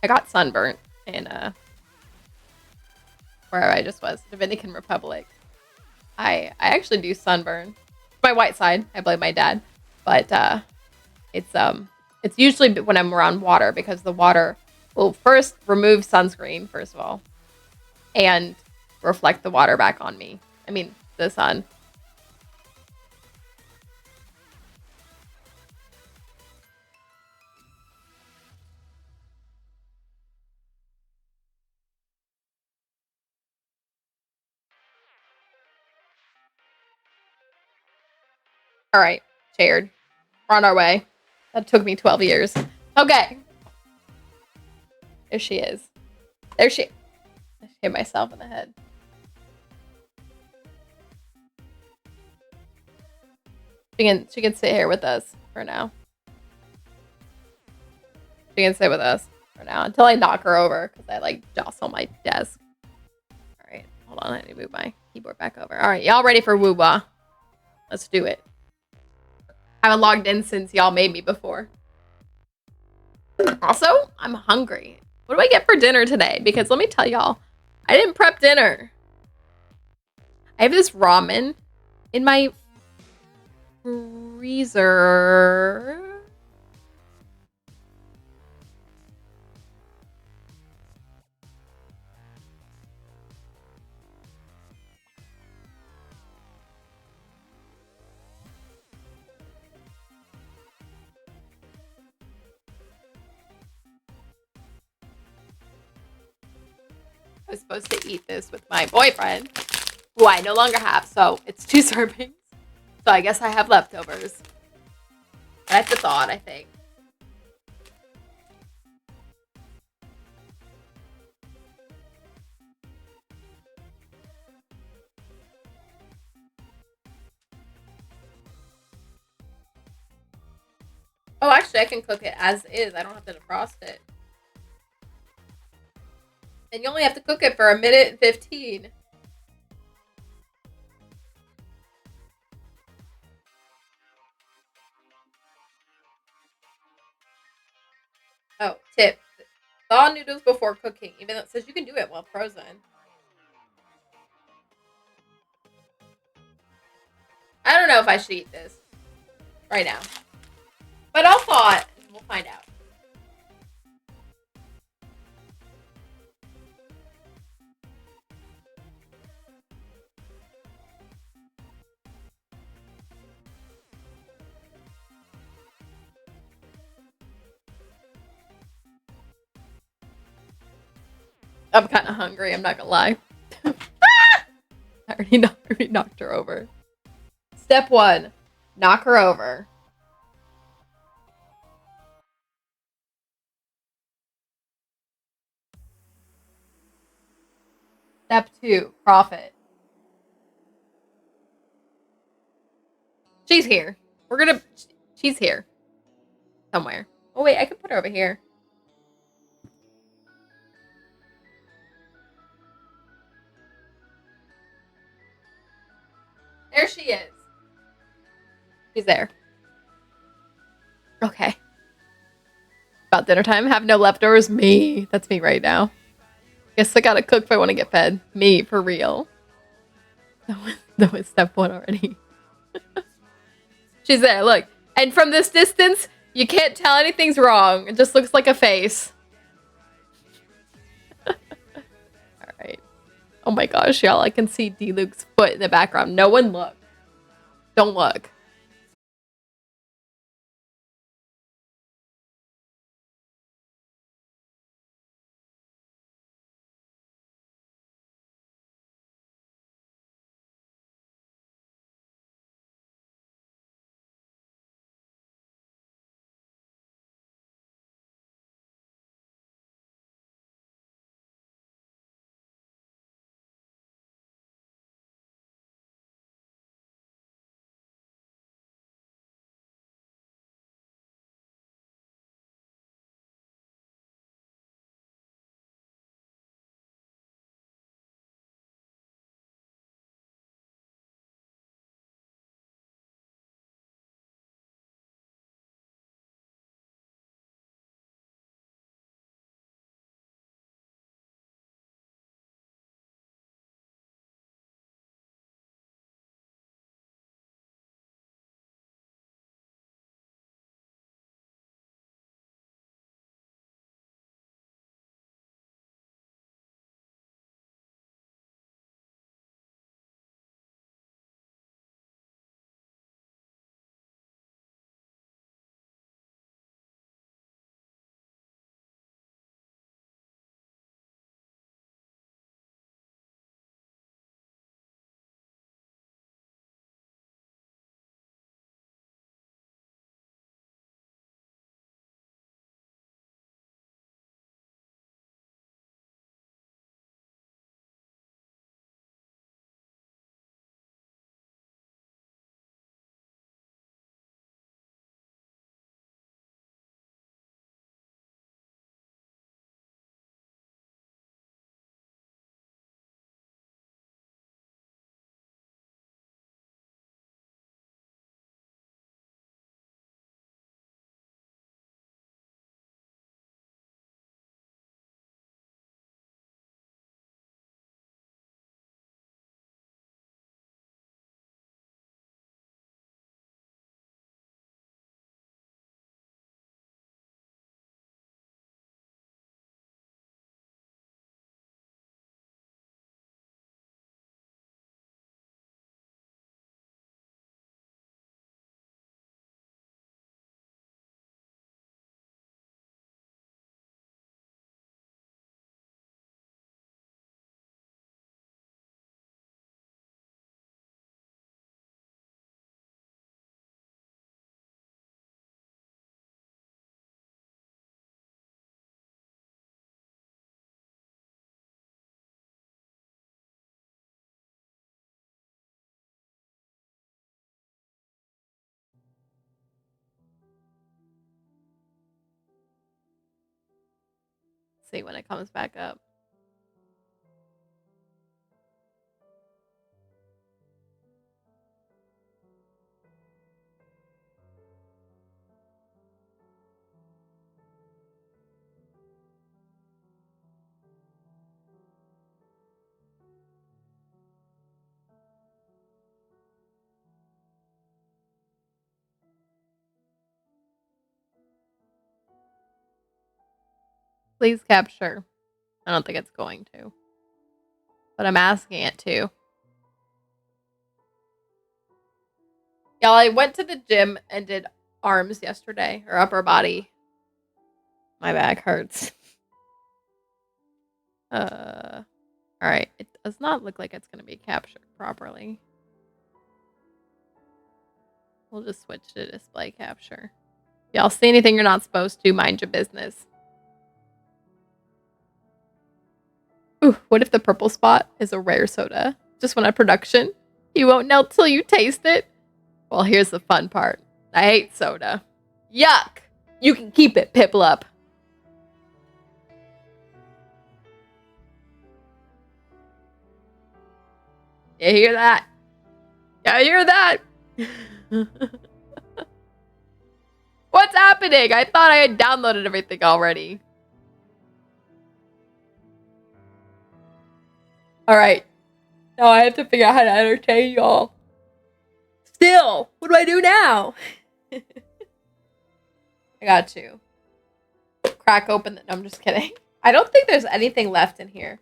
I got sunburnt in where I just was, Dominican Republic. I actually do sunburn. My white side, I blame my dad, but it's usually when I'm around water because the water will first remove sunscreen first of all, and reflect the water back on me. I mean the sun. All right, shared. We're on our way. That took me 12 years. Okay. There she is. There she. I hit myself in the head. She can sit here with us for now. She can sit with us for now until I knock her over because I like jostle my desk. All right, hold on. I need to move my keyboard back over. All right, y'all ready for woo-wah? Let's do it. I haven't logged in since y'all made me before. Also, I'm hungry. What do I get for dinner today? Because let me tell y'all, I didn't prep dinner. I have this ramen in my freezer. I was supposed to eat this with my boyfriend, who I no longer have, so it's 2 servings. So I guess I have leftovers. That's the thought, I think. Oh, actually, I can cook it as is. I don't have to defrost it. And you only have to cook it for 1 minute and 15. tip. Thaw noodles before cooking, even though it says you can do it while frozen. I don't know if I should eat this right now. But I'll thaw it and we'll find out. I'm kind of hungry, I'm not gonna lie. I already knocked her over. Step 1, knock her over. Step 2, profit. She's here. She's here. Somewhere. Oh wait, I can put her over here. There she is. She's there. Okay. About dinner time. Have no leftovers. Me. That's me right now. Guess I gotta cook if I want to get fed. Me, for real. That was step 1 already. She's there, look. And from this distance, you can't tell anything's wrong. It just looks like a face. Alright. Oh my gosh, y'all. I can see D-Luke's foot in the background. No one look. Don't look. See when it comes back up. Please capture. I don't think it's going to. But I'm asking it to. Y'all, I went to the gym and did arms yesterday. Or upper body. My back hurts. Alright. It does not look like it's going to be captured properly. We'll just switch to display capture. Y'all see anything you're not supposed to, mind your business. Ooh, what if the purple spot is a rare soda? Just went on production. You won't know till you taste it. Well, here's the fun part. I hate soda. Yuck! You can keep it, Piplup. You hear that? I hear that. What's happening? I thought I had downloaded everything already. Alright. Now I have to figure out how to entertain y'all. Still, what do I do now? I got to crack open the... No, I'm just kidding. I don't think there's anything left in here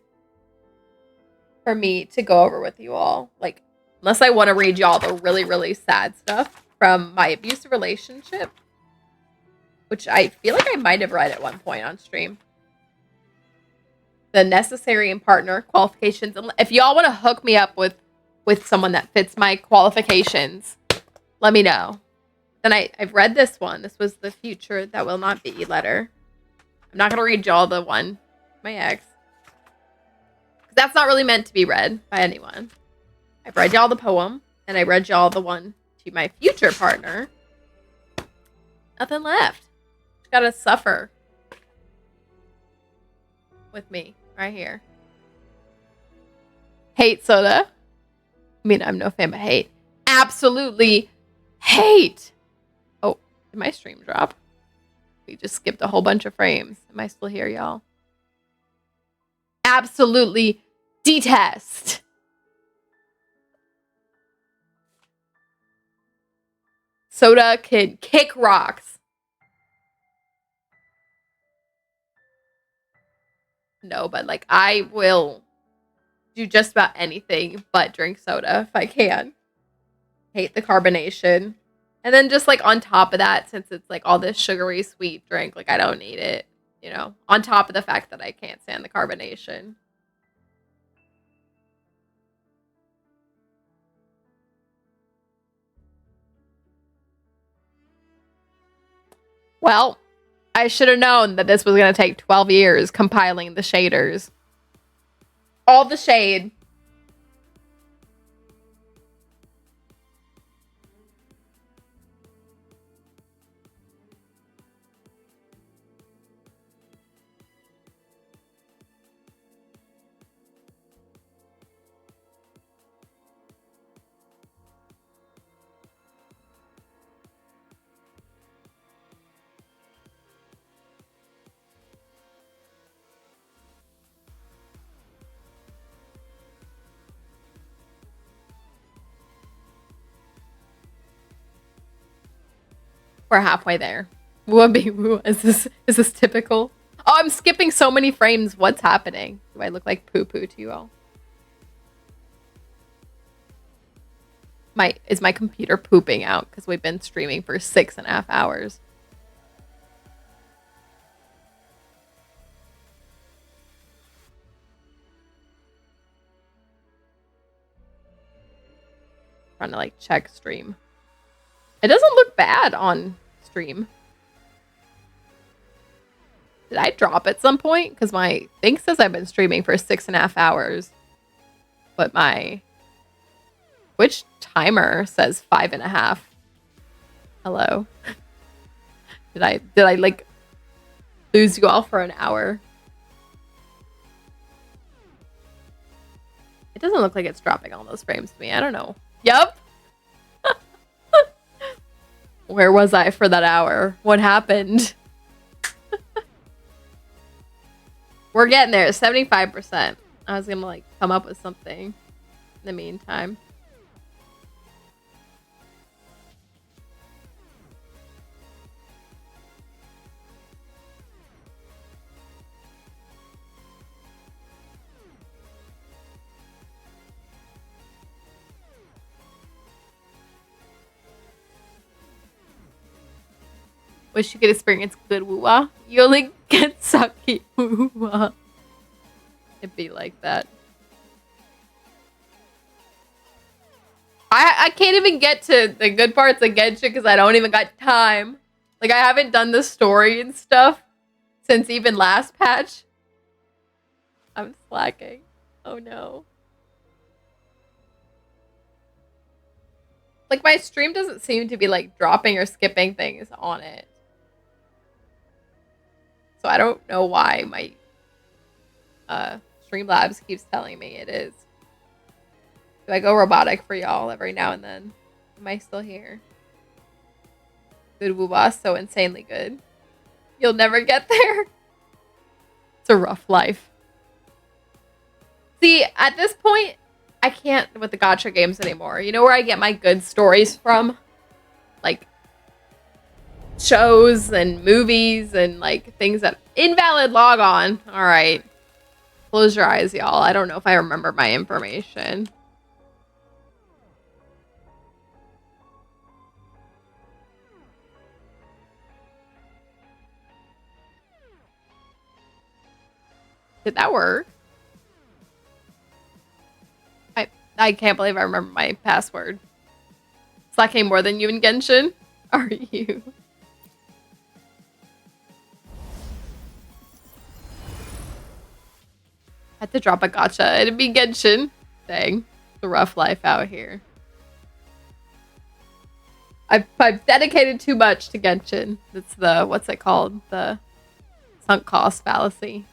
for me to go over with you all. Like, unless I want to read y'all the really, really sad stuff from my abusive relationship. Which I feel like I might have read at one point on stream. The necessary and partner qualifications. If y'all want to hook me up with someone that fits my qualifications, let me know. Then I've read this one. This was the future that will not be letter. I'm not going to read y'all the one. My ex. Because that's not really meant to be read by anyone. I've read y'all the poem. And I read y'all the one to my future partner. Nothing left. Just gotta suffer. With me. Right here. Hate soda. I mean, I'm no fan of hate. Absolutely hate. Oh, did my stream drop? We just skipped a whole bunch of frames. Am I still here, y'all? Absolutely detest. Soda can kick rocks. No, but like I will do just about anything but drink soda if I can. Hate the carbonation. And then just like on top of that, since it's like all this sugary sweet drink, like I don't need it, you know, on top of the fact that I can't stand the carbonation. Well, I should have known that this was going to take 12 years compiling the shaders. All the shade. We're halfway there. Is this typical? Oh, I'm skipping so many frames. What's happening? Do I look like poo-poo to you all? Is my computer pooping out because we've been streaming for 6.5 hours? Trying to like check stream. It doesn't look bad on stream. Did I drop at some point? Because my thing says I've been streaming for 6.5 hours. But my Twitch timer says 5.5. Hello. Did I like lose you all for an hour? It doesn't look like it's dropping all those frames to me. I don't know. Yep. Where was I for that hour? What happened? We're getting there. 75%. I was gonna like come up with something in the meantime. Wish you could experience good woo-wah. You only get sucky woo-wah. It'd be like that. I can't even get to the good parts of Genshin because I don't even got time. Like, I haven't done the story and stuff since even last patch. I'm slacking. Oh no. Like, my stream doesn't seem to be, like, dropping or skipping things on it. So I don't know why my Streamlabs keeps telling me it is. Do I go robotic for y'all every now and then? Am I still here? Good woo-wah, so insanely good. You'll never get there. It's a rough life. See, at this point, I can't with the gacha games anymore. You know where I get my good stories from? Like, shows and movies and, like, things that... Invalid logon. Alright. Close your eyes, y'all. I don't know if I remember my information. Did that work? I can't believe I remember my password. Slacking more than you in Genshin? Are you? Had to drop a gacha. It'd be Genshin. Dang. It's a rough life out here. I've dedicated too much to Genshin. It's the, what's it called? The sunk cost fallacy.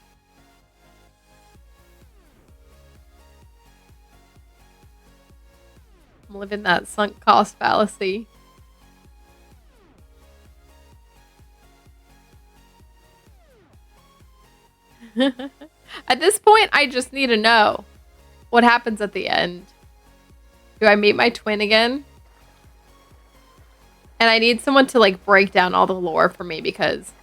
I'm living that sunk cost fallacy. At this point, I just need to know what happens at the end. Do I meet my twin again? And I need someone to, like, break down all the lore for me because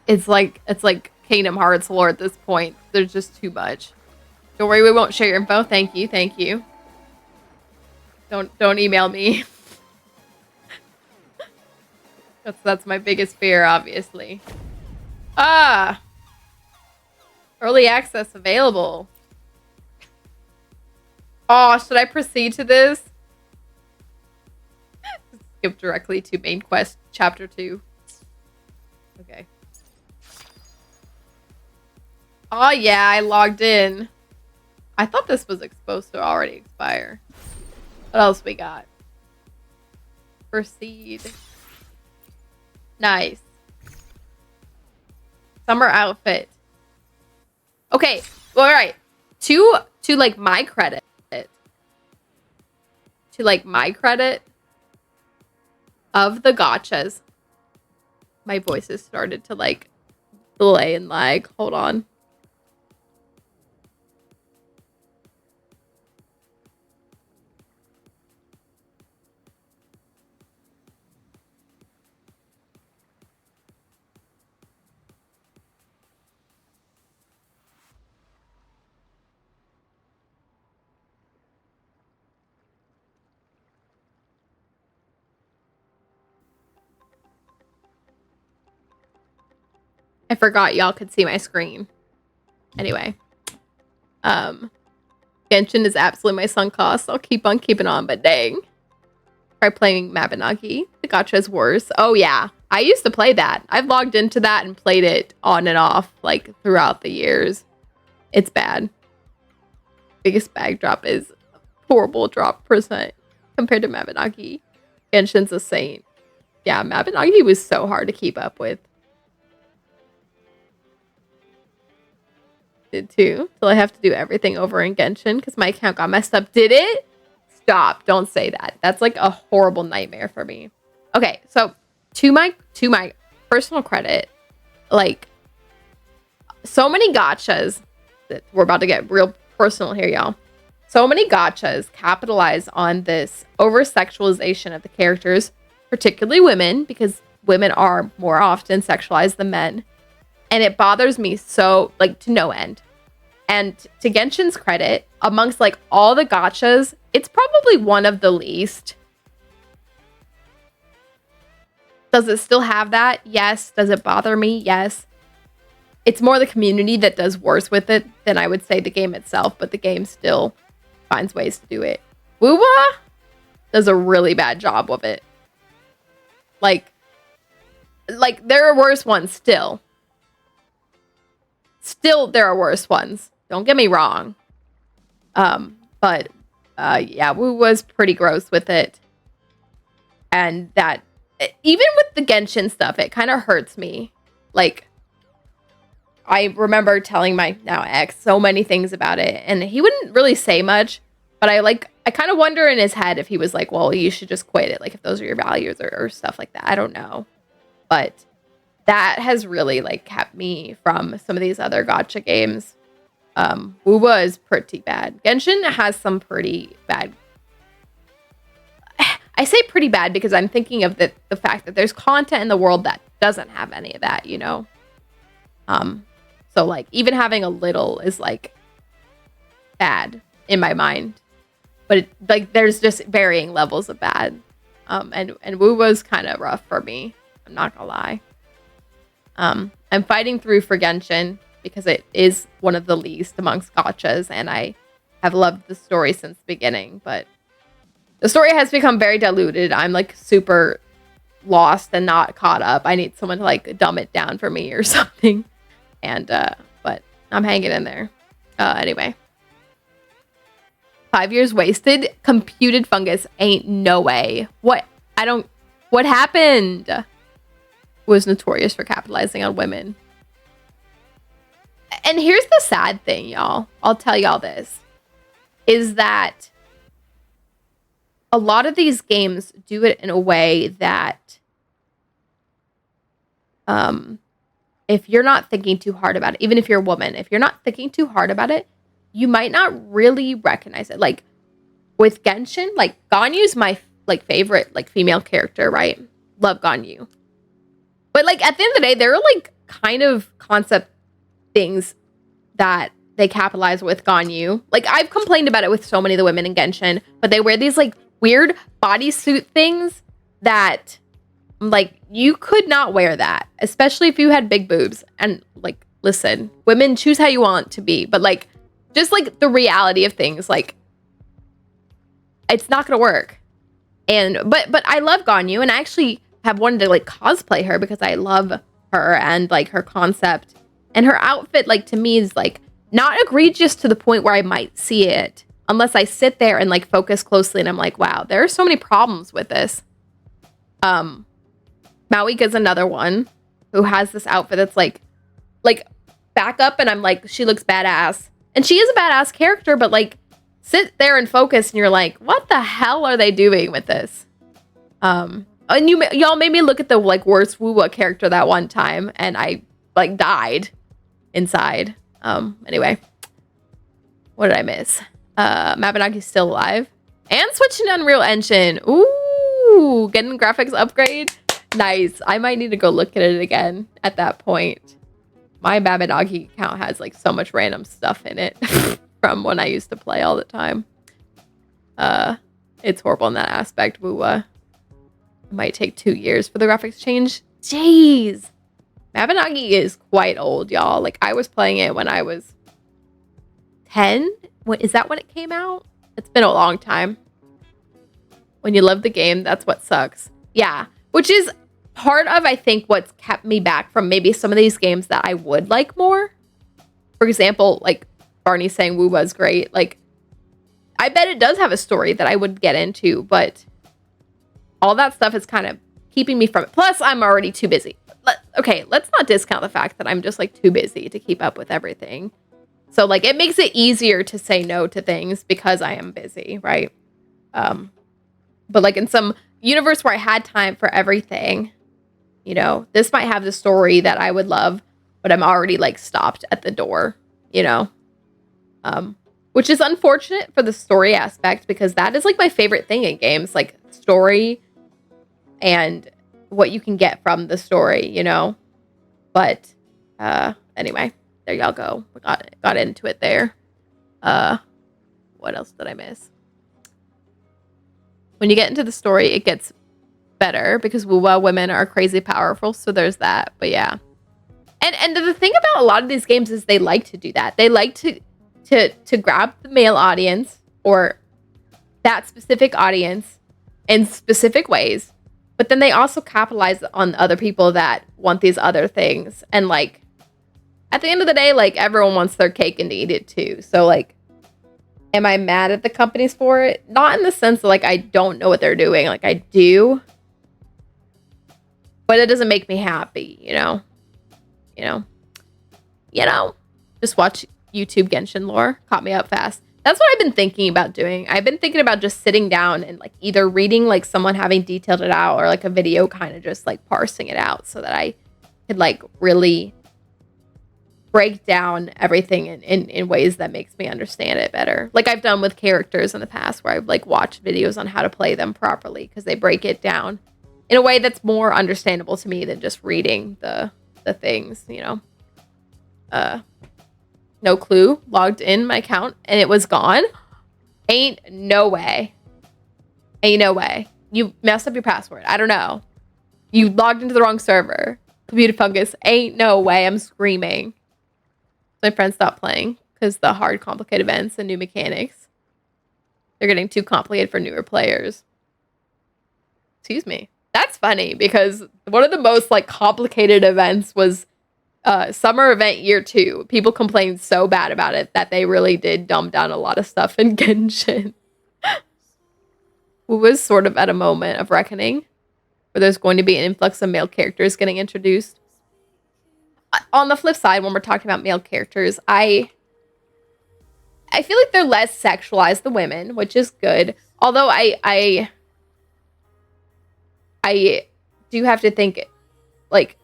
it's like Kingdom Hearts lore at this point. There's just too much. Don't worry, we won't share your info. Thank you, thank you. Don't email me. That's my biggest fear, obviously. Ah! Early access available. Oh, should I proceed to this? Skip directly to main quest, chapter 2. Okay. Oh yeah, I logged in. I thought this was supposed to already expire. What else we got? Proceed. Nice. Summer outfit. Okay, well, all right. To like my credit. To like my credit of the gachas. My voice has started to like delay and lag. Hold on. I forgot y'all could see my screen. Anyway. Genshin is absolutely my sunk cost. I'll keep on keeping on, but dang. Try playing Mabinogi. The gacha is worse. Oh yeah. I used to play that. I've logged into that and played it on and off, like, throughout the years. It's bad. Biggest bag drop is horrible drop percent compared to Mabinogi. Genshin's a saint. Yeah, Mabinogi was so hard to keep up with. Did too. Till I have to do everything over in Genshin because my account got messed up. Did it? Stop. Don't say that. That's like a horrible nightmare for me. Okay, so to my personal credit, like, so many gachas that we're about to get real personal here, y'all. So many gachas capitalize on this over-sexualization of the characters, particularly women, because women are more often sexualized than men. And it bothers me so, like, to no end. And to Genshin's credit, amongst, like, all the gachas, it's probably one of the least Does it still have that? Yes. Does it bother me? Yes. It's more the community that does worse with it than I would say the game itself, but the game still finds ways to do it. Woowa does a really bad job of it. Like there are worse ones still. Still, there are worse ones. Don't get me wrong. But yeah, Woo was pretty gross with it. And that, even with the Genshin stuff, it kind of hurts me. Like, I remember telling my now ex so many things about it, and he wouldn't really say much, but I kind of wonder in his head if he was like, well, you should just quit it, like if those are your values or stuff like that. I don't know. But that has really like kept me from some of these other gacha games. Wuwa is pretty bad. Genshin has some pretty bad. I say pretty bad because I'm thinking of the fact that there's content in the world that doesn't have any of that, you know? So like even having a little is like bad in my mind. But like there's just varying levels of bad. And Wu was kind of rough for me. I'm not gonna lie. I'm fighting through for Genshin because it is one of the least amongst gachas, and I have loved the story since the beginning, but the story has become very diluted. I'm like super lost and not caught up. I need someone to like dumb it down for me or something. And but I'm hanging in there. Anyway. 5 years wasted? Computed fungus? Ain't no way. What happened? Was notorious for capitalizing on women. And here's the sad thing, y'all. I'll tell y'all this. Is that a lot of these games do it in a way that if you're not thinking too hard about it, even if you're a woman, if you're not thinking too hard about it, you might not really recognize it. Like with Genshin, like Ganyu's my like favorite like female character, right? Love Ganyu. But like at the end of the day, there are like kind of concept things that they capitalize with Ganyu. Like I've complained about it with so many of the women in Genshin, but they wear these like weird bodysuit things that like you could not wear that, especially if you had big boobs. And like, listen, women, choose how you want to be, but like just like the reality of things, like it's not gonna work. And but I love Ganyu, and I actually have wanted to like cosplay her because I love her and like her concept, and her outfit like to me is like not egregious to the point where I might see it unless I sit there and like focus closely and I'm like, wow, there are so many problems with this. Mauika's another one who has this outfit that's like back up, and I'm like, she looks badass. And she is a badass character, but like sit there and focus and you're like, what the hell are they doing with this? And y'all made me look at the like worst Wuwa character that one time, and I like died inside. Anyway, what did I miss? Mabanagi's still alive and switching to Unreal Engine. Ooh, getting graphics upgrade. Nice. I might need to go look at it again at that point. My Babanagi account has like so much random stuff in it from when I used to play all the time. It's horrible in that aspect. Wuwa. It might take 2 years for the graphics change. Jeez. Mabanagi is quite old, y'all. Like I was playing it when I was 10. What is that when it came out? It's been a long time. When you love the game, that's what sucks. Yeah. Which is part of, I think, what's kept me back from maybe some of these games that I would like more. For example, like Barney saying Wuba's great. Like, I bet it does have a story that I would get into, but all that stuff is kind of keeping me from it. Plus, I'm already too busy. Okay, let's not discount the fact that I'm just like too busy to keep up with everything. So like it makes it easier to say no to things because I am busy, right? But like in some universe where I had time for everything, you know, this might have the story that I would love, but I'm already like stopped at the door, you know? Which is unfortunate for the story aspect because that is like my favorite thing in games, like story and what you can get from the story, you know? But anyway, there y'all go. We got into it there. What else did I miss? When you get into the story, it gets better because women are crazy powerful. So there's that. But yeah. And the thing about a lot of these games is they like to do that. They like to grab the male audience or that specific audience in specific ways, but then they also capitalize on other people that want these other things. And like at the end of the day, like everyone wants their cake and to eat it too. So like, am I mad at the companies for it? Not in the sense that like I don't know what they're doing. Like I do, but it doesn't make me happy, you know. Just watch YouTube Genshin lore. Caught me up fast. That's what I've been thinking about doing. I've been thinking about just sitting down and like either reading like someone having detailed it out or like a video kind of just like parsing it out so that I could like really break down everything in ways that makes me understand it better. Like I've done with characters in the past where I've like watched videos on how to play them properly because they break it down in a way that's more understandable to me than just reading the things, you know. No clue. Logged in my account and it was gone. Ain't no way. Ain't no way. You messed up your password. I don't know. You logged into the wrong server. Computer fungus. Ain't no way. I'm screaming. My friends stopped playing because the hard, complicated events and new mechanics. They're getting too complicated for newer players. Excuse me. That's funny because one of the most like complicated events was summer event year 2. People complained so bad about it that they really did dumb down a lot of stuff in Genshin. Who was sort of at a moment of reckoning where there's going to be an influx of male characters getting introduced. On the flip side, when we're talking about male characters, I feel like they're less sexualized than women, which is good. Although I do have to think like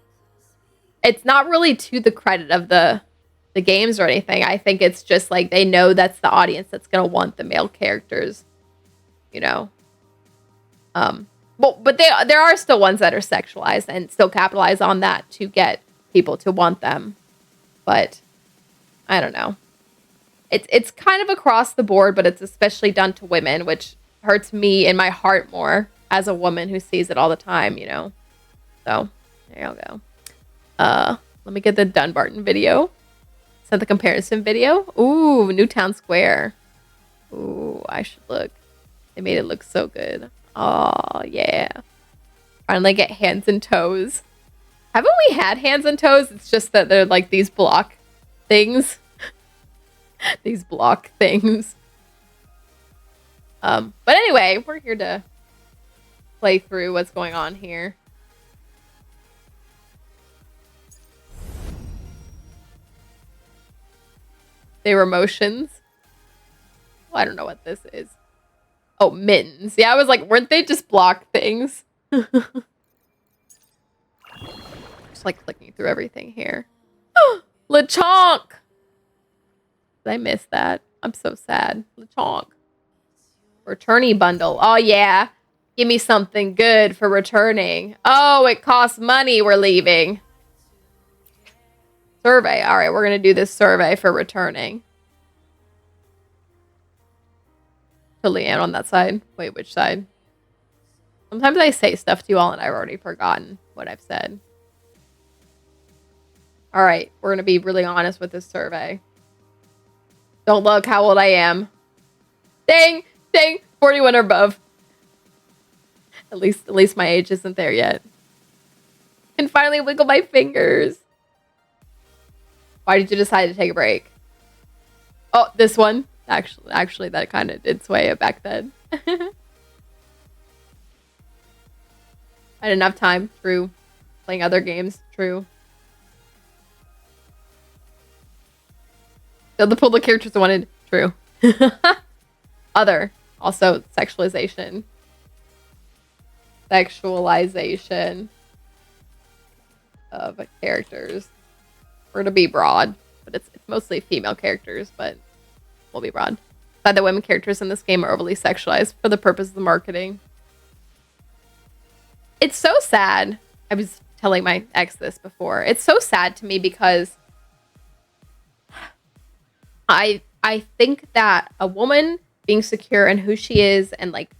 it's not really to the credit of the games or anything. I think it's just like they know that's the audience that's gonna want the male characters, you know. But there are still ones that are sexualized and still capitalize on that to get people to want them. But I don't know. It's kind of across the board, but it's especially done to women, which hurts me in my heart more as a woman who sees it all the time, you know. So there you go. Let me get the Dunbarton video. Sent the comparison video. Ooh, Newtown Square. Ooh, I should look. They made it look so good. Oh, yeah. Finally get hands and toes. Haven't we had hands and toes? It's just that they're like these block things. These block things. But anyway, we're here to play through what's going on here. They were motions. Well, I don't know what this is. Oh, mittens. Yeah, I was like, weren't they just block things? Just like clicking through everything here. Lechonk! Did I miss that? I'm so sad. Lechonk. Returnee bundle. Oh, yeah. Give me something good for returning. Oh, it costs money. We're leaving. Survey. All right, we're going to do this survey for returning. To Leanne on that side. Wait, which side? Sometimes I say stuff to you all and I've already forgotten what I've said. All right, we're going to be really honest with this survey. Don't look how old I am. Dang, 41 or above. At least my age isn't there yet. And finally wiggle my fingers. Why did you decide to take a break? Oh, this one. Actually, that kind of did sway it back then. I didn't have time. True. Playing other games. True. The pool of characters I wanted. True. Other. Also, sexualization. Sexualization of characters. We're to be broad, but it's mostly female characters, but we'll be broad. Glad that women characters in this game are overly sexualized for the purpose of the marketing. It's so sad. I was telling my ex this before. It's so sad to me because I think that a woman being secure in who she is and like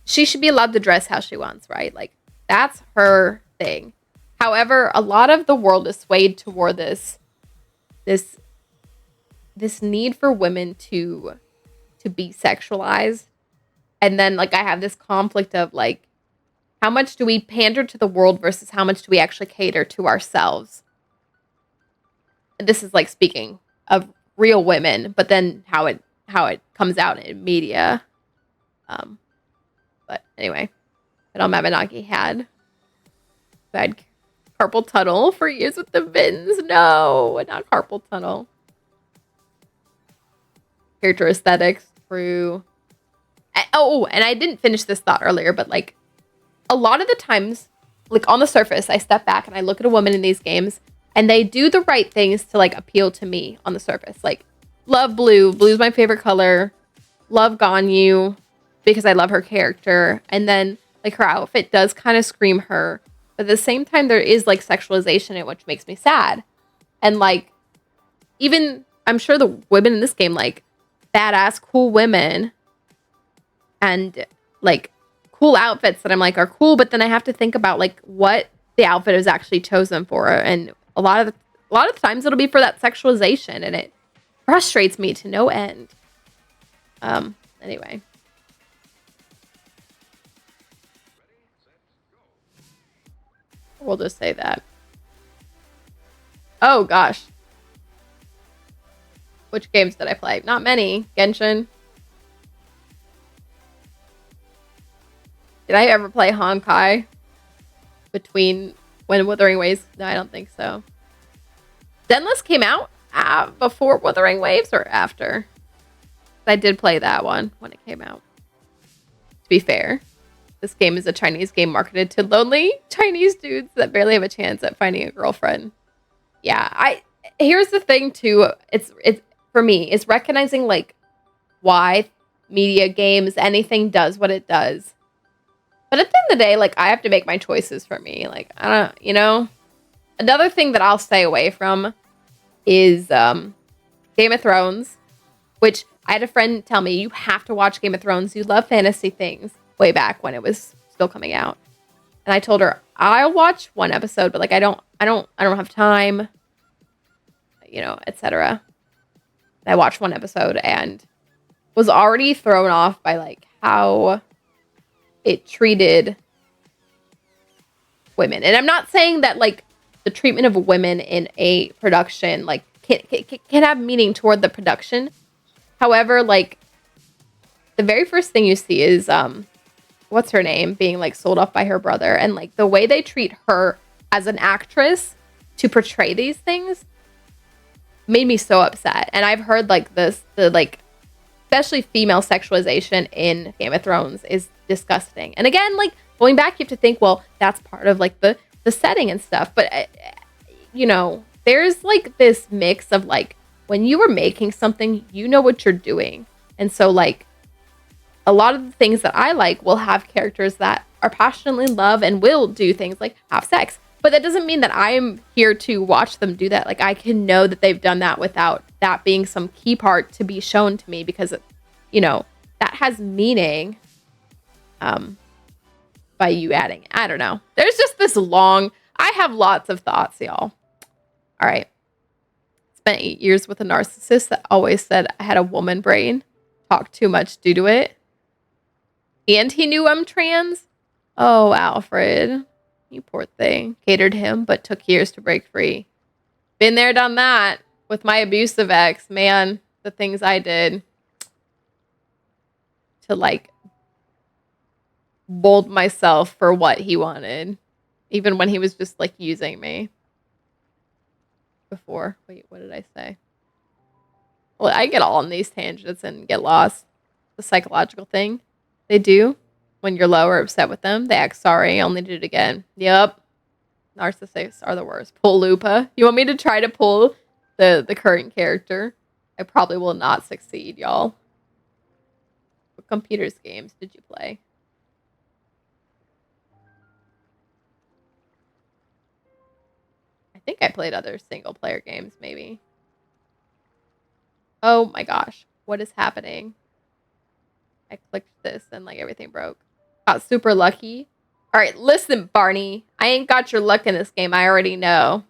she should be allowed to dress how she wants, right? Like, that's her thing. However, a lot of the world is swayed toward this need for women to be sexualized. And then like I have this conflict of like, how much do we pander to the world versus how much do we actually cater to ourselves? And this is like speaking of real women, but then how it comes out in media. But anyway, but Mabinagi had carpal tunnel for years with the Vins. No, not carpal tunnel. Character aesthetics, true. Oh, and I didn't finish this thought earlier, but like a lot of the times, like on the surface, I step back and I look at a woman in these games and they do the right things to like appeal to me on the surface. Like love blue. Blue's my favorite color. Love Ganyu because I love her character. And then like her outfit does kind of scream her. But at the same time, there is like sexualization in it, which makes me sad. And like, even I'm sure the women in this game, like badass, cool women and like cool outfits that I'm like are cool. But then I have to think about like what the outfit is actually chosen for. And a lot of the times it'll be for that sexualization. And it frustrates me to no end. Anyway. We'll just say that. Oh, gosh. Which games did I play? Not many. Genshin. Did I ever play Honkai? Between when Wuthering Waves? No, I don't think so. Zenless came out before Wuthering Waves or after? I did play that one when it came out. To be fair. This game is a Chinese game marketed to lonely Chinese dudes that barely have a chance at finding a girlfriend. Yeah, here's the thing too. It's for me, it's recognizing like why media, games, anything does what it does. But at the end of the day, like I have to make my choices for me. Like I don't, you know. Another thing that I'll stay away from is Game of Thrones, which I had a friend tell me you have to watch Game of Thrones. You love fantasy things. Way back when it was still coming out. And I told her, I'll watch one episode, but like I don't have time, you know, etc. I watched one episode and was already thrown off by like how it treated women. And I'm not saying that like the treatment of women in a production like can have meaning toward the production. However, like the very first thing you see is what's her name being like sold off by her brother, and like the way they treat her as an actress to portray these things made me so upset. And I've heard like the like especially female sexualization in Game of Thrones is disgusting. And again, like going back, you have to think, well, that's part of like the setting and stuff. But you know, there's like this mix of like when you are making something, you know what you're doing, and so like a lot of the things that I like will have characters that are passionately in love and will do things like have sex. But that doesn't mean that I'm here to watch them do that. Like I can know that they've done that without that being some key part to be shown to me because, you know, that has meaning by you adding. I don't know. There's just this long, I have lots of thoughts, y'all. All right. Spent 8 years with a narcissist that always said I had a woman brain. Talked too much due to it. And he knew I'm trans? Oh, Alfred. You poor thing. Catered him, but took years to break free. Been there, done that. With my abusive ex. Man, the things I did. To, like, mold myself for what he wanted. Even when he was just, like, using me. Before. Wait, what did I say? Well, I get all on these tangents and get lost. The psychological thing. They do. When you're low or upset with them, they act sorry, only do it again. Yep. Narcissists are the worst. Pull Lupa. You want me to try to pull the current character? I probably will not succeed, y'all. What computers games did you play? I think I played other single player games, maybe. Oh my gosh. What is happening? I clicked this and like everything broke. Got super lucky. All right, listen, Barney. I ain't got your luck in this game. I already know.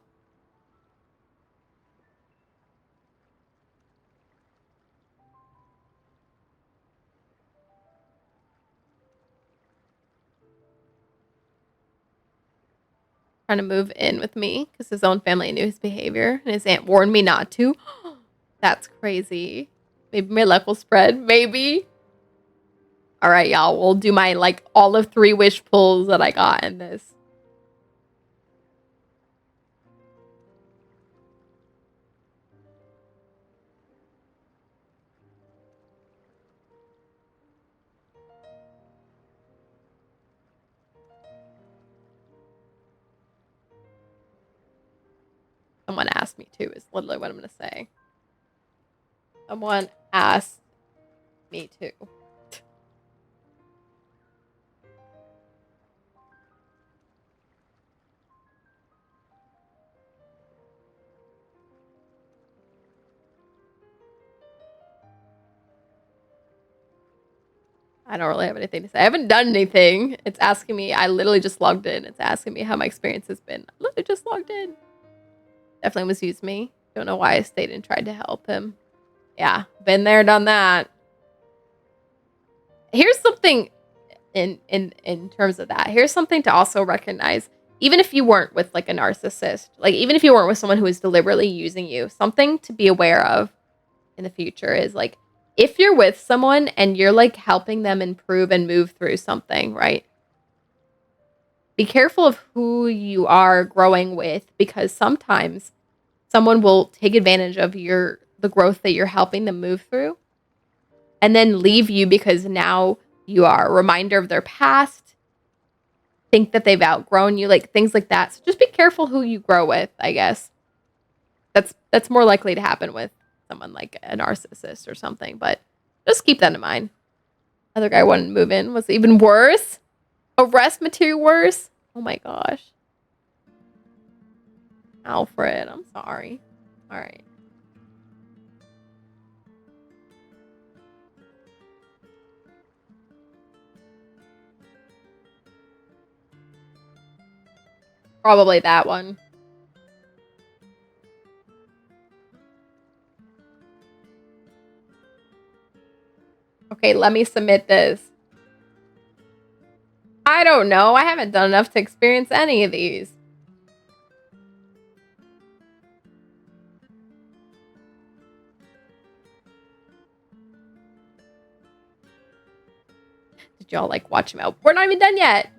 Trying to move in with me because his own family knew his behavior and his aunt warned me not to. That's crazy. Maybe my luck will spread. Maybe. All right, y'all. We'll do my like all of 3 wish pulls that I got in this. Someone asked me to is literally what I'm going to say. Someone asked me to. I don't really have anything to say. I haven't done anything. It's asking me. I literally just logged in. It's asking me how my experience has been. I literally just logged in. Definitely misused me. Don't know why I stayed and tried to help him. Yeah, been there, done that. Here's something in terms of that. Here's something to also recognize. Even if you weren't with like a narcissist, like even if you weren't with someone who is deliberately using you, something to be aware of in the future is like if you're with someone and you're like helping them improve and move through something, right? Be careful of who you are growing with because sometimes someone will take advantage of the growth that you're helping them move through and then leave you because now you are a reminder of their past, think that they've outgrown you, like things like that. So just be careful who you grow with, I guess. That's more likely to happen with someone like a narcissist or something, but just keep that in mind. Other guy wanted to move in was even worse. Arrest material worse. Oh my gosh. Alfred, I'm sorry. All right. Probably that one. Okay, let me submit this. I don't know. I haven't done enough to experience any of these. Did y'all like watch him out? We're not even done yet.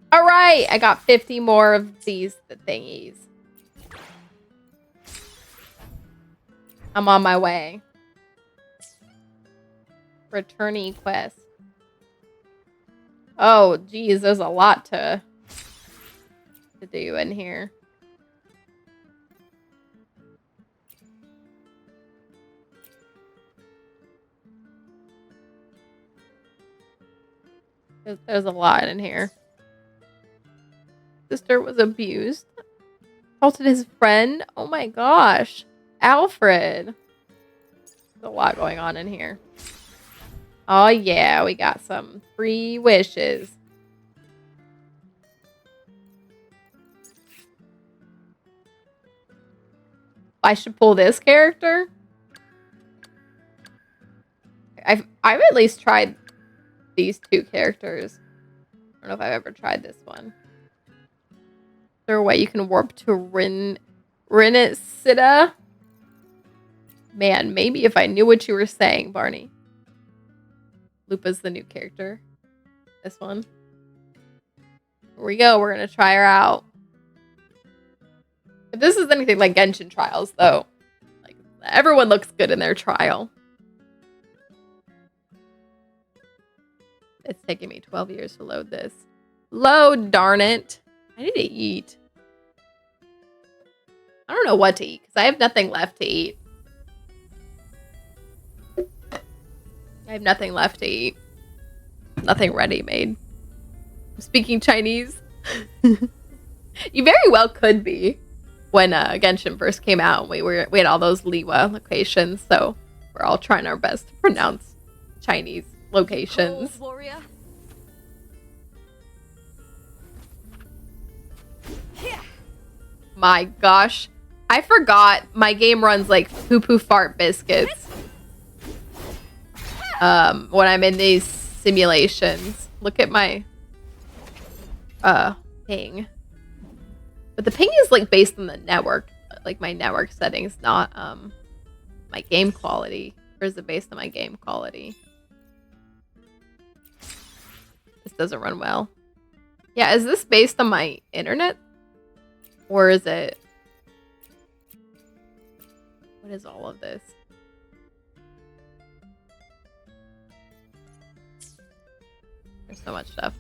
All right, I got 50 more of these thingies. I'm on my way. Returnee quest. Oh, geez, there's a lot to do in here. There's a lot in here. Sister was abused. Assaulted his friend. Oh my gosh. Alfred. There's a lot going on in here. Oh yeah, we got some free wishes. I should pull this character. I've at least tried these 2 characters. I don't know if I've ever tried this one. Is there a way you can warp to Rinitsita? Man, maybe if I knew what you were saying, Barney. Lupa's the new character. This one. Here we go. We're going to try her out. If this is anything like Genshin trials, though, like everyone looks good in their trial. It's taking me 12 years to load this. Load, darn it. I need to eat. I don't know what to eat because I have nothing left to eat. I have nothing left to eat. Nothing ready made. I'm speaking Chinese. You very well could be. When Genshin first came out, we had all those Liwa locations, so we're all trying our best to pronounce Chinese locations. Cold warrior. My gosh, I forgot my game runs like poo poo fart biscuits. When I'm in these simulations, look at my ping. But the ping is like based on the network, like my network settings, not my game quality. Or is it based on my game quality? This doesn't run well. Yeah, is this based on my internet? Or is it... What is all of this? There's so much stuff.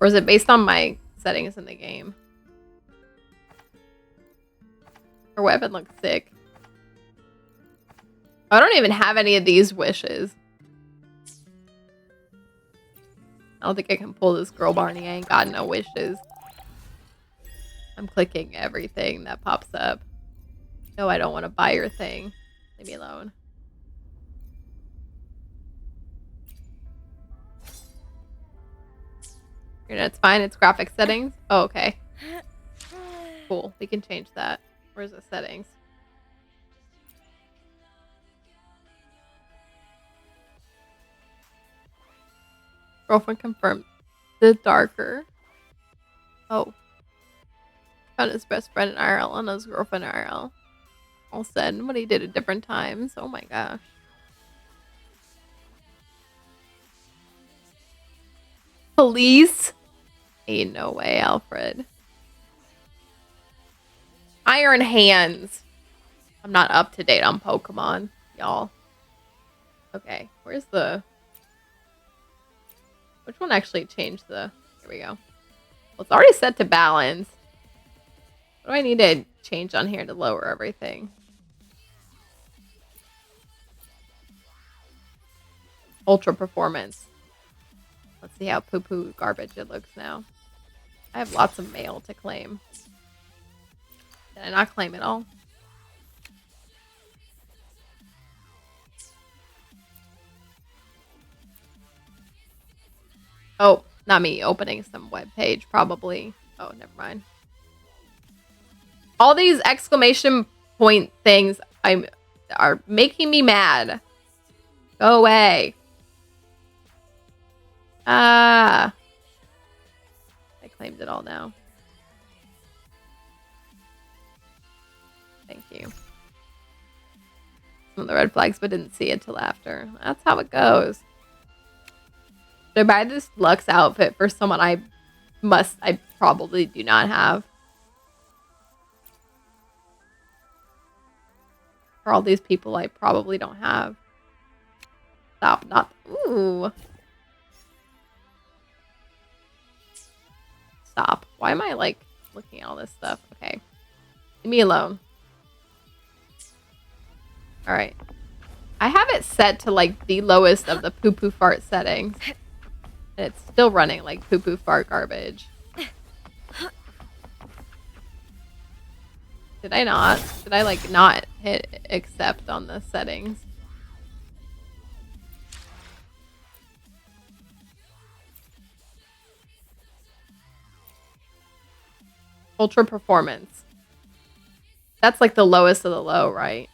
Or is it based on my settings in the game? Her weapon looks sick. I don't even have any of these wishes. I don't think I can pull this girl, Barney. I ain't got no wishes. I'm clicking everything that pops up. No, I don't want to buy your thing. Leave me alone. Internet's fine. It's graphic settings. Oh, okay. Cool. We can change that. Where's the settings? Girlfriend confirmed. The darker. Oh. Found his best friend in IRL and his girlfriend in IRL. All said, what he did at different times. Oh my gosh. Police? Ain't no way, Alfred. Iron Hands. I'm not up to date on Pokemon, y'all. Okay, where's the... Which one actually changed the... Here we go. Well, it's already set to balance. What do I need to change on here to lower everything? Ultra performance. Let's see how poo-poo garbage it looks now. I have lots of mail to claim. Did I not claim it all? Oh, not me opening some web page, probably. Oh, never mind. All these exclamation point things are making me mad. Go away. Ah. I claimed it all now. Thank you. Some of the red flags, but didn't see it till after. That's how it goes. Should I buy this Lux outfit for someone I probably do not have? For all these people I probably don't have. Stop, not... Ooh. Stop. Why am I, like, looking at all this stuff? Okay. Leave me alone. Alright. I have it set to, like, the lowest of the poo-poo fart settings. And it's still running like poo-poo fart garbage. Did I not? Did I, like, not hit accept on the settings? Ultra performance. That's like the lowest of the low, right?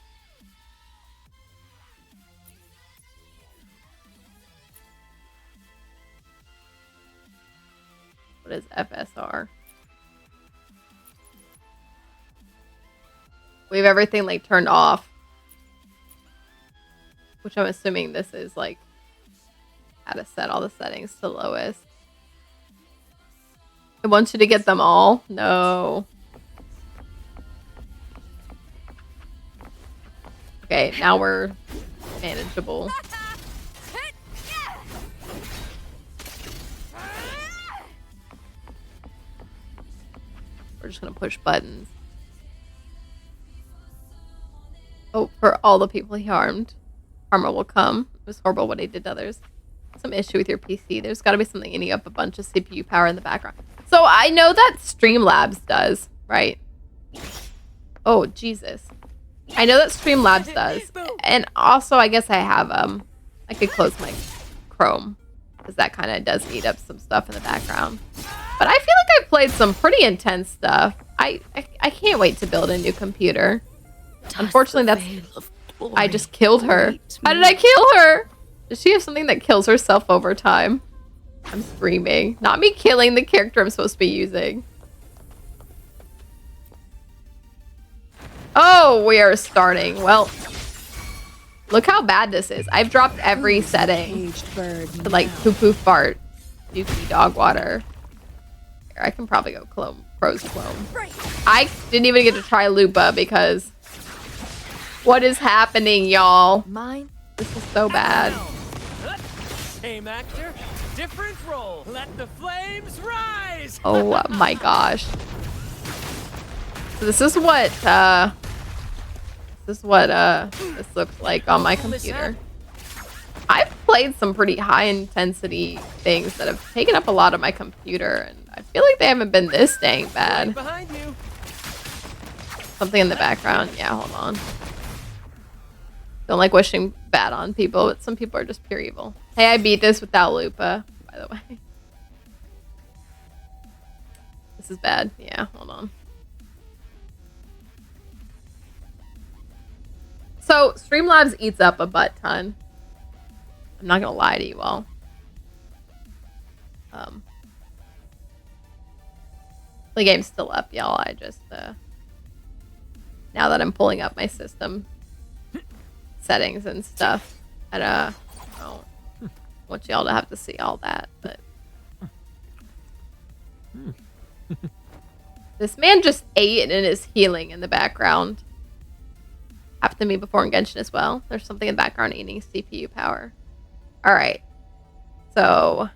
What is FSR? We have everything like turned off. Which I'm assuming this is like how to set all the settings to lowest. I want you to get them all. No. Okay, now we're manageable. We're just gonna push buttons. Oh, for all the people he harmed. karma will come. It was horrible what he did to others. Some issue with your PC. There's got to be something eating up a bunch of CPU power in the background. So I know that Streamlabs does, right? Oh, Jesus. I know that Streamlabs does. And also, I guess I have, I could close my Chrome. Because that kind of does eat up some stuff in the background. But I feel like I've played some pretty intense stuff. I can't wait to build a new computer. Unfortunately, that's... I just killed her. How did I kill her? Does she have something that kills herself over time? I'm screaming. Not me killing the character I'm supposed to be using. Oh, we are starting. Well, look how bad this is. I've dropped every setting to like poo-poo fart, dookie dog water. Here, I can probably go clone Crow's clone. I didn't even get to try Lupa because what is happening, y'all? Mine. This is so bad. Same actor, different role. Let the flames rise. Oh my gosh. So this is what this looks like on my computer. I've played some pretty high intensity things that have taken up a lot of my computer, and I feel like they haven't been this dang bad. Behind you. Something in the background. Yeah, hold on. Don't like wishing bad on people, but some people are just pure evil. Hey, I beat this without Lupa, by the way. This is bad. Yeah, hold on. So, Streamlabs eats up a butt ton. I'm not gonna lie to you all. The game's still up, y'all. I just, now that I'm pulling up my system settings and stuff, I don't want y'all to have to see all that, but... This man just ate and is healing in the background. Happened to me before in Genshin as well. There's something in the background eating CPU power. Alright. So,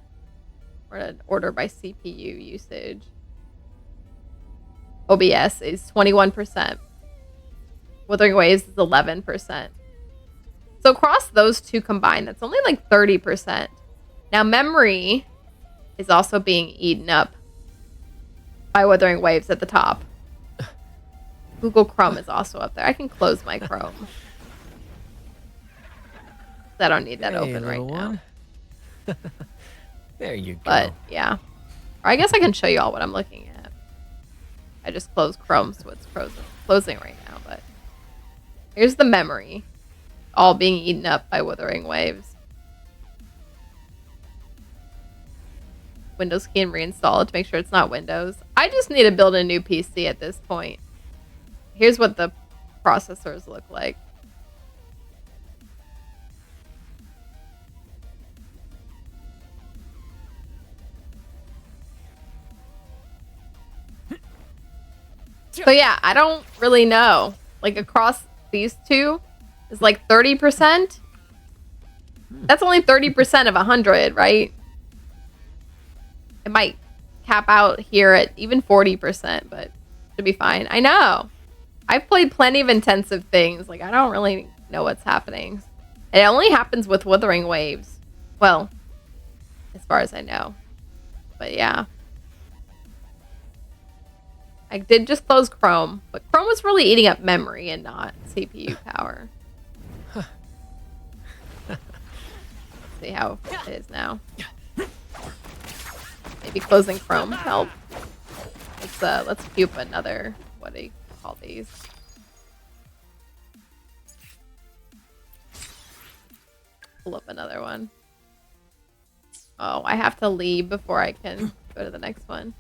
we're going to order by CPU usage. OBS is 21%. Withering Waves is 11%. So across those two combined, that's only like 30%. Now memory is also being eaten up by Withering Waves at the top. Google Chrome is also up there. I can close my Chrome. I don't need that open right now. There you go. But yeah. Or I guess I can show you all what I'm looking at. I just closed Chrome, so it's closing right now. But here's the memory. All being eaten up by Withering Waves. Windows key and reinstall it to make sure it's not Windows. I just need to build a new PC at this point. Here's what the processors look like. So yeah, I don't really know. Like across these two is like 30%. That's only 30% of 100, right? It might cap out here at even 40%, but should be fine. I know. I've played plenty of intensive things. Like, I don't really know what's happening. It only happens with Withering Waves. Well, as far as I know. But yeah. I did just close Chrome, but Chrome was really eating up memory and not CPU power. Let's see how it is now. Maybe closing Chrome help. Let's puke another. What do you call these? Pull up another one. Oh, I have to leave before I can go to the next one.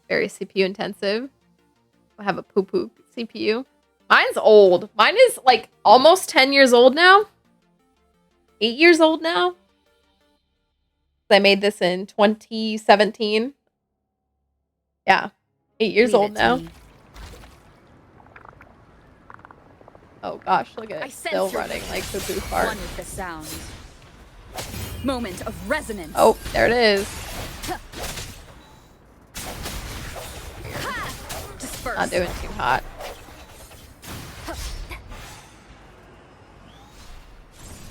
Very CPU intensive. I have a poo-poo CPU. Mine's old. Mine is like almost 10 years old now. 8 years old now. I made this in 2017. Yeah. 8 years old now. Oh gosh, look at it. Still running like poo-poo fart. One with the sound. Moment of resonance. Oh, there it is. Disperse. Not doing too hot.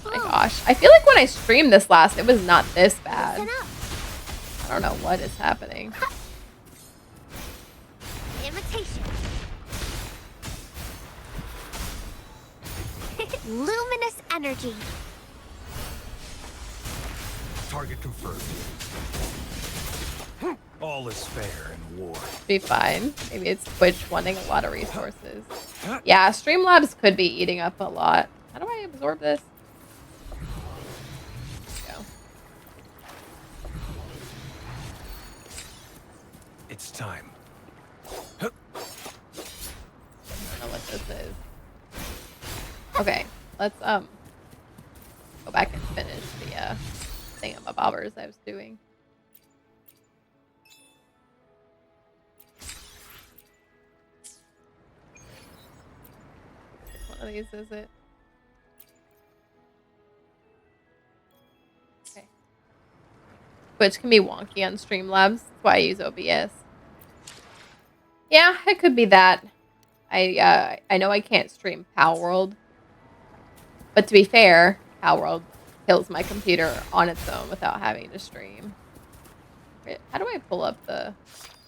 Oh my gosh. I feel like when I streamed this last, it was not this bad. Listen up. I don't know what is happening. Imitation. Luminous energy. Target confirmed. All is fair in war. Be fine. Maybe it's Twitch wanting a lot of resources. Yeah, Streamlabs could be eating up a lot. How do I absorb this? There we go. It's time. I don't know what this is. Okay, let's go back and finish the thingamabobbers I was doing. Which one of these is it? Okay. Which can be wonky on Streamlabs. That's why I use OBS. Yeah, it could be that. I know I can't stream Palworld, but to be fair, Palworld kills my computer on its own without having to stream. Wait, how do I pull up the?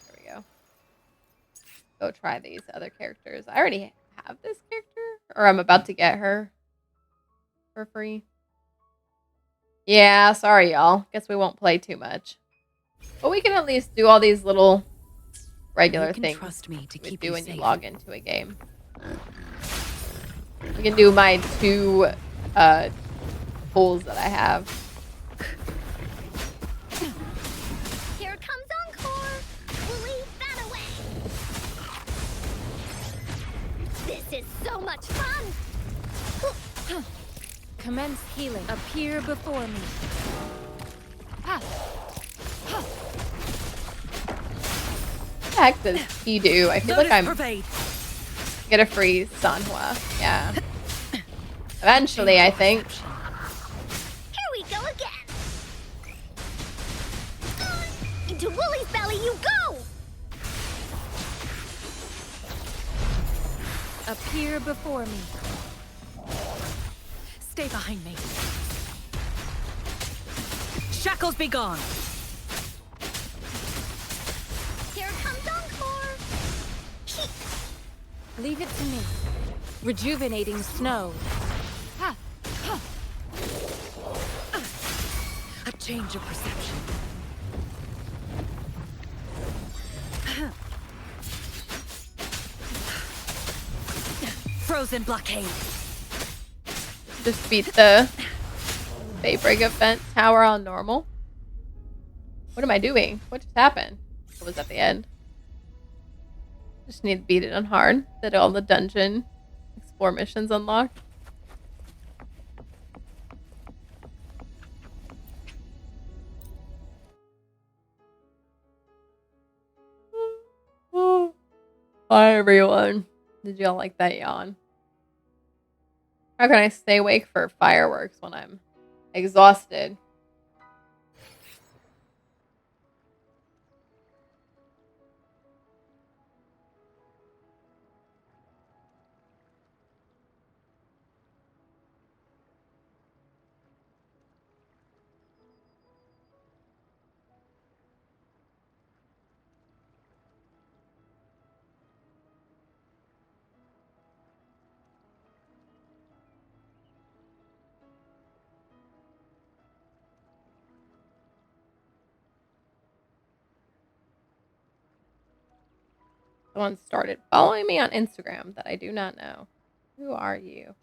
There we go. Go try these other characters. I already have this character, or I'm about to get her for free. Yeah, sorry y'all. Guess we won't play too much, but we can at least do all these little regular You can things trust me to you keep do you when you safe. log into a game. We can do my 2 pulls that I have. Here comes Encore. We'll leave that away. This is so much fun. Commence healing. Appear before me. Ah. What the heck does he do? I feel like I'm Pervade. get a free Sanhua. Yeah. Eventually, I think. Here we go again. Into Woolly's belly you go. Appear before me. Stay behind me. Shackles be gone. Here comes Encore. Leave it to me. Rejuvenating snow. Ha. Ha. A change of perception. Frozen blockade. Just beat the Daybreak event tower on normal. What am I doing? What just happened? What was at the end? Just need to beat it on hard. Did all the dungeon explore missions unlocked? Hi everyone. Did y'all like that yawn? How can I stay awake for fireworks when I'm exhausted? Someone started following me on Instagram that I do not know. Who are you?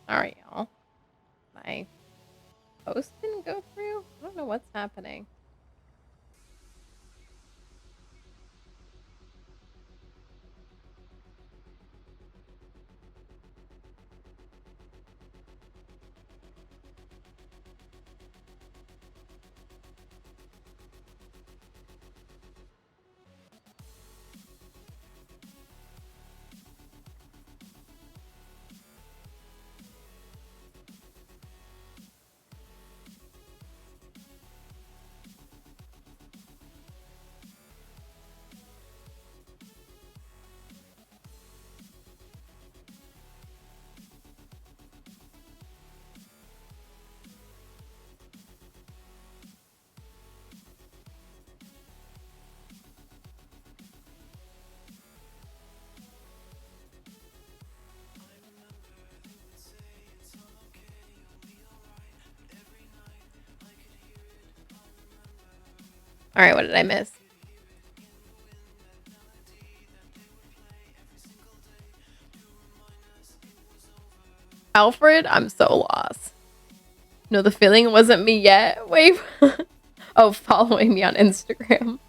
All right, y'all. My post didn't go through? I don't know what's happening. All right, what did I miss? Alfred, I'm so lost. No, the feeling wasn't me yet. Wait. Oh, following me on Instagram.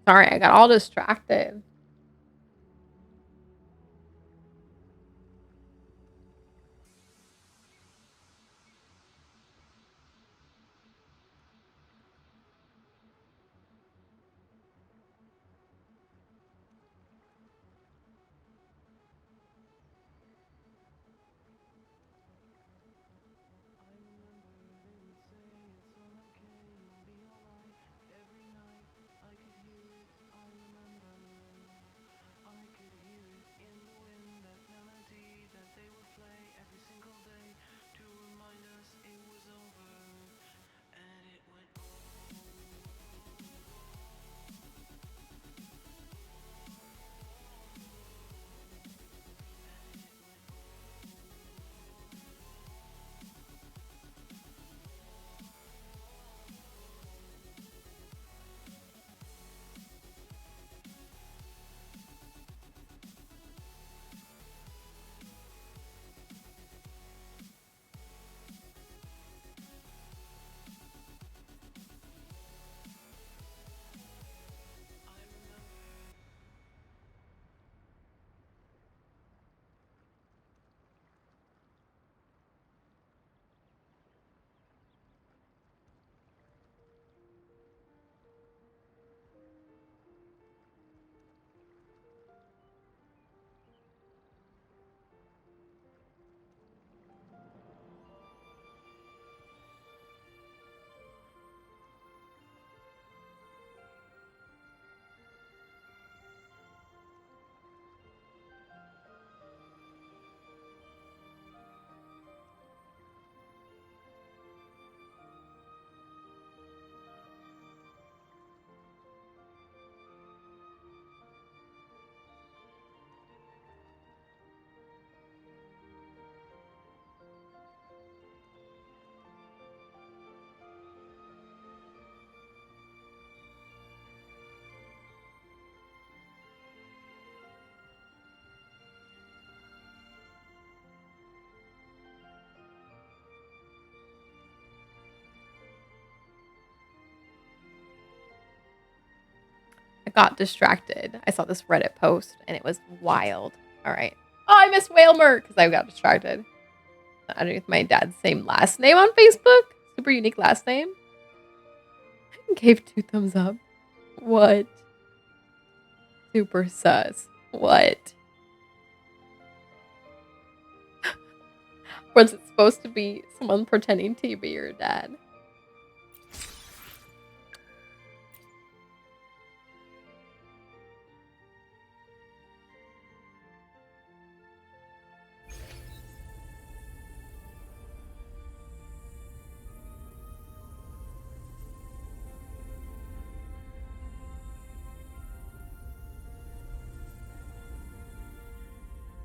Sorry, I got all distracted. I got distracted. I saw this Reddit post and it was wild. All right. Oh, I missed Whalmer because I got distracted. Underneath my dad's same last name on Facebook. Super unique last name. Gave 2 thumbs up. What? Super sus. What? Was it supposed to be someone pretending to be your dad?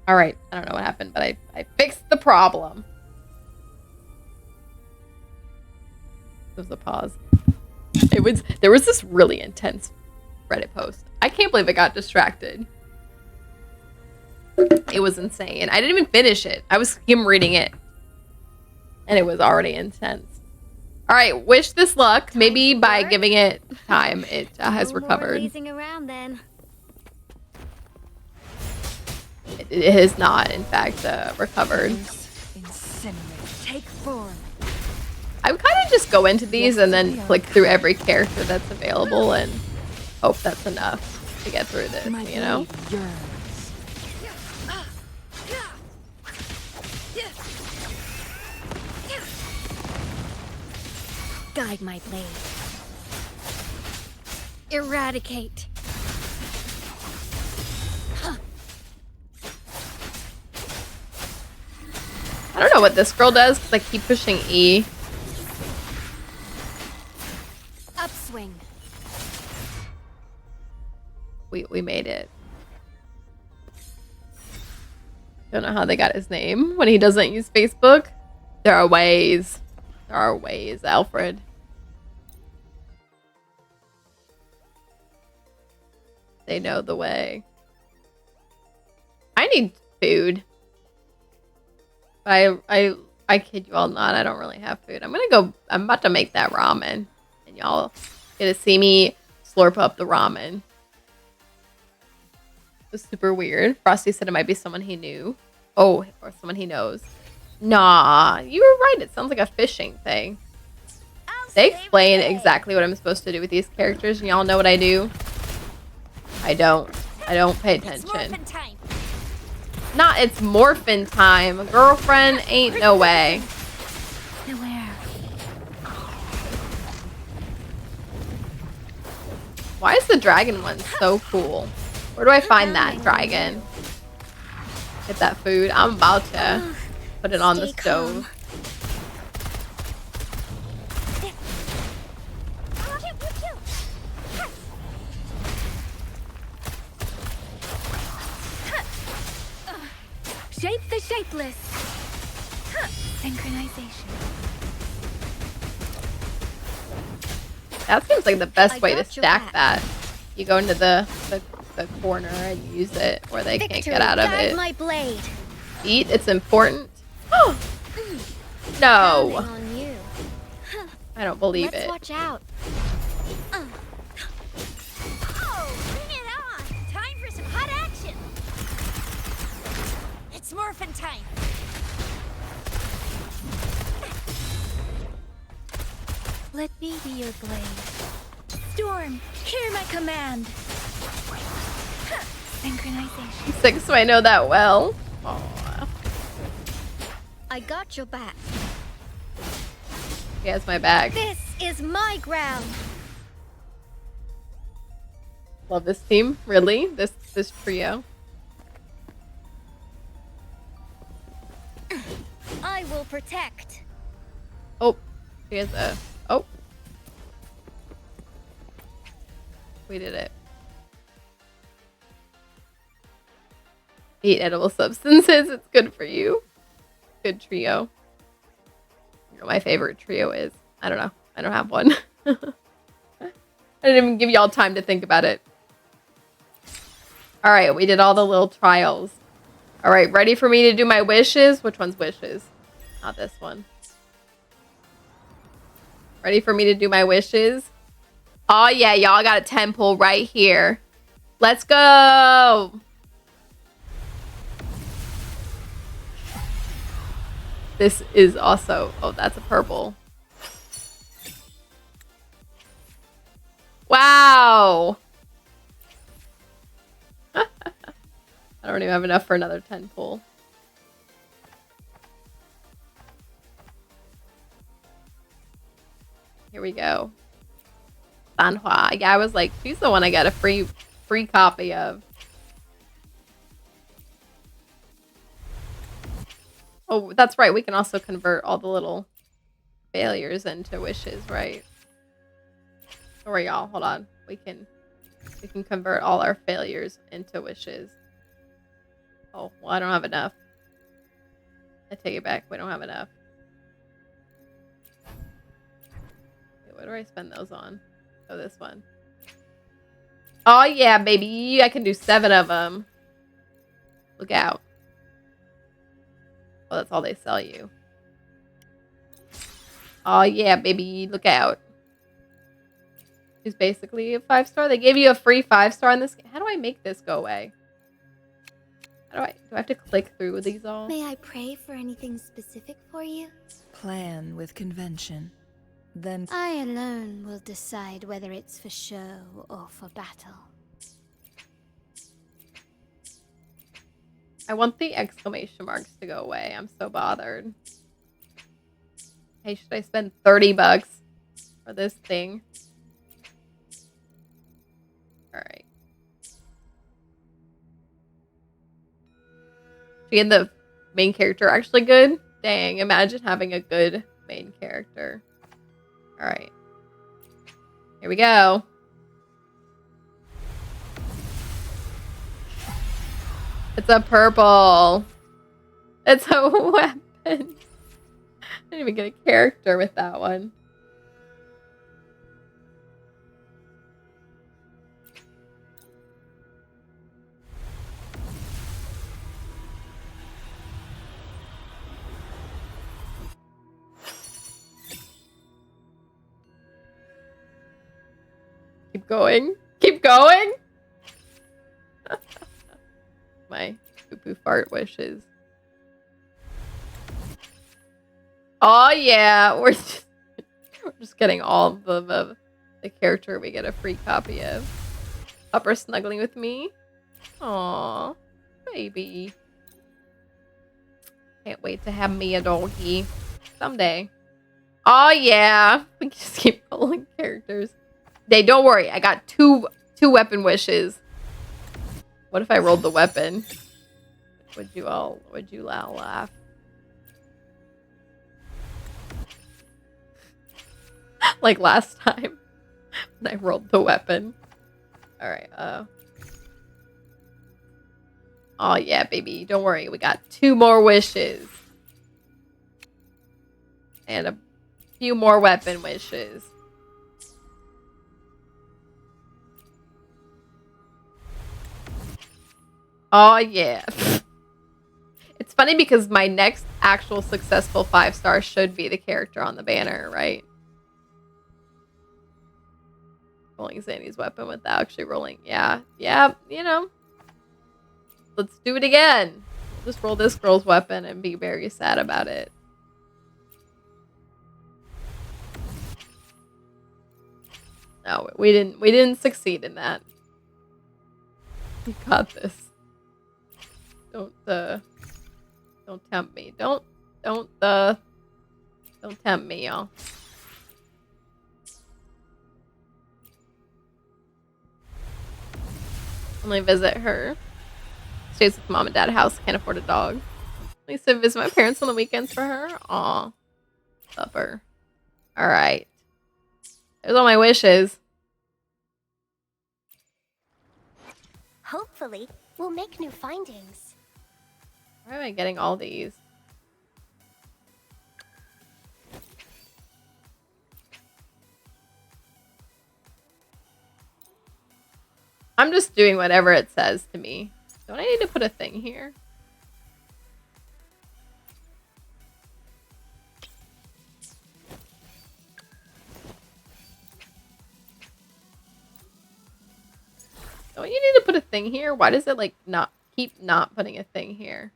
All right. I don't know what happened, but I fixed the problem. There was a pause. There was this really intense Reddit post. I can't believe it got distracted. It was insane. I didn't even finish it. I was skim reading it. And it was already intense. All right, wish this luck. Maybe by giving it time, it has recovered. Lazing around then. It has not, in fact, recovered. Incinerate. Take form. I would kind of just go into these and then click through every character that's available and hope that's enough to get through this, My you know? blade yearns. Guide my blade. Eradicate. I don't know what this girl does because I keep pushing E. Upswing. We made it. Don't know how they got his name when he doesn't use Facebook. There are ways. There are ways, Alfred. They know the way. I need food. I kid you all not. I don't really have food. I'm about to make that ramen. And y'all get to see me slurp up the ramen. It was super weird. Frosty said it might be someone he knew. Oh, or someone he knows. Nah, you were right. It sounds like a fishing thing. They explain exactly what I'm supposed to do with these characters, and y'all know what I do. I don't pay attention. Not it's morphin' time. Girlfriend ain't no way. Nowhere. Why is the dragon one so cool? Where do I find that dragon? Get that food. I'm about to put it on the Stay stove. Shape the shapeless. Synchronization. That seems like the best I way to got your stack back. that. You go into the corner and use it where they can't get out of Guide it. my blade. Eat, it's important. No, Counting on you. I don't believe Let's it. watch out. Oh, bring it on! Time for some hot action. It's morphin' time. Let me be your blade. Storm, hear my command. Synchronization. Six, so I know that well. Aw, I got your back. he has my bag. This is my ground. Love this team. Really? This trio. I will protect. Oh, he has a. Oh, we did it. Eat edible substances. It's good for you. Good trio. You know what my favorite trio is. I don't know. I don't have one. I didn't even give y'all time to think about it. All right, we did all the little trials. All right, ready for me to do my wishes? Which one's wishes? Not this one. Ready for me to do my wishes? Oh yeah, y'all got a temple right here. Let's go. This is also, oh, that's a purple. Wow. I don't even have enough for another 10 pull. Here we go. Sanhua. Yeah, I was like, she's the one I got a free copy of. Oh, that's right. We can also convert all the little failures into wishes, right? Or y'all, hold on. We can convert all our failures into wishes. Oh, well, I don't have enough. I take it back. We don't have enough. Okay, what do I spend those on? Oh, this one. Oh, yeah, baby. I can do 7 of them. Look out. Oh, that's all they sell you. Oh, yeah, baby. Look out. It's basically a 5-star. They gave you a free 5-star in this game. How do I make this go away? Do I have to click through with these all? May I pray for anything specific for you? Plan with convention. Then I alone will decide whether it's for show or for battle. I want the exclamation marks to go away. I'm so bothered. Hey, should I spend 30 bucks for this thing? Alright. She had the main character actually good? Dang, imagine having a good main character. Alright. Here we go. It's a purple. It's a weapon. I didn't even get a character with that one. Keep going. Keep going. My poo-poo fart wishes. Oh yeah, we're just getting all of the character we get a free copy of. Upper snuggling with me. Aw, baby. Can't wait to have me a doggy someday. Oh yeah, we can just keep rolling characters. Hey, don't worry, I got two weapon wishes. What if I rolled the weapon? Would you all laugh? Like last time when I rolled the weapon. Alright, oh yeah, baby. Don't worry, we got 2 more wishes. And a few more weapon wishes. Oh yeah. It's funny because my next actual successful 5-star should be the character on the banner, right? Rolling Zanny's weapon without actually rolling. Yeah, you know. Let's do it again. Just roll this girl's weapon and be very sad about it. No, we didn't succeed in that. You got this. Don't tempt me. Don't tempt me, y'all. Only visit her. Stays with mom and dad house. Can't afford a dog. At least I visit my parents on the weekends for her. Aw. Love her. Alright. There's all my wishes. Hopefully, we'll make new findings. Why am I getting all these? I'm just doing whatever it says to me. Don't I need to put a thing here? Don't you need to put a thing here? Why does it like keep not putting a thing here?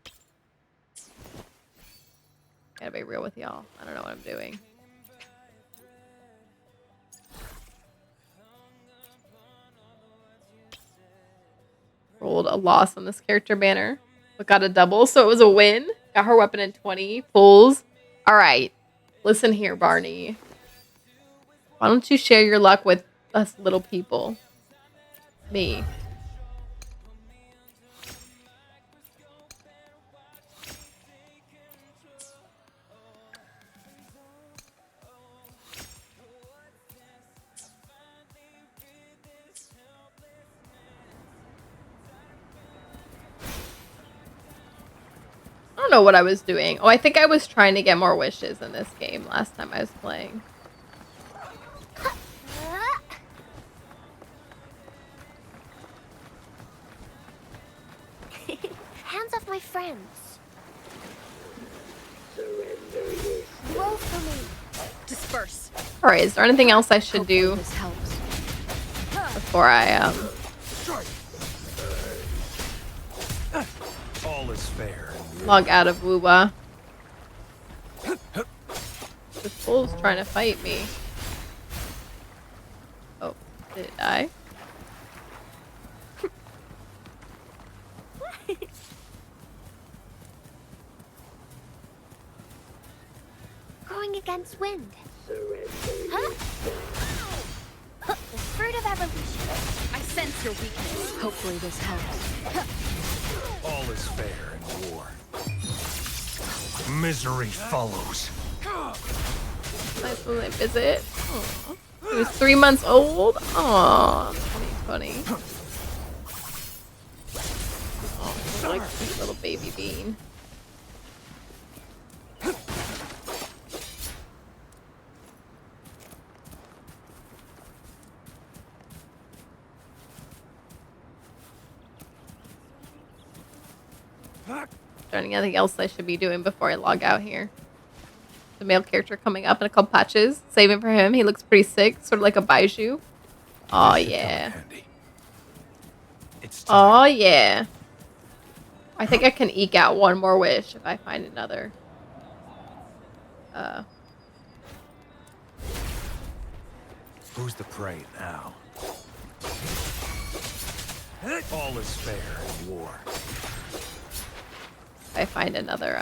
Gotta be real with y'all. I don't know what I'm doing. Rolled a loss on this character banner, but got a double, so it was a win. Got her weapon in 20 pulls. All right, listen here, Barney. Why don't you share your luck with us little people? Me. know what I was doing. Oh, I think I was trying to get more wishes in this game last time I was playing. Hands off my friends. Roll for me. Disperse. All right, is there anything else I should Hopefully do this helps. before I All is fair in war. log out of Wuwa? This fool's trying to fight me. Oh, did it die? Going against wind. Huh? The fruit of evolution. I sense your weakness. Hopefully this helps. All is fair in war. Misery follows. Nice when I visit. Aw. He was 3 months old. Aw, funny. Oh, like this little baby bean. Is there anything else I should be doing before I log out here? The male character coming up in a couple patches. Saving for him. He looks pretty sick. Sort of like a Baiju. Oh, This should come in yeah. handy. It's time. Oh, yeah. I think I can eke out one more wish if I find another. Who's the prey now? All is fair in war. If I find another,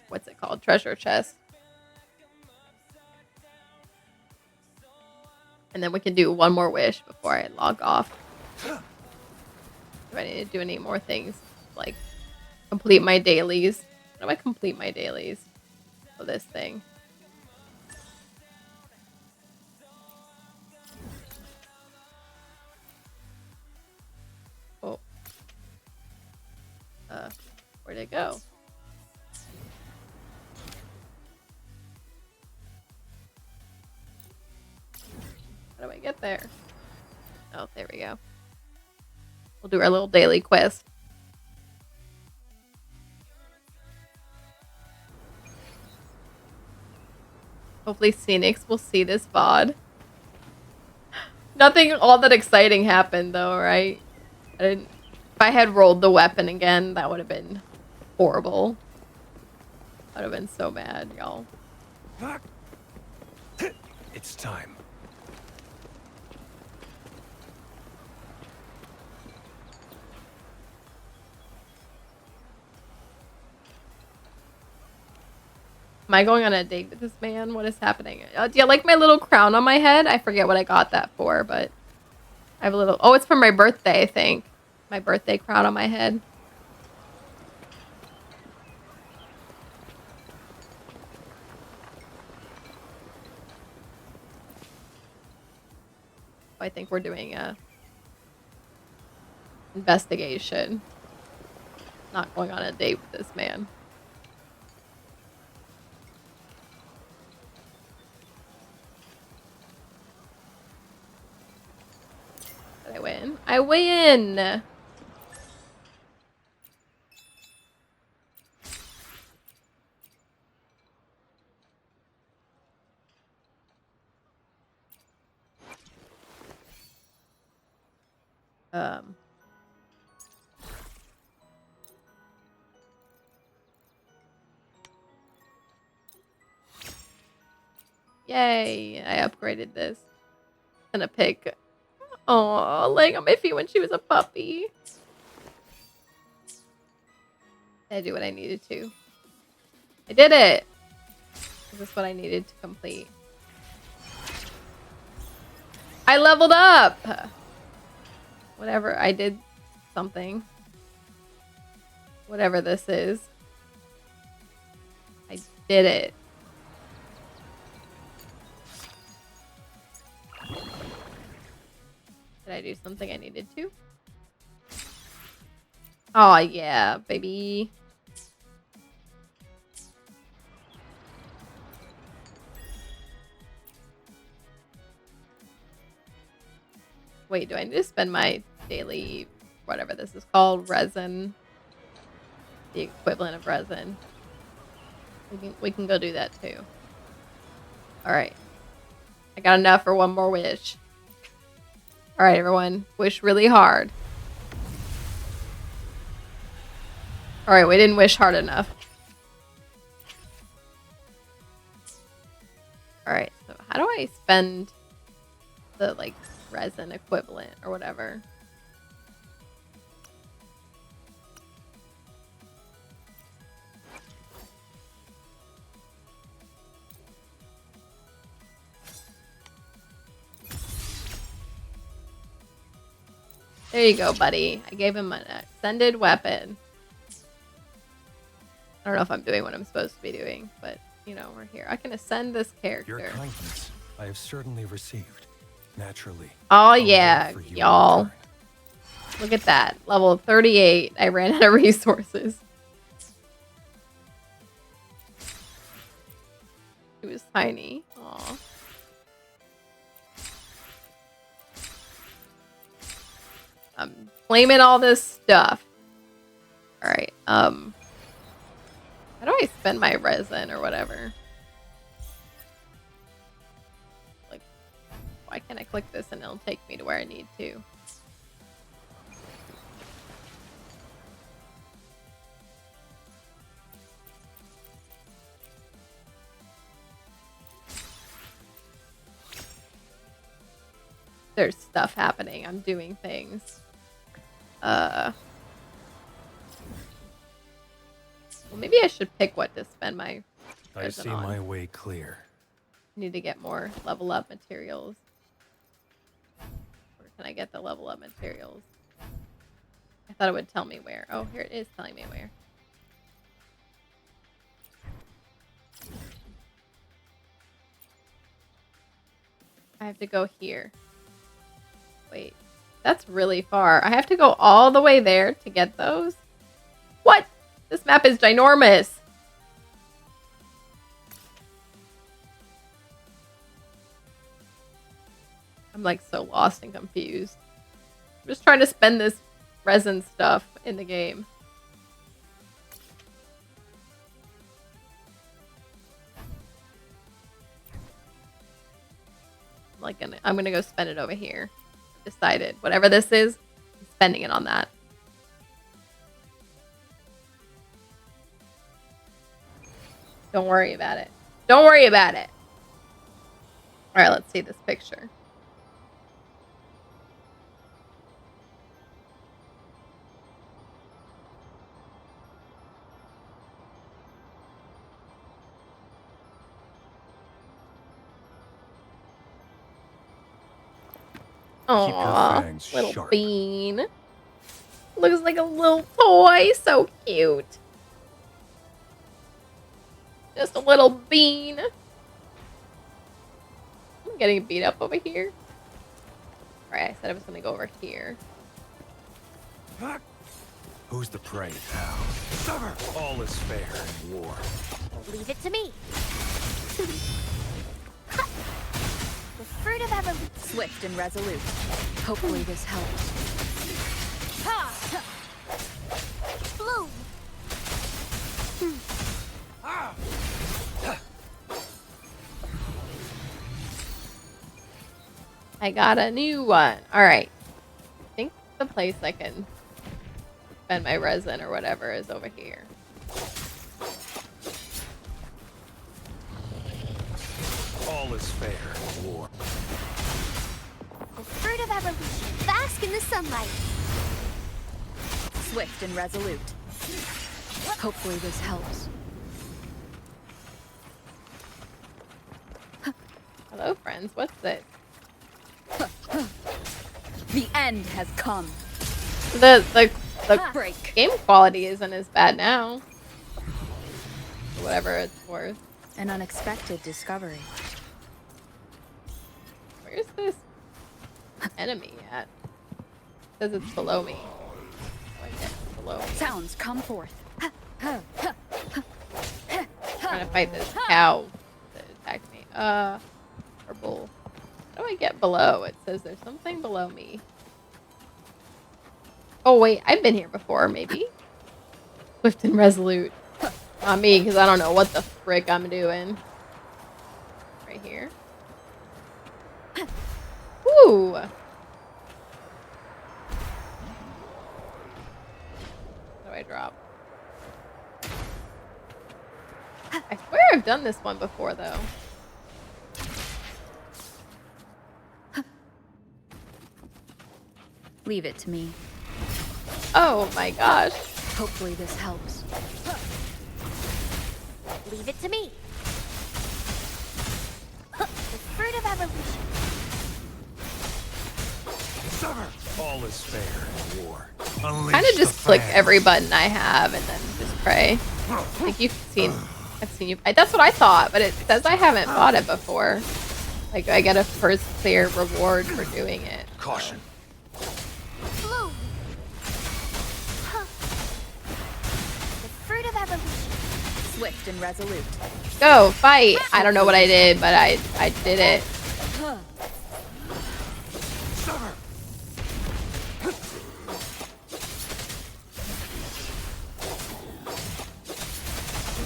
what's it called? Treasure chest. And then we can do one more wish before I log off. Do I need to do any more things? Like, complete my dailies. How do I complete my dailies? For this thing. Oh. Where'd it go? How do I get there? Oh, there we go. We'll do our little daily quest. Hopefully Phoenix will see this VOD. Nothing all that exciting happened though, right? I didn't. If I had rolled the weapon again, that would have been horrible. I would have been so mad, y'all. It's time. Am I going on a date with this man? What is happening? Do you like my little crown on my head? I forget what I got that for, but I have a little... Oh, it's for my birthday, I think. My birthday crown on my head. I think we're doing a investigation. Not going on a date with this man. Did I win? I win! Yay! I upgraded this. I'm gonna pick... Oh, laying on my feet when she was a puppy. Did I do what I needed to? I did it! Is this what I needed to complete? I leveled up! Whatever, I did something. Whatever this is. I did it. Did I do something I needed to? Oh yeah, baby. Wait, do I need to spend my daily, whatever this is called, resin? The equivalent of resin. We can go do that too. All right. I got enough for one more wish. All right, everyone. Wish really hard. All right, we didn't wish hard enough. All right, so how do I spend the, like, resin equivalent or whatever? There you go, buddy. I gave him an extended weapon. I don't know if I'm doing what I'm supposed to be doing, but, you know, we're here. I can ascend this character. Your kindness I have certainly received. Naturally. Oh, I'll yeah, wait for you in y'all. return. Look at that. Level 38. I ran out of resources. He was tiny. Aw. I'm claiming all this stuff. Alright, how do I spend my resin or whatever? Like, why can't I click this and it'll take me to where I need to? There's stuff happening. I'm doing things. Well, maybe I should pick what to spend my I resin see on. my way clear. Need to get more level up materials. Where can I get the level up materials? I thought it would tell me where. Oh, here it is telling me where. I have to go here. Wait, that's really far. I have to go all the way there to get those? What? This map is ginormous. I'm like so lost and confused. I'm just trying to spend this resin stuff in the game. I'm gonna go spend it over here. Decided. Whatever this is, I'm spending it on that. Don't worry about it. Don't worry about it. Alright, let's see this picture. Aww, fangs little sharp. bean. Looks like a little toy. So cute. Just a little bean. I'm getting beat up over here. Alright, I said I was gonna go over here. Who's the prey now? All is fair in war. Leave it to me. The fruit of evolution. Swift and resolute. Hopefully this helps. Bloom. I got a new one. Alright. I think the place I can spend my resin or whatever is over here. All is fair in war. The fruit of evolution. Bask in the sunlight. Swift and resolute. Hopefully this helps. Hello, friends. What's this? The end has come. The Break. game quality isn't as bad now. Whatever it's worth. An unexpected discovery. Where's this enemy at? It says it's below me. Oh, I guess it's below. Sounds come forth. Trying to fight this cow that attacked me. Or bull. How do I get below? It says there's something below me. Oh wait, I've been here before, maybe? Swift and resolute. Not me, because I don't know what the frick I'm doing. Right here. Woo! What do I drop? I swear I've done this one before, though. Leave it to me. Oh my gosh. Hopefully this helps. Leave it to me. The fruit of evolution. All is fair in war. Unleash Kind of the just click fang. every button I have and then just pray. Like you've seen, I've seen you. That's what I thought, but it says I haven't bought it before. Like I get a first clear reward for doing it. Caution. Bloom. Huh. The fruit of evolution. Swift and resolute. Go fight! I don't know what I did, but I did it.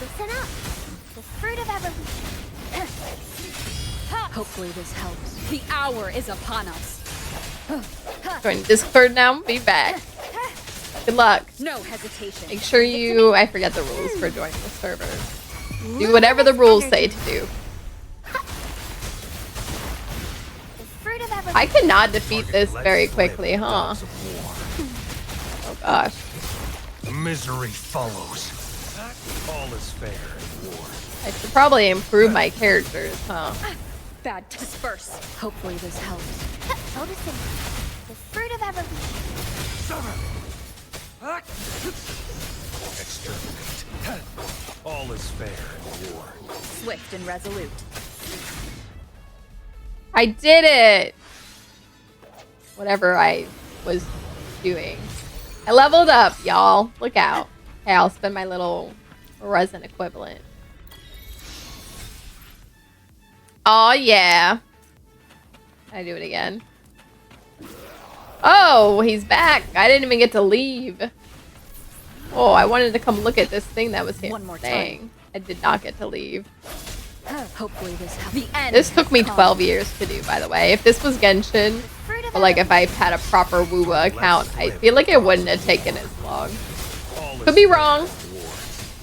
Listen up. The fruit of evolution. Hopefully this helps. The hour is upon us. Join Discord now. Be back. Good luck. No hesitation. Make sure you. I forget the rules for joining the server. Do whatever the rules say to do. The fruit of evolution. I cannot defeat this Let's very flip quickly, the huh? dogs of war. Oh gosh. Misery follows. All is fair in war. I should probably improve my characters, huh? Bad disperse. Hopefully this helps. Noticing the fruit of evolution. Exterminate. All is fair in war. Swift and resolute. I did it! Whatever I was doing. I leveled up, y'all. Look out. Okay, I'll spend my little resin equivalent. Oh yeah. I do it again. Oh, he's back. I didn't even get to leave. Oh, I wanted to come look at this thing that was here. One more time. Dang. I did not get to leave. Hopefully this helps. The end. This took me has come. 12 years to do, by the way. If this was Genshin, Fruit of but like if I had a proper WooWa account, I feel like it wouldn't have taken as long. All is Could be fair wrong, in war.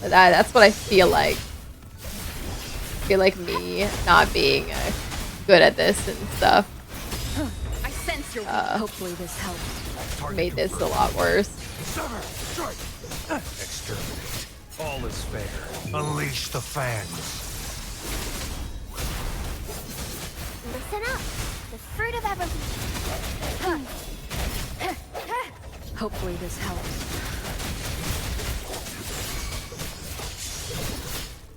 but that's what I feel like. I feel like me not being good at this and stuff I sense your hopefully this helps. Target made this a confirmed. lot worse. Sever. Strike. Exterminate. All is fair. Unleash the fangs. Listen up. The fruit of evolution. Hopefully this helps.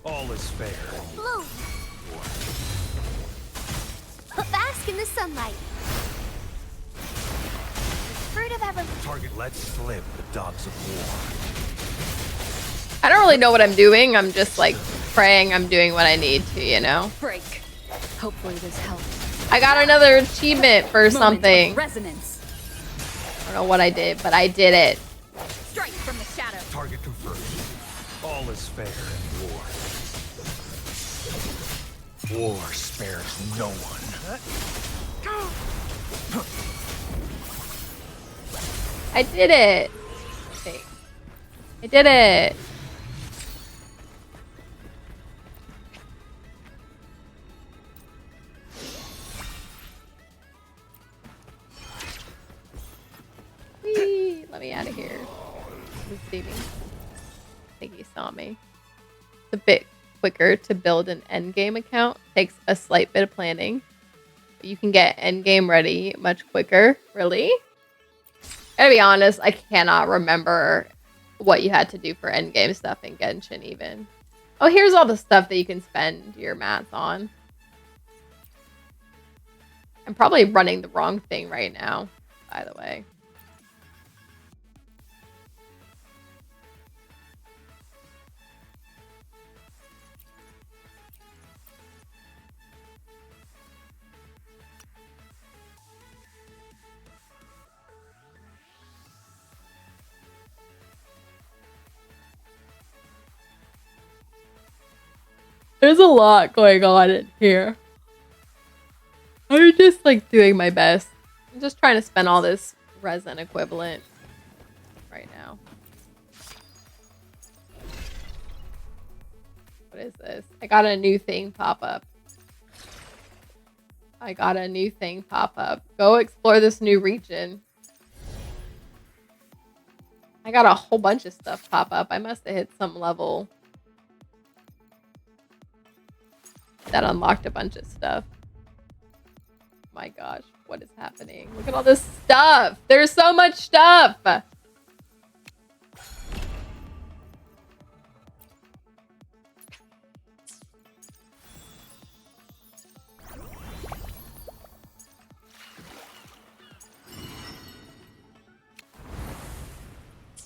All is fair. Bloom. Bask in the sunlight. The fruit of evolution. Target. Let's slip the dogs of war. I don't really know what I'm doing. I'm just like praying I'm doing what I need to, you know? Break. Hopefully this helps. I got another achievement for Moment something. of resonance. I don't know what I did, but I did it. Strike from the shadow. Target confirmed. All is fair in war. War spares no one. I did it. Okay. I did it. Whee! Let me out of here. Who's see me? I think he saw me. It's a bit quicker to build an endgame account. Takes a slight bit of planning. But you can get endgame ready much quicker. Really? Gotta be honest, I cannot remember what you had to do for endgame stuff in Genshin even. Oh, here's all the stuff that you can spend your mats on. I'm probably running the wrong thing right now, by the way. There's a lot going on in here. I'm just like doing my best. I'm just trying to spend all this resin equivalent right now. What is this? I got a new thing pop up. Go explore this new region. I got a whole bunch of stuff pop up. I must have hit some level that unlocked a bunch of stuff. My gosh, what is happening? Look at all this stuff. There's so much stuff.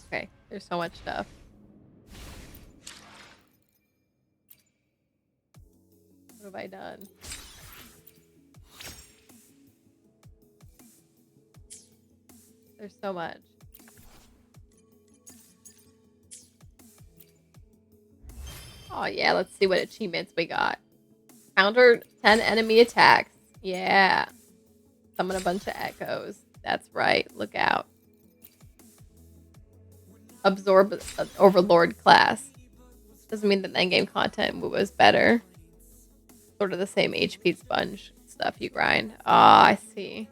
Okay, there's so much stuff. What have I done? There's so much. Oh yeah, let's see what achievements we got. Counter 10 enemy attacks. Yeah. Summon a bunch of echoes. That's right. Look out. Absorb Overlord class. Doesn't mean that the endgame content was better. Sort of the same HP sponge stuff you grind. Oh, I see.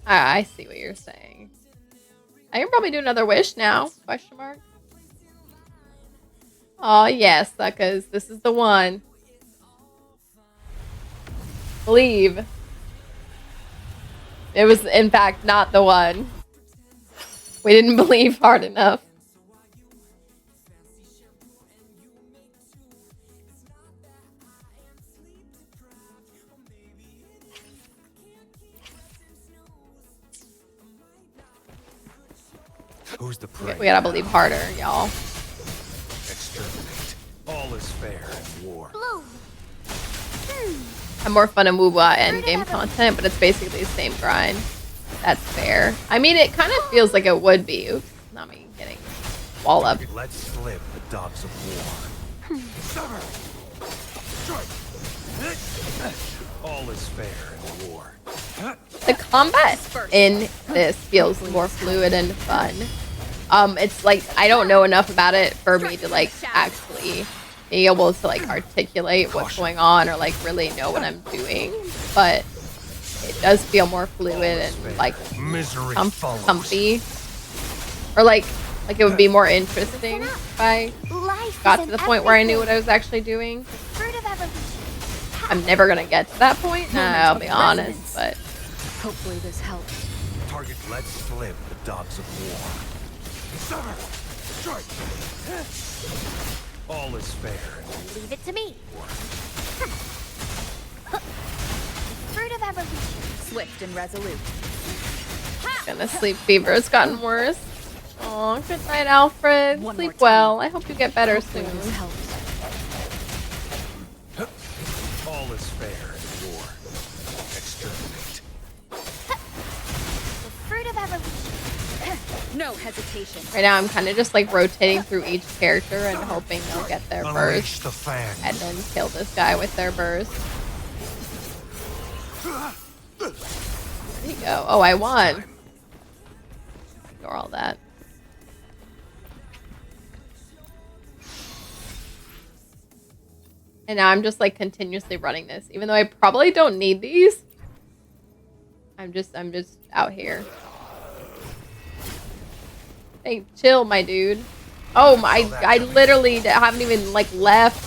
I see what you're saying. I can probably do another wish now. Question mark. Oh yes, suckers. This is the one. Believe. It was in fact not the one. We didn't believe hard enough. Who's the prey? We gotta believe harder, y'all. Exterminate. All is fair in war. Bloom. I'm more fun to move endgame content, but it's basically the same grind. That's fair. I mean, it kind of feels like it would be. Oops, not me getting wall up. Let's slip the dogs of war. All is fair in war. The combat in this feels more fluid and fun. It's like I don't know enough about it for me to like actually be able to like articulate what's going on or like really know what I'm doing, but it does feel more fluid and like comfy, or like it would be more interesting if I got to the point where I knew what I was actually doing. I'm never gonna get to that point. I'll be honest, but Hopefully this helps. Target, let's slip the dogs of war. All is fair. Leave it to me. Fruit of evolution. Swift and resolute. gonna sleep fever. It's gotten worse. Oh, good night, Alfred. One Sleep more time. well. I hope you get better soon. Hopefully this helps. All is fair in war. Exterminate. The fruit of evolution. No hesitation. Right now, I'm kind of just like rotating through each character and hoping they'll get their Unleash burst the fan. and then kill this guy with their burst. There you go. Oh, I won. Ignore all that. And now I'm just like continuously running this, even though I probably don't need these. I'm just out here. Hey, chill, my dude. Oh my! I literally haven't even like left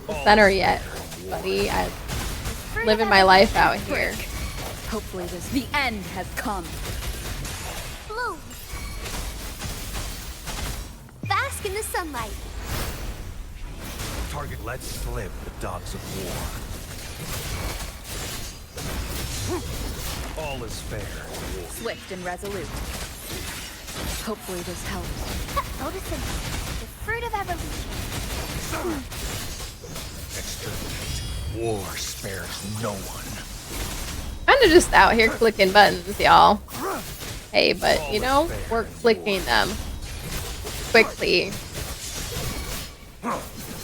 the center yet, buddy. I'm living my life out here. Hopefully the end has come. Bloom. Bask in the sunlight. Target, let's slip the dogs of war. All is fair. Swift and resolute. Hopefully this helps. Photosynthesis. The fruit of evolution. Exterminate. War spares no one. Kind of just out here clicking buttons, y'all. Hey, but you know, we're clicking them quickly.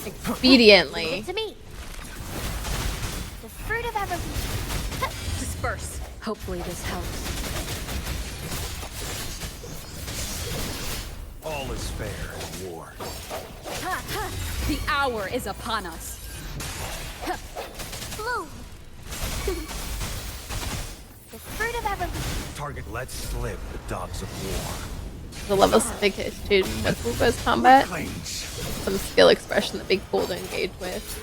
Leave expediently. it to me. The fruit of evolution. Disperse. Hopefully this helps. All is fair in war. Ha ha! The hour is upon us. Bloom. The fruit of evolution. Target let slip the dogs of war. The level sophistication with Fuba's combat. Claims. Some skill expression that'd be cool to engage with.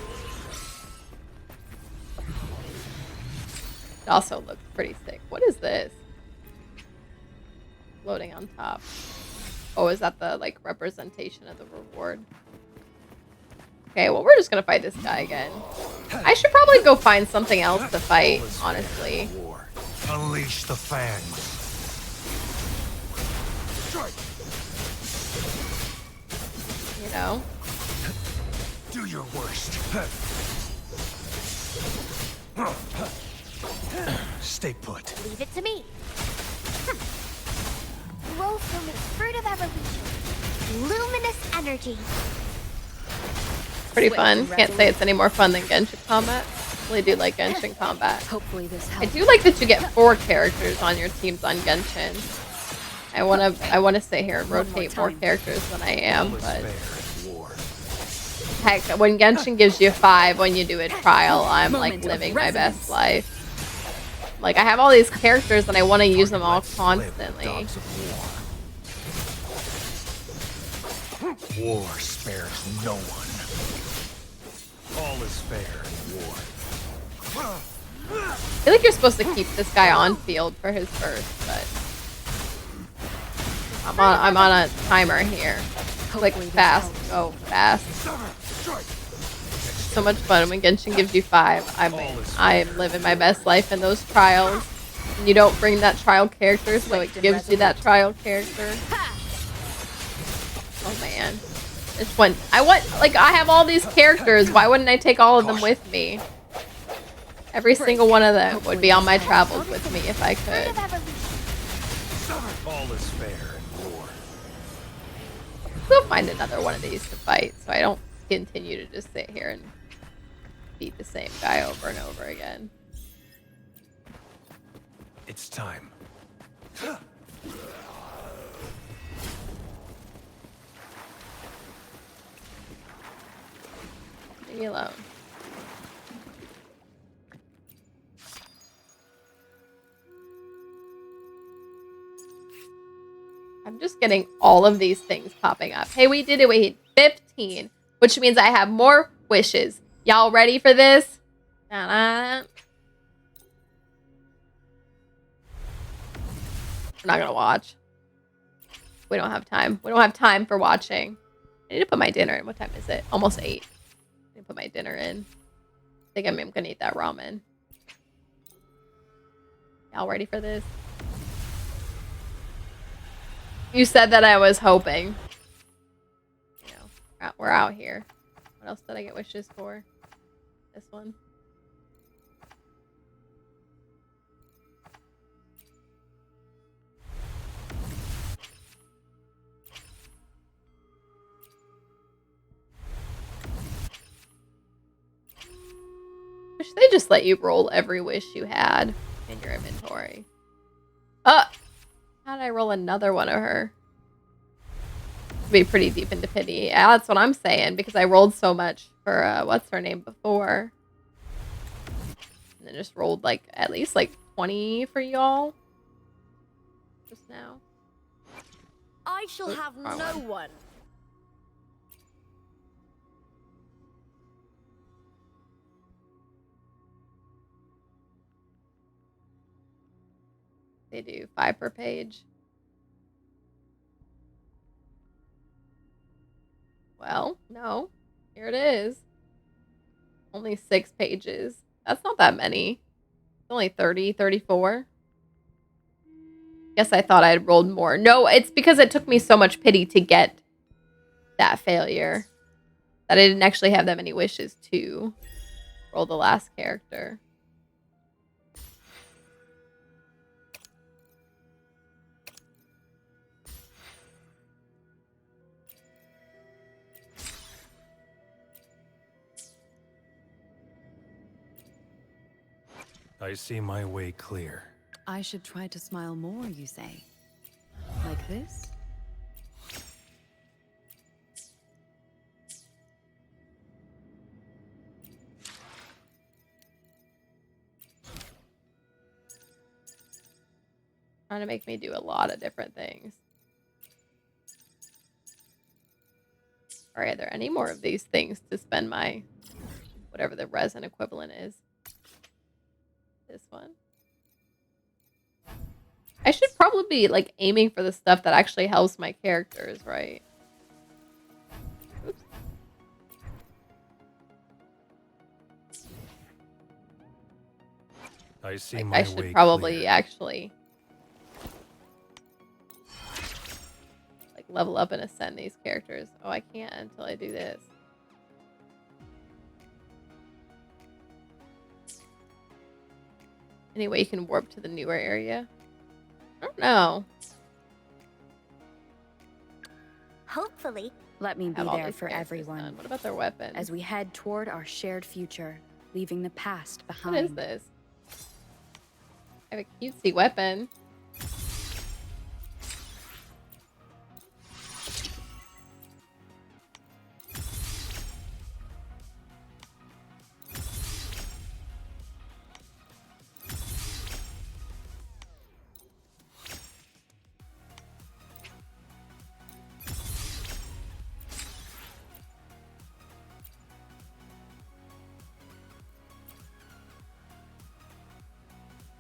It also looks pretty sick. What is this? Loading on top. Oh, is that the like representation of the reward? Okay, well we're just gonna fight this guy again. I should probably go find something else to fight, honestly. War. Unleash the fangs. Strike. You know? Do your worst. Stay put. Leave it to me. Grow from its fruit of evolution. Luminous energy. Pretty fun. Can't say it's any more fun than Genshin combat. Really do like Genshin combat. Hopefully this I helps. do like that you get 4 characters on your teams on Genshin. I wanna sit here and rotate more characters than I am, All is but fair in war. heck, when Genshin gives you 5 when you do a trial, I'm like Moment of living my best resonance. life. Like I have all these characters and I want to use them all Target let slip the constantly. dogs of war. War spares no one. All is fair in war. I feel like you're supposed to keep this guy on field for his burst, but I'm on a timer here. Click fast, go fast. So much fun when Genshin gives you 5. I'm living my best life in those trials. And you don't bring that trial character, so it gives you that trial character. Oh man. This one, I have all these characters. Why wouldn't I take all of them with me? Every single one of them would be on my travels with me if I Fruit could. of evolution. All is fair in war. We'll find another one of these to fight, so I don't continue to just sit here and beat the same guy over and over again. It's time. Leave me alone. I'm just getting all of these things popping up. Hey, we did it. We hit 15, which means I have more wishes. Y'all ready for this? Ta-da. We're not gonna watch. We don't have time. We don't have time for watching. I need to put my dinner in. What time is it? Almost 8. I need to put my dinner in. I think I'm gonna eat that ramen. Y'all ready for this? You said that I was hoping. You know, we're out here. What else did I get wishes for? This one. Wish they just let you roll every wish you had in your inventory. How did I roll another one of her? Be pretty deep into pity. Yeah, that's what I'm saying, because I rolled so much for what's her name before. And then just rolled like at least like 20 for y'all. Just now. I shall have wrong no one. one. They do 5 per page. Well, no. Here it is. Only 6 pages. That's not that many. It's only 30, 34. Guess I thought I'd rolled more. No, it's because it took me so much pity to get that failure that I didn't actually have that many wishes to roll the last character. I see my way clear. I should try to smile more, you say? Like this? Trying to make me do a lot of different things. All right, are there any more of these things to spend my whatever the resin equivalent is? This one. I should probably be like aiming for the stuff that actually helps my characters, right? Oops. I see Like, my I way should probably clear. actually like level up and ascend these characters. Oh, I can't until I do this. Anyway, you can warp to the newer area. I don't know. Hopefully. Let me be Have all there these for characters everyone done. What about their weapons? as we head toward our shared future, leaving the past behind. What is this? I have a cutesy weapon.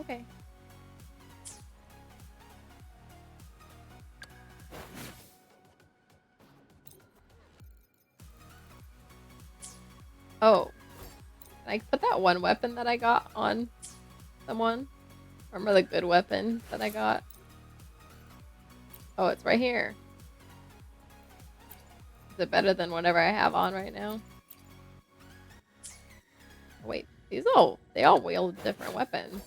Okay. Oh. Can I put that one weapon that I got on someone? Remember the good weapon that I got? Oh, it's right here. Is it better than whatever I have on right now? Wait, they all wield different weapons.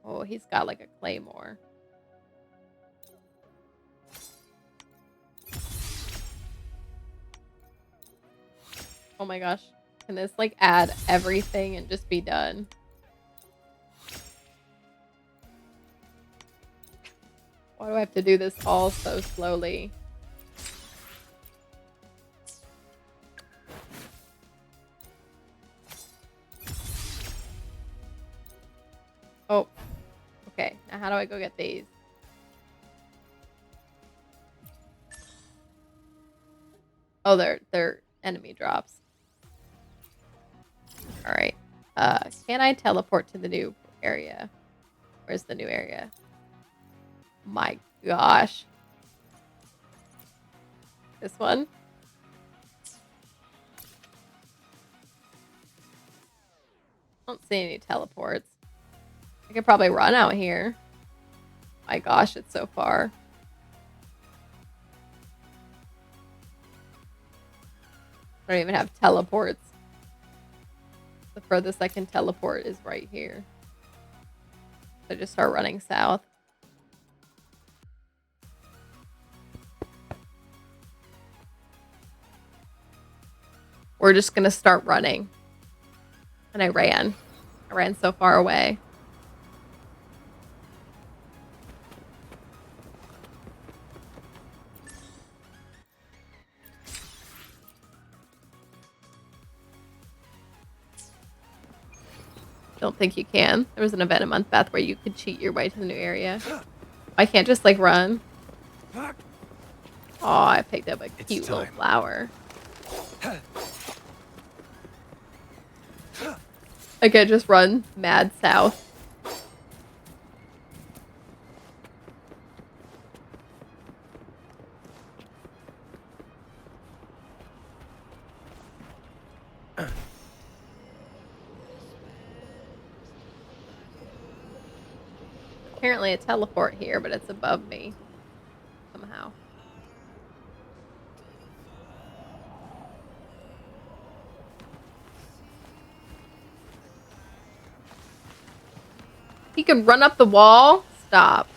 Oh, he's got like a claymore. Oh my gosh. Can this like add everything and just be done? Why do I have to do this all so slowly? Oh, okay. Now how do I go get these? Oh, they're enemy drops. All right. Can I teleport to the new area? Where's the new area? My gosh. This one? I don't see any teleports. I could probably run out here. My gosh, it's so far. I don't even have teleports. The furthest I can teleport is right here. So just start running south. We're just gonna start running. And I ran. I ran so far away. Don't think you can. There was an event a month back where you could cheat your way to the new area. I can't just like run. Oh, I picked up a cute little flower. I could just run mad south. Apparently a teleport here, but it's above me somehow. He could run up the wall? Stop.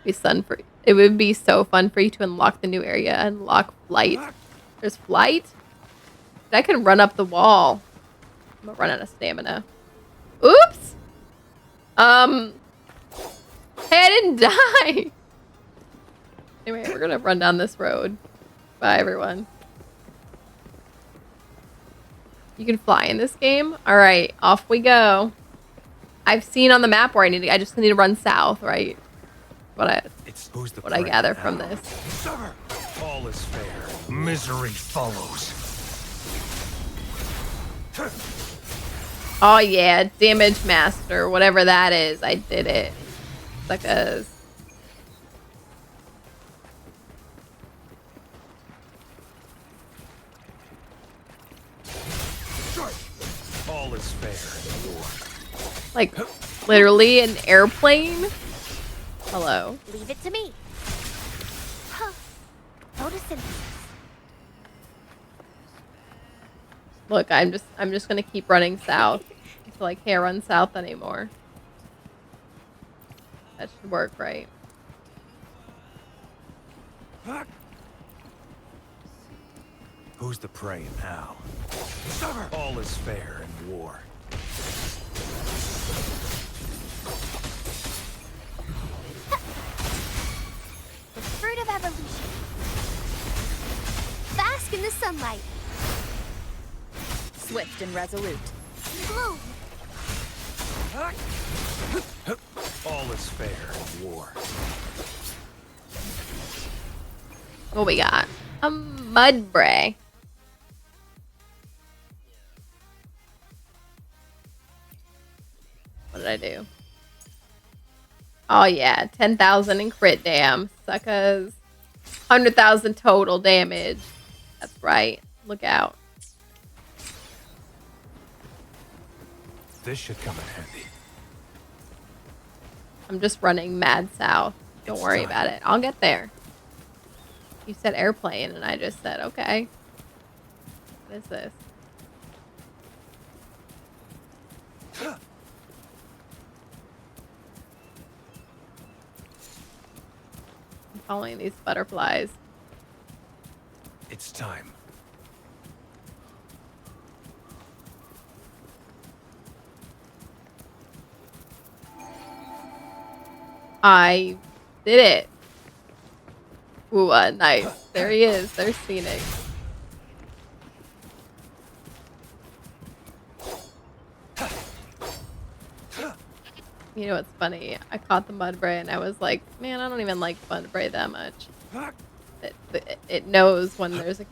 It would be so fun for you to unlock the new area and unlock flight. There's flight? I can run up the wall. I'm gonna run out of stamina. Oops! Hey, I didn't die! Anyway, we're gonna run down this road. Bye, everyone. You can fly in this game? Alright, off we go. I've seen on the map where I just need to run south, right? What I gather from this. All is fair. Misery follows. Oh yeah, damage master, whatever that is. I did it. Suckers. All is fair. Like, literally an airplane? Hello. Leave it to me. Huh. Photosynthesis. Look, I'm just gonna keep running south until I can't run south anymore. That should work, right? Who's the prey now? All is fair in war. The fruit of evolution. Bask in the sunlight. Swift and resolute. Bloom. All is fair in war. What we got? A mudbray. What did I do? Oh yeah, 10,000 in crit dam. Suckers. 100,000 total damage. That's right. Look out. This should come in handy. I'm just running mad south. Don't It's worry time. about it. I'll get there. You said airplane, and I just said, okay. What is this? I'm following these butterflies. It's time. I did it. Ooh, nice. There he is. There's Phoenix. You know what's funny? I caught the mudbray and I was like, man, I don't even like mudbray that much. It knows when there's a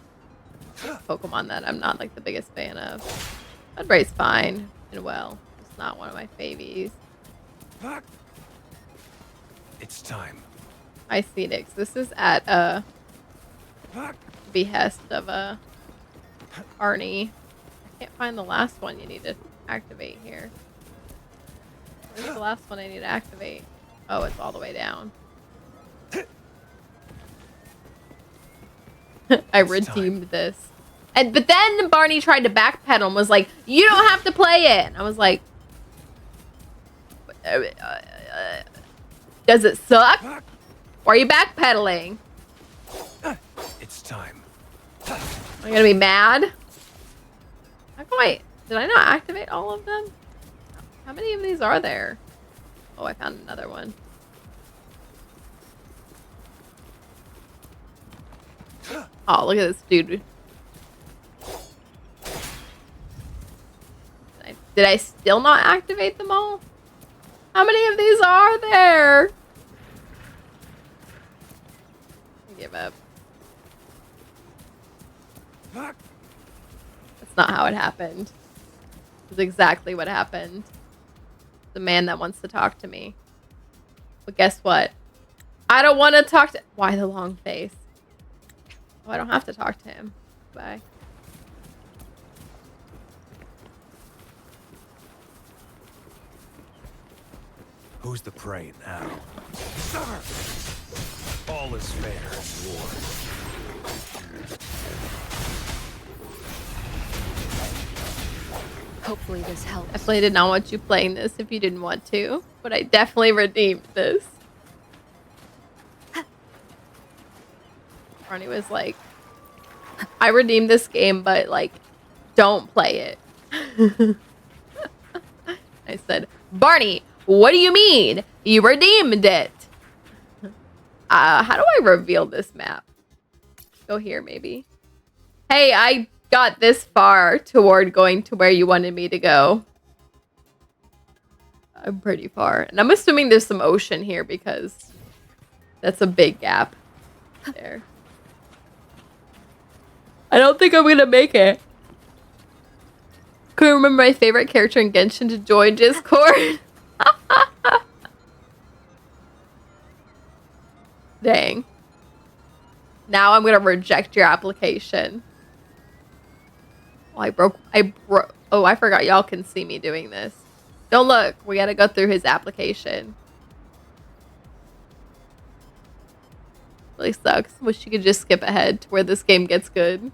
Pokemon that I'm not like the biggest fan of. Mudbray's fine and well. It's not one of my favies. It's time. Hi, Phoenix. This is at behest of Arnie. I can't find the last one you need to activate here. Where's the last one I need to activate? Oh, it's all the way down. I redeemed this. But then Barney tried to backpedal and was like, you don't have to play it. And I was like, does it suck? Or are you backpedaling? It's time. Am I gonna be mad? How come did I not activate all of them? How many of these are there? Oh, I found another one. Oh, look at this dude. Did I still not activate them all? How many of these are there? I give up. That's not how it happened. It's exactly what happened. The man that wants to talk to me. But guess what? I don't want to talk to... Why the long face? Oh, I don't have to talk to him. Bye. Who's the prey now? All is fair in war. Hopefully this helps. Definitely did not want you playing this if you didn't want to, but I definitely redeemed this. Arnie was like, I redeemed this game, but like, don't play it. I said, Barney, what do you mean? You redeemed it. How do I reveal this map? Go here, maybe. Hey, I got this far toward going to where you wanted me to go. I'm pretty far. And I'm assuming there's some ocean here because that's a big gap there. I don't think I'm gonna make it. Couldn't remember my favorite character in Genshin to join Discord. Dang. Now I'm gonna reject your application. Oh, I broke. Oh, I forgot y'all can see me doing this. Don't look. We gotta go through his application. Really sucks. Wish you could just skip ahead to where this game gets good.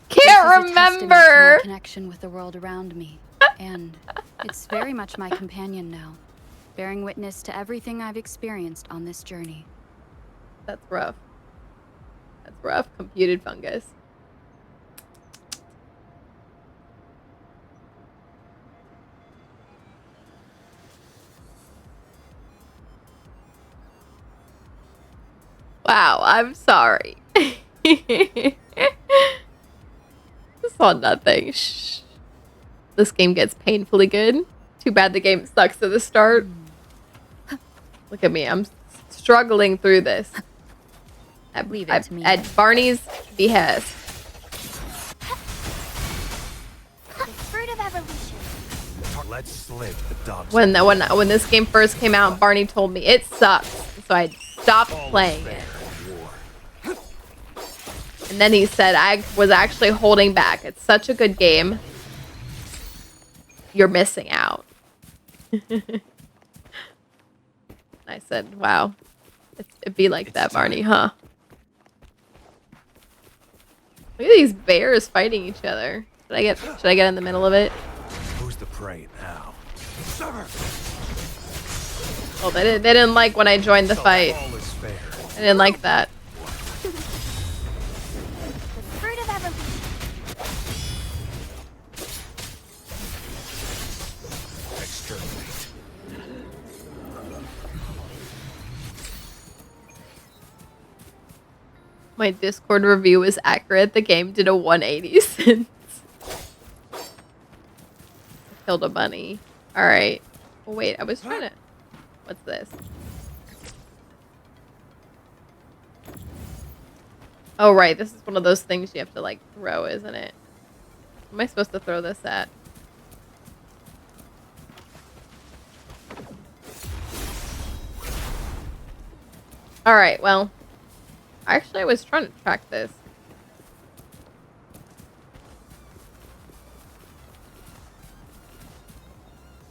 Can't remember. Connection with the world around me, and it's very much my companion now, bearing witness to everything I've experienced on this journey. That's rough. That's rough. Computed fungus. Wow, I'm sorry. Saw nothing. Shh. This game gets painfully good. Too bad the game sucks at the start. Look at me. I'm struggling through this. Leave it to me. At Barney's behest. The fruit of evolution. Let's slip the dogs. When this game first came out, Barney told me it sucks, so I stopped playing it. And then he said I was actually holding back. It's such a good game. You're missing out. I said, wow. It'd be like that, Barney, huh? Look at these bears fighting each other. Should I get in the middle of it? Who's the prey now? Oh, they didn't like when I joined the fight. All is fair. I didn't like that. The fruit of evolution. Exterminate. My Discord review was accurate. The game did a 180 since. Killed a bunny. Alright. Oh, wait, I was trying to... What's this? Oh, right. This is one of those things you have to, like, throw, isn't it? What am I supposed to throw this at? Alright, well... Actually, I was trying to track this.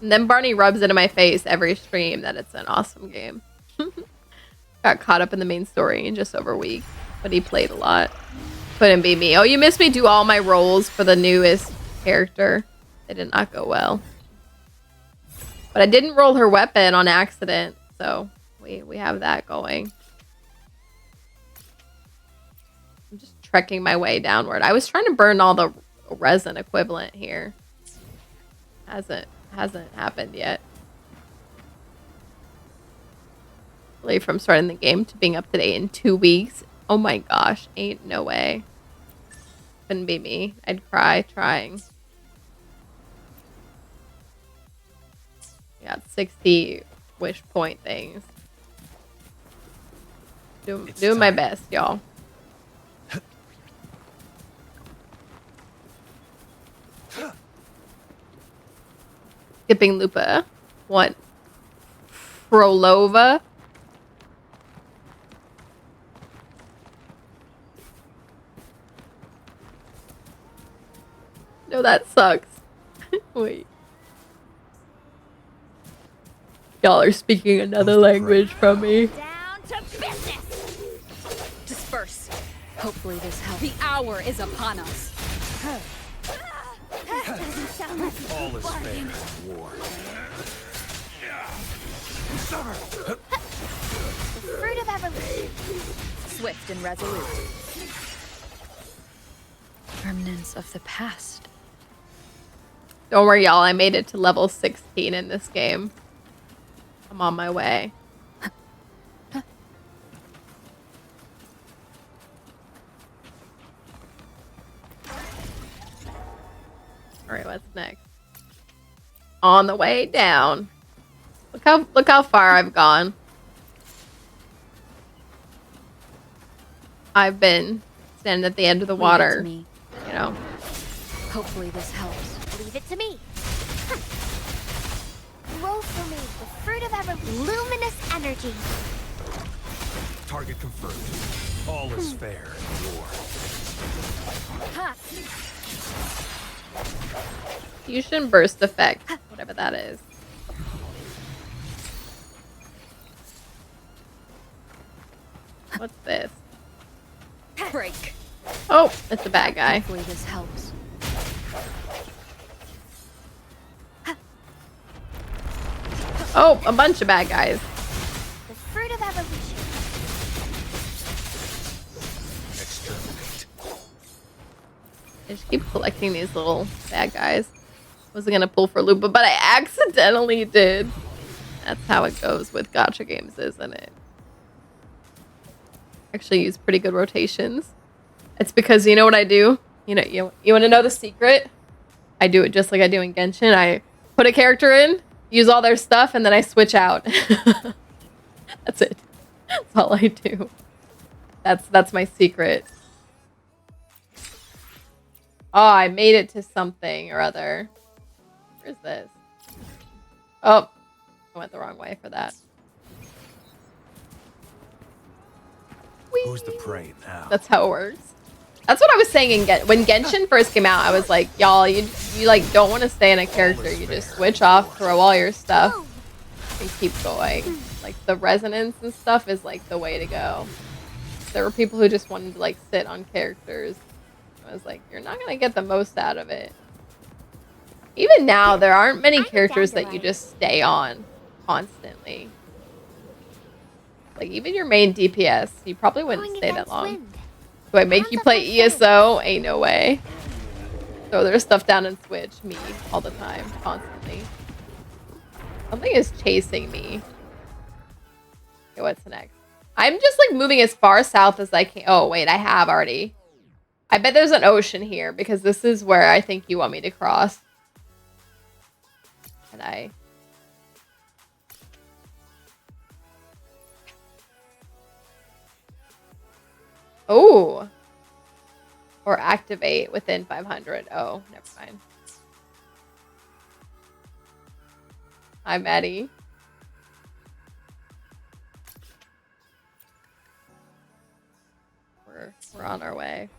And then Barney rubs it in my face every stream that it's an awesome game. Got caught up in the main story in just over a week, but he played a lot. Couldn't be me. Oh, you missed me do all my roles for the newest character. They did not go well. But I didn't roll her weapon on accident, so we have that going. I'm just trekking my way downward. I was trying to burn all the resin equivalent here. Hasn't happened yet. Really, from starting the game to being up to date in 2 weeks. Oh my gosh, ain't no way. Couldn't be me. I'd cry trying. Got 60 wish point things. Doing my best, y'all. Skipping Lupa. What? Frolova? No, that sucks. Wait. Y'all are speaking another language from me. Down to business! Disperse. Hopefully this helps. The hour is upon us. Doesn't sound like a All good is bargain. fair. War. The fruit of evolution. Swift and resolute. Remnants of the past. Don't worry, y'all. I made it to level 16 in this game. I'm on my way. Alright, what's next? On the way down. Look how far I've gone. I've been standing at the end of the water. Leave it to me. You know. Hopefully this helps. Leave it to me. Grow for me the fruit of evolution. Luminous energy. Target confirmed. All is fair in war. Ha! Fusion burst effect. Whatever that is. What's this? Break. Oh, it's a bad guy. Hopefully this helps. Oh, a bunch of bad guys. The fruit of evolution. Exterminate. I just keep collecting these little bad guys. Wasn't gonna pull for Lupa, but I accidentally did. That's how it goes with gacha games, isn't it? Actually use pretty good rotations. It's because you know what I do? You want to know the secret? I do it just like I do in Genshin. I put a character in, use all their stuff, and then I switch out. That's it. That's all I do. That's my secret. Oh, I made it to something or other. Where's this? Oh, I went the wrong way for that. Who's the prey now? That's how it works. That's what I was saying when Genshin first came out. I was like, y'all, you like don't want to stay in a character. You just switch off, throw all your stuff, and keep going. Like the resonance and stuff is like the way to go. There were people who just wanted to like sit on characters. I was like, you're not gonna get the most out of it. Even now, there aren't many characters that you just stay on constantly. Like even your main DPS, you probably wouldn't stay that long. Do I make you play ESO? Ain't no way. Throw their stuff down and switch. Me all the time, constantly. Something is chasing me. Okay, what's next? I'm just like moving as far south as I can. Oh wait, I have already. I bet there's an ocean here because this is where I think you want me to cross. And I... Oh. Or activate within 500. Oh, never mind. Hi, Maddie. We're on our way.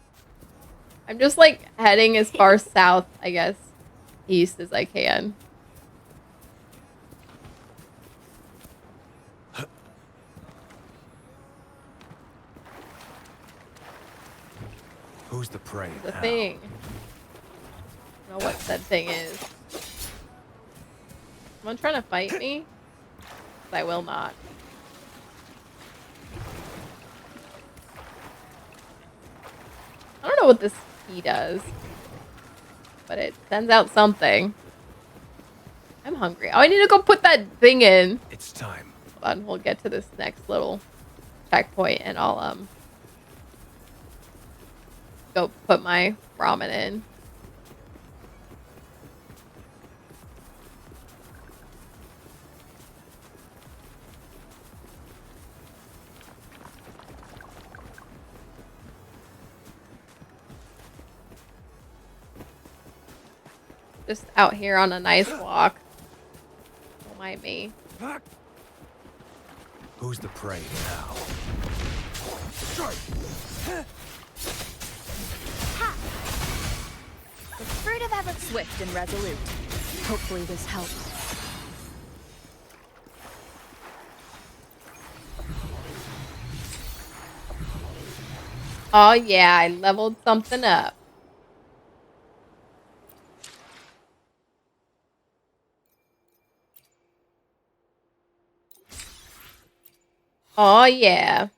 I'm just like heading as far south, I guess, east as I can. Who's the prey The now? thing. I don't know what that thing is. Someone trying to fight me? I will not. I don't know what this key does, but it sends out something. I'm hungry. Oh, I need to go put that thing in. It's time. Hold on, we'll get to this next little checkpoint and I'll go put my ramen in. Just out here on a nice walk. Don't mind me. Who's the prey now? The fruit of evolution. Swift and resolute. Hopefully this helps. Oh yeah, I leveled something up. Oh yeah.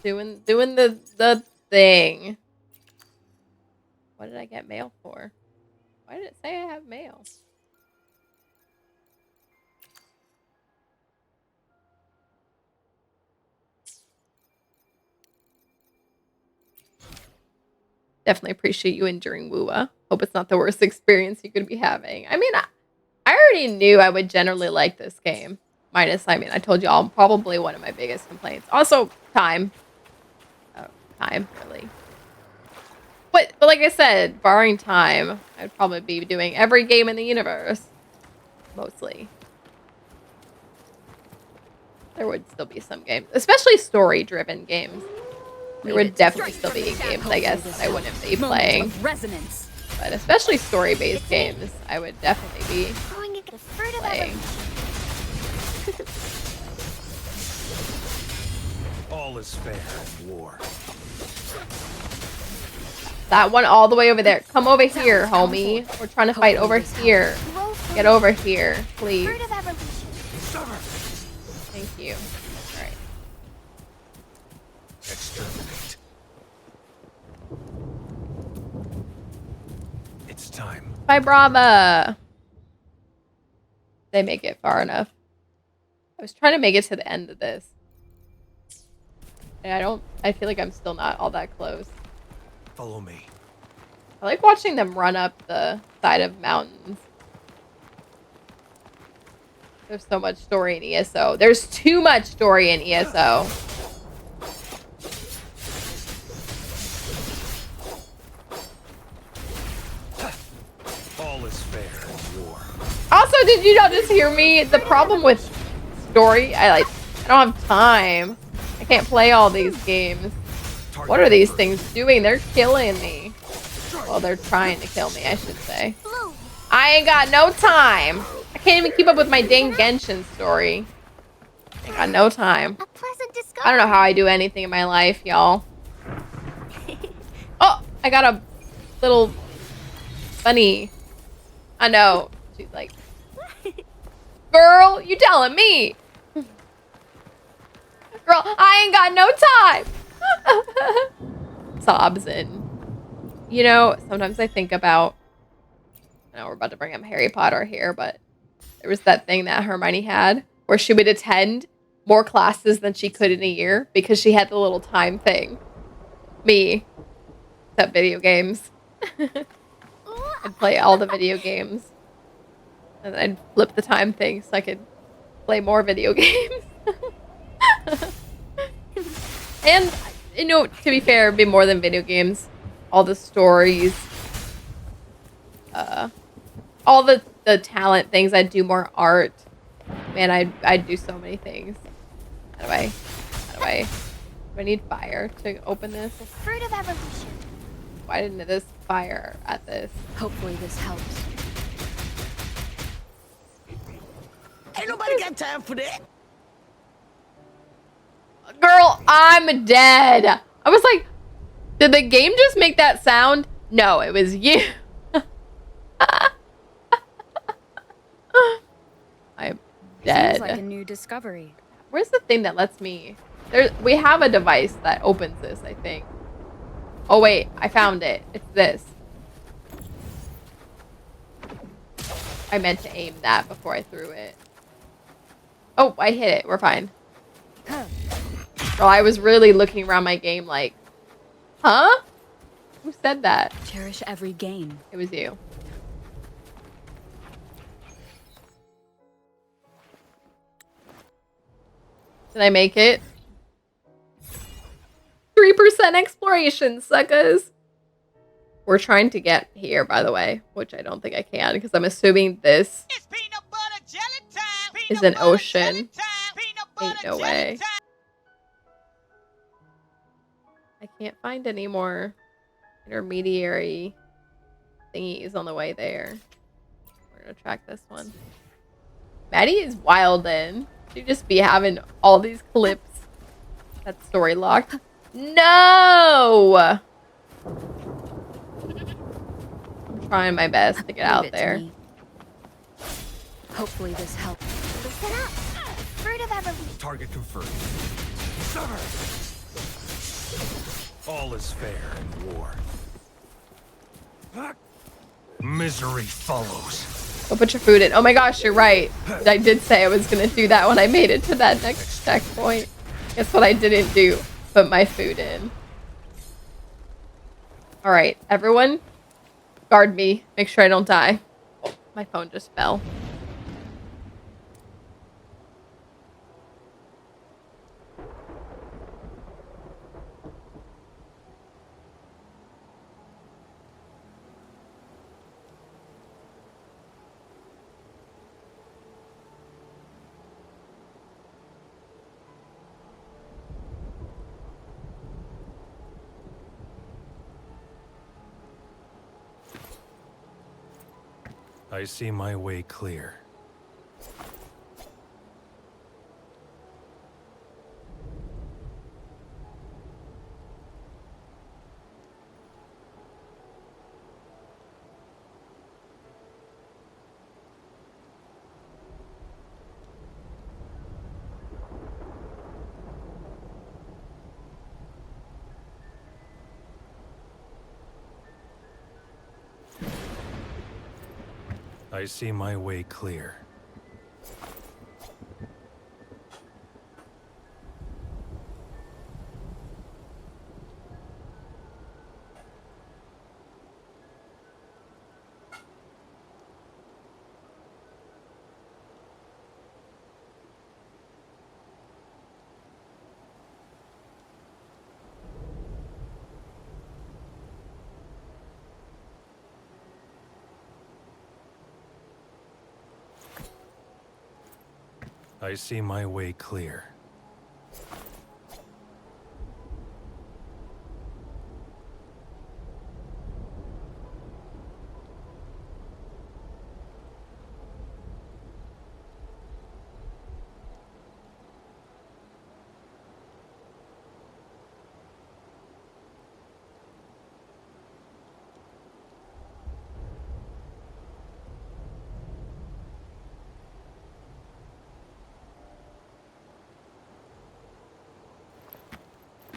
Doing the thing. What did I get mail for? Why did it say I have mail? Definitely appreciate you enduring Woowa. Hope it's not the worst experience you could be having. I mean, I already knew I would generally like this game. Minus, I mean, I told y'all probably one of my biggest complaints. Also, time. Oh, time, really. But like I said, barring time, I'd probably be doing every game in the universe. Mostly. There would still be some games, especially story-driven games. There would definitely still be games, I guess, I wouldn't be playing. Resonance. But especially story-based games, I would definitely be playing. All is fair in war. That one all the way over there. Come over here, homie. We're trying to fight over here. Get over here, please. Thank you. All right. Exterminate. It's time. Bye, Brava. They make it far enough. I was trying to make it to the end of this. And I feel like I'm still not all that close. Follow me. I like watching them run up the side of mountains. There's so much story in ESO. There's too much story in ESO. All is fair in war. Also, did you not just hear me? The problem with story, I don't have time. I can't play all these games. What are these things doing? They're killing me. Well, they're trying to kill me, I should say. I ain't got no time. I can't even keep up with my dang Genshin story. I got no time. I don't know how I do anything in my life, y'all. Oh, I got a little bunny. I know. She's like, girl, you telling me? Girl, I ain't got no time. Sobs and, you know, sometimes I think about, I know we're about to bring up Harry Potter here, but there was that thing that Hermione had where she would attend more classes than she could in a year because she had the little time thing. Me. Except video games. I'd play all the video games. And I'd flip the time thing so I could play more video games. And, you know, to be fair, it'd be more than video games. All the stories. All the talent things. I'd do more art. Man, I'd do so many things. How do I need fire to open this? The fruit of evolution. Why didn't this fire at this? Hopefully this helps. Ain't nobody got time for that. Girl, I'm dead. I was like, did the game just make that sound? No, it was you. I'm dead. Seems like a new discovery. Where's the thing that lets me... We have a device that opens this, I think. Oh, wait. I found it. It's this. I meant to aim that before I threw it. Oh, I hit it. We're fine. Girl, I was really looking around my game like, huh? Who said that? Cherish every gain. It was you. Did I make it? 3% exploration, suckers. We're trying to get here, by the way, which I don't think I can because I'm assuming this is an ocean. Ain't no way. I can't find any more intermediary thingies on the way there. We're gonna track this one. Maddie is wildin'. She'd just be having all these clips. That story locked. No! I'm trying my best to get out there. Hopefully this helps. Listen up. Fruit Target confirmed. Sever! All is fair in war. Misery follows. Go put your food in. Oh my gosh, you're right. I did say I was gonna do that when I made it to that next checkpoint. Guess what I didn't do? Put my food in. Alright, everyone, guard me. Make sure I don't die. Oh, my phone just fell. I see my way clear. I see my way clear. I see my way clear.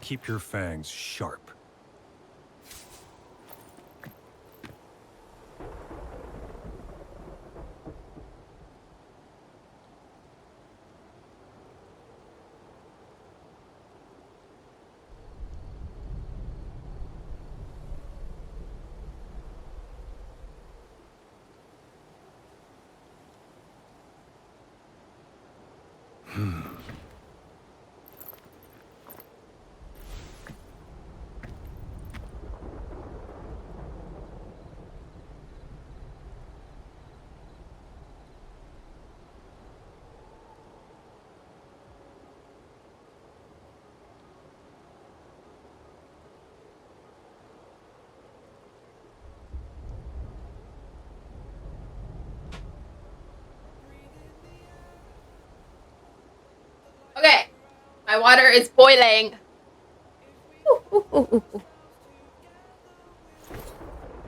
Keep your fangs sharp. Okay, my water is boiling. Ooh.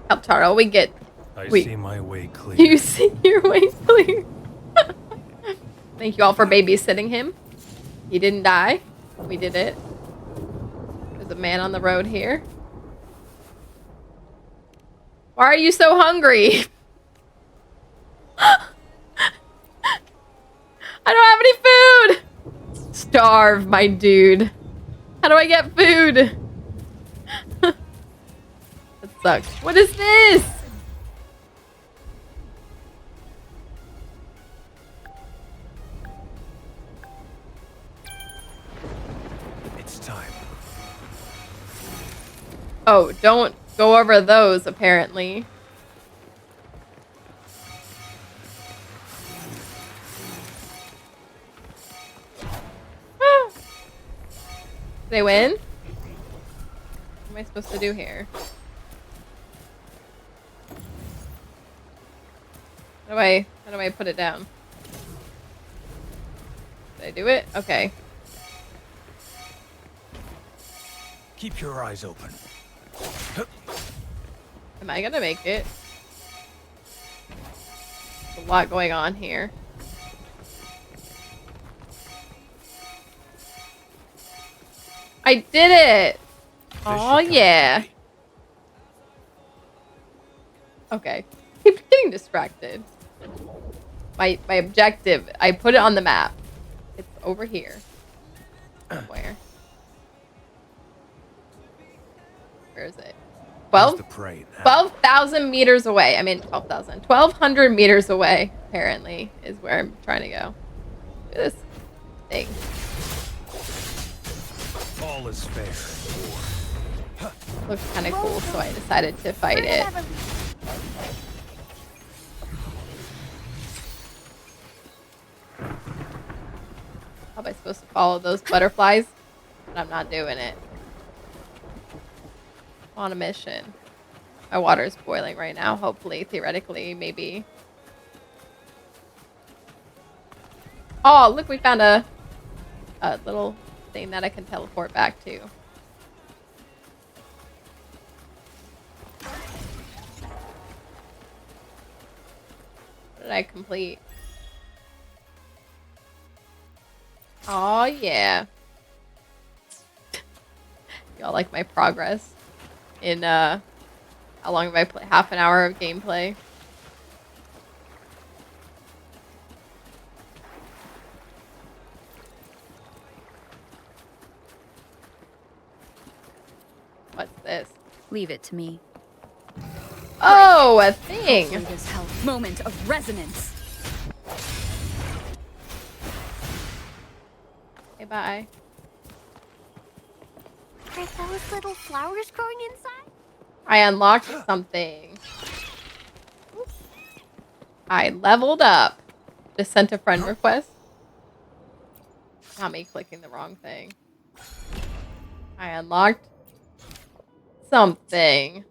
Help Taro, we get. I Wait. see my way clear. You see your way clear. Thank you all for babysitting him. He didn't die. We did it. There's a man on the road here. Why are you so hungry? I don't have any food. Starve, my dude. How do I get food? That sucks. What is this? It's time. Oh, don't go over those, apparently. They win? What am I supposed to do here? How do I put it down? Did I do it? Okay. Keep your eyes open. Am I gonna make it? There's a lot going on here. I did it! This Oh should come in yeah. handy. Okay. Keep getting distracted. My objective, I put it on the map. It's over here. Somewhere. Where is it? Where's the prey now? 12,000 meters away. I mean, 12,000. 1,200 meters away, apparently, is where I'm trying to go. Look at this thing. All is fair in war. Looks kind of cool, so I decided to fight Fruit it. of evolution. How am I supposed to follow those butterflies? But I'm not doing it. I'm on a mission. My water is boiling right now. Hopefully, theoretically, maybe. Oh, look, we found a little thing that I can teleport back to. What did I complete? Oh, yeah. Y'all like my progress in, how long have I played? Half an hour of gameplay. What's this? Leave it to me. Oh, a thing! Hopefully this helps. Moment of resonance. Okay, bye. Are those little flowers growing inside? I unlocked something. I leveled up. Just sent a friend request. Not me clicking the wrong thing. I unlocked something.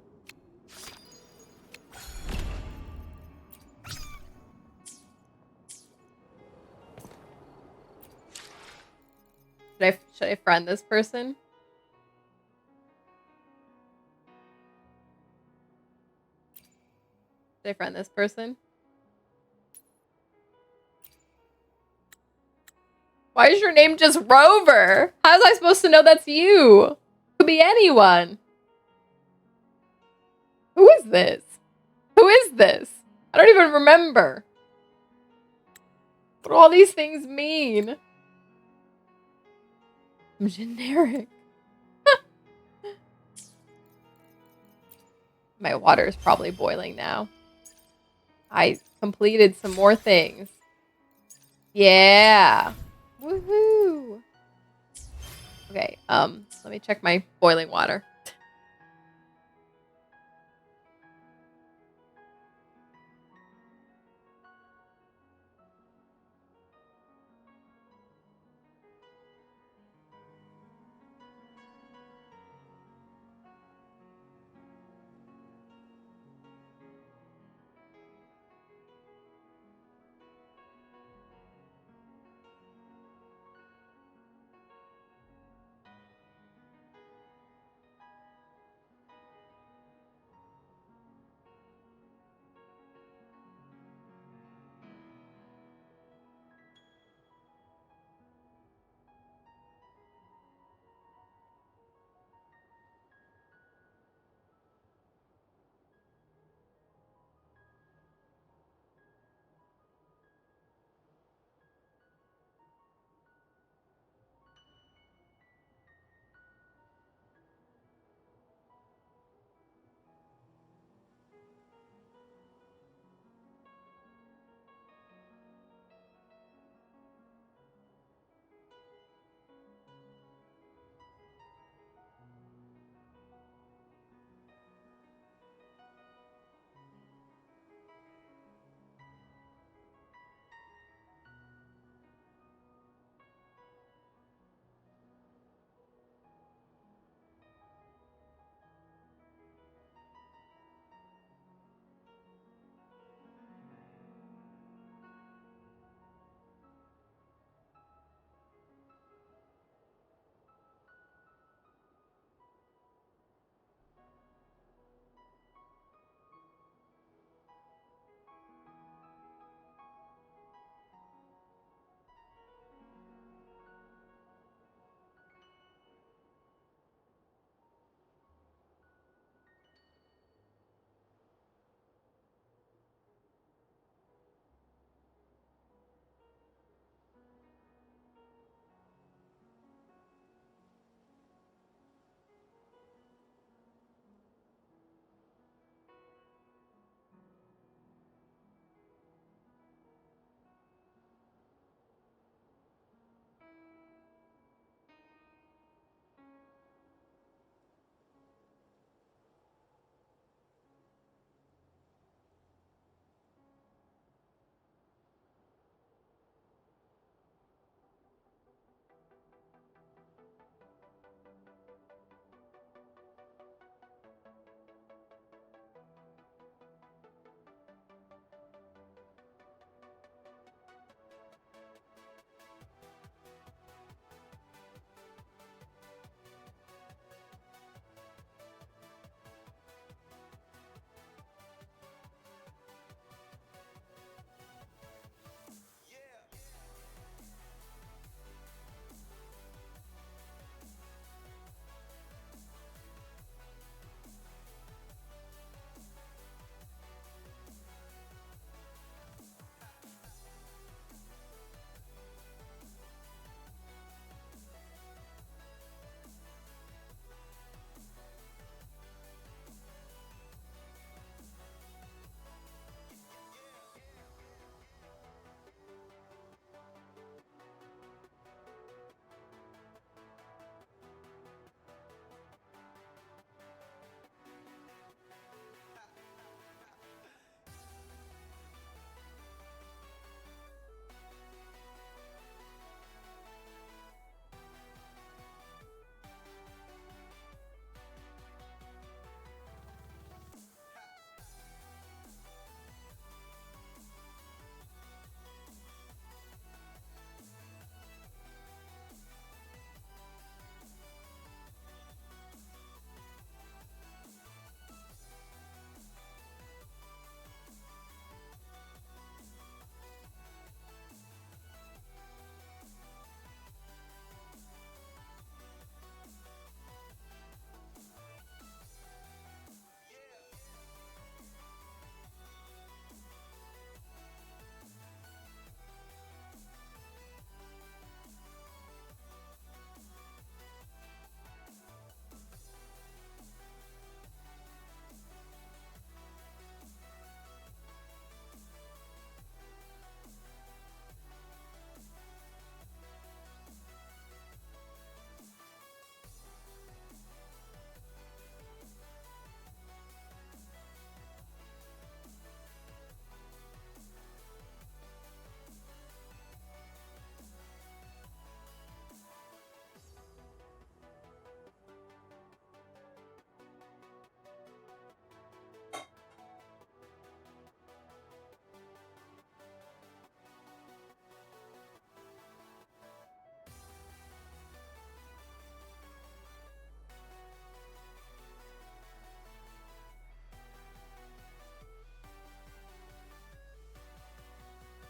Should I friend this person? Should I friend this person? Why is your name just Rover? How was I supposed to know that's you? Could be anyone. Who is this? Who is this? I don't even remember. What do all these things mean? I'm generic. My water is probably boiling now. I completed some more things. Yeah. Woohoo. Okay, let me check my boiling water.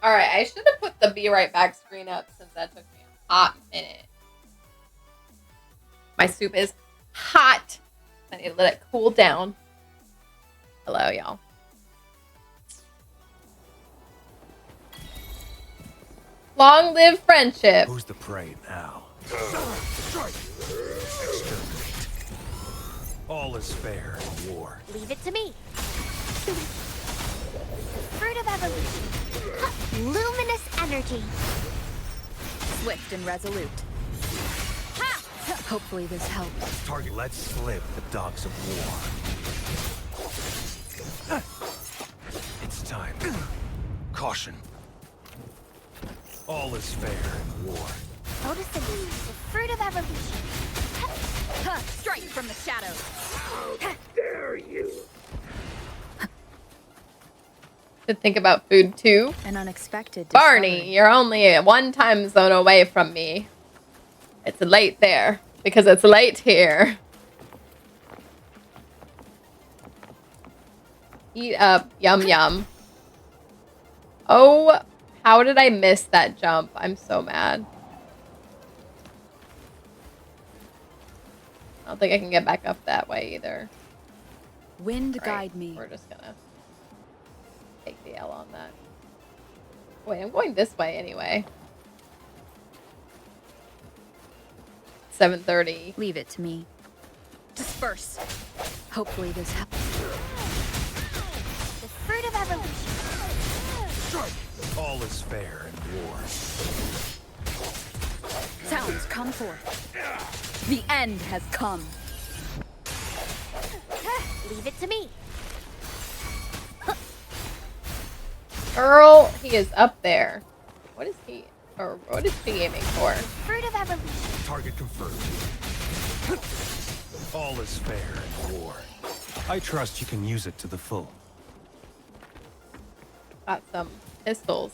Alright, I should have put the be right back screen up since that took me a hot minute. My soup is hot. I need to let it cool down. Hello, y'all. Long live friendship. Who's the prey now? Strike! Exterminate. All is fair in war. Leave it to me. Fruit of evolution. Luminous energy. Swift and resolute. Ha! Hopefully this helps. Target. Let's slip the dogs of war. It's time. Caution. All is fair in war. Photosynthesis. The fruit of evolution. Strike from the shadows. To think about food too. An unexpected Barney, discovery. you're only one time zone away from me. It's late there because it's late here. Eat up, yum yum. Oh, how did I miss that jump? I'm so mad. I don't think I can get back up that way either. Wind Right, guide me. We're just gonna take the L on that. Wait, I'm going this way anyway. 7:30. Leave it to me. Disperse. Hopefully this helps. The fruit of evolution. All is fair in war. Sounds come forth. The end has come. Leave it to me. Girl, he is up there. What is he, or what is she aiming for? Fruit of evolution. Target confirmed. All is fair in war. I trust you can use it to the full. Got some pistols.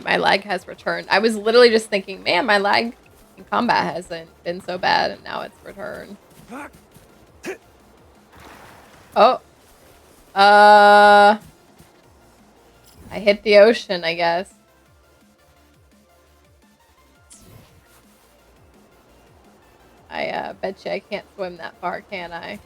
My lag has returned. I was literally just thinking, man, my lag in combat hasn't been so bad, and now it's returned. Oh. I hit the ocean, I guess. I bet you I can't swim that far, can I?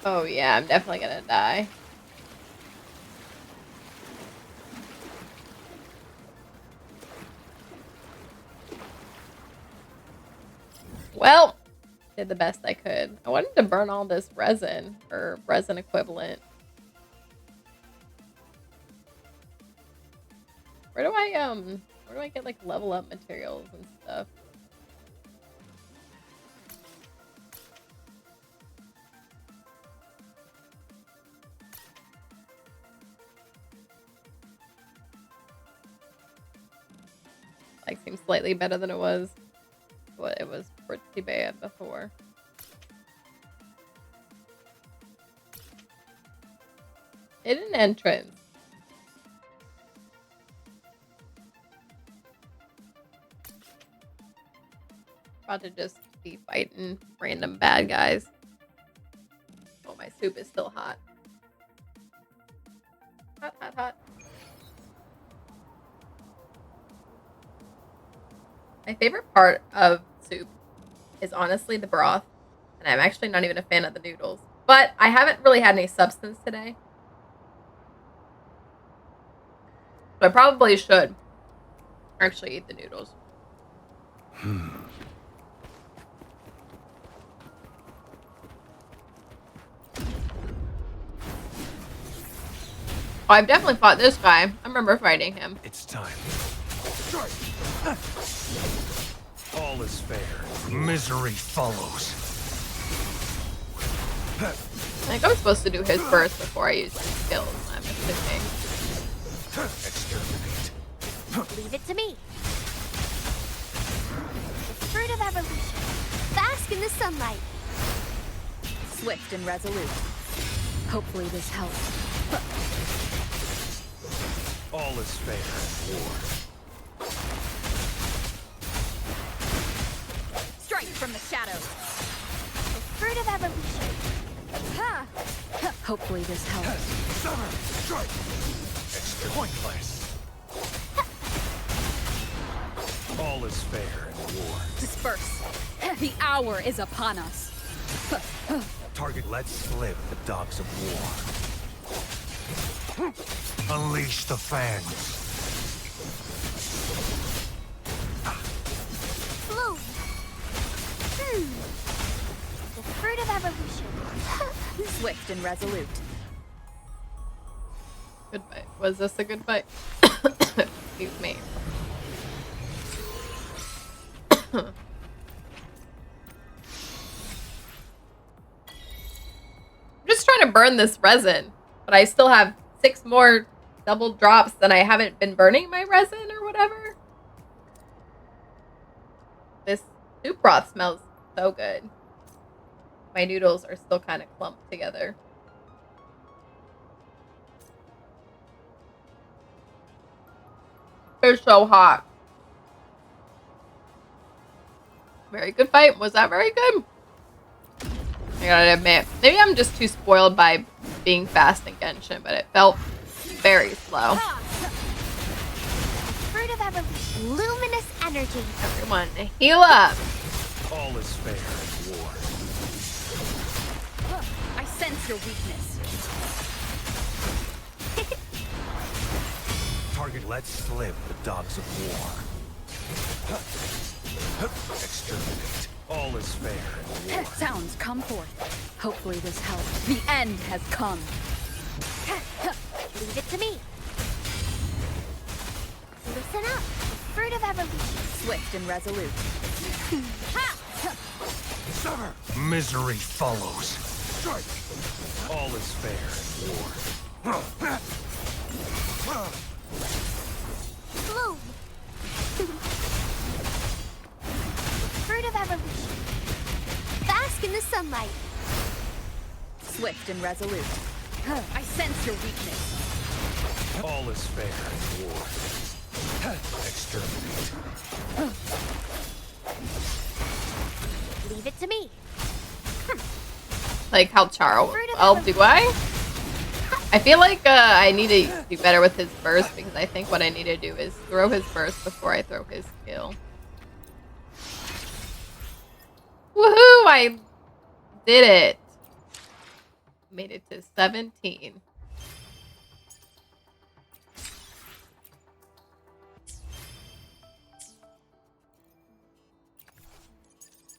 Oh yeah, I'm definitely gonna die. Well, did the best I could. I wanted to burn all this resin, or resin equivalent. Where do I get like level up materials and stuff? Like seems slightly better than it was. What it was pretty bad before. Hidden entrance. About to just be fighting random bad guys. Oh, my soup is still hot. Hot, hot, hot. My favorite part of soup is honestly the broth. And I'm actually not even a fan of the noodles. But I haven't really had any substance today. So I probably should actually eat the noodles. Oh, I've definitely fought this guy. I remember fighting him. It's time. Strike! All is fair. Misery follows. I think I'm supposed to do his first before I use his skills. I'm assuming. Exterminate. Leave it to me. The fruit of evolution. Bask in the sunlight. Swift and resolute. Hopefully this helps. All is fair in war. from the shadows. The fruit of evolution. Ha! Hopefully this helps. Summer, strike! It's pointless. All is fair in war. Disperse. The hour is upon us. Target, let's slip the dogs of war. Unleash the fans. Bloom. The fruit of evolution. Swift and resolute. Good fight. Was this a good fight? Excuse me. I'm just trying to burn this resin, but I still have 6 more double drops and I haven't been burning my resin or whatever. This soup broth smells so good. My noodles are still kind of clumped together. It's so hot. Very good fight. Was that very good? I gotta admit, maybe I'm just too spoiled by being fast in Genshin, but it felt very slow. Fruit of evolution. Luminous energy. Everyone, heal up. All is fair in war. I sense your weakness. Target, let's slip the dogs of war. Exterminate. All is fair in war. Sounds come forth. Hopefully this helps. The end has come. Leave it to me. Listen up. Fruit of evolution. Swift and resolute. Summer. Misery follows. Strike. All is fair in war. Bloom. Fruit of evolution. Bask in the sunlight. Swift and resolute. I sense your weakness. All is fair in war. Exterminate. Leave it to me. Like how Charo. Well, do I? I feel like I need to do better with his burst because I think what I need to do is throw his burst before I throw his skill. Woohoo! I did it. Made it to 17.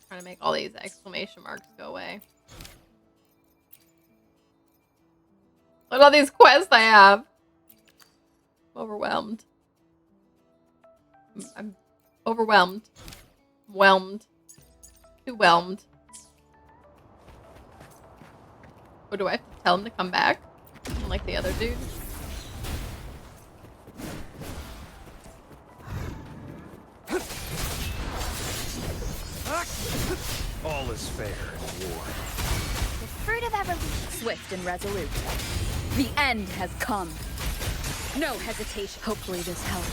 Trying to make all these exclamation marks go away. Look at all these quests I have. I'm overwhelmed. I'm overwhelmed. Whelmed. Too whelmed. Or do I have to tell him to come back? Like the other dude? All is fair in war. The fruit of evolution. Swift and resolute. The end has come. No hesitation. Hopefully this helps.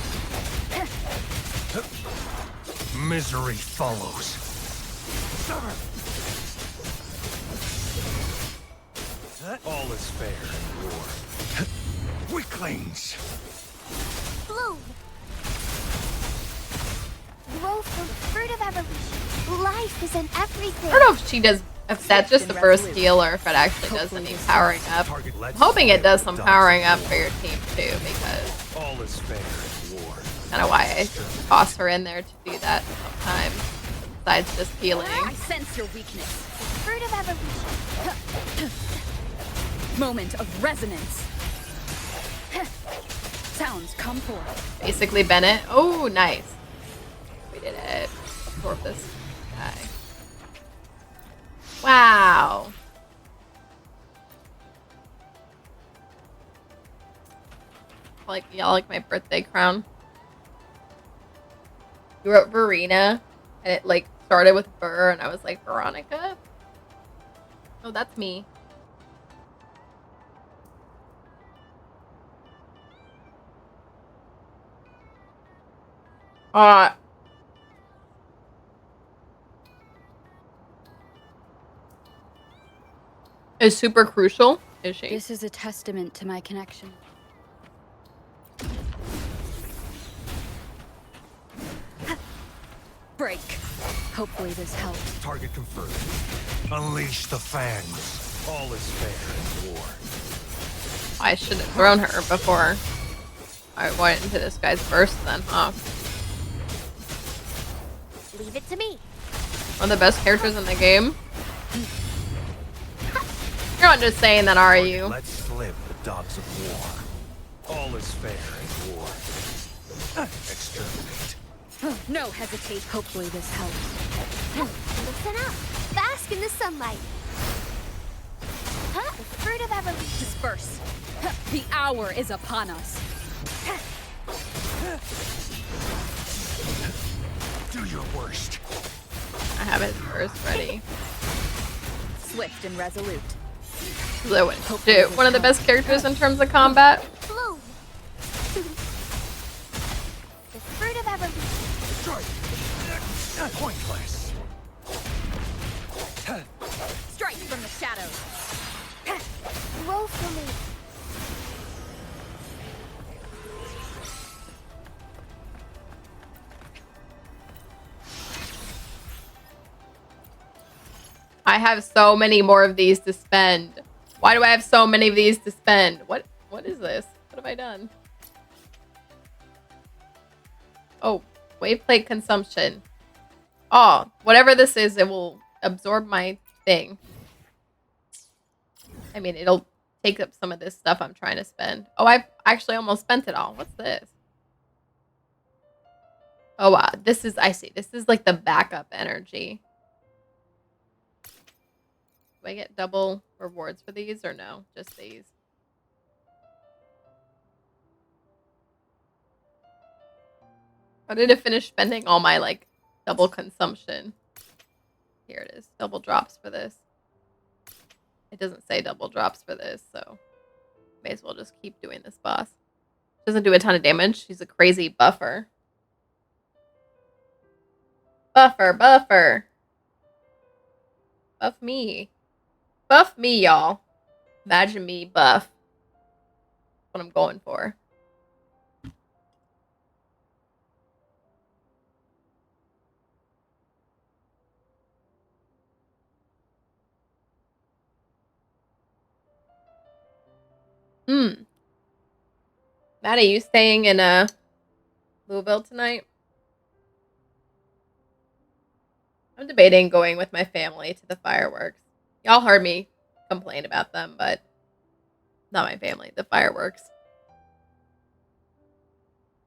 Misery follows. Summer. All is fair in war. Weaklings. Bloom. Grow from fruit of evolution. Life is in everything. I don't know if she does, if that's just the first heal or if it actually does any powering up. I'm hoping it does some powering up for your team too, because all is fair in war. Kind of why I toss her in there to do that sometimes, besides just healing. I sense your weakness. Fruit of evolution. Moment of resonance. Sounds come forth. Basically Bennett. Oh, nice. We did it. Absorb this guy. Wow. Like, y'all like my birthday crown? You wrote Verena, and it like started with Ver, and I was like, Veronica? Oh, that's me. is super crucial, is she? This is a testament to my connection. Break. Hopefully this helps. Target confirmed. Unleash the fangs. All is fair in war. I should have thrown her before I went into this guy's burst then, huh? Leave it to me. One of the best characters in the game. You're not just saying that, are you? Let's slip the dogs of war. All is fair in war. Exterminate. No hesitate. Hopefully this helps. Listen up. Bask in the sunlight. The fruit of evolution. Disperse. The hour is upon us. Do your worst. I have his burst ready. Swift and resolute. Dude, one of the best characters in terms of combat. Bloom. The fruit of evolution. Pointless. Strike from the shadows. Grow for me. I have so many more of these to spend. Why do I have so many of these to spend? What is this? What have I done? Oh, wave plate consumption. Oh, whatever this is, it will absorb my thing. I mean, it'll take up some of this stuff I'm trying to spend. Oh, I've actually almost spent it all. What's this? Oh, wow. This is, I see. This is like the backup energy. Do I get double rewards for these or no? Just these. I need to finish spending all my like double consumption. Here it is. Double drops for this. It doesn't say double drops for this, so may as well just keep doing this boss. Doesn't do a ton of damage. She's a crazy buffer. Buffer. Buff me. Buff me, y'all. Imagine me buff. That's what I'm going for. Maddie, you staying in Louisville tonight? I'm debating going with my family to the fireworks. Y'all heard me complain about them, but not my family, the fireworks.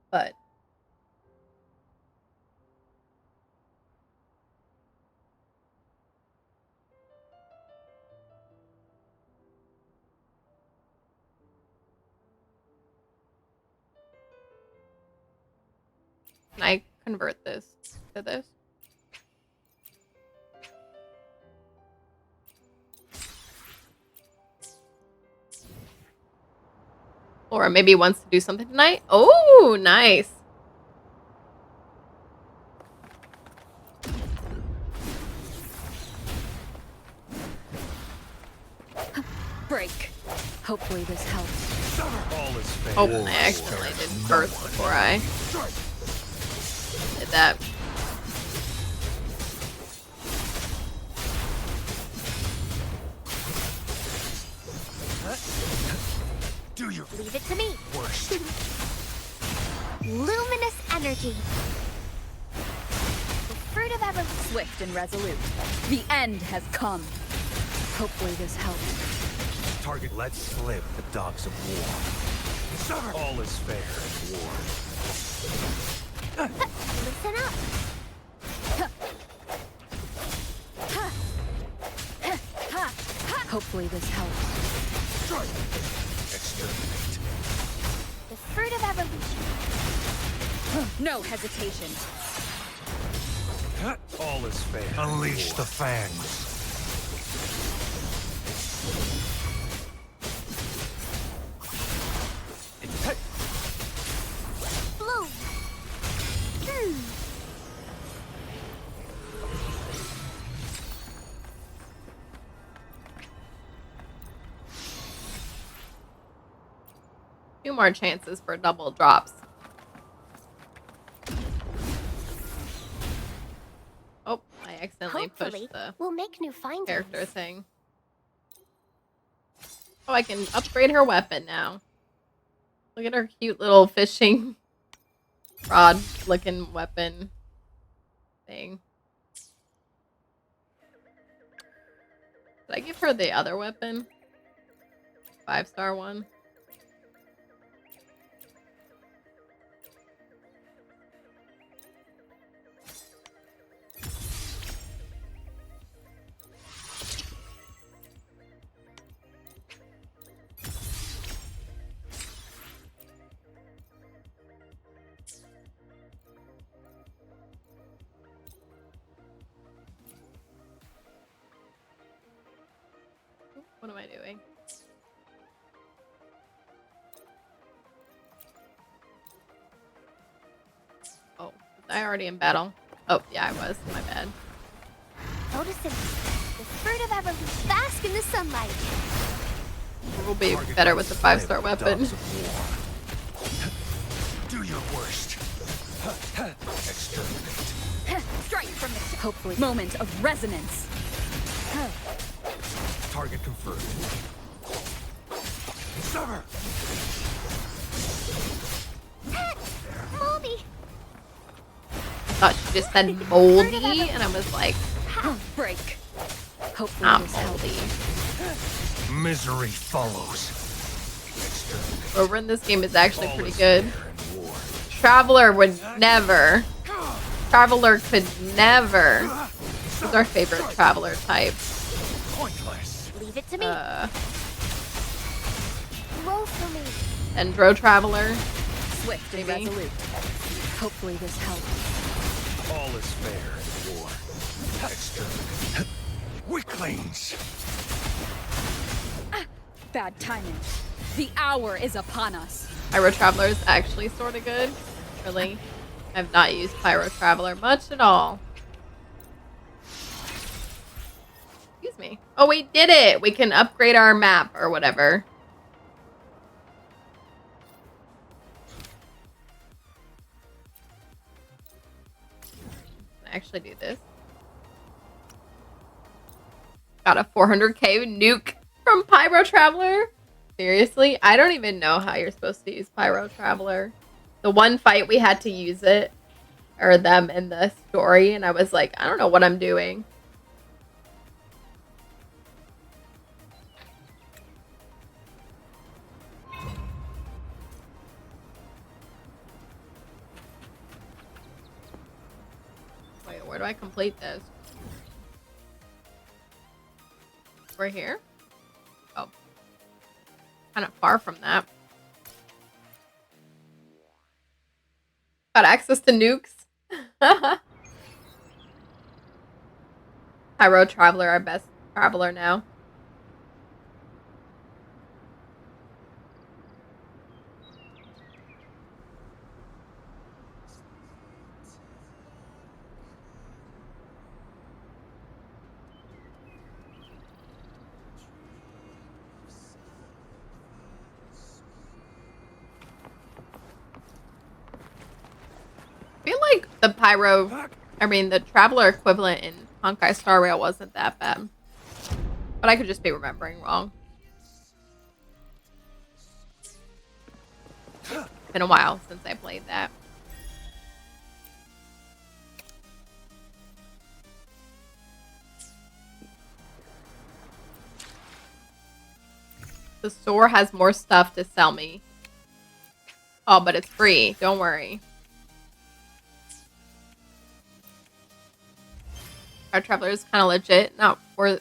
But can I convert this to this? Or maybe wants to do something tonight. Oh, nice. Break. Hopefully this helps. All is fair. Oh, I accidentally did first before I did that. Do your Leave it to me. worst. Luminous energy. The fruit of evolution. Swift and resolute. The end has come. Hopefully this helps. Target. Let's slip the dogs of war. All is fair in war. Listen up. Hopefully this helps. Exterminate. The fruit of evolution. No hesitation. All is fair. Unleash the fangs. Bloom. 2 more chances for double drops. Oh, I accidentally Hopefully, pushed the we'll make new findings. character thing. Oh, I can upgrade her weapon now. Look at her cute little fishing rod looking weapon thing. Did I give her the other weapon? 5-star one? What am I doing? Oh, was I already in battle? Oh, yeah, I was. My bad. Photosynthesis, the fruit of evolution. Bask in the sunlight. We'll be better with the 5-star weapon. Do your worst. Exterminate. Strike from the hopefully moment of resonance. Target confirmed. Sever. Moldy. Thought she just said moldy, and I was like, Break. Hopefully not this helps. moldy. Misery follows. Exterminate. Over in this game is actually All pretty is good. fair in war. Traveler would never. Traveler could never. Who's our favorite Traveler type? Pointless. Leave it to me. Roll for me. Dendro Traveler. Swift and Maybe. resolute. Hopefully this helps. All is fair in war. Exterminate. Weaklings. Bad timing. The hour is upon us. Pyro Traveler is actually sort of good. Really. I've not used Pyro Traveler much at all. Excuse me. Oh, we did it! We can upgrade our map or whatever. Can I actually do this? Got a 400k nuke from Pyro Traveler? Seriously? I don't even know how you're supposed to use Pyro Traveler. The one fight we had to use it, or them in the story, and I was like, I don't know what I'm doing. Wait, where do I complete this? Right here? Oh. Kind of far from that. Got access to nukes. Pyro Traveler, our best traveler now. I feel like the the Traveler equivalent in Honkai Star Rail wasn't that bad. But I could just be remembering wrong. Been a while since I played that. The store has more stuff to sell me. Oh, but it's free. Don't worry. Our Traveler is kind of legit. Not for...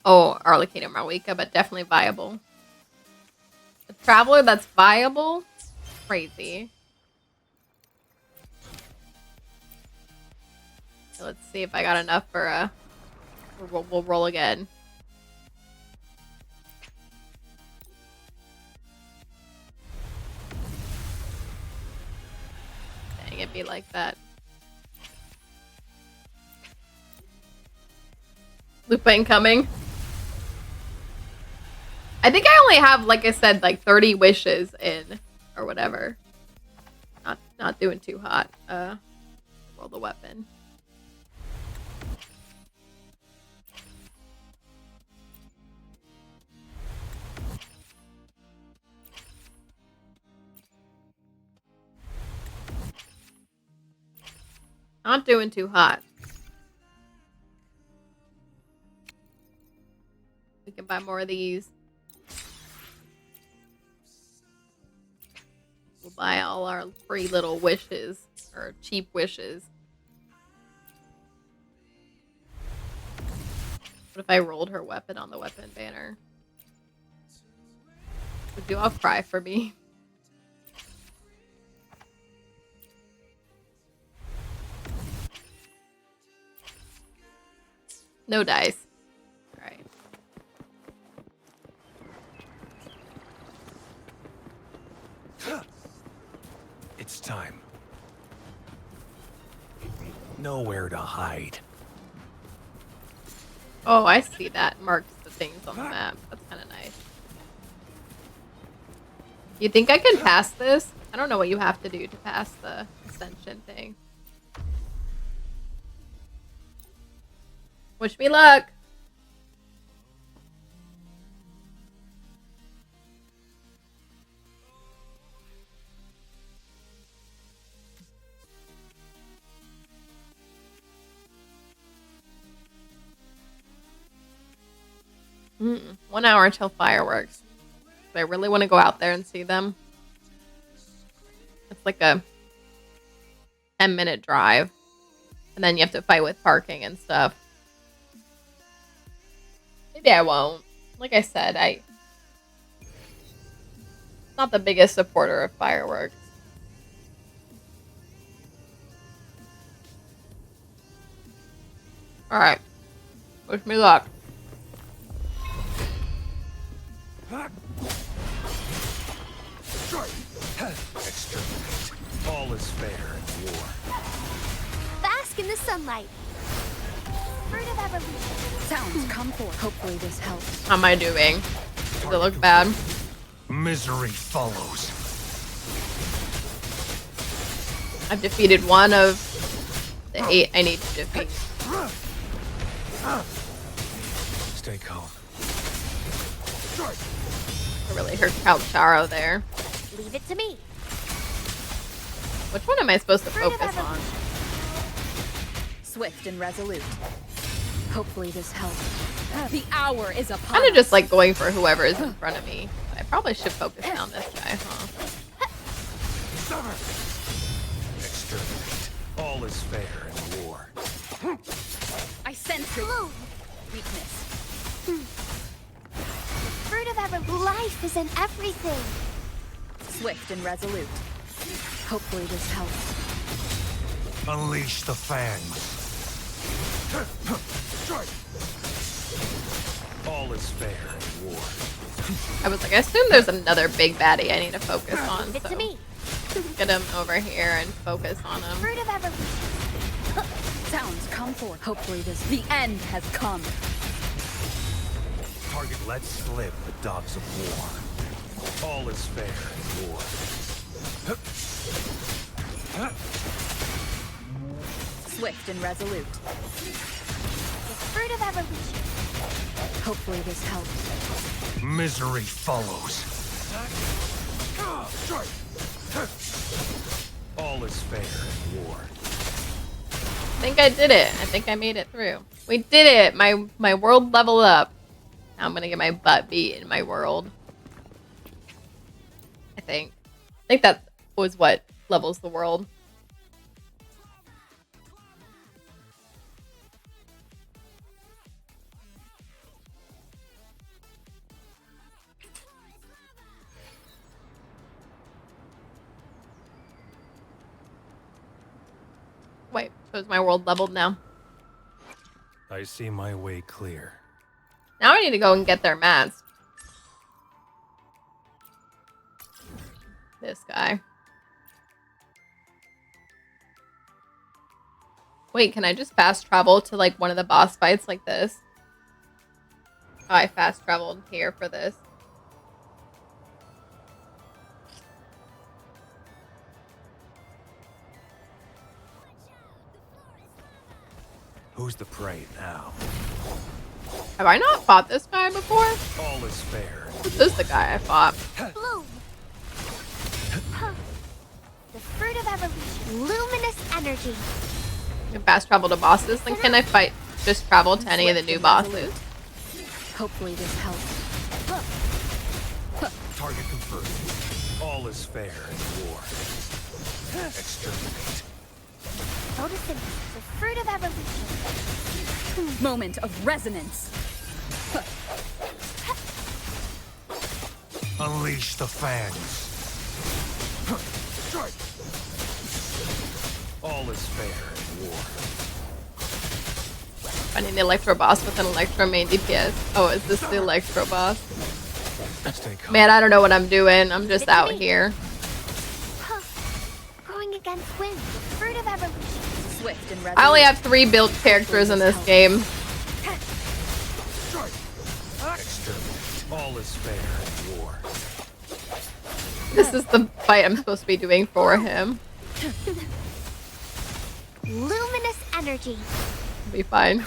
Oh, Arlecade and Marwika, but definitely viable. A Traveler that's viable? Crazy. So let's see if I got enough for a... We'll roll again. Dang, it'd be like that. Lupa incoming. I think I only have, like I said, like 30 wishes in or whatever. Not doing too hot. Roll the weapon. Not doing too hot. We can buy more of these. We'll buy all our free little wishes. Or cheap wishes. What if I rolled her weapon on the weapon banner? Would you all cry for me? No dice. Alright. It's time. Nowhere to hide. Oh, I see that. Marks the things on the map. That's kind of nice. You think I can pass this? I don't know what you have to do to pass the ascension thing. Wish me luck. Mm, 1 hour till fireworks. But I really want to go out there and see them. It's like a 10-minute drive. And then you have to fight with parking and stuff. Maybe I won't. Like I said, I'm not the biggest supporter of fireworks. Alright. Wish me luck. Exterminate. All is fair in war. Bask in the sunlight. Fruit of evolution. Sounds come forth. Hopefully this helps. How am I doing? Does it look bad? Misery follows. I've defeated one of the 8 I need to defeat. Stay calm. I really hurt Calcharo there. Leave it to me. Which one am I supposed to Fruit of focus on? evolution. Swift and resolute. Hopefully this helps. The hour is upon Kind of just us. like going for whoever is in front of me. But I probably should focus on this guy, huh? Exterminate. All is fair in war. I sense your Bloom. weakness. Fruit of evolution. Life is in everything. Swift and resolute. Hopefully this helps. Unleash the fangs. All is fair in war. I was like, I assume there's another big baddie I need to focus on. Leave it So to me. get him over here and focus on him. Fruit of evolution. Sounds come forth. Hopefully this. The end has come. Target let slip the dogs of war. All is fair in war. Swift and resolute. The fruit of evolution. Hopefully this helps. Misery follows. All is fair in war. I think I did it. I think I made it through. We did it. My world leveled up. Now I'm gonna get my butt beat in my world. I think that was what levels the world. Wait, so is my world leveled now? I see my way clear. Now I need to go and get their mask. This guy. Wait, can I just fast travel to like one of the boss fights like this? Oh, I fast traveled here for this. Who's the prey now? Have I not fought this guy before? All is fair. This is the guy I fought. Bloom. Huh. The fruit of evolution. Luminous energy. Can fast travel to bosses. Then can I fight? Just travel to any of the new bosses. Hopefully this helps. Target confirmed. All is fair in war. Exterminate. Photosynthesis. The fruit of evolution. Moment of resonance. Unleash the fangs. All is fair in war. Finding the Electro boss with an Electro main DPS. Oh, is this the Electro boss? Stay calm. Man, I don't know what I'm doing. I'm just out here. Huh. Going against wind. The fruit of evolution. Swift and resolute. I only have 3 build characters in this game. Exterminate. All is fair in war. This is the fight I'm supposed to be doing for him. Luminous energy. It'll be fine. The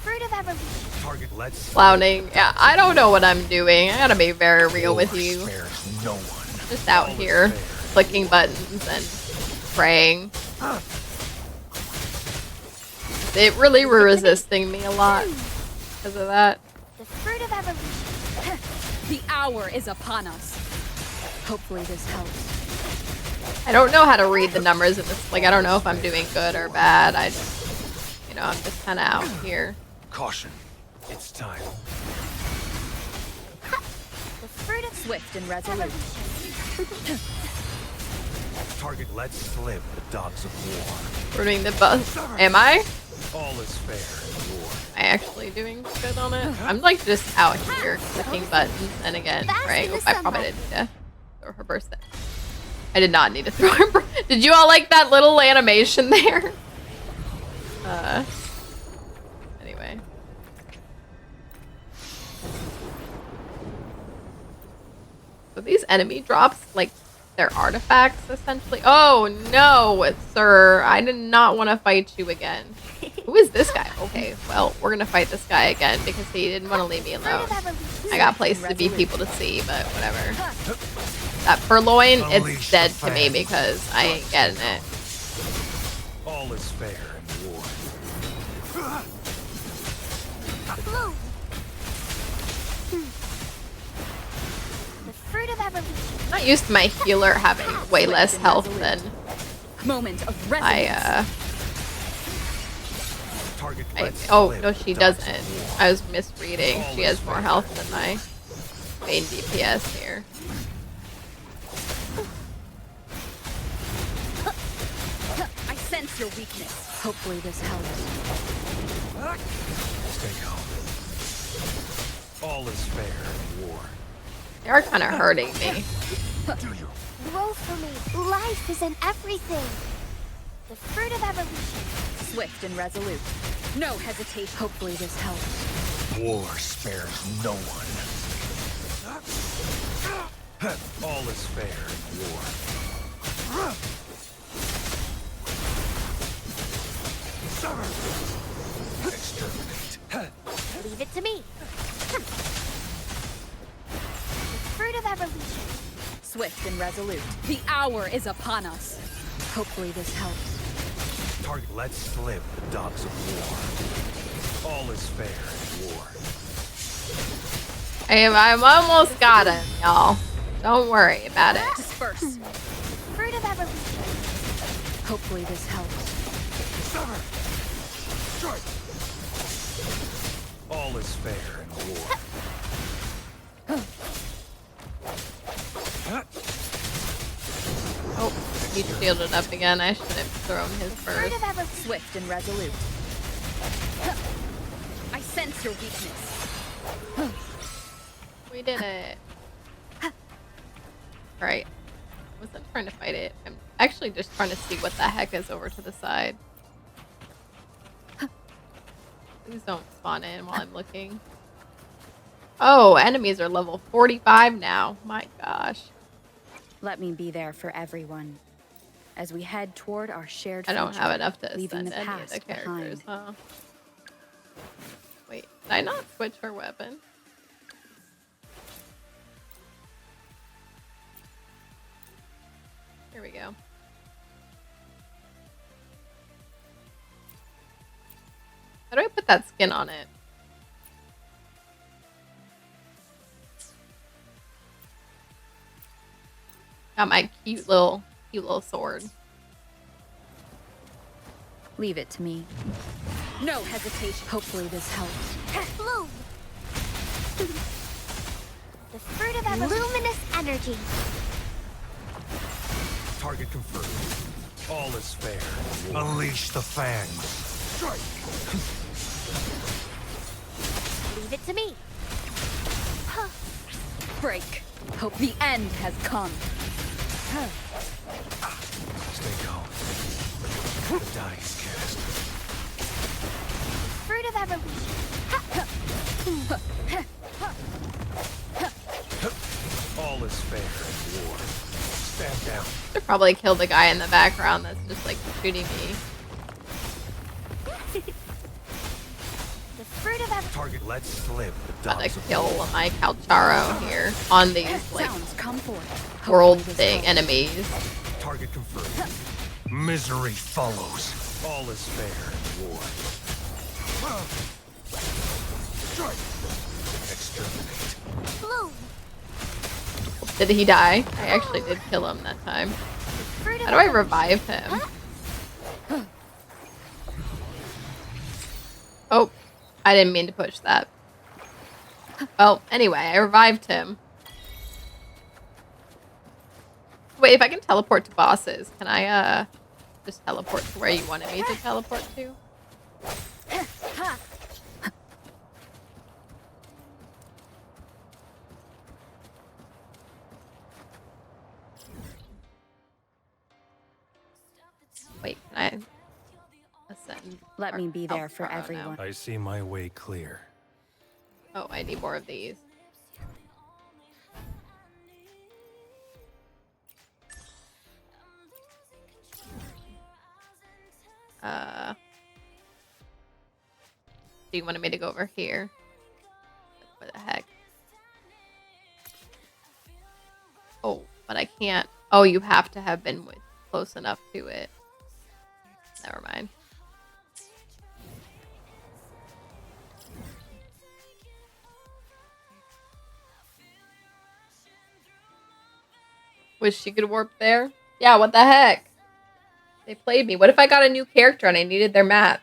fruit of evolution. Target let's Clowning. Yeah, I don't know what I'm doing. I gotta be very real with war you. spares no one. Just out All is here, fair. clicking buttons and praying. It really were resisting me a lot because of that. The fruit of evolution. The hour is upon us. Hopefully this helps. I don't know how to read the numbers in this. Like, I don't know if I'm doing good or bad. I just, I'm just kind of out here. Caution. It's time. The fruit of Swift and resolute. evolution. Target let's slip the dogs of war. Running the bus. Am I? All is fair in war. Am I actually doing good on it? I'm like just out here clicking buttons and again praying. Oh, I probably didn't need to throw her burst. I did not need to throw her. Did you all like that little animation there? Anyway. So these enemy drops, like, they're artifacts, essentially. Oh, no, sir. I did not want to fight you again. Who is this guy? Okay, well, we're going to fight this guy again because he didn't want to leave me alone. I got places to be people to see, but whatever. That purloin, it's dead to me because I ain't getting it. All is fair in war. Bloom. The fruit of evolution. I'm not used to my healer having way less health than Moment of resonance. Target I let's oh, slip no, the she dogs of doesn't. war. I was misreading. She has more health than my main DPS here. I sense your weakness. Hopefully this helps. Stay calm. All is fair in war. They are kind of hurting me. Do you? Grow for me. Life is in everything. The fruit of evolution. Swift and resolute. No hesitation. Hopefully this helps. War spares no one. All is fair in war. Exterminate. Leave it to me. The fruit of evolution. Swift and resolute. The hour is upon us. Hopefully this helps. Target let's slip the dogs of war. All is fair in war. I'm almost got him, y'all. Don't worry about it. Disperse. Fruit of evolution. Hopefully this helps. All is fair in war. Oh, he shielded up again. I should have thrown his Fruit first. of evolution. Swift and resolute. I sense your weakness. We did it. Alright. I wasn't trying to fight it. I'm actually just trying to see what the heck is over to the side. Please don't spawn in while I'm looking. Oh, enemies are level 45 now. My gosh. Let me be there for everyone. as we head toward our shared I don't future, have enough to leaving ascend the any of the past characters. behind. Huh? Wait, did I not switch her weapon? Here we go. How do I put that skin on it? Got my cute little sword. Leave it to me. No hesitation. Hopefully this helps. Bloom! The fruit of evolution. Luminous energy. Target confirmed. All is fair. Unleash the fangs. Strike! Leave it to me. Break. Hope the end has come. Stay calm. The die is cast. Fruit of evolution. All is fair in war. Stand down. Should probably kill the guy in the background that's just like shooting me. The fruit of evolution. Target, let's slip. About to kill my Calcharo here on these like Sounds come forth. world Hopefully this thing helps. enemies. Target confirmed. Misery follows. All is fair in war. Strike! Exterminate. Bloom. Did he die? I actually did kill him that time. Fruit of How do I evolution. revive him? Oh, I didn't mean to push that. Well, anyway, I revived him. Wait, if I can teleport to bosses, can I just teleport to where you wanted me to teleport to? Wait, can I ascend? Let me be there for Calcharo now? everyone. I see my way clear. Oh, I need more of these. Do you wanted me to go over here? What the heck? Oh, but I can't. Oh, you have to have been close enough to it. Never mind. Wish she could warp there. Yeah, what the heck? They played me. What if I got a new character and I needed their mats?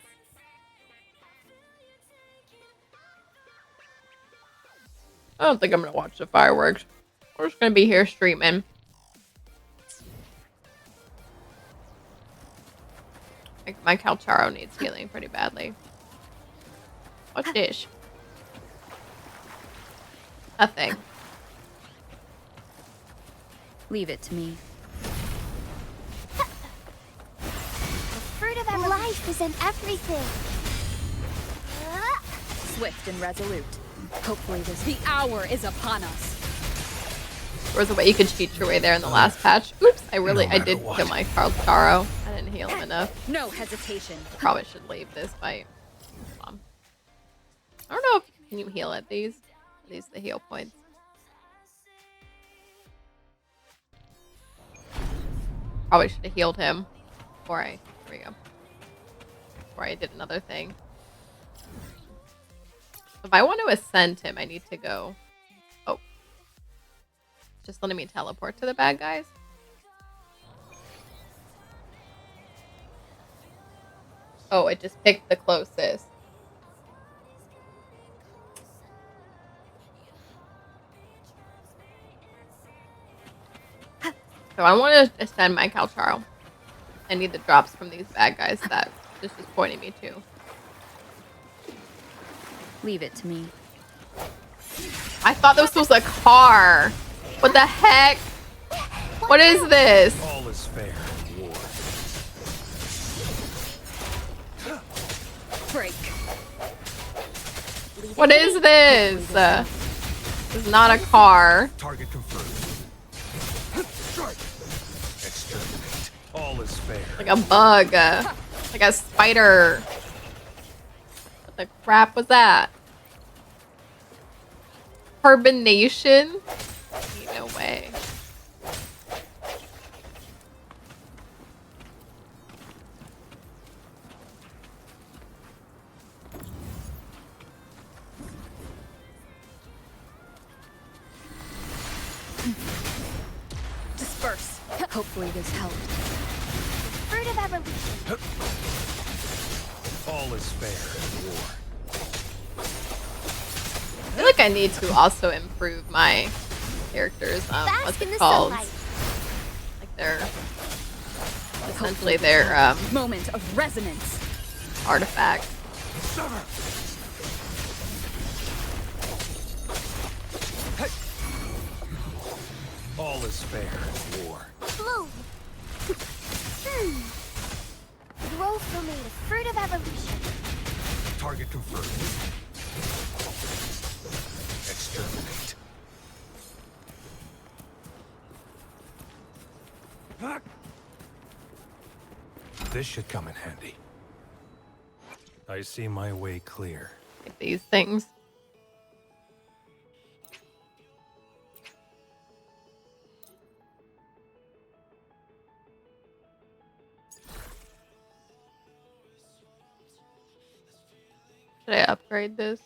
I don't think I'm gonna watch the fireworks. We're just gonna be here streaming. My Calcharo needs healing pretty badly. What's this? Nothing. Leave it to me. The fruit of evolution. Life is in everything. Swift and resolute. Hopefully the hour is upon us. There was a way you could cheat your way there in the last patch. Oops, I No matter did what. kill my Calcharo. I didn't heal him enough. No hesitation. Probably should leave this fight. I don't know if can you heal at these. Are these the heal points? Probably should have healed him before I. There we go. Before I did another thing. If I want to ascend him, I need to go. Oh, just letting me teleport to the bad guys. Oh, it just picked the closest. So I want to ascend my Calcharo. I need the drops from these bad guys that this is pointing me to. Leave it to me. I thought this was a car. What the heck? What is this? All is fair in war. Break. What is this? This is not a car. Target confirmed. Strike! Exterminate. All All is fair. Like a bug. Like a spider. What the crap was that? Carbonation? Ain't no way. Disperse. Hopefully this helped. Fruit of evolution. All is fair in war. I feel like I need to also improve my characters. Bask What's in it the called? sunlight. Like their essentially their Moment of resonance. artifact. All is fair in war. Bloom. Growth from a fruit of evolution. Target confirmed. Exterminate. This should come in handy. I see my way clear. Like these things. Should I upgrade this?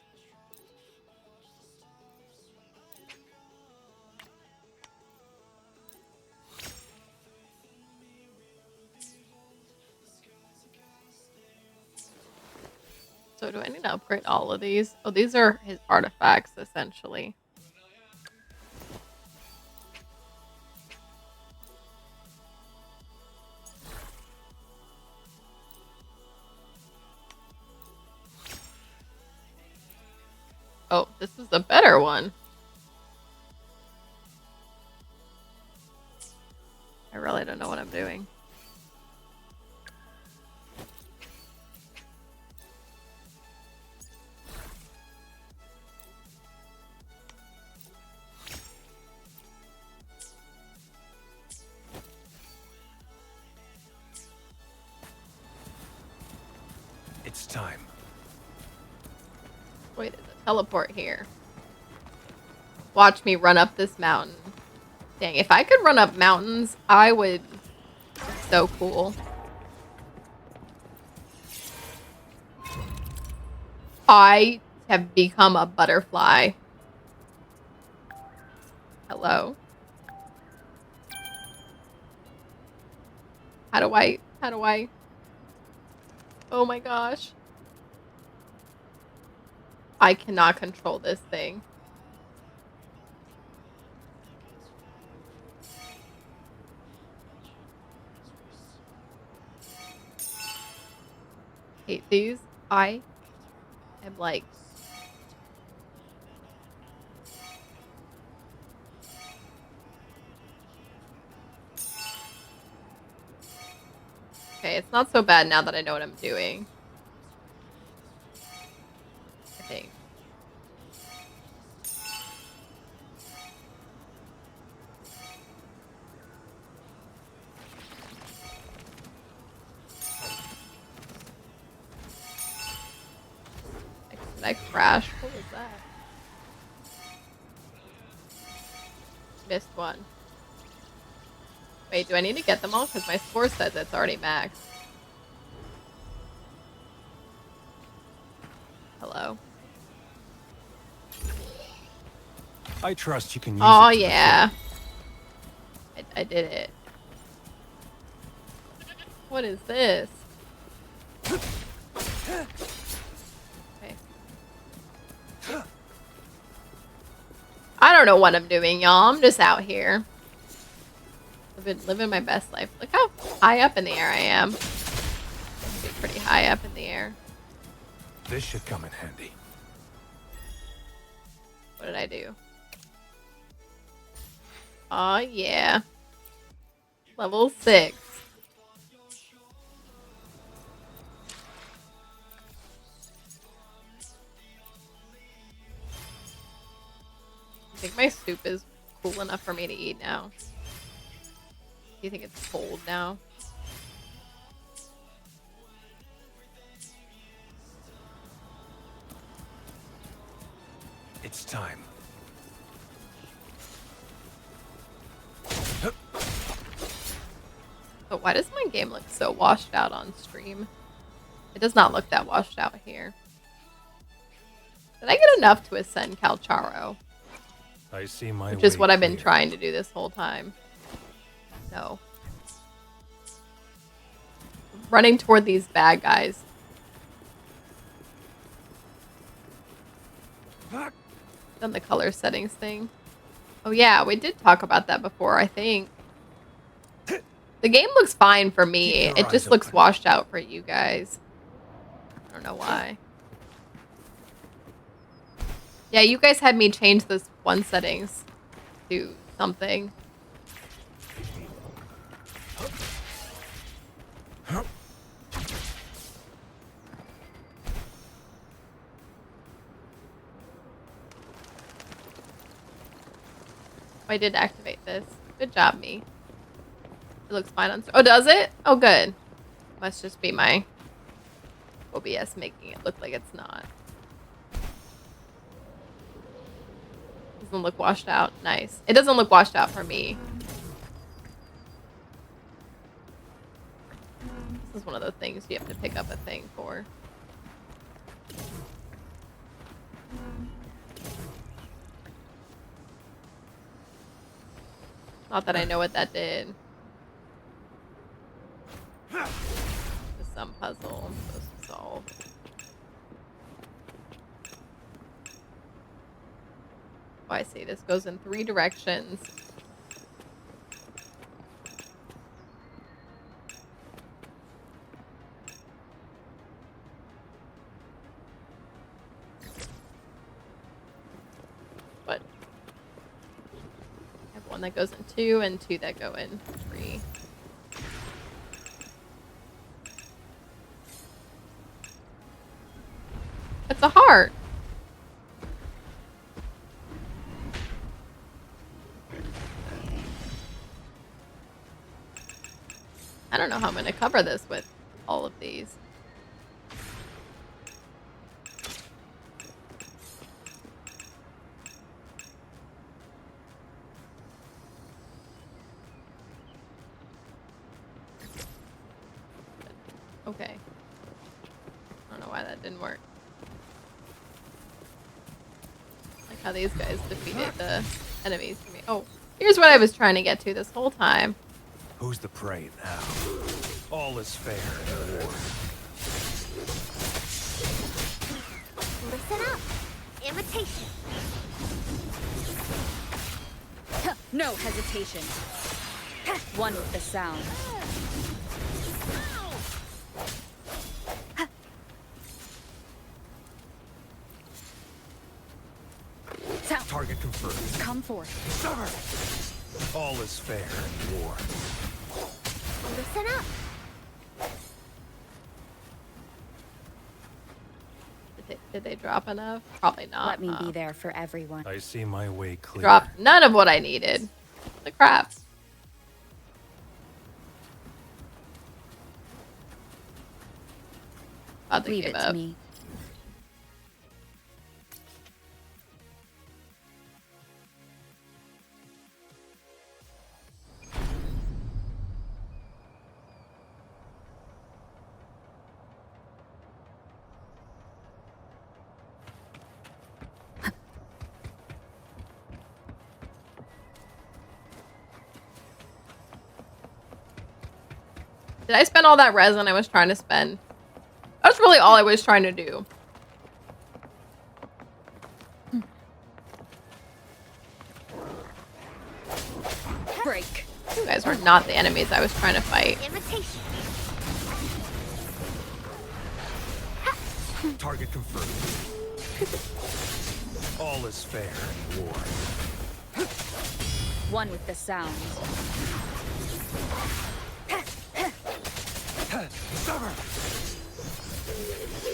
So do I need to upgrade all of these? Oh, these are his artifacts, essentially. Oh, this is a better one. I really don't know what I'm doing. It's time. Wait, there's a teleport here. Watch me run up this mountain. Dang, if I could run up mountains, I would be so cool. I have become a butterfly. Hello. How do I? Oh my gosh. I cannot control this thing. Hate these. I am like okay, it's not so bad now that I know what I'm doing. I think. Did I crash? What was that? Missed one. Wait, do I need to get them all? Because my score says it's already maxed. Hello. I trust you can use Oh it to the yeah. I did it. What is this? Okay. I don't know what I'm doing, y'all. I'm just out here. Living my best life. Look how high up in the air I am. Be pretty high up in the air. This should come in handy. What did I do? Oh yeah. Level 6. I think my soup is cool enough for me to eat now. Do you think it's cold now? It's time. But why does my game look so washed out on stream? It does not look that washed out here. Did I get enough to ascend Calcharo? I see my Which is way what I've been clear. trying to do this whole time. No. Running toward these bad guys. Done the color settings thing. Oh yeah, we did talk about that before, I think. The game looks fine for me. Keep your It just eyes looks open. washed out for you guys. I don't know why. Yeah, you guys had me change those one settings to something. I did activate this. Good job, me. It looks fine on... Oh, does it? Oh, good. Must just be my OBS making it look like it's not. Doesn't look washed out. Nice. It doesn't look washed out for me. This is one of the things you have to pick up a thing for. Not that I know what that did. Just some puzzle I'm supposed to solve. Oh, I see. This goes in 3 directions. But I have one that goes in 2 and 2 that go in 3. It's a heart. I don't know how I'm going to cover this with all of these. Okay. I don't know why that didn't work. Like how these guys defeated the enemies for me. Oh, here's what I was trying to get to this whole time. Who's the prey now? All is fair in war. Listen up. Imitation. No hesitation. One with the sound. Target confirmed. Come forth. All is fair in war. Listen up. Did they drop enough? Probably not. Let me huh? be there for everyone. I see my way clear. Dropped none of what I needed. The crap. About to Leave give it up. to me. Did I spend all that resin I was trying to spend? That's really all I was trying to do. Break. You guys were not the enemies I was trying to fight. Imitation. Target confirmed. All is fair in war. One with the sound.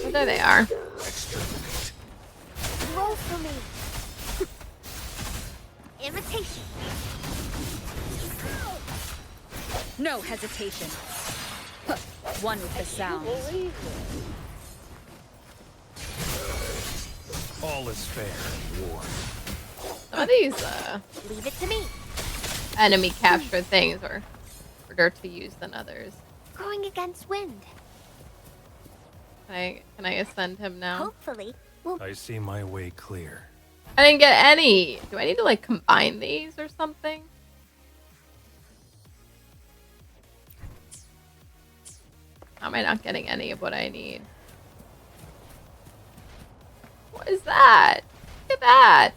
Oh, there they are. Exterminate. Roll for me. Imitation. No hesitation. One with the sound. All All is fair in war. Some of these Leave it to me. enemy capture things are harder to use than others. Going against wind. Can I ascend him now? Hopefully, we'll I see my way clear. I didn't get any. Do I need to like combine these or something? How am I not getting any of what I need? What is that? Look at that.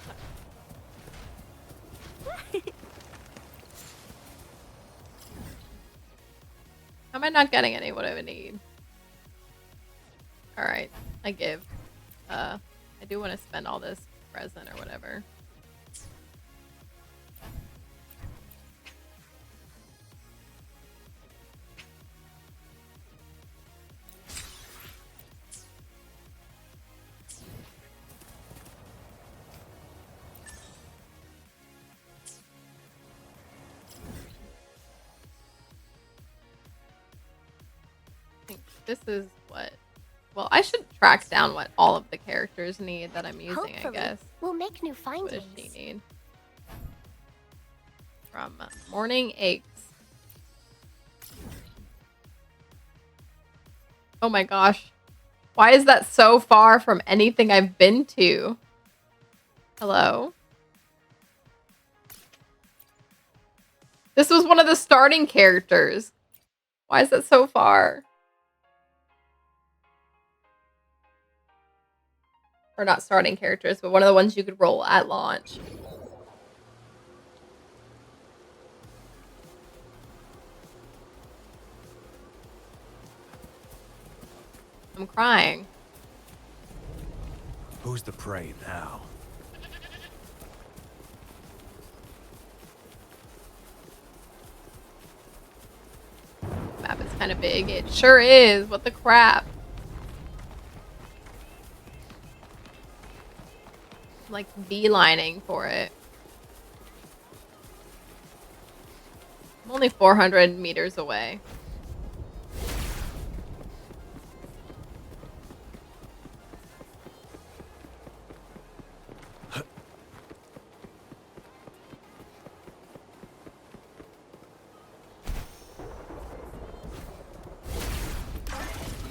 How am I not getting any of what I would need? Alright, I give. I do want to spend all this resin or whatever. I think this is what... Well, I should track down what all of the characters need that I'm using, hopefully I guess. we'll make new What does findings. she need? From morning eggs. Oh my gosh. Why is that so far from anything I've been to? Hello? This was one of the starting characters. Why is that so far? Or not starting characters, but one of the ones you could roll at launch. I'm crying. Who's the prey now? Map is kind of big. It sure is. What the crap? I'm like beelining for it. I'm only 400 meters away.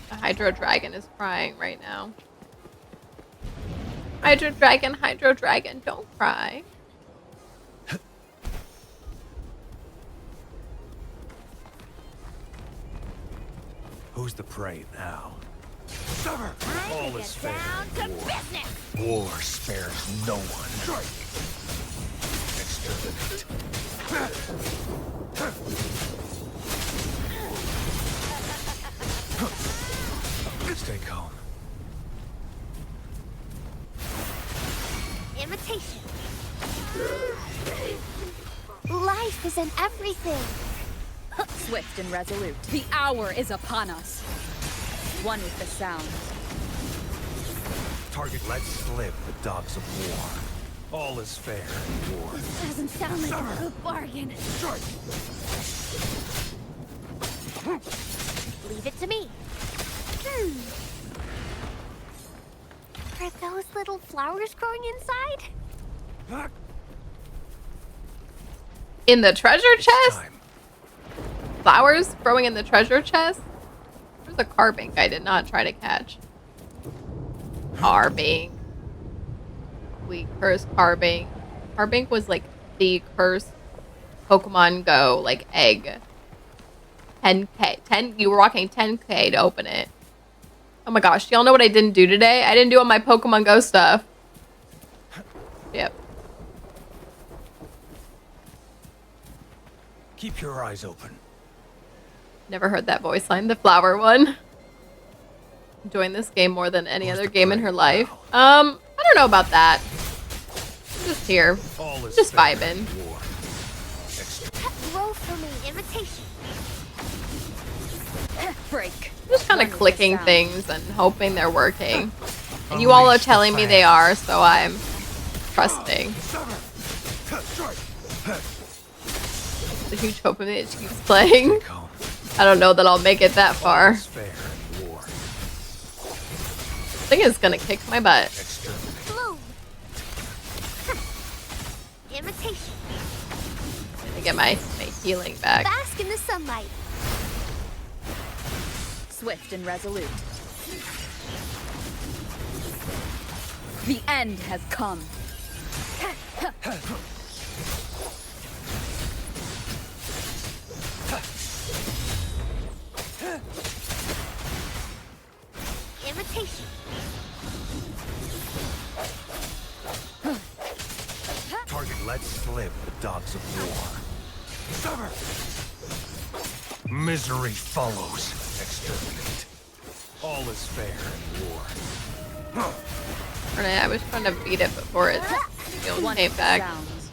The Hydro Dragon is crying right now. Hydro Dragon, don't cry. Who's the prey now? All is fair down in to war. business. War spares no one. Exterminate. Stay calm. Imitation. Life is in everything. Swift and resolute, the hour is upon us. One with the sound. Target let slip the dogs of war. All is fair in war. Doesn't sound like a good bargain. Leave it to me. Are those little flowers growing inside? In the treasure chest? Time. Flowers growing in the treasure chest? There's a carbink I did not try to catch. Carbink. We cursed Carbink. Carbink was like the cursed Pokemon Go like egg. 10k. You were walking 10k to open it. Oh my gosh, y'all know what I didn't do today? I didn't do all my Pokemon Go stuff. Yep. Keep your eyes open. Never heard that voice line. The flower one. Enjoying this game more than any Who's other the game in prey her life. now? I don't know about that. I'm just here. All is Just fair vibing. in war. Roll for me. Imitation. Break. Just kind One of with the clicking sound. things and hoping they're working. And you all are Unleash the telling me they fangs. are, so I'm trusting. The huge hope of it keeps playing. Stay calm. I don't know that I'll make it that All far. is fair in war. I think it's gonna kick my butt. Exterminate. Blow me get my healing back. Bask in the sunlight. Swift and resolute. The end has come. Imitation. Target let slip, dogs of war. Stubber! Misery follows. Exterminate. All is fair in war. Renee, I was trying to beat it before it came back. Sounds.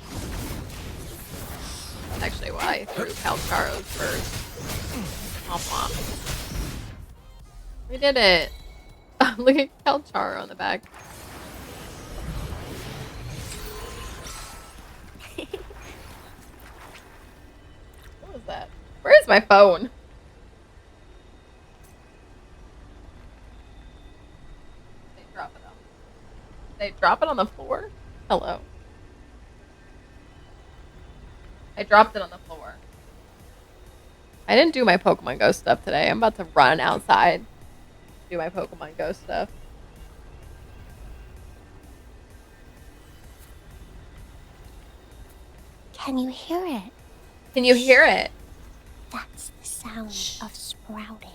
That's actually why I threw Calcharos first. Womp womp. We did it. Look at Calcharo on the back. What was that? Where's my phone? They drop it on. They drop it on the floor? Hello. I dropped it on the floor. I didn't do my Pokemon Go stuff today. I'm about to run outside. Do my Pokemon Go stuff. Can you hear it? Can you hear it? That's the sound of sprouting.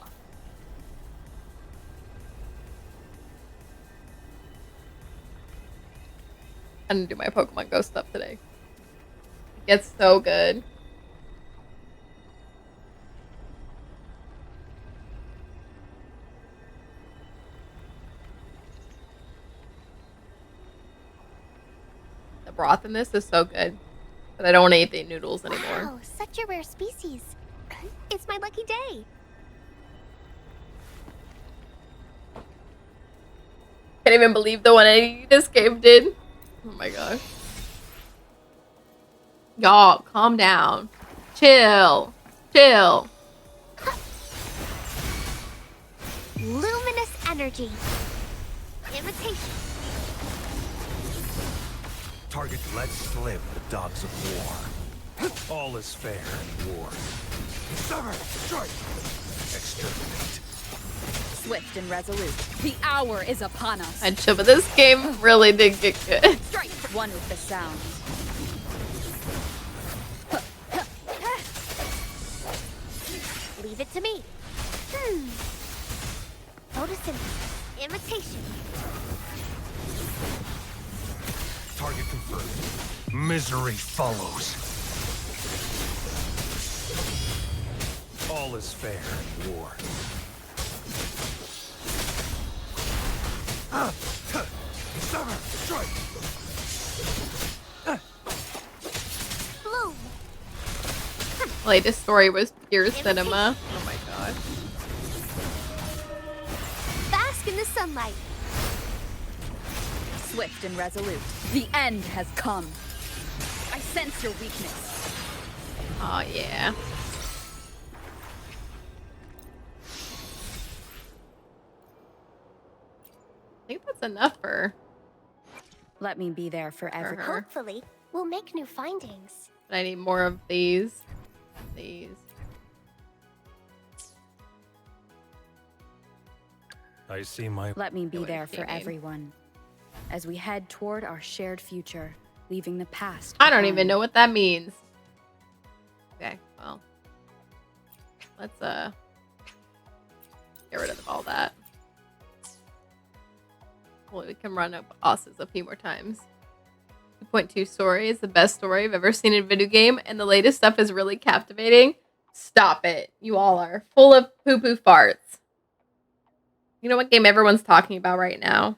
I didn't do my Pokemon Go stuff today. It gets so good. The broth in this is so good. But I don't want to eat the noodles anymore. Wow, such a rare species. It's my lucky day. Can't even believe the 180 this game did. Oh my gosh. Y'all, calm down. Chill. Chill. Luminous energy. Imitation. Target let slip, dogs of war. All is fair in war. Stubber! Strike! Exterminate. Swift and resolute. The hour is upon us. I chill, but this game really did get good. Strike one with the sound. Leave it to me. Photosynthesis. Imitation. Target confirmed. Misery follows. All is fair in war. Stubber! Strike! Bloom. Latest story was pure cinema. Oh my gosh. Bask in the sunlight. Swift and resolute. The end has come. I sense your weakness. Oh yeah. I think that's enough for Let me be there for every. her. Hopefully, we'll make new findings. But I need more of these. These. I see my... Let me be What there is for she mean? everyone. As we head toward our shared future, leaving the past. I don't even behind. know what that means. Okay, well. Let's get rid of all that. Well, we can run up bosses a few more times. 2.2 story is the best story I've ever seen in a video game, and the latest stuff is really captivating. Stop it. You all are full of poo-poo farts. You know what game everyone's talking about right now?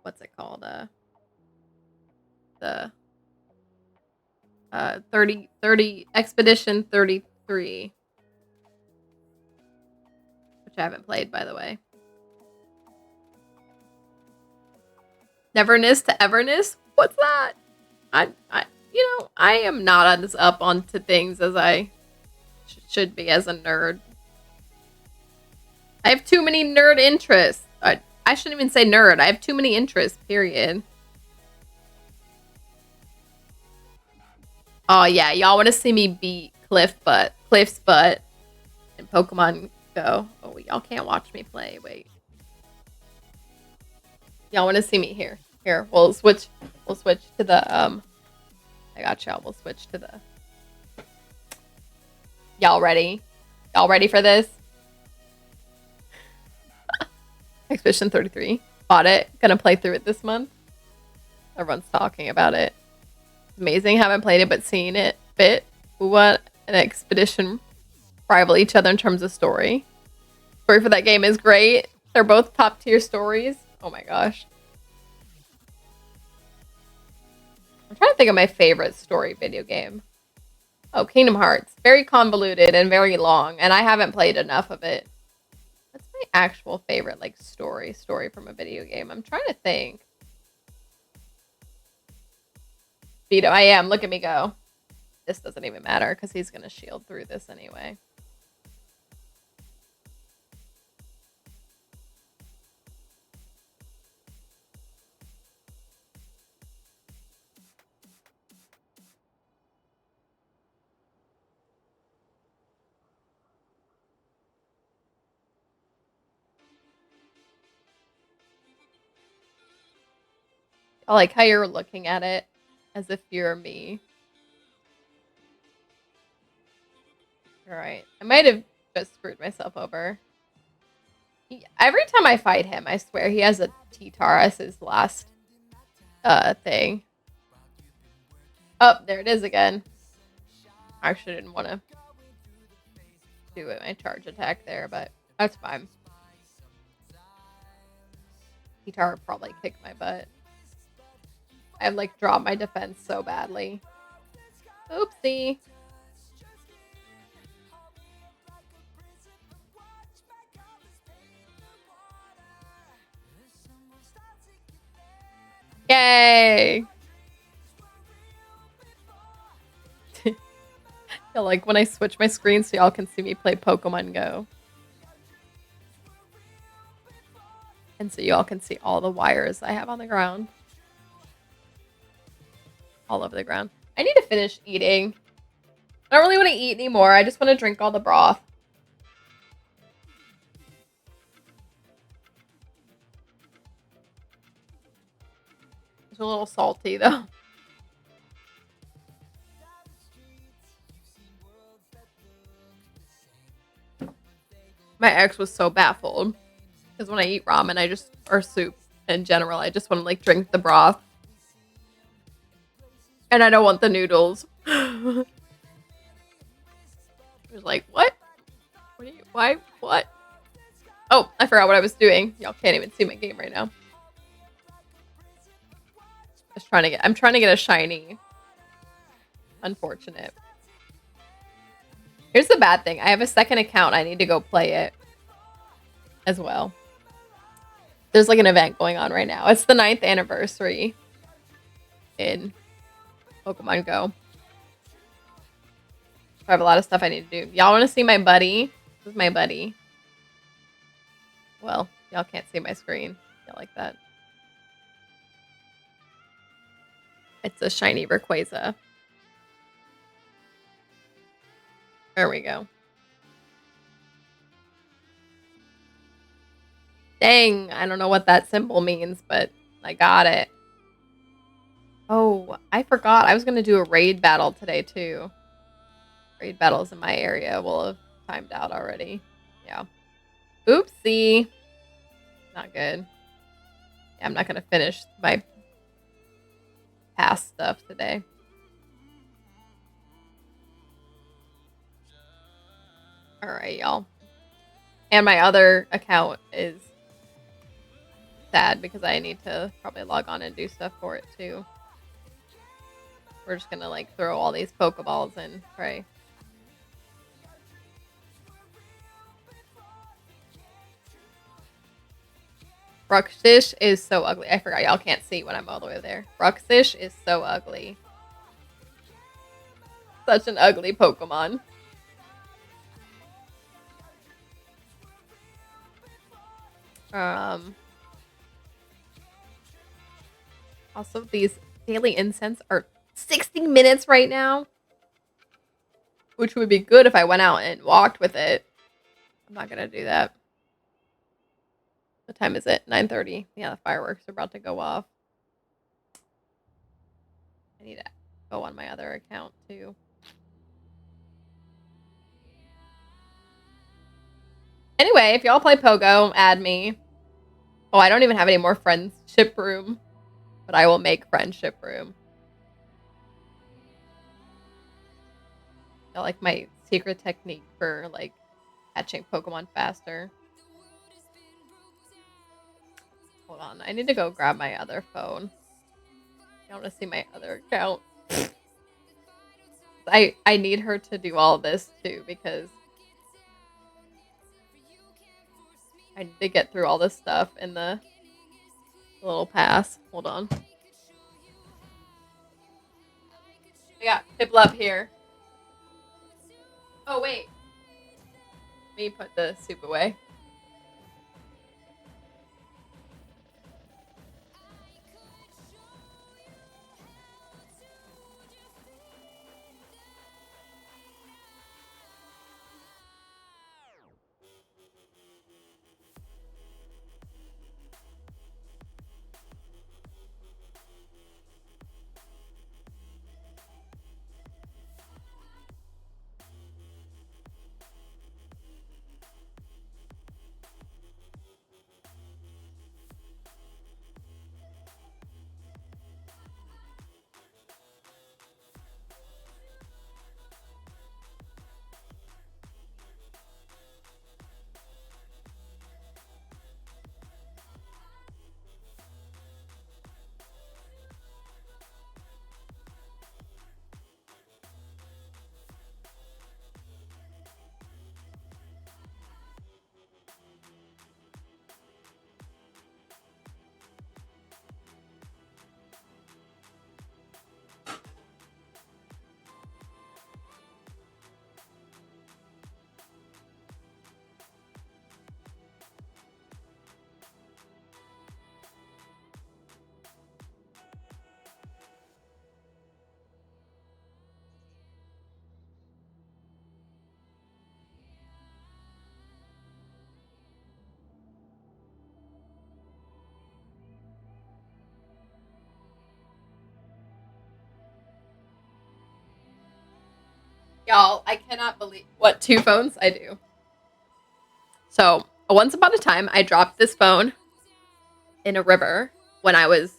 What's it called? The 30 Expedition 33. Which I haven't played, by the way. Neverness to Everness? What's that? I am not as up onto things as I should be as a nerd. I have too many nerd interests. I shouldn't even say nerd. I have too many interests, period. Oh yeah, y'all want to see me beat Cliff's butt in Pokemon Go. Oh, y'all can't watch me play. Wait. Y'all want to see me here? Here, we'll switch to the I got y'all. We'll switch to the. Y'all ready? Y'all ready for this? Expedition 33. Bought it. Gonna play through it this month. Everyone's talking about it. Amazing. Haven't played it, but seen it fit. What an expedition rival each other in terms of story. Story for that game is great. They're both top tier stories. Oh my gosh. I'm trying to think of my favorite story video game. Oh, Kingdom Hearts. Very convoluted and very long, and I haven't played enough of it. What's my actual favorite like story from a video game? I'm trying to think. Vito, I am. Look at me go. This doesn't even matter because he's gonna shield through this anyway. I like how you're looking at it as if you're me. Alright. I might have just screwed myself over. Every time I fight him, I swear he has a T-Tar as his last thing. Oh, there it is again. I actually didn't want to do it, my charge attack there, but that's fine. T-Tar probably kicked my butt. I've like dropped my defense so badly. Oopsie. Yay! I like when I switch my screen so y'all can see me play Pokemon Go. And so y'all can see all the wires I have on the ground. All over the ground. I need to finish eating. I don't really want to eat anymore. I just want to drink all the broth. It's a little salty though. My ex was so baffled because when I eat ramen, or soup in general, I just want to like drink the broth. And I don't want the noodles. I was like, what? Why? What? Oh, I forgot what I was doing. Y'all can't even see my game right now. I'm trying to get a shiny. Unfortunate. Here's the bad thing. I have a second account. I need to go play it as well. There's like an event going on right now. It's the 9th anniversary in Pokemon Go. I have a lot of stuff I need to do. Y'all want to see my buddy? This is my buddy. Well, y'all can't see my screen. Y'all like that? It's a shiny Rayquaza. There we go. Dang, I don't know what that symbol means, but I got it. Oh, I forgot. I was going to do a raid battle today, too. Raid battles in my area will have timed out already. Yeah. Oopsie. Not good. Yeah, I'm not going to finish my past stuff today. Alright, y'all. And my other account is sad because I need to probably log on and do stuff for it, too. We're just gonna, like, throw all these Pokeballs and pray. Bruxish is so ugly. I forgot y'all can't see when I'm all the way there. Bruxish is so ugly. Such an ugly Pokemon. Also, these daily incense are 60 minutes right now. which would be good if I went out and walked with it. I'm not gonna do that. What time is it? 9:30. Yeah, the fireworks are about to go off. I need to go on my other account too. Anyway, if y'all play Pogo, add me. Oh, I don't even have any more friendship room, but I will make friendship room. I like my secret technique for like catching Pokemon faster. Hold on, I need to go grab my other phone. I want to see my other account. I need her to do all this too because I need to get through all this stuff in the little pass. Hold on. I got Piplup here. Oh wait. Let me put the soup away. Y'all, I cannot believe what 2 phones I do. So, once upon a time, I dropped this phone in a river when I was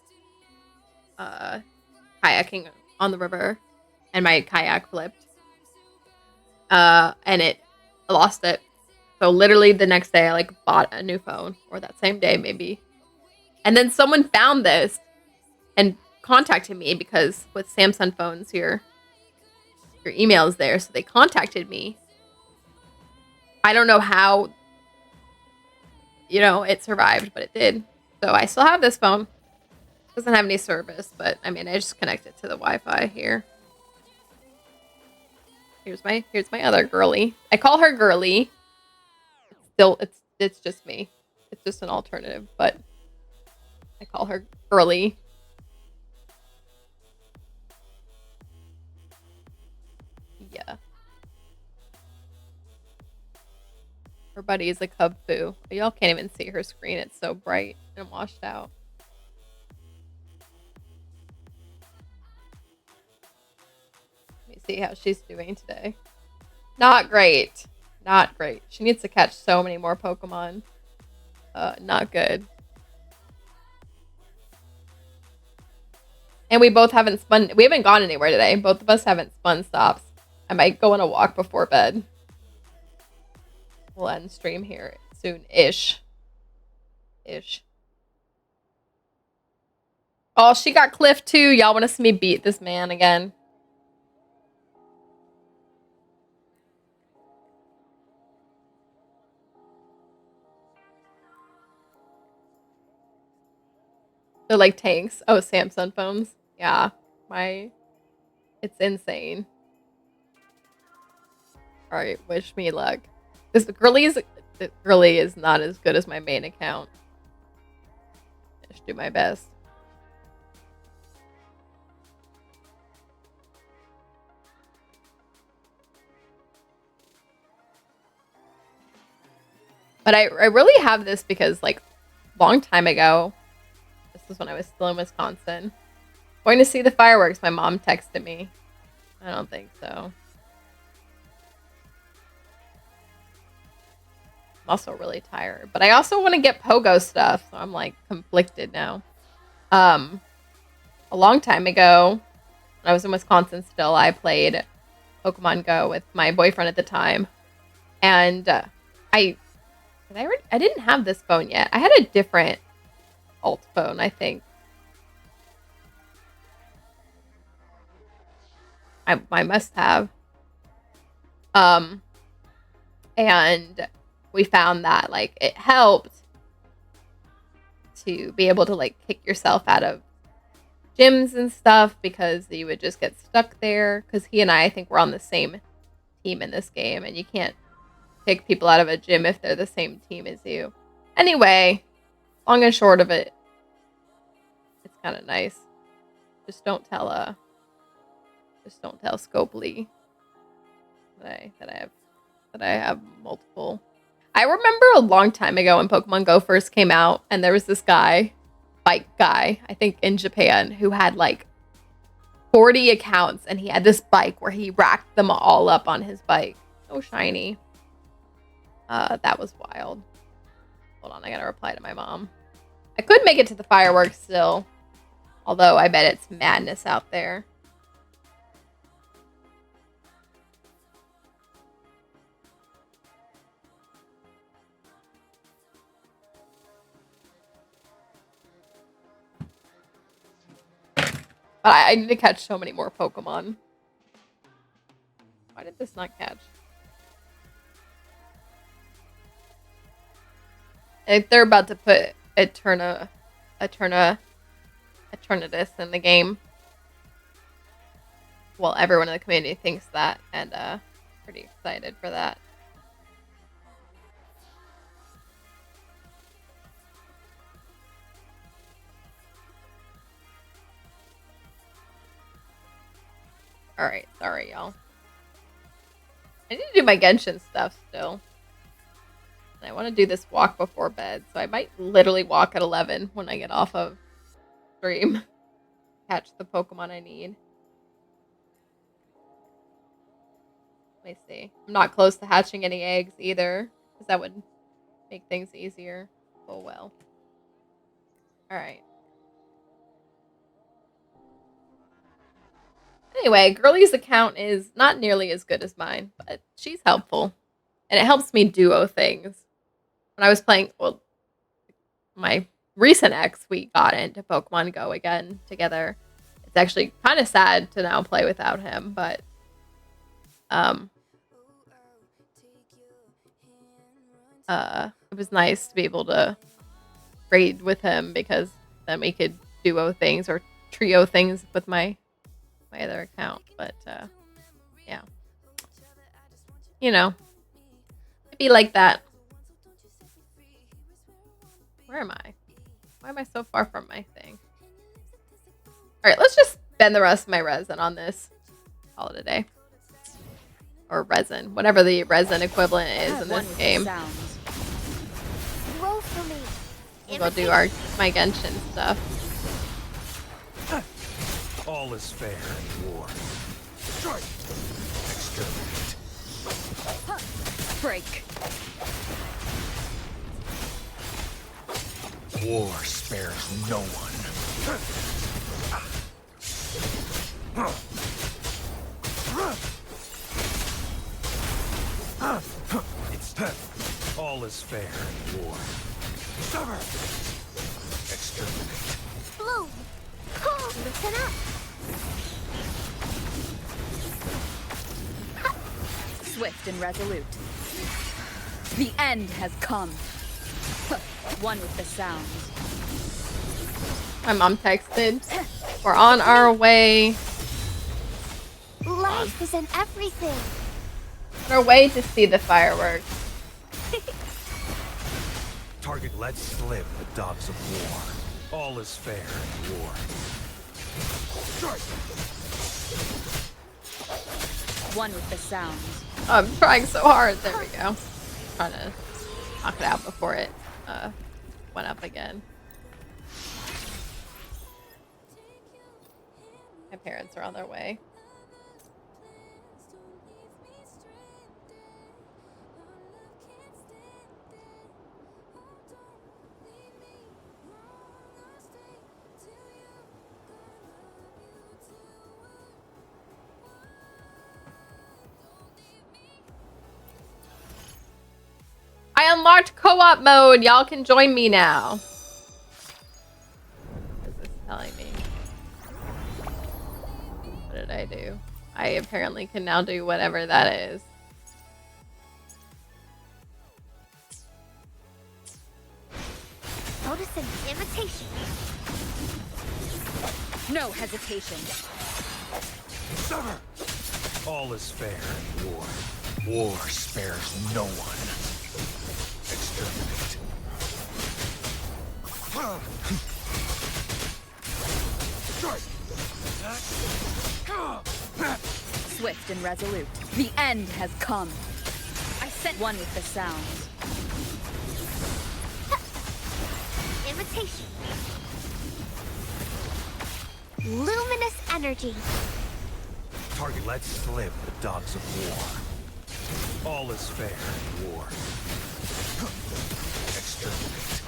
kayaking on the river, and my kayak flipped. And I lost it. So literally the next day, I like bought a new phone, or that same day maybe. And then someone found this and contacted me because with Samsung phones, your email is there. So they contacted me. I don't know how, it survived, but it did. So I still have this phone. It doesn't have any service, but I mean, I just connect it to the Wi-Fi here. Here's my other girly. I call her girly. It's just me. It's just an alternative, but I call her girly. Yeah. Her buddy is a cub foo. Y'all can't even see her screen. It's so bright and washed out. Let me see how she's doing today. Not great. Not great. She needs to catch so many more Pokemon. Not good. And we both haven't spun. We haven't gone anywhere today. Both of us haven't spun stops. I might go on a walk before bed. We'll end stream here soon-ish. Oh, she got Cliff too. Y'all want to see me beat this man again? They're like tanks. Oh, Samsung phones. Yeah, it's insane. All right, wish me luck. This girly is not as good as my main account. I should do my best. But I really have this because, like, long time ago, this was when I was still in Wisconsin, going to see the fireworks, my mom texted me. I don't think so. I'm also really tired, but I also want to get pogo stuff, so I'm like conflicted now. A long time ago, when I was in Wisconsin still, I played Pokemon Go with my boyfriend at the time, and I didn't have this phone yet. I had a different alt phone, I think. I must have. And we found that, like, it helped to be able to, like, kick yourself out of gyms and stuff because you would just get stuck there. Because he and I think we're on the same team in this game, and you can't kick people out of a gym if they're the same team as you. Anyway, long and short of it, it's kind of nice. Just don't tell Scopely that I have multiple. I remember a long time ago when Pokemon Go first came out, and there was this bike guy, I think in Japan, who had like 40 accounts, and he had this bike where he racked them all up on his bike. So shiny. That was wild. Hold on, I gotta reply to my mom. I could make it to the fireworks still, although I bet it's madness out there. But I need to catch so many more Pokemon. Why did this not catch? I think they're about to put Eternatus in the game. Well, everyone in the community thinks that, and pretty excited for that. Alright, sorry, y'all. I need to do my Genshin stuff still. And I want to do this walk before bed, so I might literally walk at 11 when I get off of stream. Catch the Pokemon I need. Let me see. I'm not close to hatching any eggs either, because that would make things easier. Oh well. Alright. Anyway, Girlie's account is not nearly as good as mine, but she's helpful. And it helps me duo things. When I was playing, well, my recent ex, we got into Pokemon Go again together. It's actually kind of sad to now play without him, but it was nice to be able to raid with him because then we could duo things or trio things with my other account. But yeah, you know, it'd be like that. Where am I? Why am I so far from my thing? All right, let's just spend the rest of my resin on this. Call it a day. Or resin, whatever the resin equivalent is in this game. Roll for me. We'll go do my Genshin stuff. All is fair in war. Strike! Exterminate. Break. War spares no one. It's all is fair in war. Summer! Exterminate. Bloom. Listen up. Swift and resolute. The end has come. One with the sound. My mom texted. We're on our way. Life is in everything. On our way to see the fireworks. Target, let's slip the dogs of war. All is fair in war. Strike! One with the sound. I'm trying so hard. There we go. Trying to knock it out before it went up again. My parents are on their way. I unlocked co-op mode. Y'all can join me now. What is this telling me? What did I do? I apparently can now do whatever that is. Notice an invitation. No hesitation. Summer! All is fair in war. War spares no one. Exterminate. Swift and resolute. The end has come. I sent one with the sound. Invitation. Luminous energy. Target, let's slip the dogs of war. All is fair in war. Exterminate.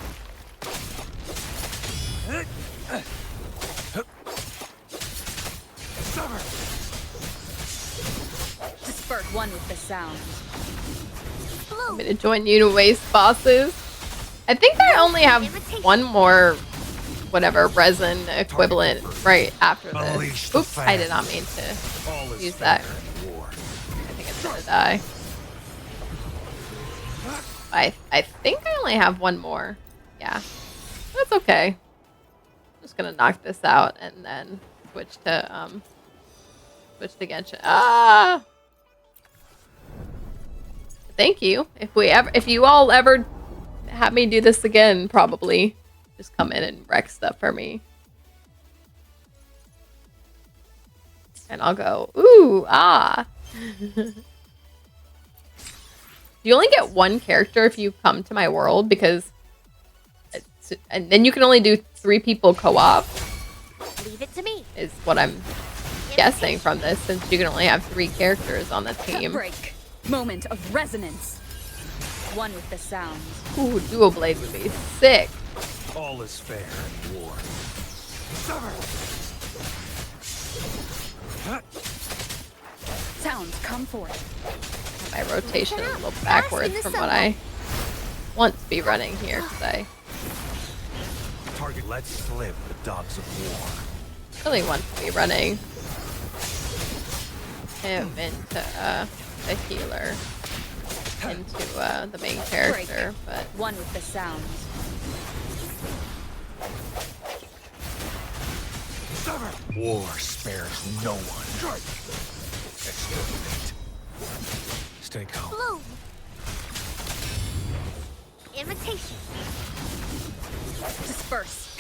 Summer! Disperse one with the sound. Want me to join you to waste bosses? I think I only have one more, whatever, resin equivalent right after this. Oops, I did not mean to use that. I think it's gonna die. I think I only have one more. Yeah, that's okay. I'm just gonna knock this out and then switch to Genshin. Ah! Thank you. If you all ever have me do this again, probably just come in and wreck stuff for me. And I'll go, ooh, ah. You only get one character if you come to my world because and then you can only do 3 people co-op. Leave it to me. Is what I'm guessing from this, since you can only have 3 characters on the team. Break. Moment of resonance. One with the sound. Ooh, dual blade would be sick. All is fair in war. Summer! Sounds come forth. My rotation is a little backwards from what I want to be running here because Target, let's slip the dogs of war. I really want to be running him into the healer, into the main character, but one with the sound. Summer! War spares no one. Exterminate. Stay calm. Bloom. Invitation. Disperse.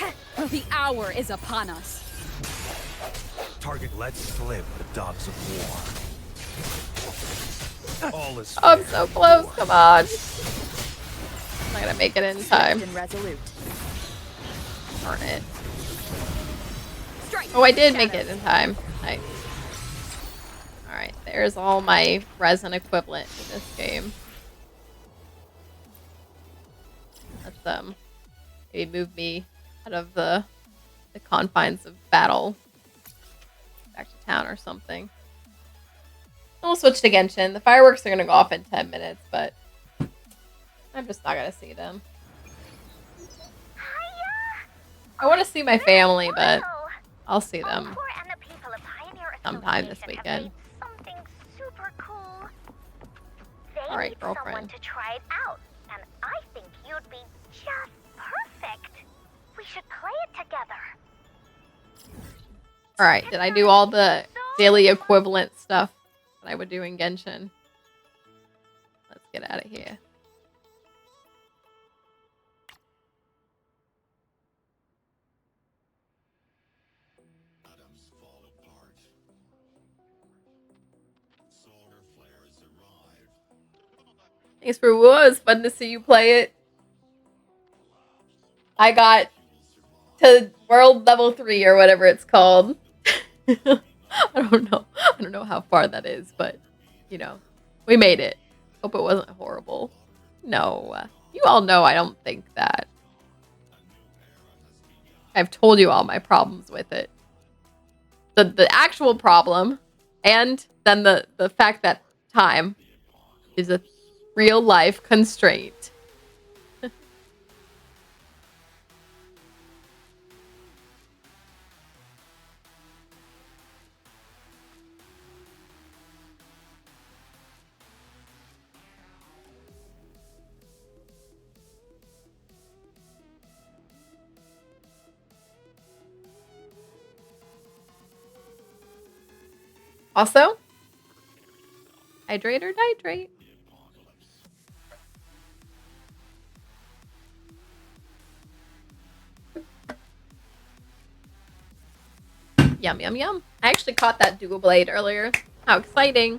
The hour is upon us. Target, let's slip the dogs of war. All is fair. oh, I'm so close. Come on. I'm not gonna make it in time. And resolute. Darn it. Strike. Oh, I did make it in time. Nice. Alright, there's all my resin equivalent in this game. Let's maybe move me out of the confines of battle. Back to town or something. We'll switch to Genshin. The fireworks are gonna go off in 10 minutes, but I'm just not gonna see them. I want to see my family, but I'll see them sometime this weekend. Something super cool. All right, girlfriend. Someone to try it out, and I think you'd be just perfect. We should play it together. All right, did I do all the daily equivalent stuff that I would do in Genshin? Let's get out of here. Thanks for what? It was fun to see you play it. I got to world level 3 or whatever it's called. I don't know. I don't know how far that is, but you know, we made it. Hope it wasn't horrible. No, you all know I don't think that. I've told you all my problems with it. The actual problem, and then the fact that time is a real life constraint. Also, hydrate or nitrate. Yum, yum, yum. I actually caught that Doublade earlier. How exciting.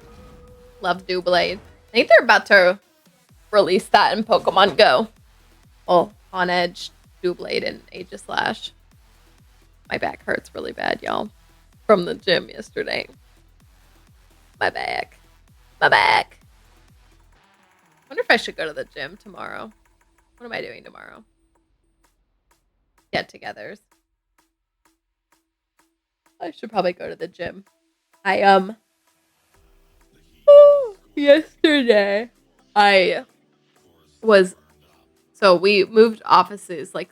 Love Doublade. I think they're about to release that in Pokemon Go. Well, On Edge, Doublade, and Aegislash. My back hurts really bad, y'all. From the gym yesterday. My back. My back. Wonder if I should go to the gym tomorrow. What am I doing tomorrow? Get-togethers. I should probably go to the gym. Yesterday I was, so we moved offices, like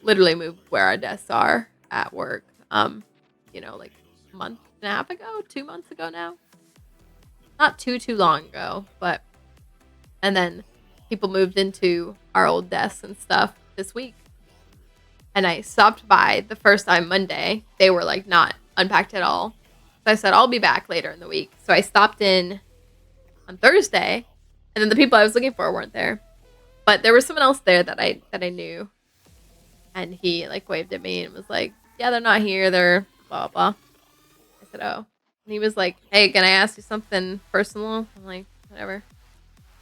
literally moved where our desks are at work. You know, like a month and a half ago, 2 months ago now. Not too long ago, but and then people moved into our old desks and stuff this week. And I stopped by the first time Monday. They were like not unpacked at all. So I said, I'll be back later in the week. So I stopped in on Thursday, and then the people I was looking for weren't there. But there was someone else there that I knew. And he like waved at me and was like, yeah, they're not here. They're blah, blah. I said, oh. And he was like, hey, can I ask you something personal? I'm like, whatever.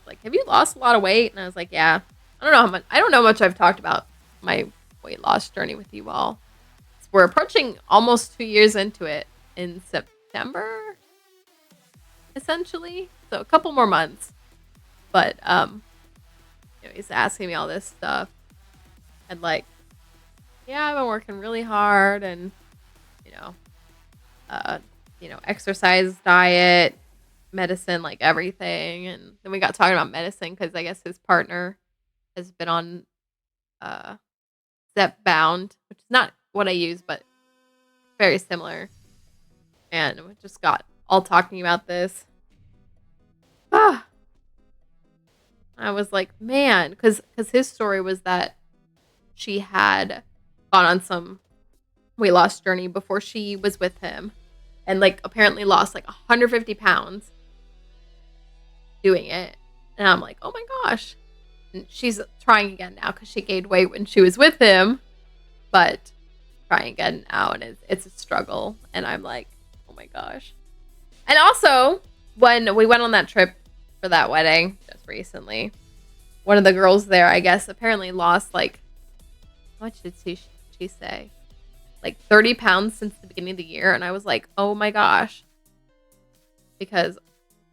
Like, have you lost a lot of weight? And I was like, yeah. I don't know much I've talked about my weight loss journey with you all. We're approaching almost 2 years into it in September, essentially. So a couple more months. But he's asking me all this stuff. And like, yeah, I've been working really hard and exercise, diet, medicine, like everything. And then we got talking about medicine because I guess his partner has been on Zepbound, which is not what I use, but very similar. And we just got all talking about this. I was like, man, because his story was that she had gone on some weight loss journey before she was with him, and like apparently lost like 150 pounds doing it. And I'm like, oh my gosh. And she's trying again now because she gained weight when she was with him, but trying again now, and it's a struggle. And I'm like, oh my gosh. And also, when we went on that trip for that wedding just recently, one of the girls there, I guess, apparently lost like, how much did she say? Like 30 pounds since the beginning of the year. And I was like, oh my gosh. Because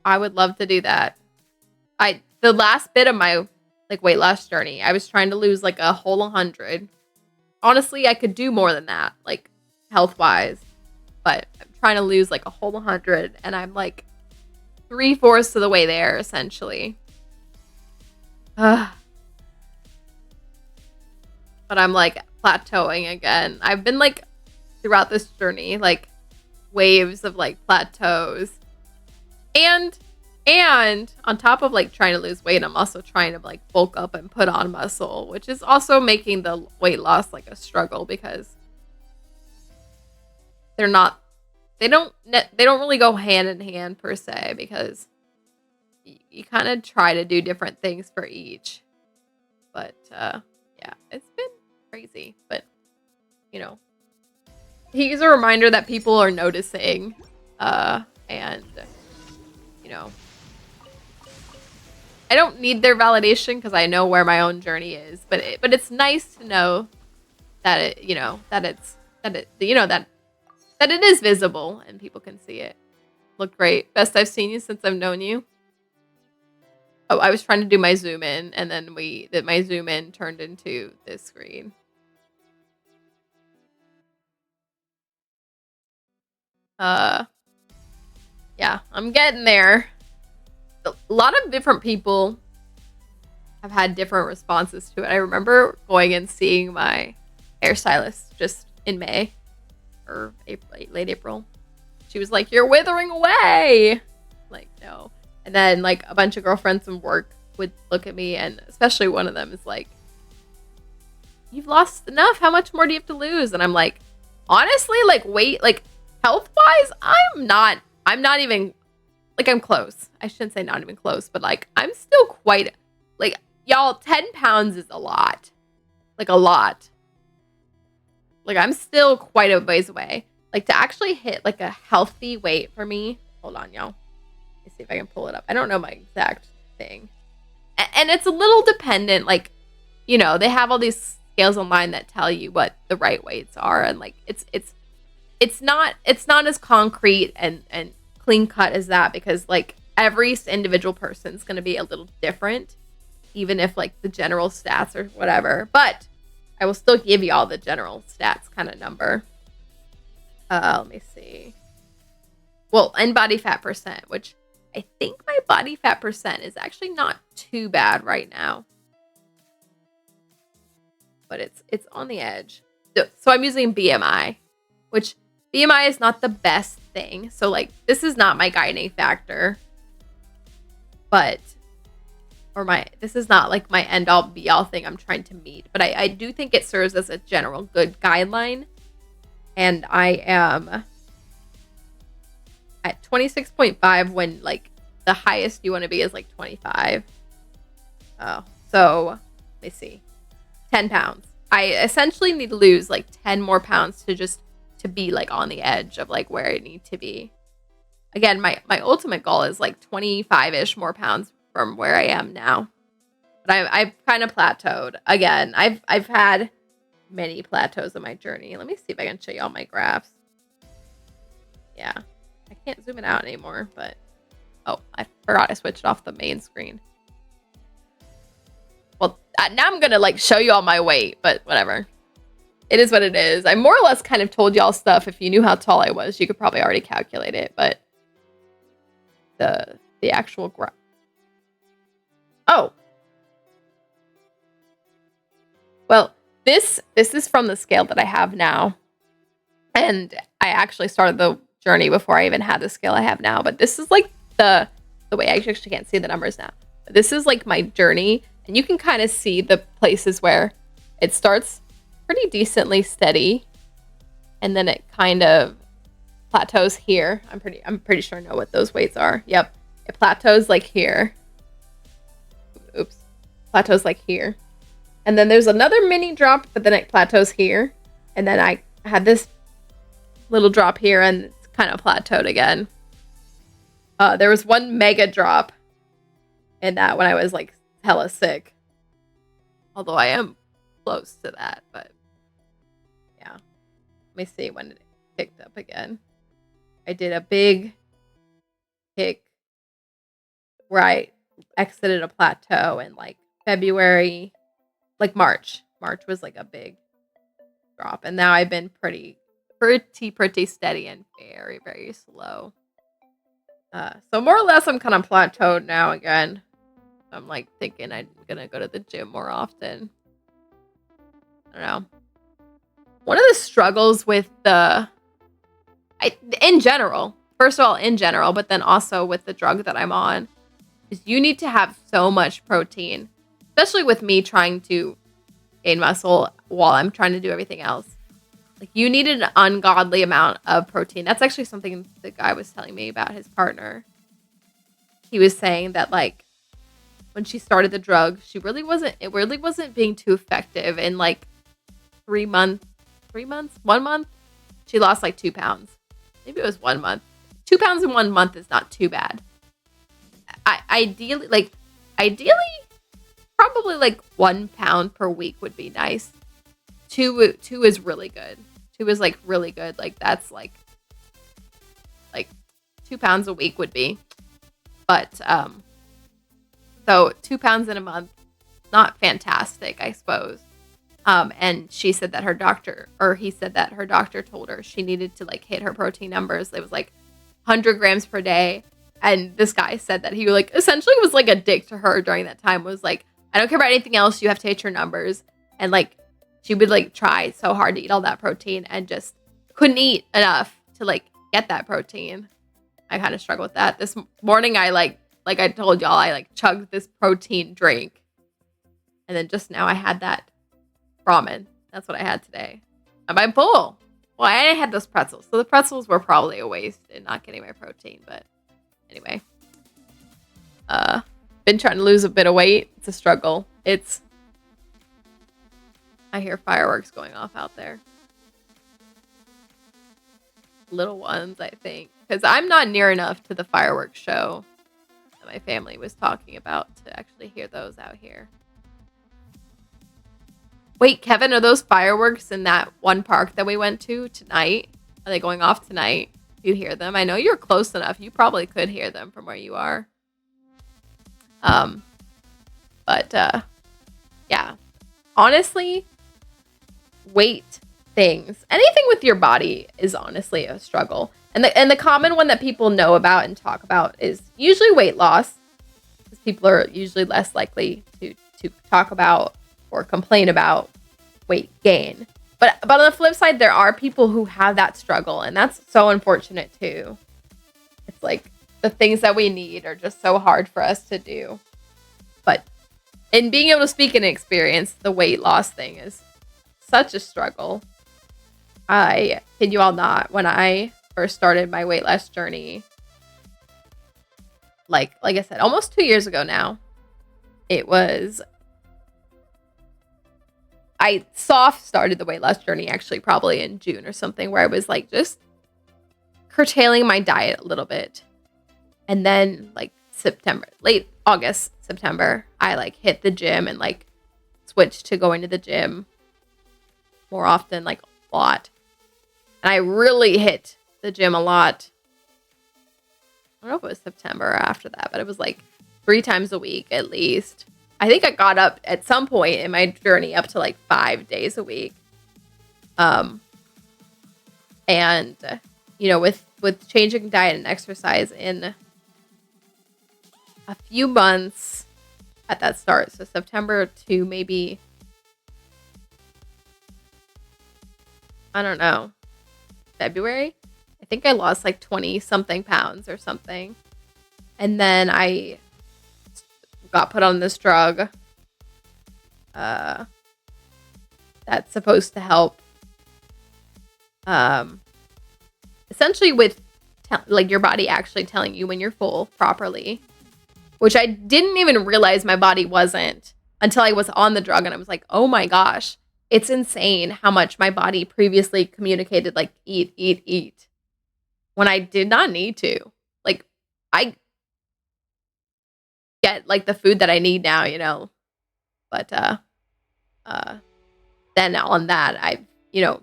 I would love to do that. The last bit of my like weight loss journey, I was trying to lose like a whole 100. Honestly, I could do more than that, like health wise, but I'm trying to lose like a whole 100, and I'm like 3/4 of the way there essentially. But I'm like plateauing again. I've been like throughout this journey, like waves of like plateaus, and on top of like trying to lose weight, I'm also trying to like bulk up and put on muscle, which is also making the weight loss like a struggle because they don't really go hand in hand per se, because you kind of try to do different things for each. But yeah, it's been crazy, but he's a reminder that people are noticing, and I don't need their validation because I know where my own journey is. But it's nice to know that it, that it is visible and people can see it. Look great. Best I've seen you since I've known you. Oh, I was trying to do my zoom in, and then my zoom in turned into this screen. Yeah, I'm getting there. A lot of different people have had different responses to it. I remember going and seeing my hairstylist just in May or April, late April. She was like, "You're withering away." Like, no. And then like a bunch of girlfriends from work would look at me, and especially one of them is like, "You've lost enough. How much more do you have to lose?" And I'm like, honestly, like weight, like health wise, I'm not even like, I'm close. I shouldn't say not even close, but like I'm still quite like, y'all, 10 pounds is a lot. Like a lot. Like I'm still quite a ways away. Like to actually hit like a healthy weight for me. Hold on, y'all. Let me see if I can pull it up. I don't know my exact thing. And it's a little dependent. Like, they have all these scales online that tell you what the right weights are. And like, it's not as concrete and clean cut as that, because like every individual person's going to be a little different, even if like the general stats or whatever. But I will still give you all the general stats kind of number. Let me see. Well, and body fat percent, which I think my body fat percent is actually not too bad right now. But it's on the edge. So I'm using BMI, which BMI is not the best thing. So like this is not my guiding factor. But this is not like my end all be all thing I'm trying to meet. But I do think it serves as a general good guideline. And I am at 26.5 when like the highest you want to be is like 25. Oh, so let me see. 10 pounds. I essentially need to lose like 10 more pounds to be like on the edge of like where I need to be. Again, my ultimate goal is like 25-ish more pounds from where I am now. But I've kind of plateaued. Again, I've had many plateaus in my journey. Let me see if I can show you all my graphs. Yeah. I can't zoom it out anymore, but oh, I forgot I switched off the main screen. Well, now I'm gonna like show you all my weight, but whatever. It is what it is. I more or less kind of told y'all stuff. If you knew how tall I was, you could probably already calculate it, but the actual graph. Oh. Well, this is from the scale that I have now. And I actually started the journey before I even had the scale I have now. But this is like the way I actually can't see the numbers now. But this is like my journey. And you can kind of see the places where it starts pretty decently steady. And then it kind of plateaus here. I'm pretty sure I know what those weights are. Yep. It plateaus like here. Oops. Plateaus like here. And then there's another mini drop, but then it plateaus here. And then I had this little drop here and it's kind of plateaued again. There was one mega drop in that when I was like hella sick. Although I am close to that, but yeah. Let me see when it picked up again. I did a big kick where I exited a plateau in like February, like March. March was like a big drop. And now I've been pretty steady and very, very slow. So more or less I'm kind of plateaued now again. I'm like thinking I'm gonna go to the gym more often. I don't know. One of the struggles with in general, first of all, in general, but then also with the drug that I'm on, is you need to have so much protein, especially with me trying to gain muscle while I'm trying to do everything else. Like you need an ungodly amount of protein. That's actually something the guy was telling me about his partner. He was saying that like when she started the drug, it really wasn't being too effective. In like 1 month, she lost like 2 pounds. Maybe it was 1 month. 2 pounds in 1 month is not too bad. Ideally, like ideally, probably like 1 pound per week would be nice. Two is really good. Two is like really good. Like that's like 2 pounds a week would be. But so 2 pounds in a month, not fantastic, I suppose. And she said that he said that her doctor told her she needed to like hit her protein numbers. It was like 100 grams per day. And this guy said that he like essentially was like a dick to her during that time, was like, I don't care about anything else. You have to hit your numbers. And like, she would like try so hard to eat all that protein and just couldn't eat enough to like get that protein. I kind of struggle with that. This morning, I like I told y'all, I like chugged this protein drink. And then just now I had that ramen. That's what I had today. And I'm full. Well, I had those pretzels. So the pretzels were probably a waste in not getting my protein. But anyway. Been trying to lose a bit of weight. It's a struggle. I hear fireworks going off out there. Little ones, I think. Because I'm not near enough to the fireworks show that my family was talking about to actually hear those out here. Wait, Kevin, are those fireworks in that one park that we went to tonight? Are they going off tonight? Do you hear them? I know you're close enough. You probably could hear them from where you are. Yeah. Honestly, weight things, anything with your body is honestly a struggle. And the common one that people know about and talk about is usually weight loss, because people are usually less likely to talk about or complain about weight gain. But on the flip side, there are people who have that struggle, and that's so unfortunate too. It's like the things that we need are just so hard for us to do. But in being able to speak in experience, the weight loss thing is such a struggle. I kid you all not, when I first started my weight loss journey, like I said, almost 2 years ago now, I soft started the weight loss journey actually probably in June or something, where I was like just curtailing my diet a little bit. And then like late August, September, I like hit the gym and like switched to going to the gym more often, like a lot. And I really hit the gym a lot. I don't know if it was September or after that, but it was like 3 times a week at least. I think I got up at some point in my journey up to like 5 days a week. And you know, with changing diet and exercise in a few months at that start, so September to maybe, I don't know, February, I think I lost like 20 something pounds or something. And then I got put on this drug that's supposed to help essentially with like your body actually telling you when you're full properly, which I didn't even realize my body wasn't until I was on the drug. And I was like, oh my gosh, it's insane how much my body previously communicated like eat when I did not need to. Like I get like the food that I need now, you know. But then on that, I've, you know,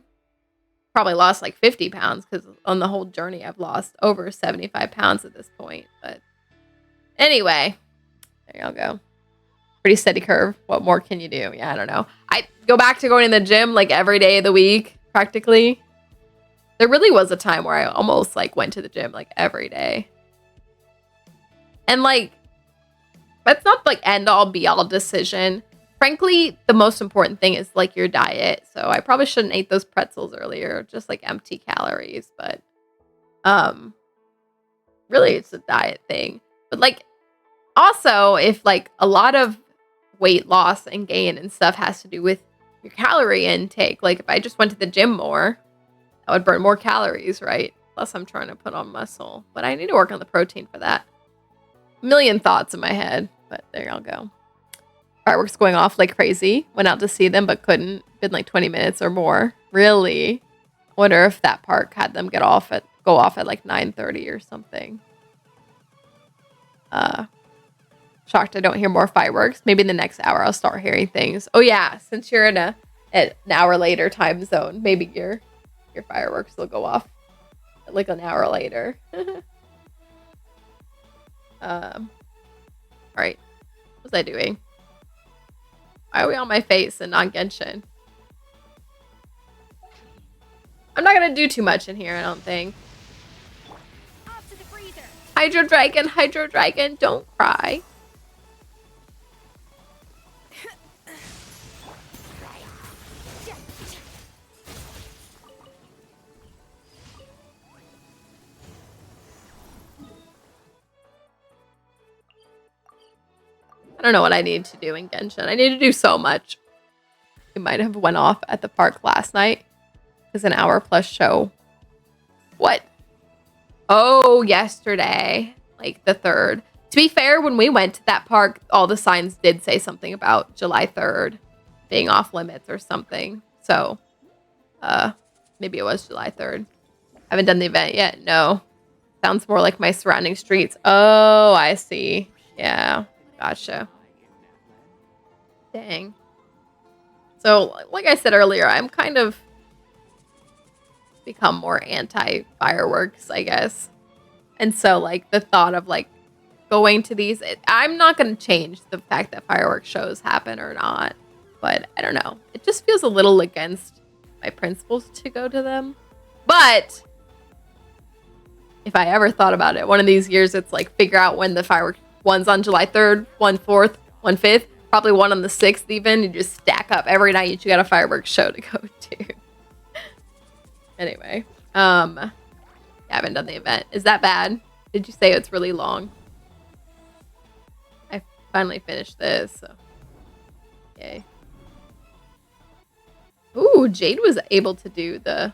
probably lost like 50 pounds, because on the whole journey I've lost over 75 pounds at this point. But anyway, there y'all go. Pretty steady curve. What more can you do? Yeah, I don't know. I go back to going to the gym like every day of the week, practically. There really was a time where I almost like went to the gym like every day. And like, that's not like end all be all decision. Frankly, the most important thing is like your diet. So I probably shouldn't eat those pretzels earlier, just like empty calories. But really it's a diet thing. But like also, if like a lot of weight loss and gain and stuff has to do with your calorie intake, like if I just went to the gym more, I would burn more calories, right? Plus I'm trying to put on muscle, but I need to work on the protein for that. A million thoughts in my head, but there y'all go. Fireworks going off like crazy. Went out to see them, but couldn't. Been like 20 minutes or more. Really? Wonder if that park had them go off at like 9:30 or something. shocked I don't hear more fireworks. Maybe in the next hour I'll start hearing things. Oh yeah, since you're in an hour later time zone, maybe your fireworks will go off like an hour later. All right, what was I doing? Why are we on my face and not Genshin? I'm not gonna do too much in here, I don't think. Off to the freezer. Hydro Dragon, don't cry. I don't know what I need to do in Genshin. I need to do so much. We might have went off at the park last night. It was an hour plus show. What? Oh, yesterday. Like the 3rd. To be fair, when we went to that park, all the signs did say something about July 3rd being off limits or something. So, maybe it was July 3rd. Haven't done the event yet. No. Sounds more like my surrounding streets. Oh, I see. Yeah. Gotcha. Dang. So, like I said earlier, I'm kind of become more anti-fireworks, I guess. And so, like, the thought of, like, going to these... I'm not going to change the fact that fireworks shows happen or not. But, I don't know. It just feels a little against my principles to go to them. But... if I ever thought about it, one of these years, it's like, figure out when the fireworks... one's on July 3rd, one 4th, one 5th, probably one on the 6th even. You just stack up every night. You got a fireworks show to go to. Anyway, I haven't done the event. Is that bad? Did you say it's really long? I finally finished this, so yay. Ooh, Jade was able to do the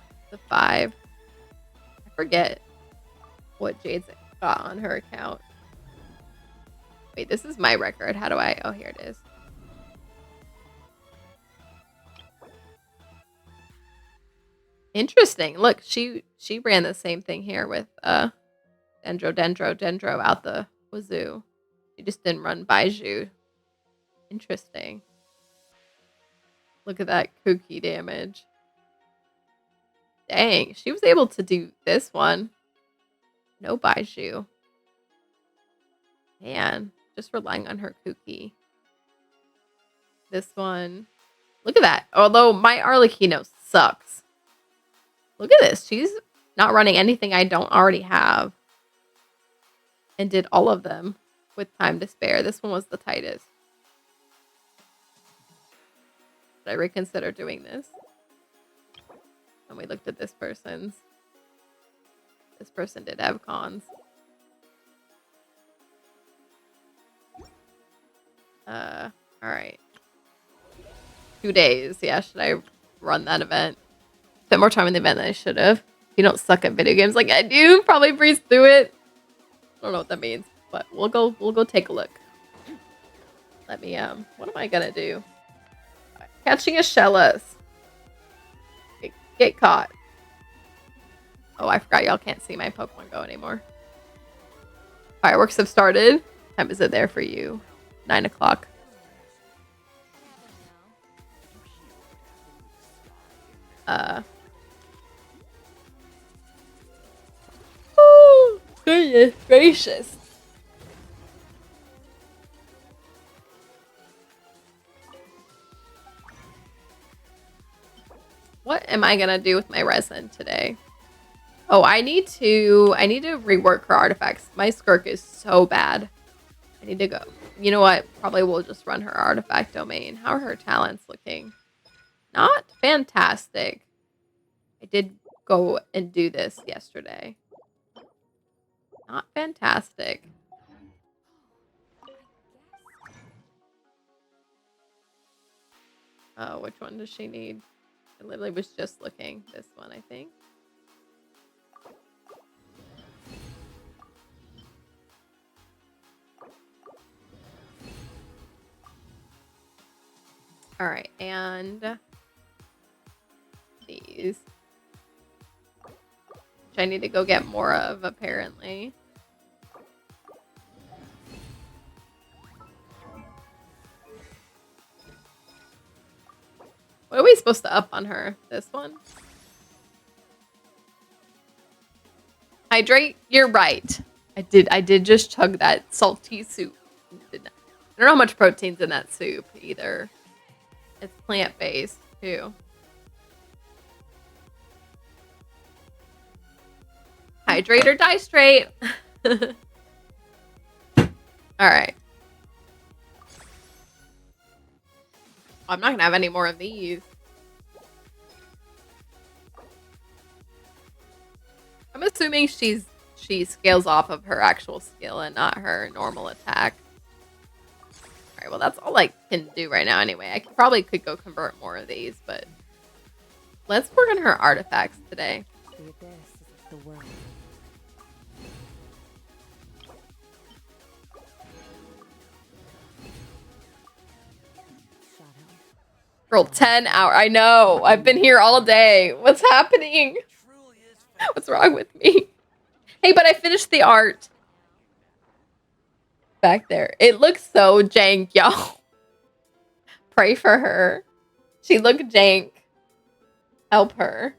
5. I forget what Jade's got on her account. Wait, this is my record. How do I... oh, here it is. Interesting. Look, she ran the same thing here with Dendro out the wazoo. She just didn't run Baiju. Interesting. Look at that kooky damage. Dang, she was able to do this one. No Baiju. Man, just relying on her kooky. This one. Look at that. Although my Arlecchino sucks. Look at this. She's not running anything I don't already have. And did all of them with time to spare. This one was the tightest. Should I reconsider doing this? And we looked at this person's. This person did have cons. Alright. 2 days. Yeah, should I run that event? Spent more time in the event than I should have. You don't suck at video games like I do. Probably breeze through it. I don't know what that means, but we'll go take a look. Let me what am I gonna do? Catching a Shellas. Get caught. Oh, I forgot y'all can't see my Pokemon Go anymore. Fireworks have started. What time is it there for you? 9 o'clock. Oh, goodness gracious. What am I gonna do with my resin today? Oh, I need to rework her artifacts. My Skirk is so bad. I need to go. You know what? Probably we'll just run her artifact domain. How are her talents looking? Not fantastic. I did go and do this yesterday. Not fantastic. Oh, which one does she need? I literally was just looking. This one, I think. All right, and these. Which I need to go get more of, apparently. supposed to up on her? This one? Hydrate? You're right. I did just chug that salty soup. I don't know how much protein's in that soup either. It's plant-based too. Hydrate or die straight. Alright. I'm not gonna have any more of these. I'm assuming she scales off of her actual skill and not her normal attack. Alright, well that's all I can do right now anyway. I probably could go convert more of these, but let's work on her artifacts today. The world. Girl, 10 hours. I know. I've been here all day. What's happening? What's wrong with me? Hey, but I finished the art. Back there. It looks so jank, y'all. Pray for her. She looked jank. Help her.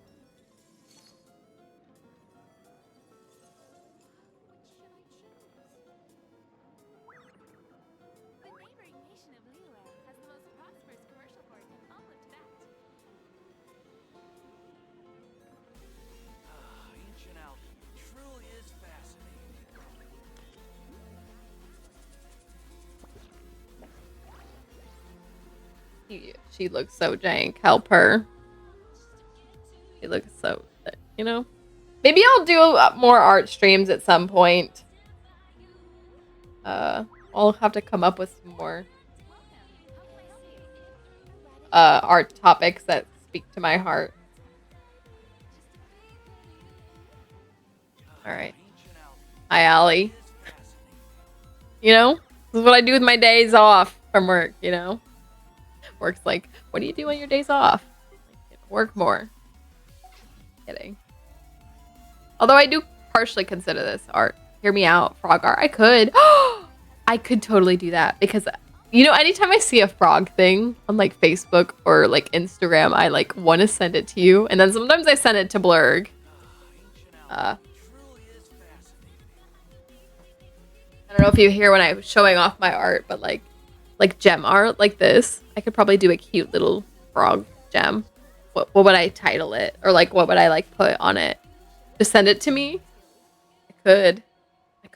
Ancient alchemy truly is fascinating. She looks so jank. Help her. She looks so, you know. Maybe I'll do more art streams at some point. I'll have to come up with some more art topics that speak to my heart. All right. Hi, Allie. You know, this is what I do with my days off from work, you know? Work's like, what do you do on your days off? Work more. Kidding. Although I do partially consider this art. Hear me out, frog art. I could. I could totally do that because, you know, anytime I see a frog thing on like Facebook or like Instagram, I like want to send it to you. And then sometimes I send it to Blurg. I don't know if you hear when I'm showing off my art, but like gem art like this, I could probably do a cute little frog gem. What would I title it? Or like what would I like put on it? Just send it to me? I could.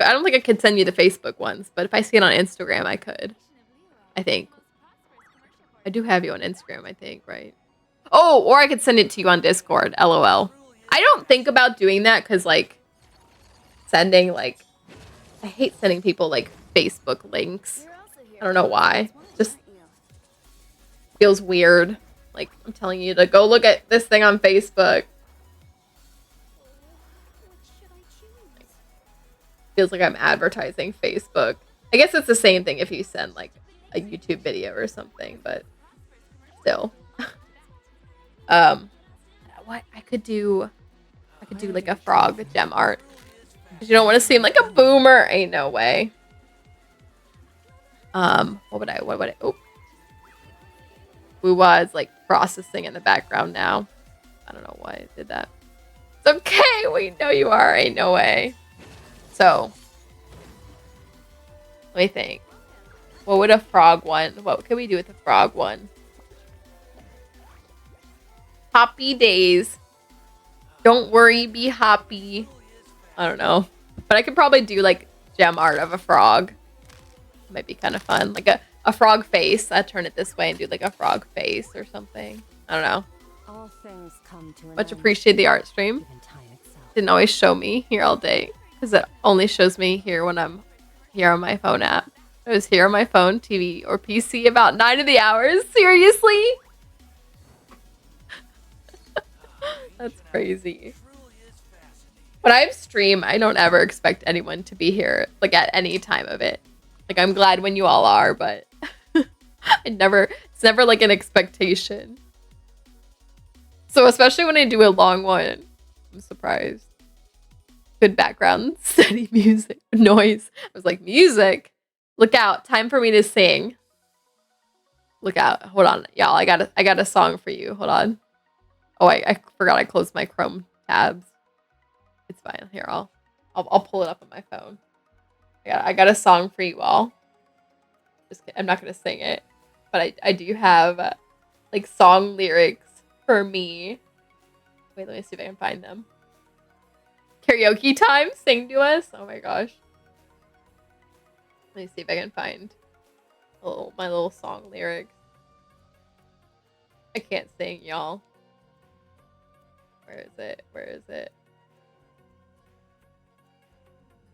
I don't think I could send you the Facebook ones, but if I see it on Instagram, I could. I think. I do have you on Instagram, I think, right? Oh, or I could send it to you on Discord, LOL. I don't think about doing that because like sending like I hate sending people like Facebook links. I don't know why. Just feels weird. Like I'm telling you to go look at this thing on Facebook. Feels like I'm advertising Facebook. I guess it's the same thing if you send like a YouTube video or something, but still. What I could do like a frog gem art. Because you don't want to seem like a boomer. Ain't no way. What would I oh. Wuwa is like processing in the background now. I don't know why I did that. It's okay, we know you are. Ain't no way. So, let me think. What would a frog one? What can we do with a frog one? Happy days. Don't worry, be happy. I don't know. But I could probably do like gem art of a frog. Might be kind of fun. Like a frog face. I'd turn it this way and do like a frog face or something. I don't know. All things come to an Much end, appreciate the art stream. even time itself. Didn't always show me here all day. Because it only shows me here when I'm here on my phone app. I was here on my phone, TV, or PC about 9 of the hours. Seriously? That's crazy. When I stream, I don't ever expect anyone to be here, like at any time of it. Like I'm glad when you all are, but it's never like an expectation. So especially when I do a long one, I'm surprised. Good background, steady music, noise. I was like, music? Look out, time for me to sing. Look out. Hold on. Y'all, I got a song for you. Hold on. Oh, I forgot I closed my Chrome tabs. It's fine. Here, I'll pull it up on my phone. I got a song for you all. Just kidding. I'm not gonna sing it, but I do have like song lyrics for me. Wait, let me see if I can find them. Karaoke time, sing to us. Oh my gosh. Let me see if I can find my little song lyrics. I can't sing, y'all. Where is it? Where is it?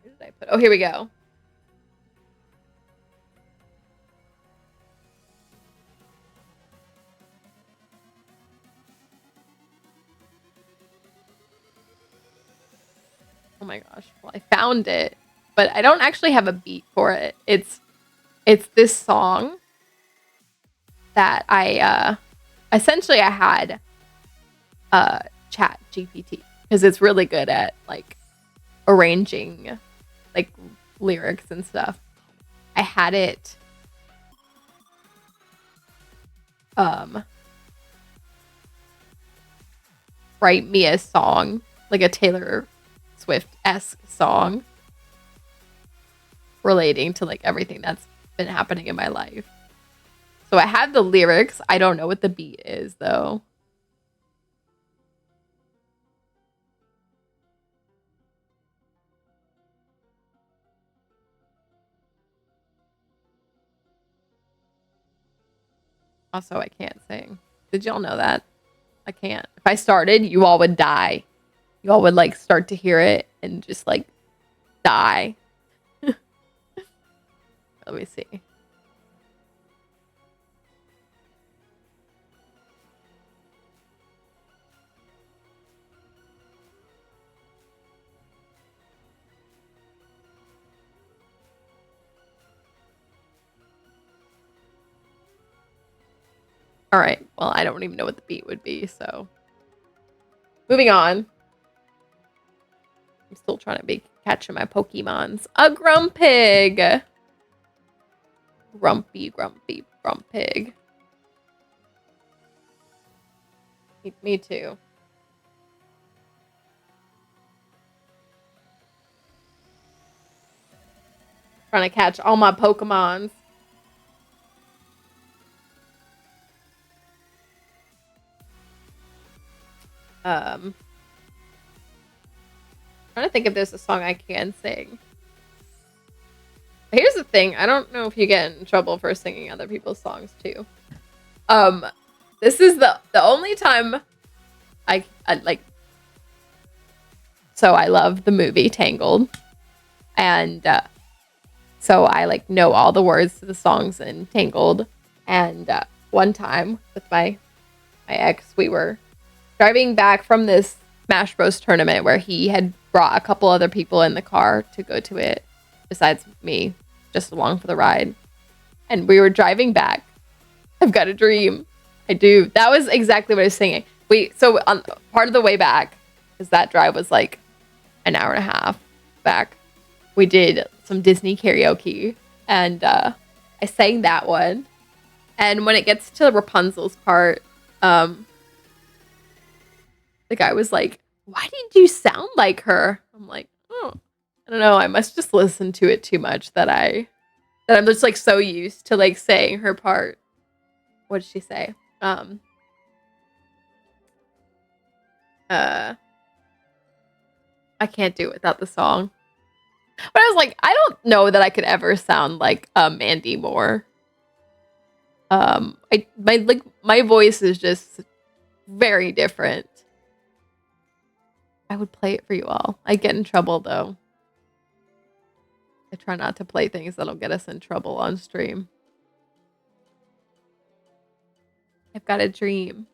Where did I put? Oh, here we go. Oh my gosh. Well, I found it, but I don't actually have a beat for it. It's this song that I essentially I had Chat GPT because it's really good at like arranging like lyrics and stuff. I had it write me a song, like a Taylor Swift-esque song relating to like everything that's been happening in my life. So I have the lyrics. I don't know what the beat is though. Also, I can't sing. Did y'all know that? I can't. If I started, you all would die. You all would like start to hear it and just like die. Let me see. All right. Well, I don't even know what the beat would be, so moving on. I'm still trying to be catching my Pokemons. A Grumpig. Grumpy, grumpy, Grumpig. Me too. Trying to catch all my Pokemons. Trying to think if there's a song I can sing. Here's the thing. I don't know if you get in trouble for singing other people's songs too. This is the only time I like. So I love the movie Tangled, and so I like know all the words to the songs in Tangled. And one time with my ex, we were driving back from this Smash Bros tournament where he had brought a couple other people in the car to go to it besides me, just along for the ride. And we were driving back. I've got a dream. I do. That was exactly what I was singing. So on part of the way back, because that drive was like an hour and a half back, we did some Disney karaoke, and I sang that one. And when it gets to Rapunzel's part, the guy was like, "Why did you sound like her?" I'm like, "Oh, I don't know. I must just listen to it too much that I'm just like so used to like saying her part." What did she say? I can't do it without the song. But I was like, I don't know that I could ever sound like Mandy Moore. My voice is just very different. I would play it for you all. I get in trouble though. I try not to play things that'll get us in trouble on stream. I've got a dream.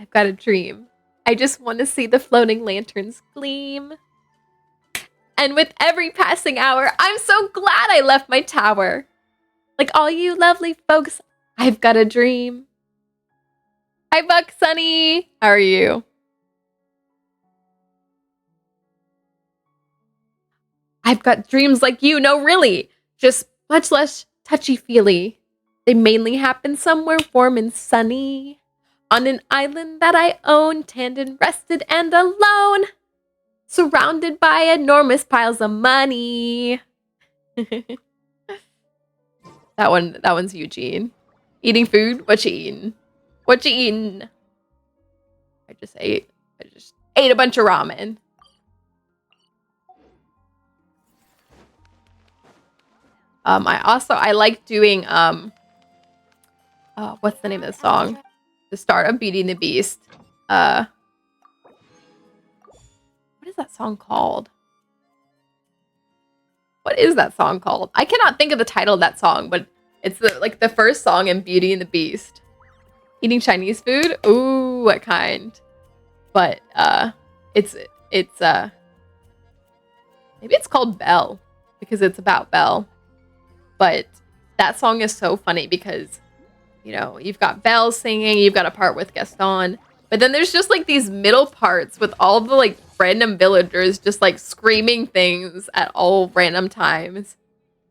I've got a dream. I just want to see the floating lanterns gleam. And with every passing hour, I'm so glad I left my tower. Like all you lovely folks, I've got a dream. Hi, Buck Sunny. How are you? I've got dreams like you. No, really. Just much less touchy-feely. They mainly happen somewhere warm and sunny. On an island that I own, tanned and rested and alone. Surrounded by enormous piles of money. That one's Eugene. Eating food? What you eating? What you eating? I just ate a bunch of ramen. I like doing what's the name of the song? The start of Beauty and the Beast. What is that song called? What is that song called? I cannot think of the title of that song, but it's the first song in Beauty and the Beast. Eating Chinese food? Ooh, what kind? But it's maybe it's called Belle because it's about Belle. But that song is so funny because, you know, you've got Belle singing, you've got a part with Gaston, but then there's just like these middle parts with all the like random villagers just like screaming things at all random times.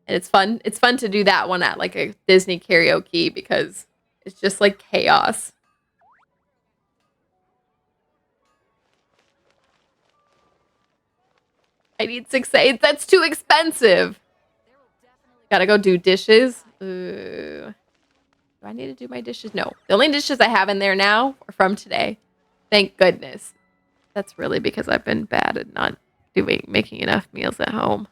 And it's fun. It's fun to do that one at like a Disney karaoke because it's just like chaos. I need 6 8. That's too expensive. Gotta go do dishes. Do I need to do my dishes? No. The only dishes I have in there now are from today. Thank goodness. That's really because I've been bad at not making enough meals at home.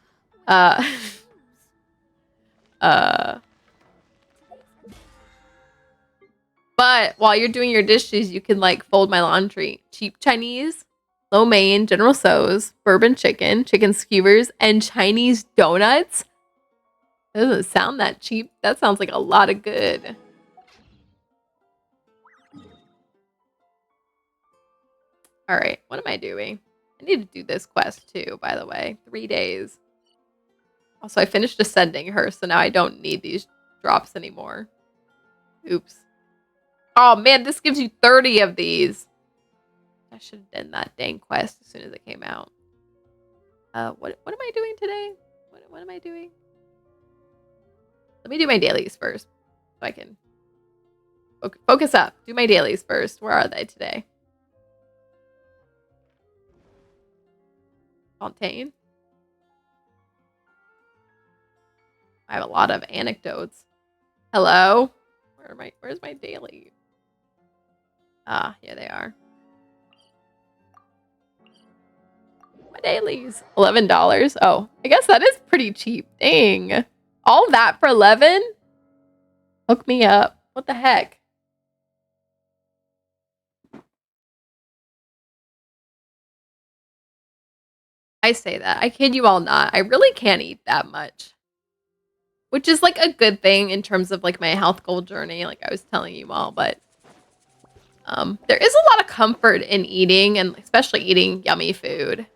But while you're doing your dishes, you can like fold my laundry. Cheap Chinese, lo mein, General Tso's, bourbon chicken, chicken skewers, and Chinese donuts. That doesn't sound that cheap. That sounds like a lot of good. All right, what am I doing? I need to do this quest too, by the way. 3 days. Also, I finished ascending her, so now I don't need these drops anymore. Oops. Oh man, this gives you 30 of these. I should have done that dang quest as soon as it came out. What am I doing today? What am I doing? Let me do my dailies first, so I can focus up. Do my dailies first. Where are they today? Fontaine. I have a lot of anecdotes. Hello? Where's my daily? Ah, here they are. My dailies. $11. Oh, I guess that is pretty cheap. Dang. All that for 11? Hook me up. What the heck? I say that. I kid you all not. I really can't eat that much. Which is like a good thing in terms of like my health goal journey, like I was telling you all, but there is a lot of comfort in eating, and especially eating yummy food.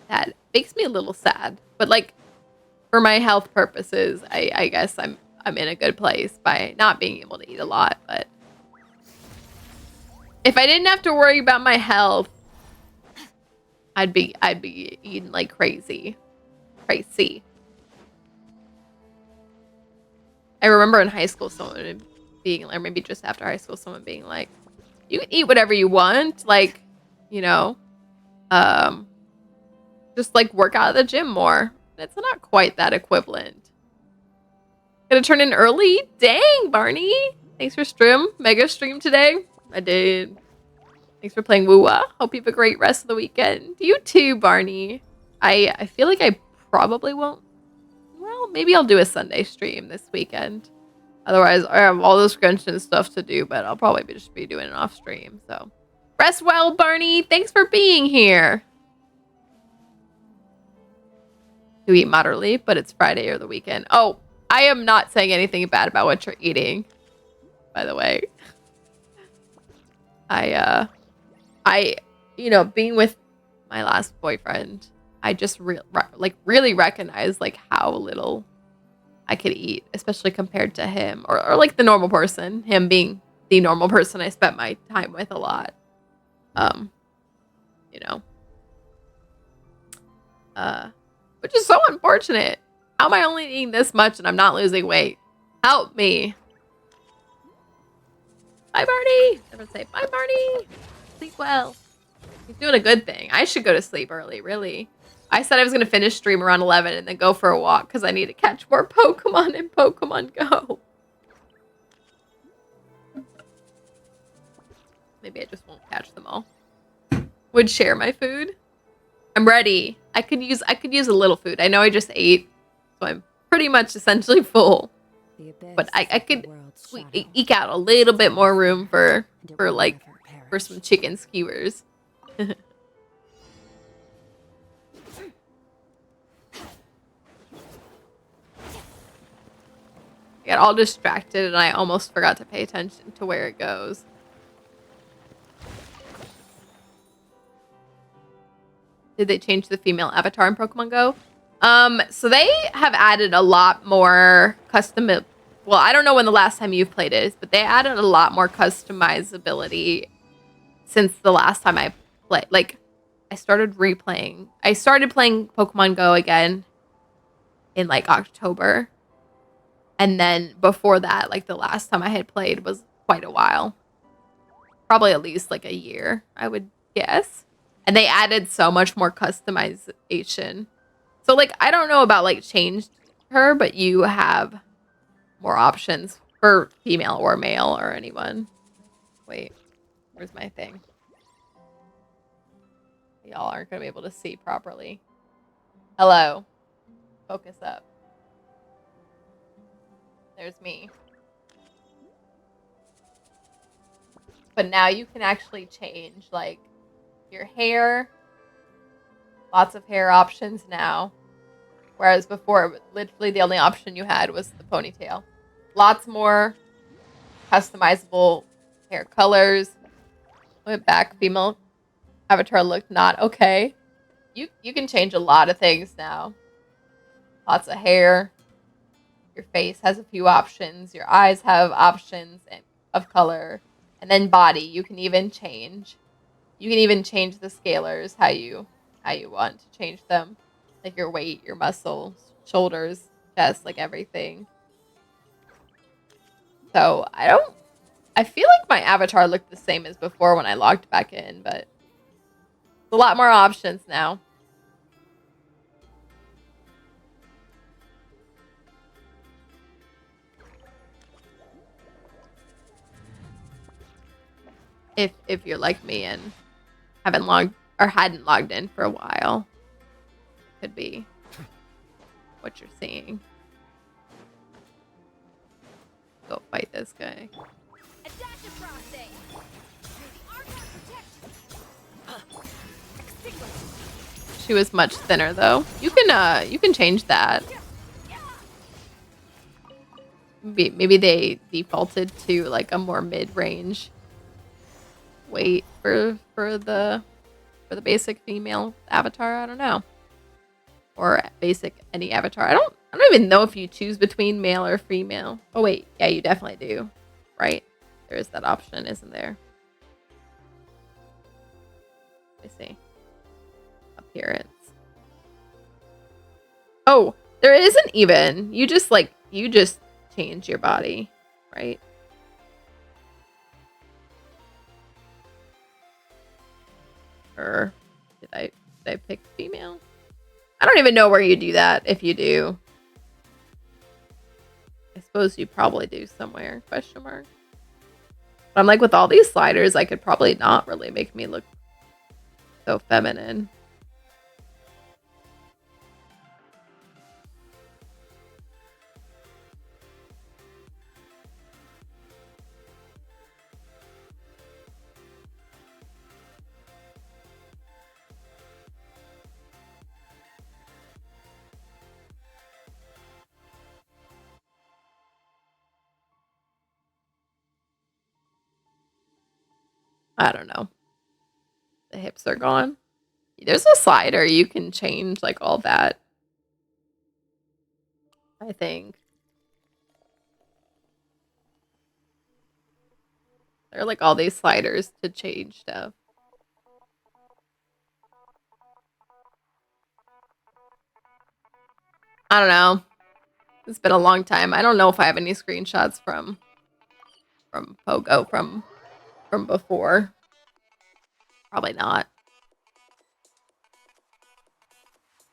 That makes me a little sad. But like for my health purposes, I guess I'm in a good place by not being able to eat a lot, but if I didn't have to worry about my health, I'd be eating like crazy. Crazy. I remember in high school someone being, or maybe just after high school, someone being like, you can eat whatever you want, like, you know, just like work out at the gym more. It's not quite that equivalent. Gonna turn in early? Dang, Barney. Thanks for mega stream today. I did. Thanks for playing Woo-Wah. Hope you have a great rest of the weekend. You too, Barney. I feel like I probably won't. Well, maybe I'll do a Sunday stream this weekend. Otherwise, I have all this Genshin stuff to do, but I'll probably just be doing it off stream. So, rest well, Barney. Thanks for being here. You eat moderately, but it's Friday or the weekend. Oh, I am not saying anything bad about what you're eating, by the way. You know, being with my last boyfriend, I just really recognized like how little I could eat, especially compared to him or like the normal person, him being the normal person I spent my time with a lot. You know, which is so unfortunate. How am I only eating this much and I'm not losing weight? Help me. Bye, Barney. Everyone say bye, Barney. Sleep well. He's doing a good thing. I should go to sleep early, really. I said I was going to finish stream around 11 and then go for a walk because I need to catch more Pokemon in Pokemon Go. Maybe I just won't catch them all. Would share my food. I'm ready. I could use a little food. I know I just ate, so I'm pretty much essentially full. But I could eke out a little bit more room for some chicken skewers. I got all distracted and I almost forgot to pay attention to where it goes. Did they change the female avatar in Pokemon Go? So they have added a lot more custom. Well, I don't know when the last time you've played it is, but they added a lot more customizability since the last time I played. Like, I started playing Pokemon Go again in like October. And then before that, like the last time I had played was quite a while. Probably at least like a year, I would guess. And they added so much more customization. So like, I don't know about like changed her, but you have more options for female or male or anyone. Wait, where's my thing? Y'all aren't going to be able to see properly. Hello. Focus up. There's me. But now you can actually change like your hair. Lots of hair options now. Whereas before, literally the only option you had was the ponytail. Lots more customizable hair colors. Went back, female avatar looked not okay. You can change a lot of things now. Lots of hair. Your face has a few options. Your eyes have options of color. And then body, you can even change. You can even change the scalars how you want to change them. Like your weight, your muscles, shoulders, chest, like everything. So I feel like my avatar looked the same as before when I logged back in, but there's a lot more options now. If you're like me and hadn't logged in for a while, could be what you're seeing. Go fight this guy. She was much thinner though. You can change that. Maybe they defaulted to like a more mid-range weight for the basic female avatar. I don't know. Or basic any avatar. I don't even know if you choose between male or female. Oh wait, yeah, you definitely do. Right? There is that option, isn't there? Let me see. Appearance. Oh, there isn't even. You just change your body, right? Or did I pick female? I don't even know where you do that, if you do. I suppose you probably do somewhere, question mark. But I'm like, with all these sliders, I could probably not really make me look so feminine. I don't know. The hips are gone. There's a slider. You can change like all that. I think. There are like all these sliders to change stuff. I don't know. It's been a long time. I don't know if I have any screenshots from from Pogo from before. Probably not.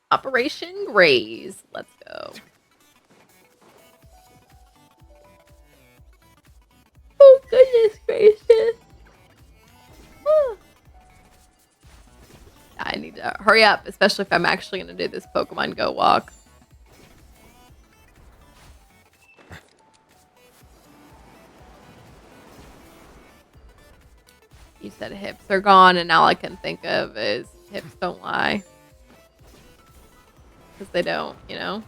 Operation Graze. Let's go. Oh, goodness gracious. Whew. I need to hurry up, especially if I'm actually going to do this Pokemon Go walk. You said hips are gone, and all I can think of is hips don't lie. Because they don't, you know?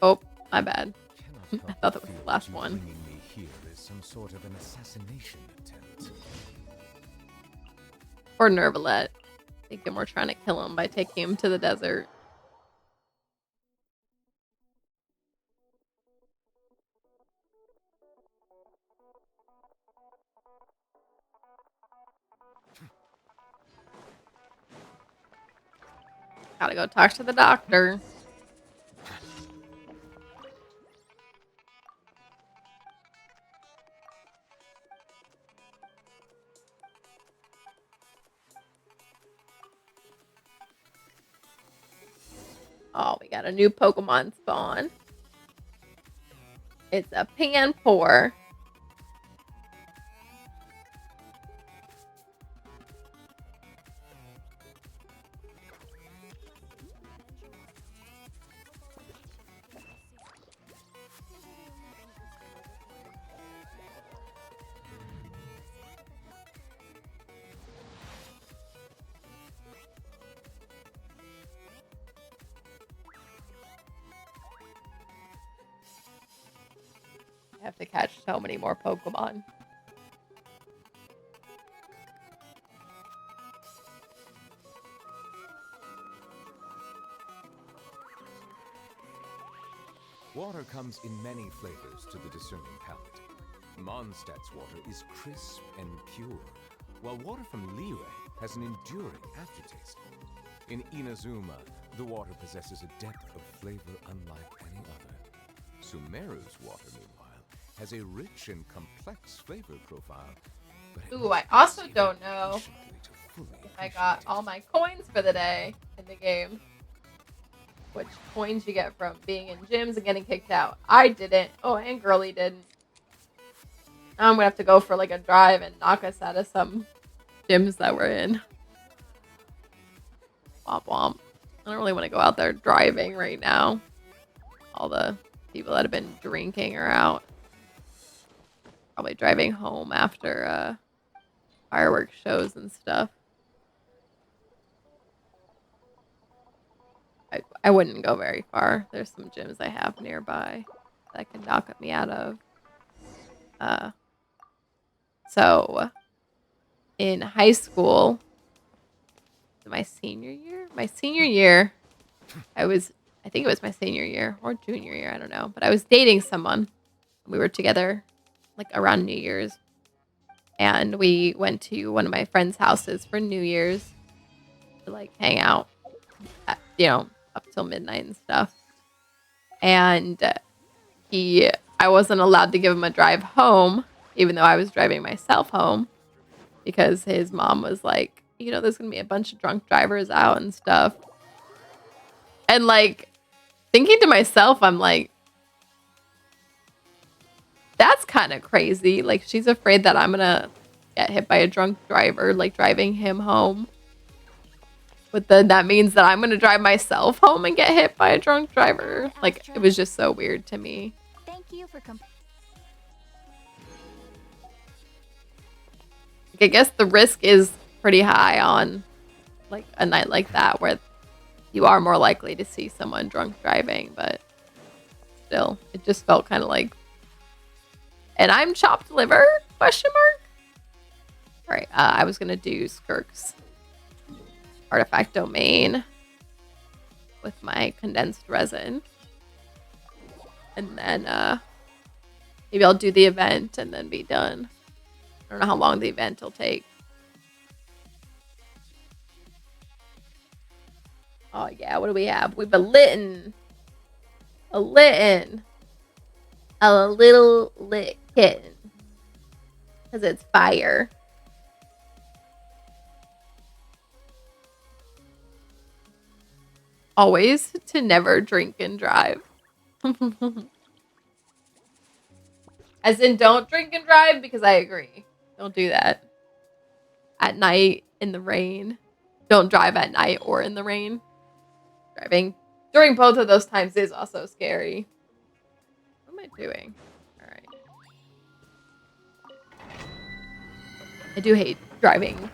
Oh, my bad. I thought that was the last one. Bringing me here is some sort of an assassination attempt. Or Nervalet. Thinking we're trying to kill him by taking him to the desert. Gotta go talk to the doctor. Oh, we got a new Pokemon spawn. It's a Panpour. I have to catch so many more Pokemon. Water comes in many flavors to the discerning palate. Mondstadt's water is crisp and pure, while water from Liyue has an enduring aftertaste. In Inazuma, the water possesses a depth of flavor unlike any other. Sumeru's water, meanwhile, has a rich and complex flavor profile. But Ooh, I also don't know if I got all my coins for the day in the game. Which coins you get from being in gyms and getting kicked out. I didn't. Oh, and Girly didn't. Now I'm gonna have to go for like a drive and knock us out of some gyms that we're in. Womp womp. I don't really want to go out there driving right now. All the people that have been drinking are out. Probably driving home after fireworks shows and stuff. I wouldn't go very far. There's some gyms I have nearby that can knock me out of. So in high school, my senior year, I think it was my senior year or junior year, I don't know, but I was dating someone. We were together like around New Year's, and we went to one of my friends' houses for New Year's to like hang out, up till midnight and stuff. And I wasn't allowed to give him a drive home, even though I was driving myself home, because his mom was like, there's gonna be a bunch of drunk drivers out and stuff. And like thinking to myself, I'm like, that's kind of crazy. Like, she's afraid that I'm gonna get hit by a drunk driver, like driving him home. But then that means that I'm going to drive myself home and get hit by a drunk driver. Like, it was just so weird to me. Thank you for I guess the risk is pretty high on, like, a night like that where you are more likely to see someone drunk driving. But still, it just felt kind of like, and I'm chopped liver, question mark? All right, I was going to do Skirk's artifact domain. with my condensed resin. And then maybe I'll do the event and then be done. I don't know how long the event will take. Oh yeah, what do we have? We have a Litten. A Litten. A little lit kitten. Because it's fire. Always to never drink and drive. As in, don't drink and drive, because I agree. Don't do that. At night, in the rain. Don't drive at night or in the rain. Driving during both of those times is also scary. What am I doing? Alright. I do hate driving.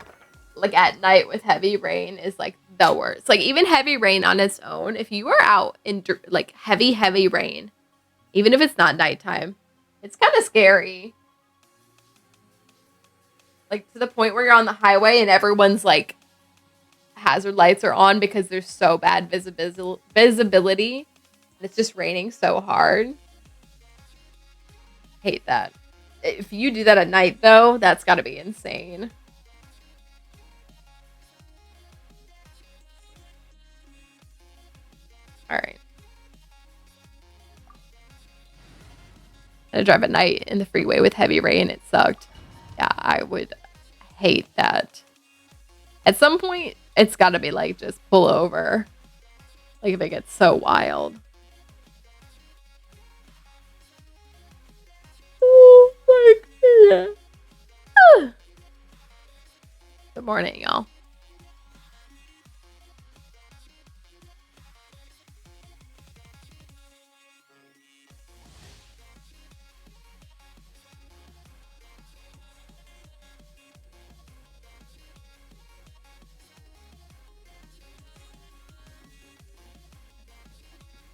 Like, at night with heavy rain is, like, the worst. Like, even heavy rain on its own, if you are out in, like, heavy rain, even if it's not nighttime, it's kind of scary. Like, to the point where you're on the highway and everyone's, like, hazard lights are on because there's so bad visibility. And it's just raining so hard. Hate that. If you do that at night, though, that's got to be insane. Alright. I drive at night in the freeway with heavy rain. It sucked. Yeah, I would hate that. At some point, it's got to be like, just pull over. Like, if it gets so wild. Oh my goodness. Good morning, y'all.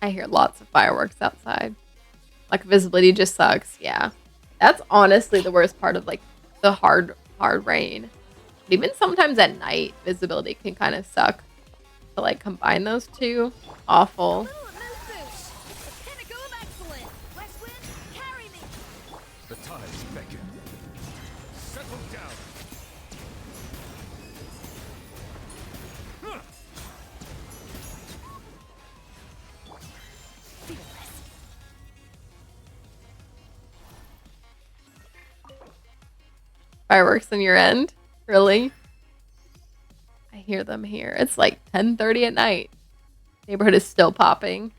I hear lots of fireworks outside. Like, visibility just sucks. Yeah. That's honestly the worst part of, like, the hard rain. But even sometimes at night, visibility can kind of suck. To, like, combine those two, awful. The tides beckon. Settle down. Fireworks on your end? Really? I hear them here. It's like 10:30 at night. Neighborhood is still popping.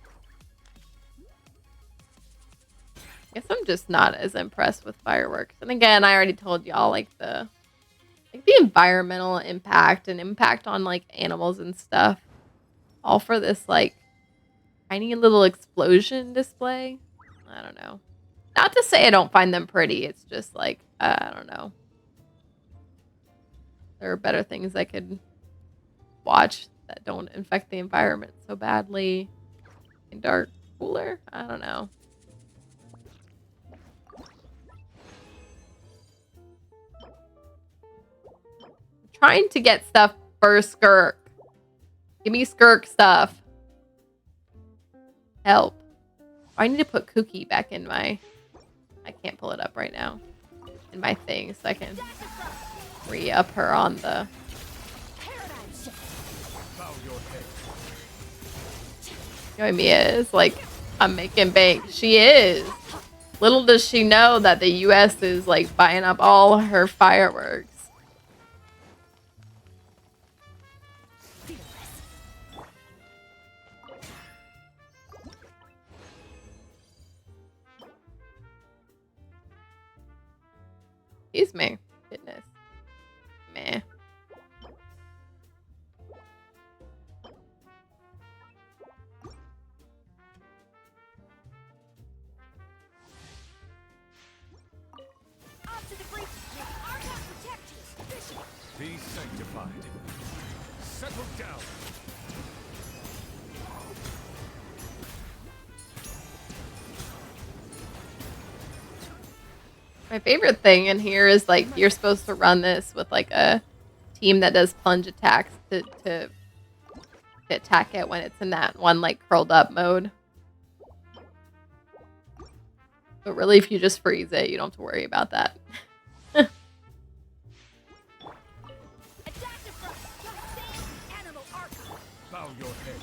I guess I'm just not as impressed with fireworks. And again, I already told y'all, like, the environmental impact and impact on, like, animals and stuff. All for this, like, tiny little explosion display. I don't know. Not to say I don't find them pretty. It's just like, I don't know. There are better things I could watch that don't infect the environment so badly. Dark cooler? I don't know. I'm trying to get stuff for Skirk. Give me Skirk stuff. Help. I need to put Cookie back in my... I can't pull it up right now. In my thing, so I can re-up her on the... Mia is like, I'm making bank. She is. Little does she know that the U.S. is, like, buying up all her fireworks. Excuse me. Goodness. Meh. Be sanctified. Settle down. My favorite thing in here is, like, you're supposed to run this with, like, a team that does plunge attacks to to attack it when it's in that one like curled up mode. But really, if you just freeze it, you don't have to worry about that. Bow your head.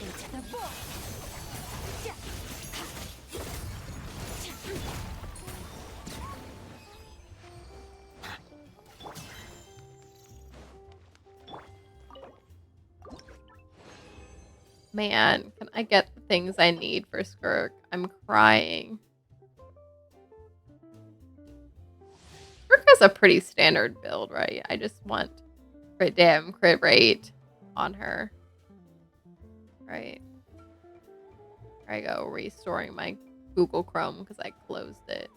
Into the void. Man, can I get the things I need for Skirk? I'm crying. Skirk has a pretty standard build, right? I just want crit dam, crit rate on her. Right. Here I go, restoring my Google Chrome because I closed it.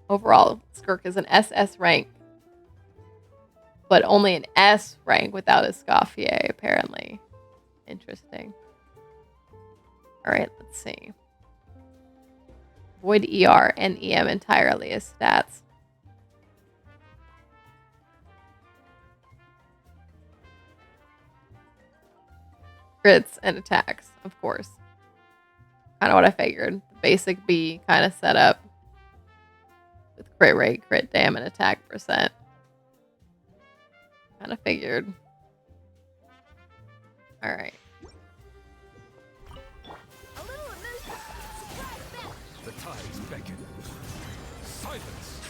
Overall, Skirk is an SS rank, but only an S rank without a Escoffier, apparently. Interesting. Alright, let's see. Void ER and EM entirely as stats. Crits and attacks, of course. Kind of what I figured. The basic B kind of setup. With crit rate, crit dam, and attack percent. Kind of figured. Alright. The tides beckon. Silence!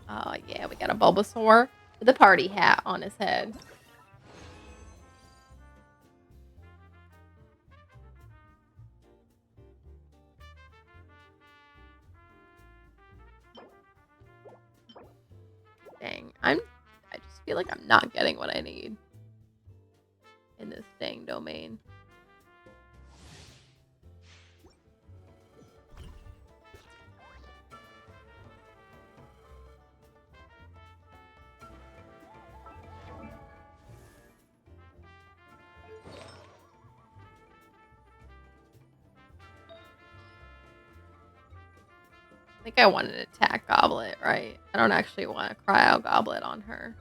Oh yeah, we got a Bulbasaur with a party hat on his head. Dang, I just feel like I'm not getting what I need in this dang domain. I think I want an attack goblet, right? I don't actually want a cryo goblet on her.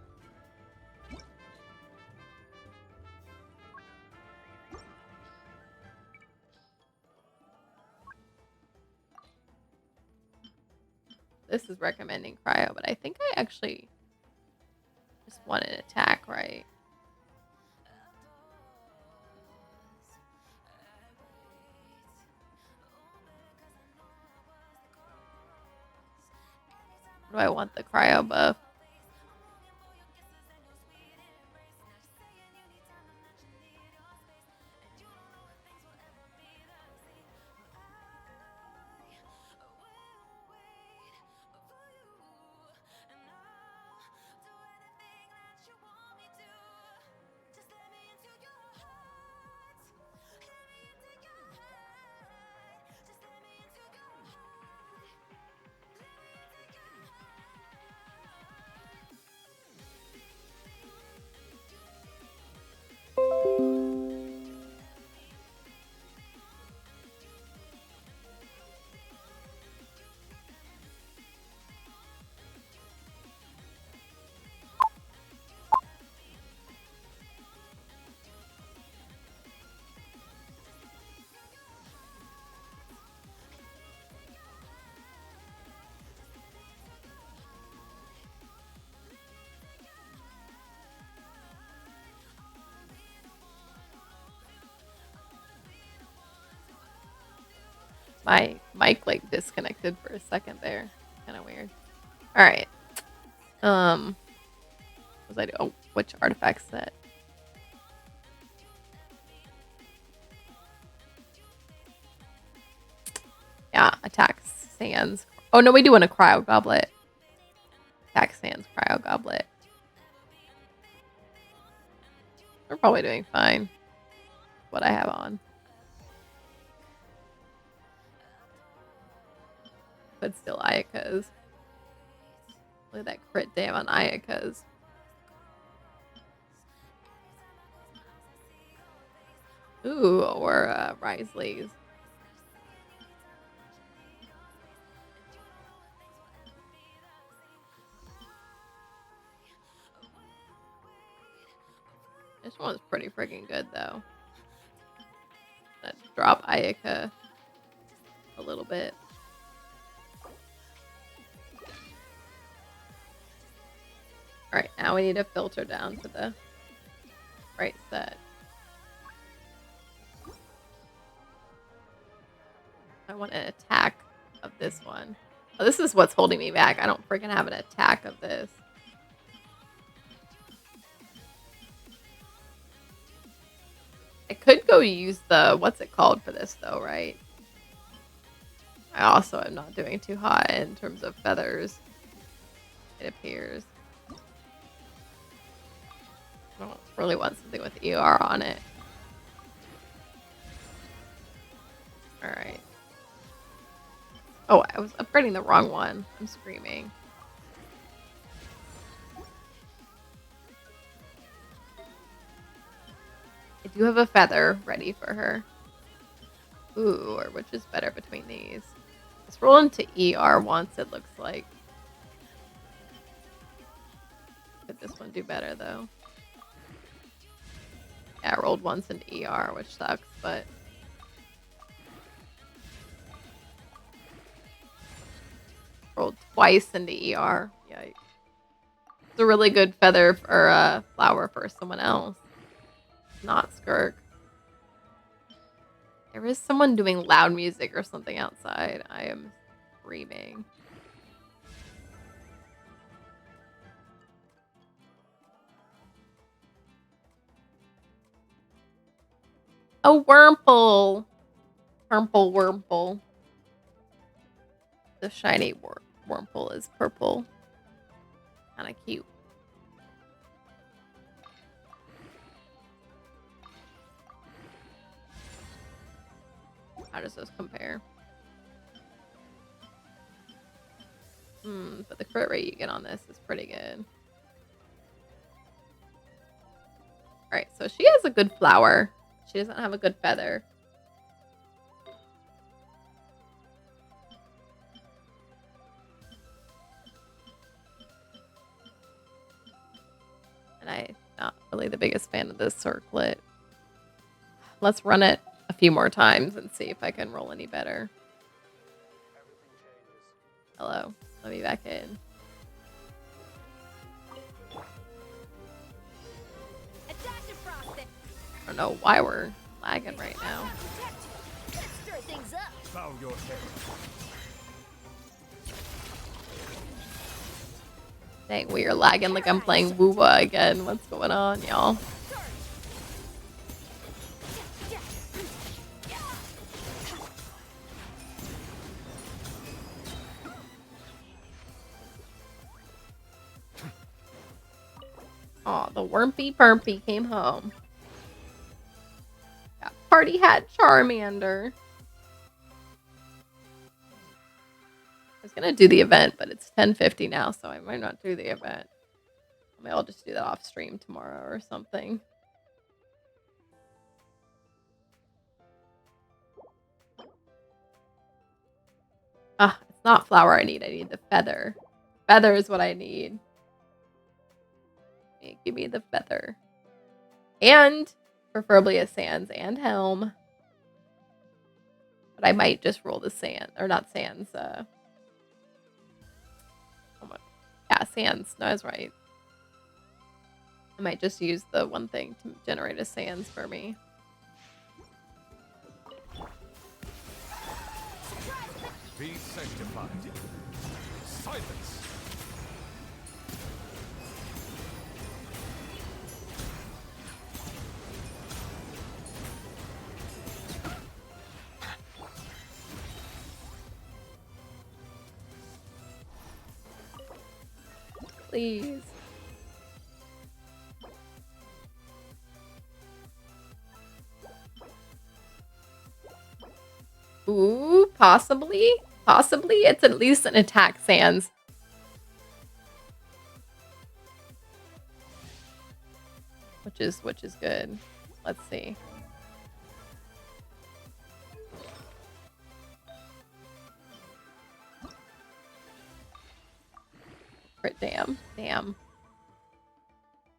This is recommending cryo, but I think I actually just want an attack, right? Do I want the cryo buff? My mic like disconnected for a second there. Kind of weird. All right. What was I do? Oh, which artifact set? Yeah, attacks, sands, Oh no, we do want a cryo goblet. Tax Sands cryo goblet. We're probably doing fine. What I have on. But still Ayaka's. Look at that crit damn on Ayaka's. Ooh, or Risley's. This one's pretty freaking good though. Let's drop Ayaka a little bit. Alright, now we need to filter down to the right set. I want an attack of this one. Oh, this is what's holding me back. I don't freaking have an attack of this. I could go use the, what's it called for this though, right? I also am not doing too hot in terms of feathers. It appears. I don't really want something with ER on it. Alright. Oh, I was upgrading the wrong one. I'm screaming. I do have a feather ready for her. Ooh, or which is better between these? Let's roll into ER once, it looks like. Could this one do better, though? Yeah, I rolled once into ER, which sucks, but... Rolled twice into ER. Yikes. It's a really good feather or flower for someone else. Not Skirk. There is someone doing loud music or something outside. I am screaming. A Wurmple. Wurmple. The shiny Wurmple is purple. Kind of cute. How does those compare? But the crit rate you get on this is pretty good. Alright, so she has a good flower. She doesn't have a good feather. And I'm not really the biggest fan of this circlet. Let's run it a few more times and see if I can roll any better. Hello. Let me back in. I don't know why we're lagging right now. Bow your head. Dang, we are lagging like I'm playing Woowa again. What's going on, y'all? Aw, the Wurmpy Permpy came home. Got party hat Charmander. I was gonna do the event, but it's 10:50 now, so I might not do the event. Maybe I'll just do that off stream tomorrow or something. Ah, it's not flower I need the feather. Feather is what I need. Hey, give me the feather. And preferably a Sans and Helm. But I might just roll the Sans, or not Sans, oh my, yeah, Sans, no, I was right. I might just use the one thing to generate a Sans for me. Be sanctified. Silence. Please. Ooh, possibly. Possibly. It's at least an attack sans. Which is good. Let's see. Crit damn. Damn.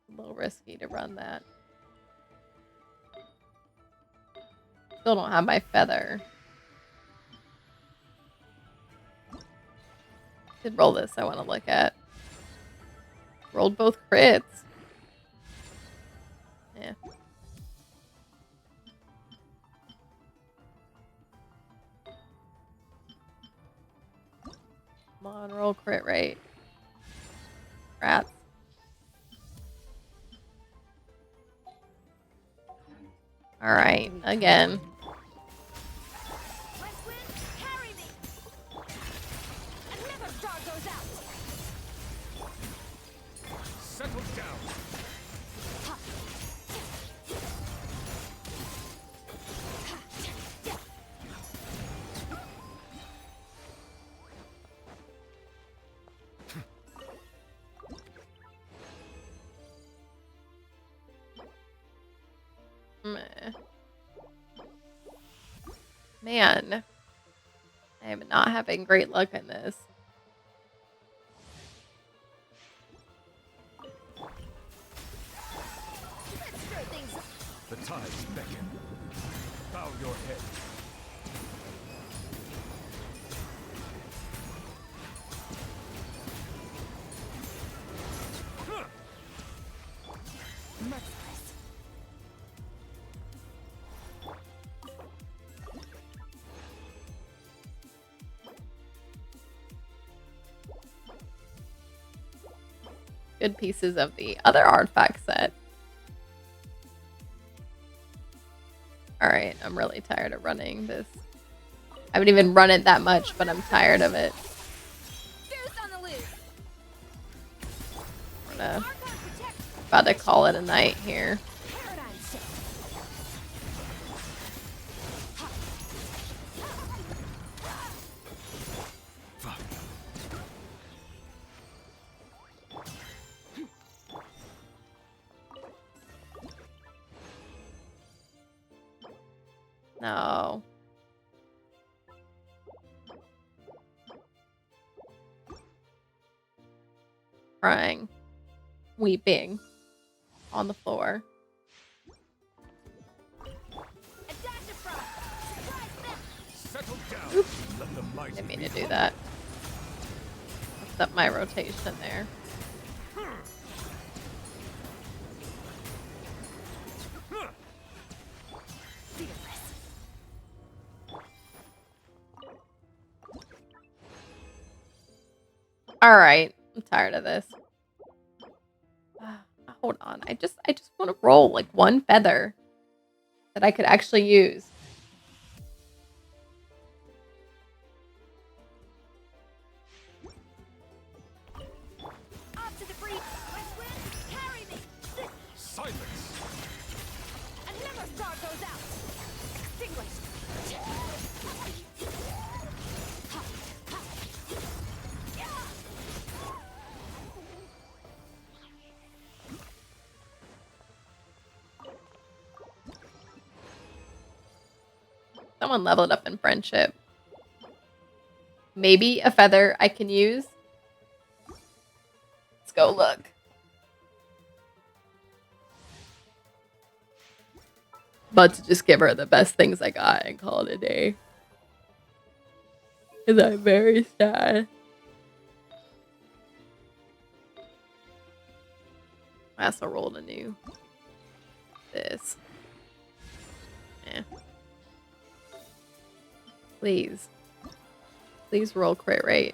A little risky to run that. Still don't have my feather. Did roll this I want to look at. Rolled both crits. Yeah. Come on, roll crit rate. Rats. Alright, again. West wind, carry me. And never start those out. Settle down. Meh. Man. I am not having great luck in this. Let's stir things up. The tides beckon. Bow your head. Merciless. Good pieces of the other artifact set. Alright, I'm really tired of running this. I haven't even run it that much, but I'm tired of it. Fierce on the loose. I'm gonna, Archon protect. about to call it a night here. Paradigm shift. Fuck. No. Crying. Weeping. On the floor. A dash of frost. Surprise them. Settle down. Let the mighty Didn't mean be to do humble. that. Messed up my rotation there. Fearless. Alright. I'm tired of this. Hold on. I just want to roll like one feather that I could actually use. Off to the breach. West wind, carry me. Silence. And never start those out. Extinguished. Someone leveled up in friendship. Maybe a feather I can use. Let's go look. But to just give her the best things I got and call it a day. Because I'm very sad. I also rolled a new. This. Yeah. Please. Please roll crit rate.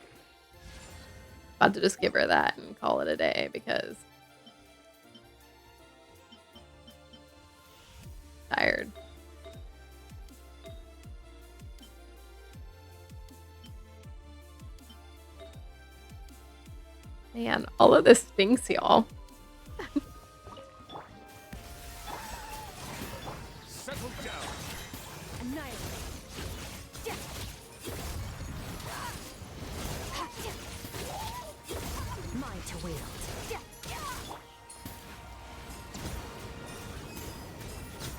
About to just give her that and call it a day because tired. Man, all of this stinks, y'all. Settle down. Annihilate. Mine to wield.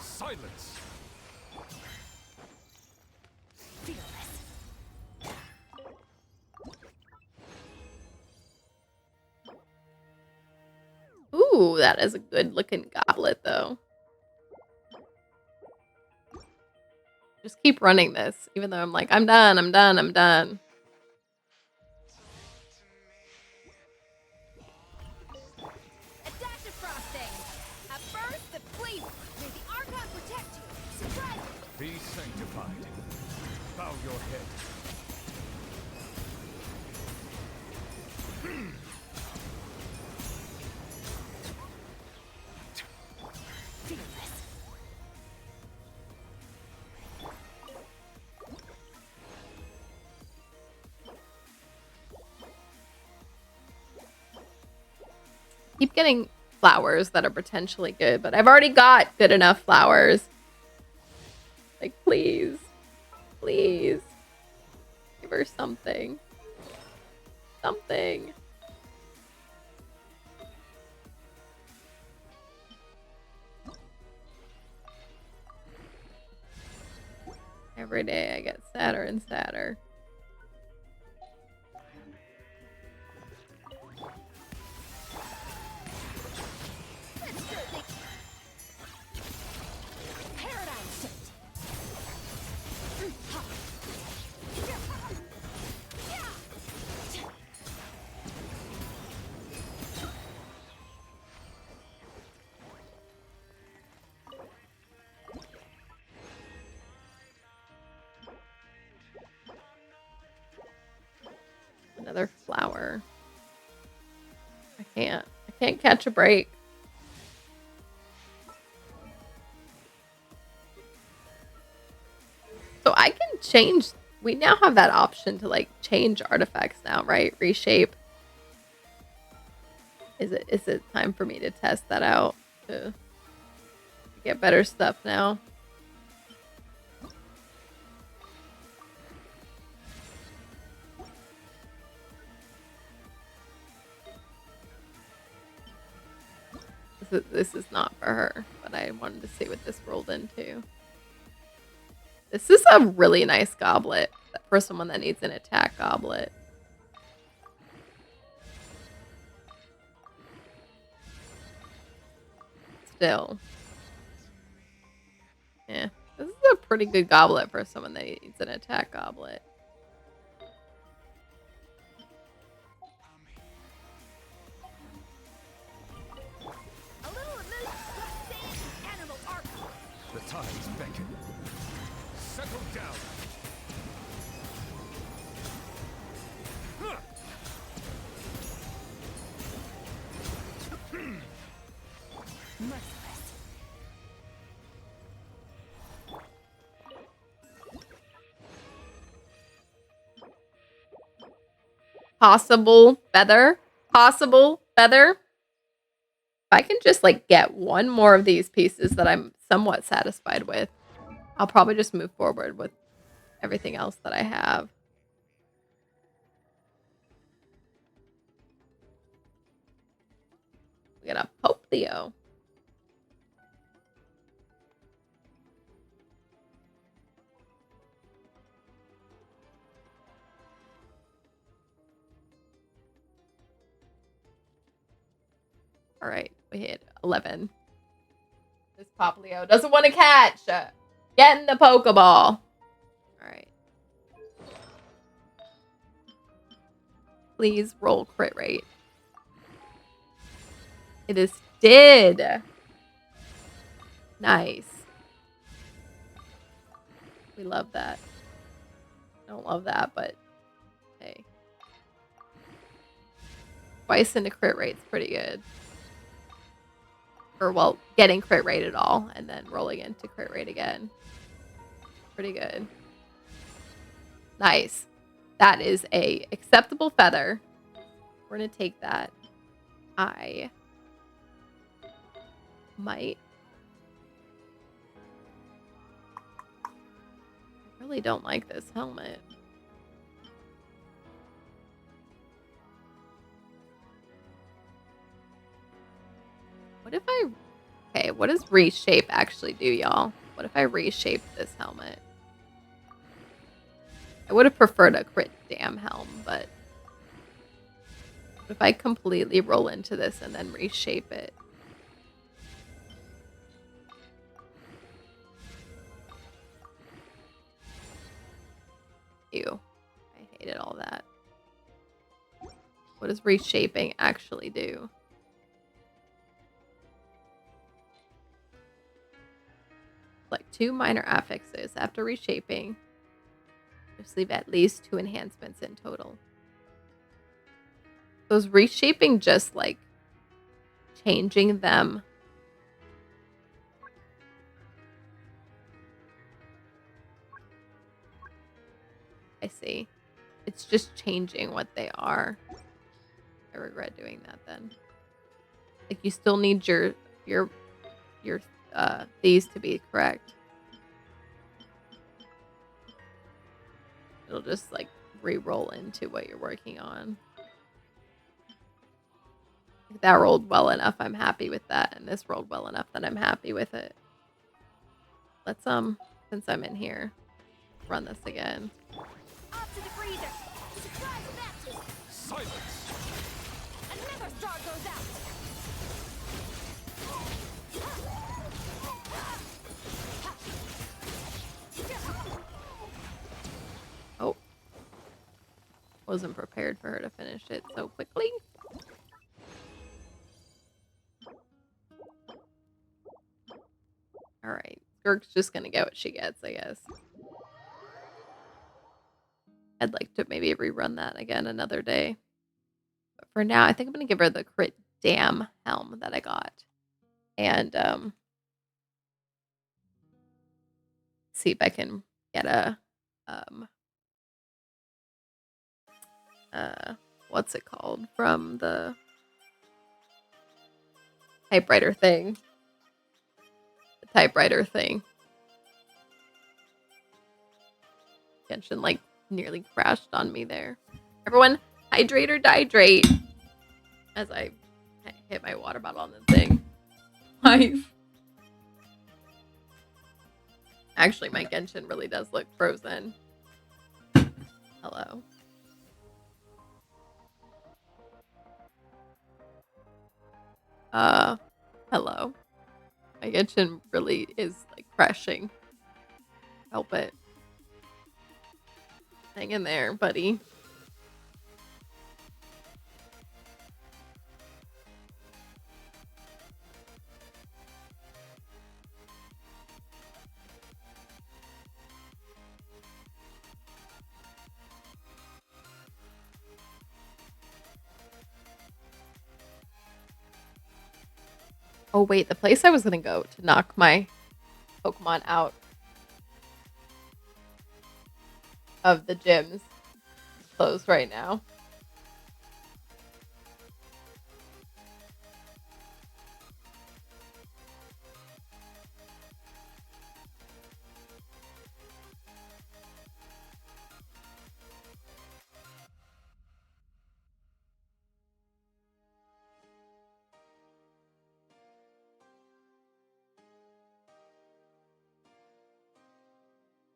Silence. Fearless. Ooh, that is a good looking goblet though. Just keep running this, even though I'm like, I'm done, I'm done, I'm done. A dash of frosting. A burst of flavor. May the Archon protect you. Surprise! Be sanctified. Bow your head. Fearless. Keep getting flowers that are potentially good, but I've already got good enough flowers. Like, please. Please. Give her something. Something. Every day I get sadder and sadder. Paradigm shift. Another flower. I can't catch a break. So I can change. We now have that option to like change artifacts now, right? Reshape. Is it time for me to test that out to get better stuff now? This is not for her, but I wanted to see what this rolled into. This is a really nice goblet for someone that needs an attack goblet. Still. Yeah, this is a pretty good goblet for someone that needs an attack goblet. A little of this same animal Archon. The tides beckon. Settle down. Huh. Merciless. Possible feather. Possible feather. If I can just like get one more of these pieces that I'm somewhat satisfied with, I'll probably just move forward with everything else that I have. We got a Pope Leo. All right, we hit 11. This Poplio doesn't want to catch. Get in the Pokeball. All right. Please roll crit rate. It is did. Nice. We love that. Don't love that, but hey. Twice into crit rate's pretty good. Or, well, getting crit rate at all, and then rolling into crit rate again. Pretty good. Nice. That is a acceptable feather. We're going to take that. I might. I really don't like this helmet. What if I... Okay, what does reshape actually do, y'all? What if I reshape this helmet? I would have preferred a crit damn helm, but... What if I completely roll into this and then reshape it? Ew. I hated all that. What does reshaping actually do? Like 2 minor affixes after reshaping. Just leave at least 2 enhancements in total. So is reshaping just like changing them? I see. It's just changing what they are. I regret doing that then. Like you still need your these to be correct. It'll just like re-roll into what you're working on. If that rolled well enough, I'm happy with that, and this rolled well enough that I'm happy with it. Let's since I'm in here, run this again. Up to the freezer. Surprise battle. Silence! Another star goes out. Oh. Wasn't prepared for her to finish it so quickly. Alright. Skirk's just gonna get what she gets, I guess. I'd like to maybe rerun that again another day. But for now, I think I'm gonna give her the crit damn helm that I got. And see if I can get a what's it called from the typewriter thing. The typewriter thing. Genshin like nearly crashed on me there. Everyone, hydrate or dihydrate. As I hit my water bottle on the thing. Nice. Actually, my Genshin really does look frozen. Hello. Hello. My Genshin really is like crashing. Help it. Hang in there, buddy. Oh wait, the place I was gonna go to knock my Pokemon out of the gyms is closed right now.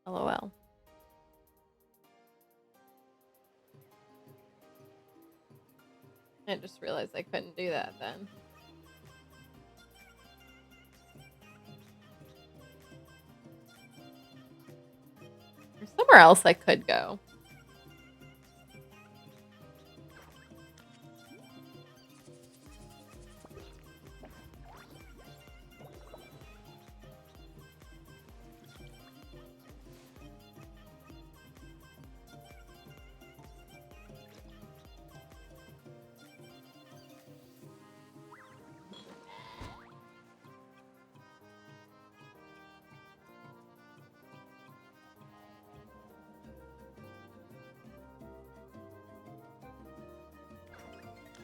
LOL. I just realized I couldn't do that then. There's somewhere else I could go.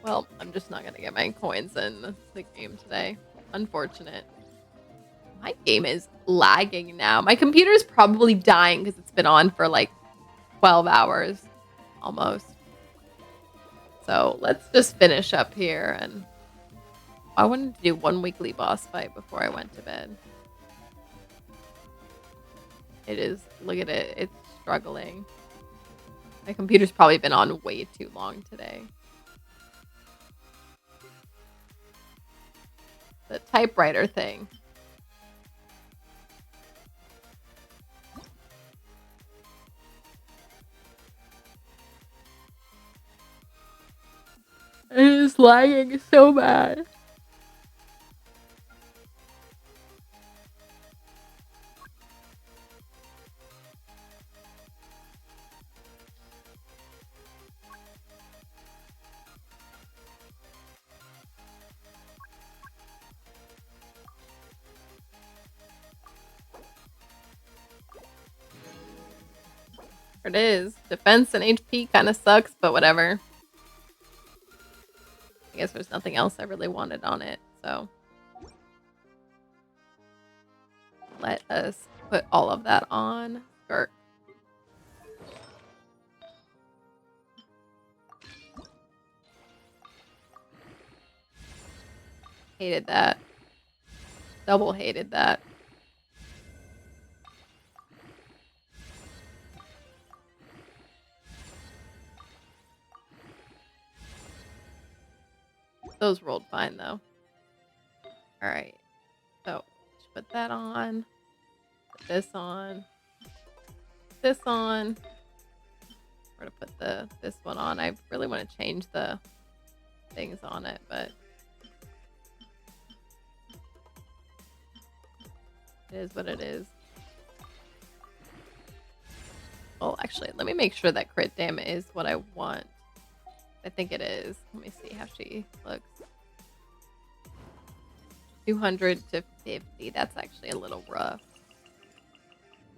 Well, I'm just not gonna get my coins in the game today. Unfortunate. My game is lagging now. My computer's probably dying because it's been on for like 12 hours almost. So let's just finish up here. And I wanted to do one weekly boss fight before I went to bed. It is, look at it, it's struggling. My computer's probably been on way too long today. The typewriter thing. It is lagging so bad. It is. Defense and HP kind of sucks, but whatever. I guess there's nothing else I really wanted on it, so. Let us put all of that on. Skirt. Hated that. Double hated that. Those rolled fine though. Alright. So put that on. Put this on. This on. We're gonna put this one on. I really want to change the things on it, but it is what it is. Well, actually, let me make sure that crit damage is what I want. I think it is. Let me see how she looks. 200 to 50. That's actually a little rough.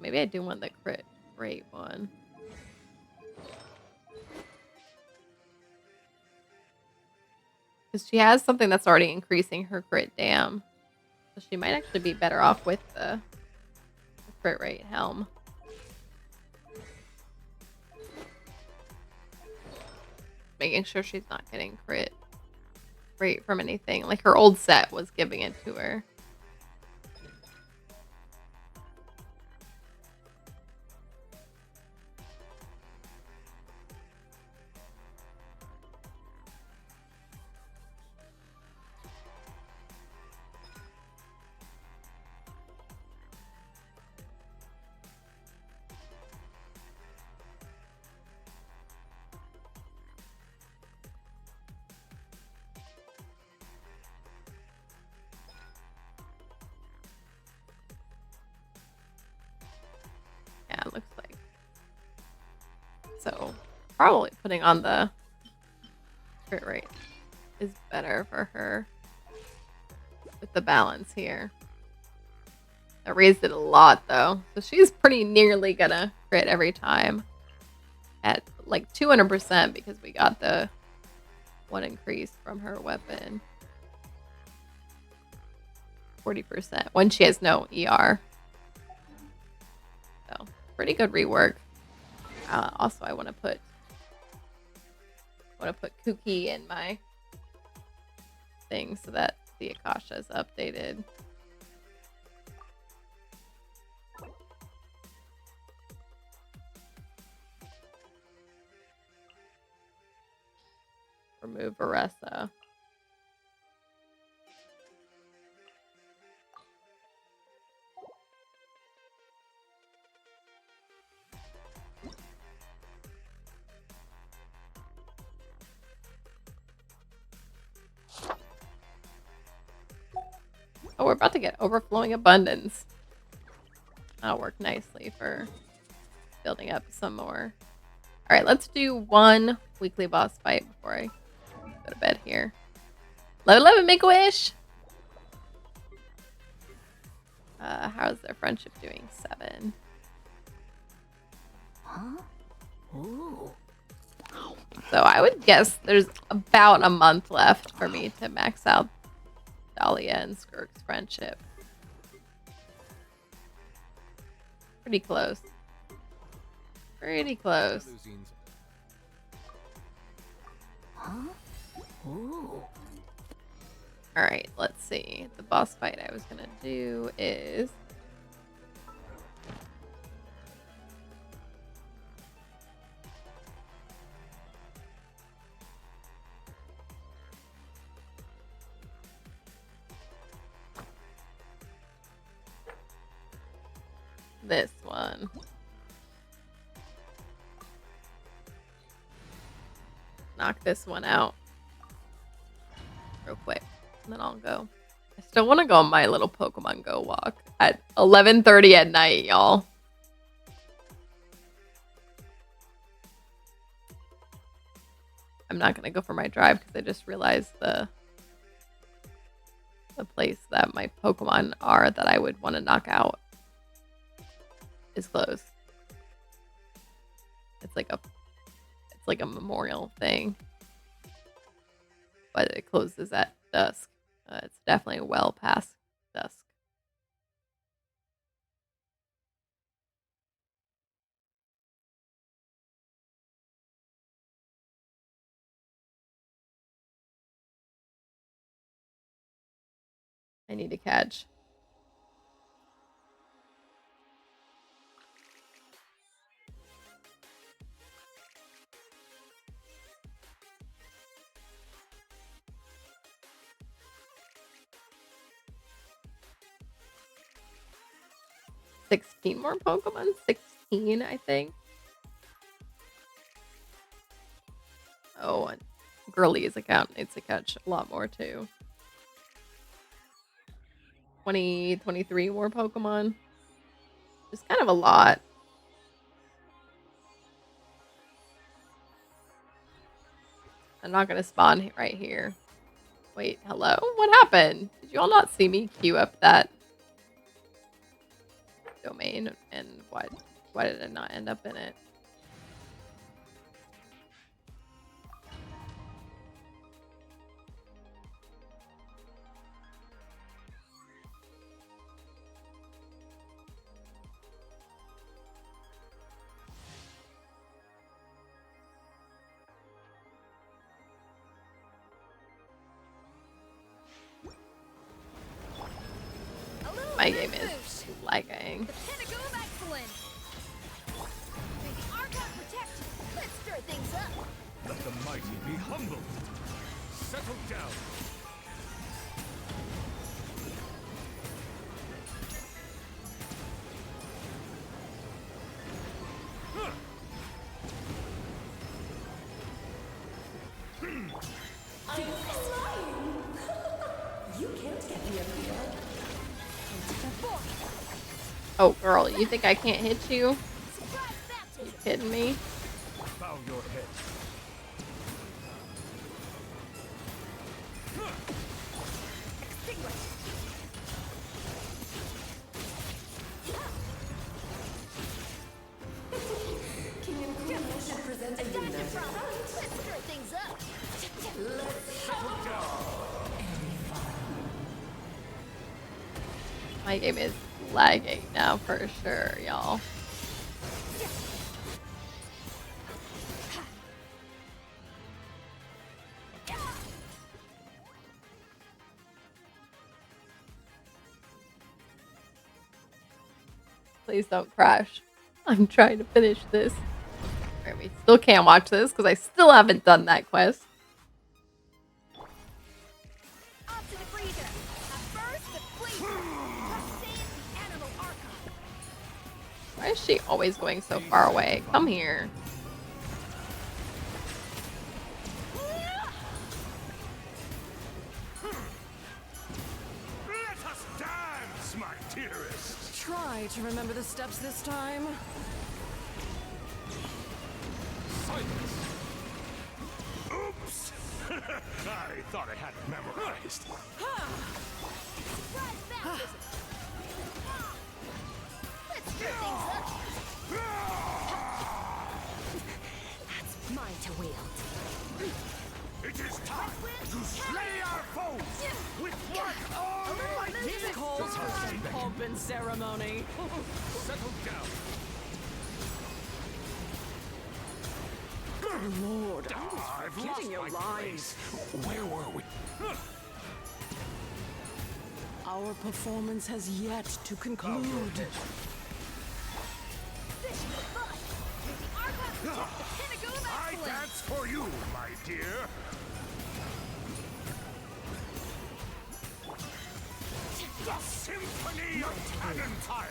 Maybe I do want the crit rate one. Because she has something that's already increasing her crit dam. So she might actually be better off with the crit rate helm. Making sure she's not getting crit rate from anything. Like her old set was giving it to her. Yeah, it looks like. So probably putting on the crit rate is better for her with the balance here. I raised it a lot though. So she's pretty nearly gonna crit every time at like 200% because we got the one increase from her weapon. 40% when she has no ER. So pretty good rework. Also, I want to put Kuki in my thing so that the Akasha is updated. Remove Aressa. Oh, we're about to get overflowing abundance. That'll work nicely for building up some more. All right, let's do one weekly boss fight before I go to bed here. Level 11, make a wish. How's their friendship doing? 7. Huh? Ooh. So I would guess there's about a month left for me to max out Dahlia and Skirk's friendship. Pretty close. Pretty close. Alright, let's see. The boss fight I was gonna do is... this one. Knock this one out real quick, and then I'll go. I still want to go on my little Pokemon Go walk at 11:30 at night, y'all. I'm not gonna go for my drive because I just realized the place that my Pokemon are that I would want to knock out is closed. It's like a memorial thing, but it closes at dusk. It's definitely well past dusk. I need to catch. $16 more Pokemon? 16, I think. Oh, and Girlie's account needs to catch a lot more too. 23 more Pokemon. It's kind of a lot. I'm not gonna spawn right here. Wait, hello? What happened? Did you all not see me queue up that domain? And why did I not end up in it? My game is lagging. The pinnacle of excellence. May the Archon protect you. Let's stir things up. Let the mighty be humbled. Settle down. Oh, girl, you think I can't hit you? You kidding me? Bow your head. My game is lagging now for sure, y'all. Please don't crash. I'm trying to finish this. Alright, we still can't watch this because I still haven't done that quest. Why is she always going so far away? Come here. Let us dance, my dearest. Try to remember the steps this time. Silence. Oops. I thought I had it memorized. Let's stir things up. That's mine to wield. pomp and ceremony. Settle down. Good lord, I was I've forgetting lost your my lines. place. Where were we? Our performance has yet to conclude. I dance for you, my dear. The symphony of cannon fire.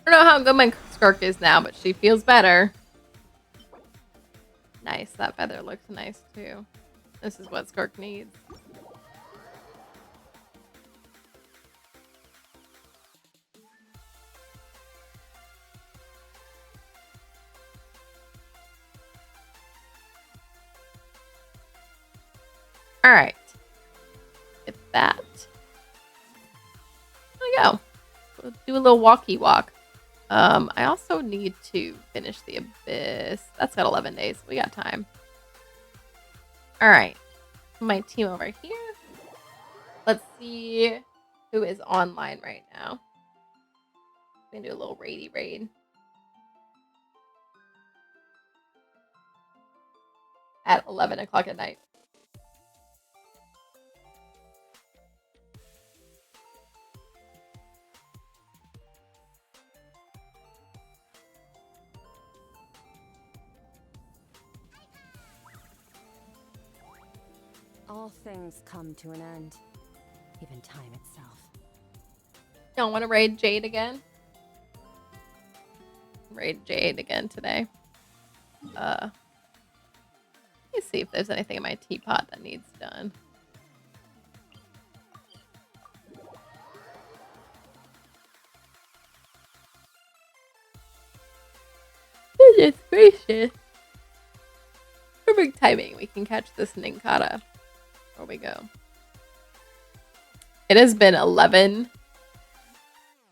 I don't know how good my Skirk is now, but she feels better. Nice. That feather looks nice too. This is what Skirk needs. All right. Get that. There we go. We'll do a little walkie walk. I also need to finish the Abyss. That's got 11 days. We got time. All right. My team over here. Let's see who is online right now. We can do a little raidy raid. At 11 o'clock at night. All things come to an end, even time itself. Don't want to raid Jade again. Raid Jade again today. Let me see if there's anything in my teapot that needs done. Goodness gracious. Perfect timing. We can catch this Ninkata. There we go. It has been 11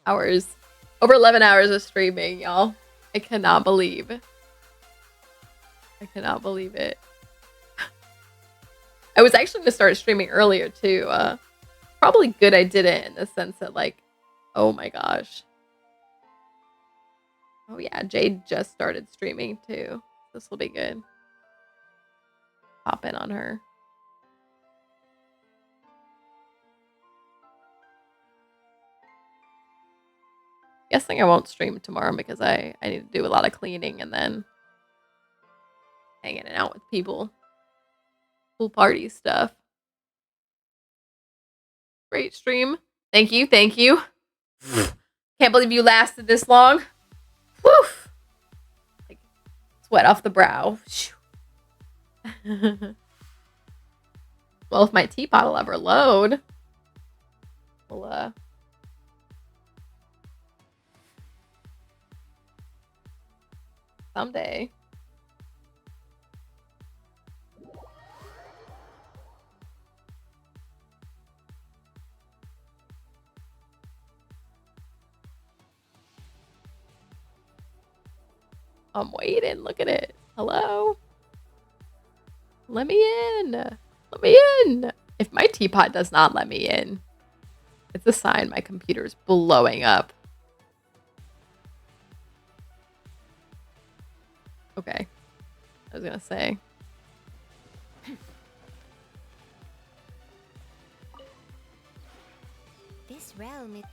hours. Over 11 hours of streaming, y'all. I cannot believe. I cannot believe it. I was actually going to start streaming earlier, too. Probably good I didn't in the sense that, like, oh my gosh. Oh, yeah. Jade just started streaming, too. This will be good. Pop in on her. Guessing I won't stream tomorrow because I need to do a lot of cleaning and then hanging out with people. Pool party stuff. Great stream. Thank you. Thank you. Can't believe you lasted this long. Woof. Like, sweat off the brow. Well, if my teapot will ever load, we'll someday. I'm waiting. Look at it. Hello? Let me in. Let me in. If my teapot does not let me in, it's a sign my computer's blowing up. Okay. I was gonna say. This realm is...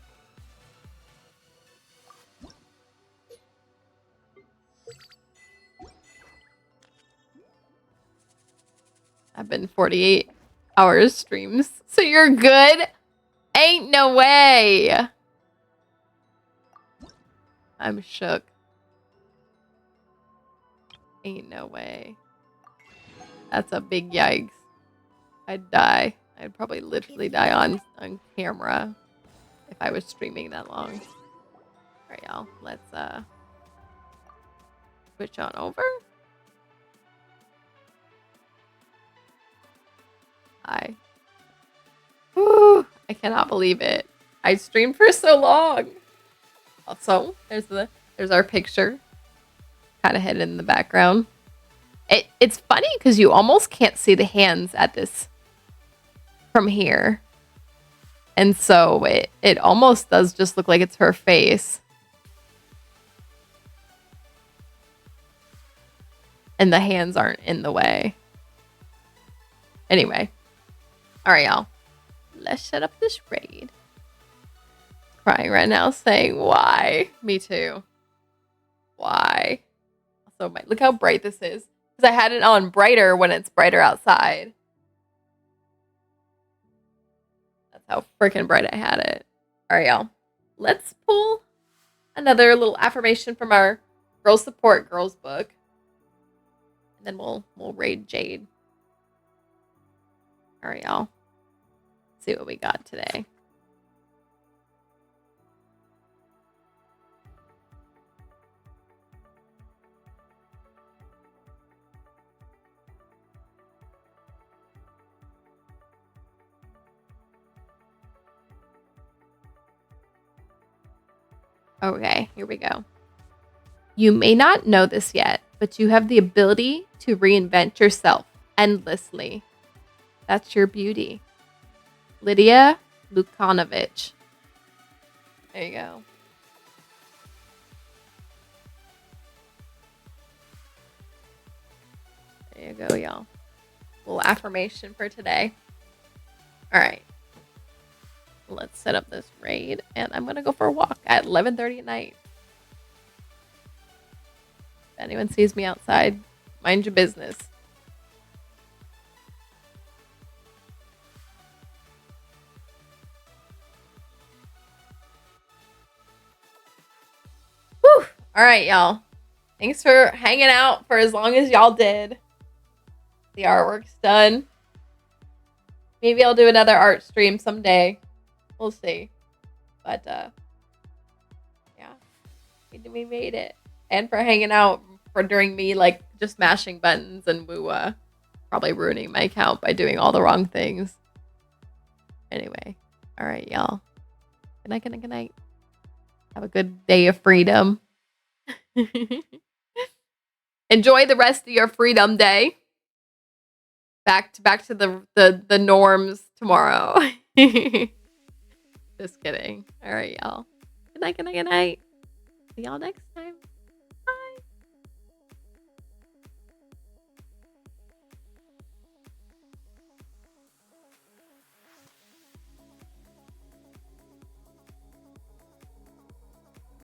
I've been 48 hours streams. So you're good? Ain't no way. I'm shook. Ain't no way. That's a big yikes. I'd die. I'd probably literally die on camera if I was streaming that long. All right, y'all. Let's switch on over. Hi. Whew, I cannot believe it. I streamed for so long. Also, there's our picture. Kind of hidden in the background. It's funny because you almost can't see the hands at this from here. And so it almost does just look like it's her face. And the hands aren't in the way. Anyway. Alright, y'all. Let's set up this raid. Crying right now saying, why? Me too. Why? Also, look how bright this is. Because I had it on brighter when it's brighter outside. That's how freaking bright I had it. Alright, y'all. Let's pull another little affirmation from our Girl Support Girls book. And then we'll raid Jade. Alright, y'all. See what we got today. Okay, here we go. You may not know this yet, but you have the ability to reinvent yourself endlessly. That's your beauty. Lydia Lukanovich. There you go. There you go, y'all. Little affirmation for today. All right. Let's set up this raid, and I'm going to go for a walk at 11:30 at night. If anyone sees me outside, mind your business. Whew. All right, y'all. Thanks for hanging out for as long as y'all did. The artwork's done. Maybe I'll do another art stream someday. We'll see. But, yeah. We made it. And for hanging out for during me, like, just mashing buttons and probably ruining my account by doing all the wrong things. Anyway. All right, y'all. Good night, good night, good night. Have a good day of freedom. Enjoy the rest of your freedom day. Back to the norms tomorrow. Just kidding. All right, y'all. Good night, good night, good night. See y'all next time.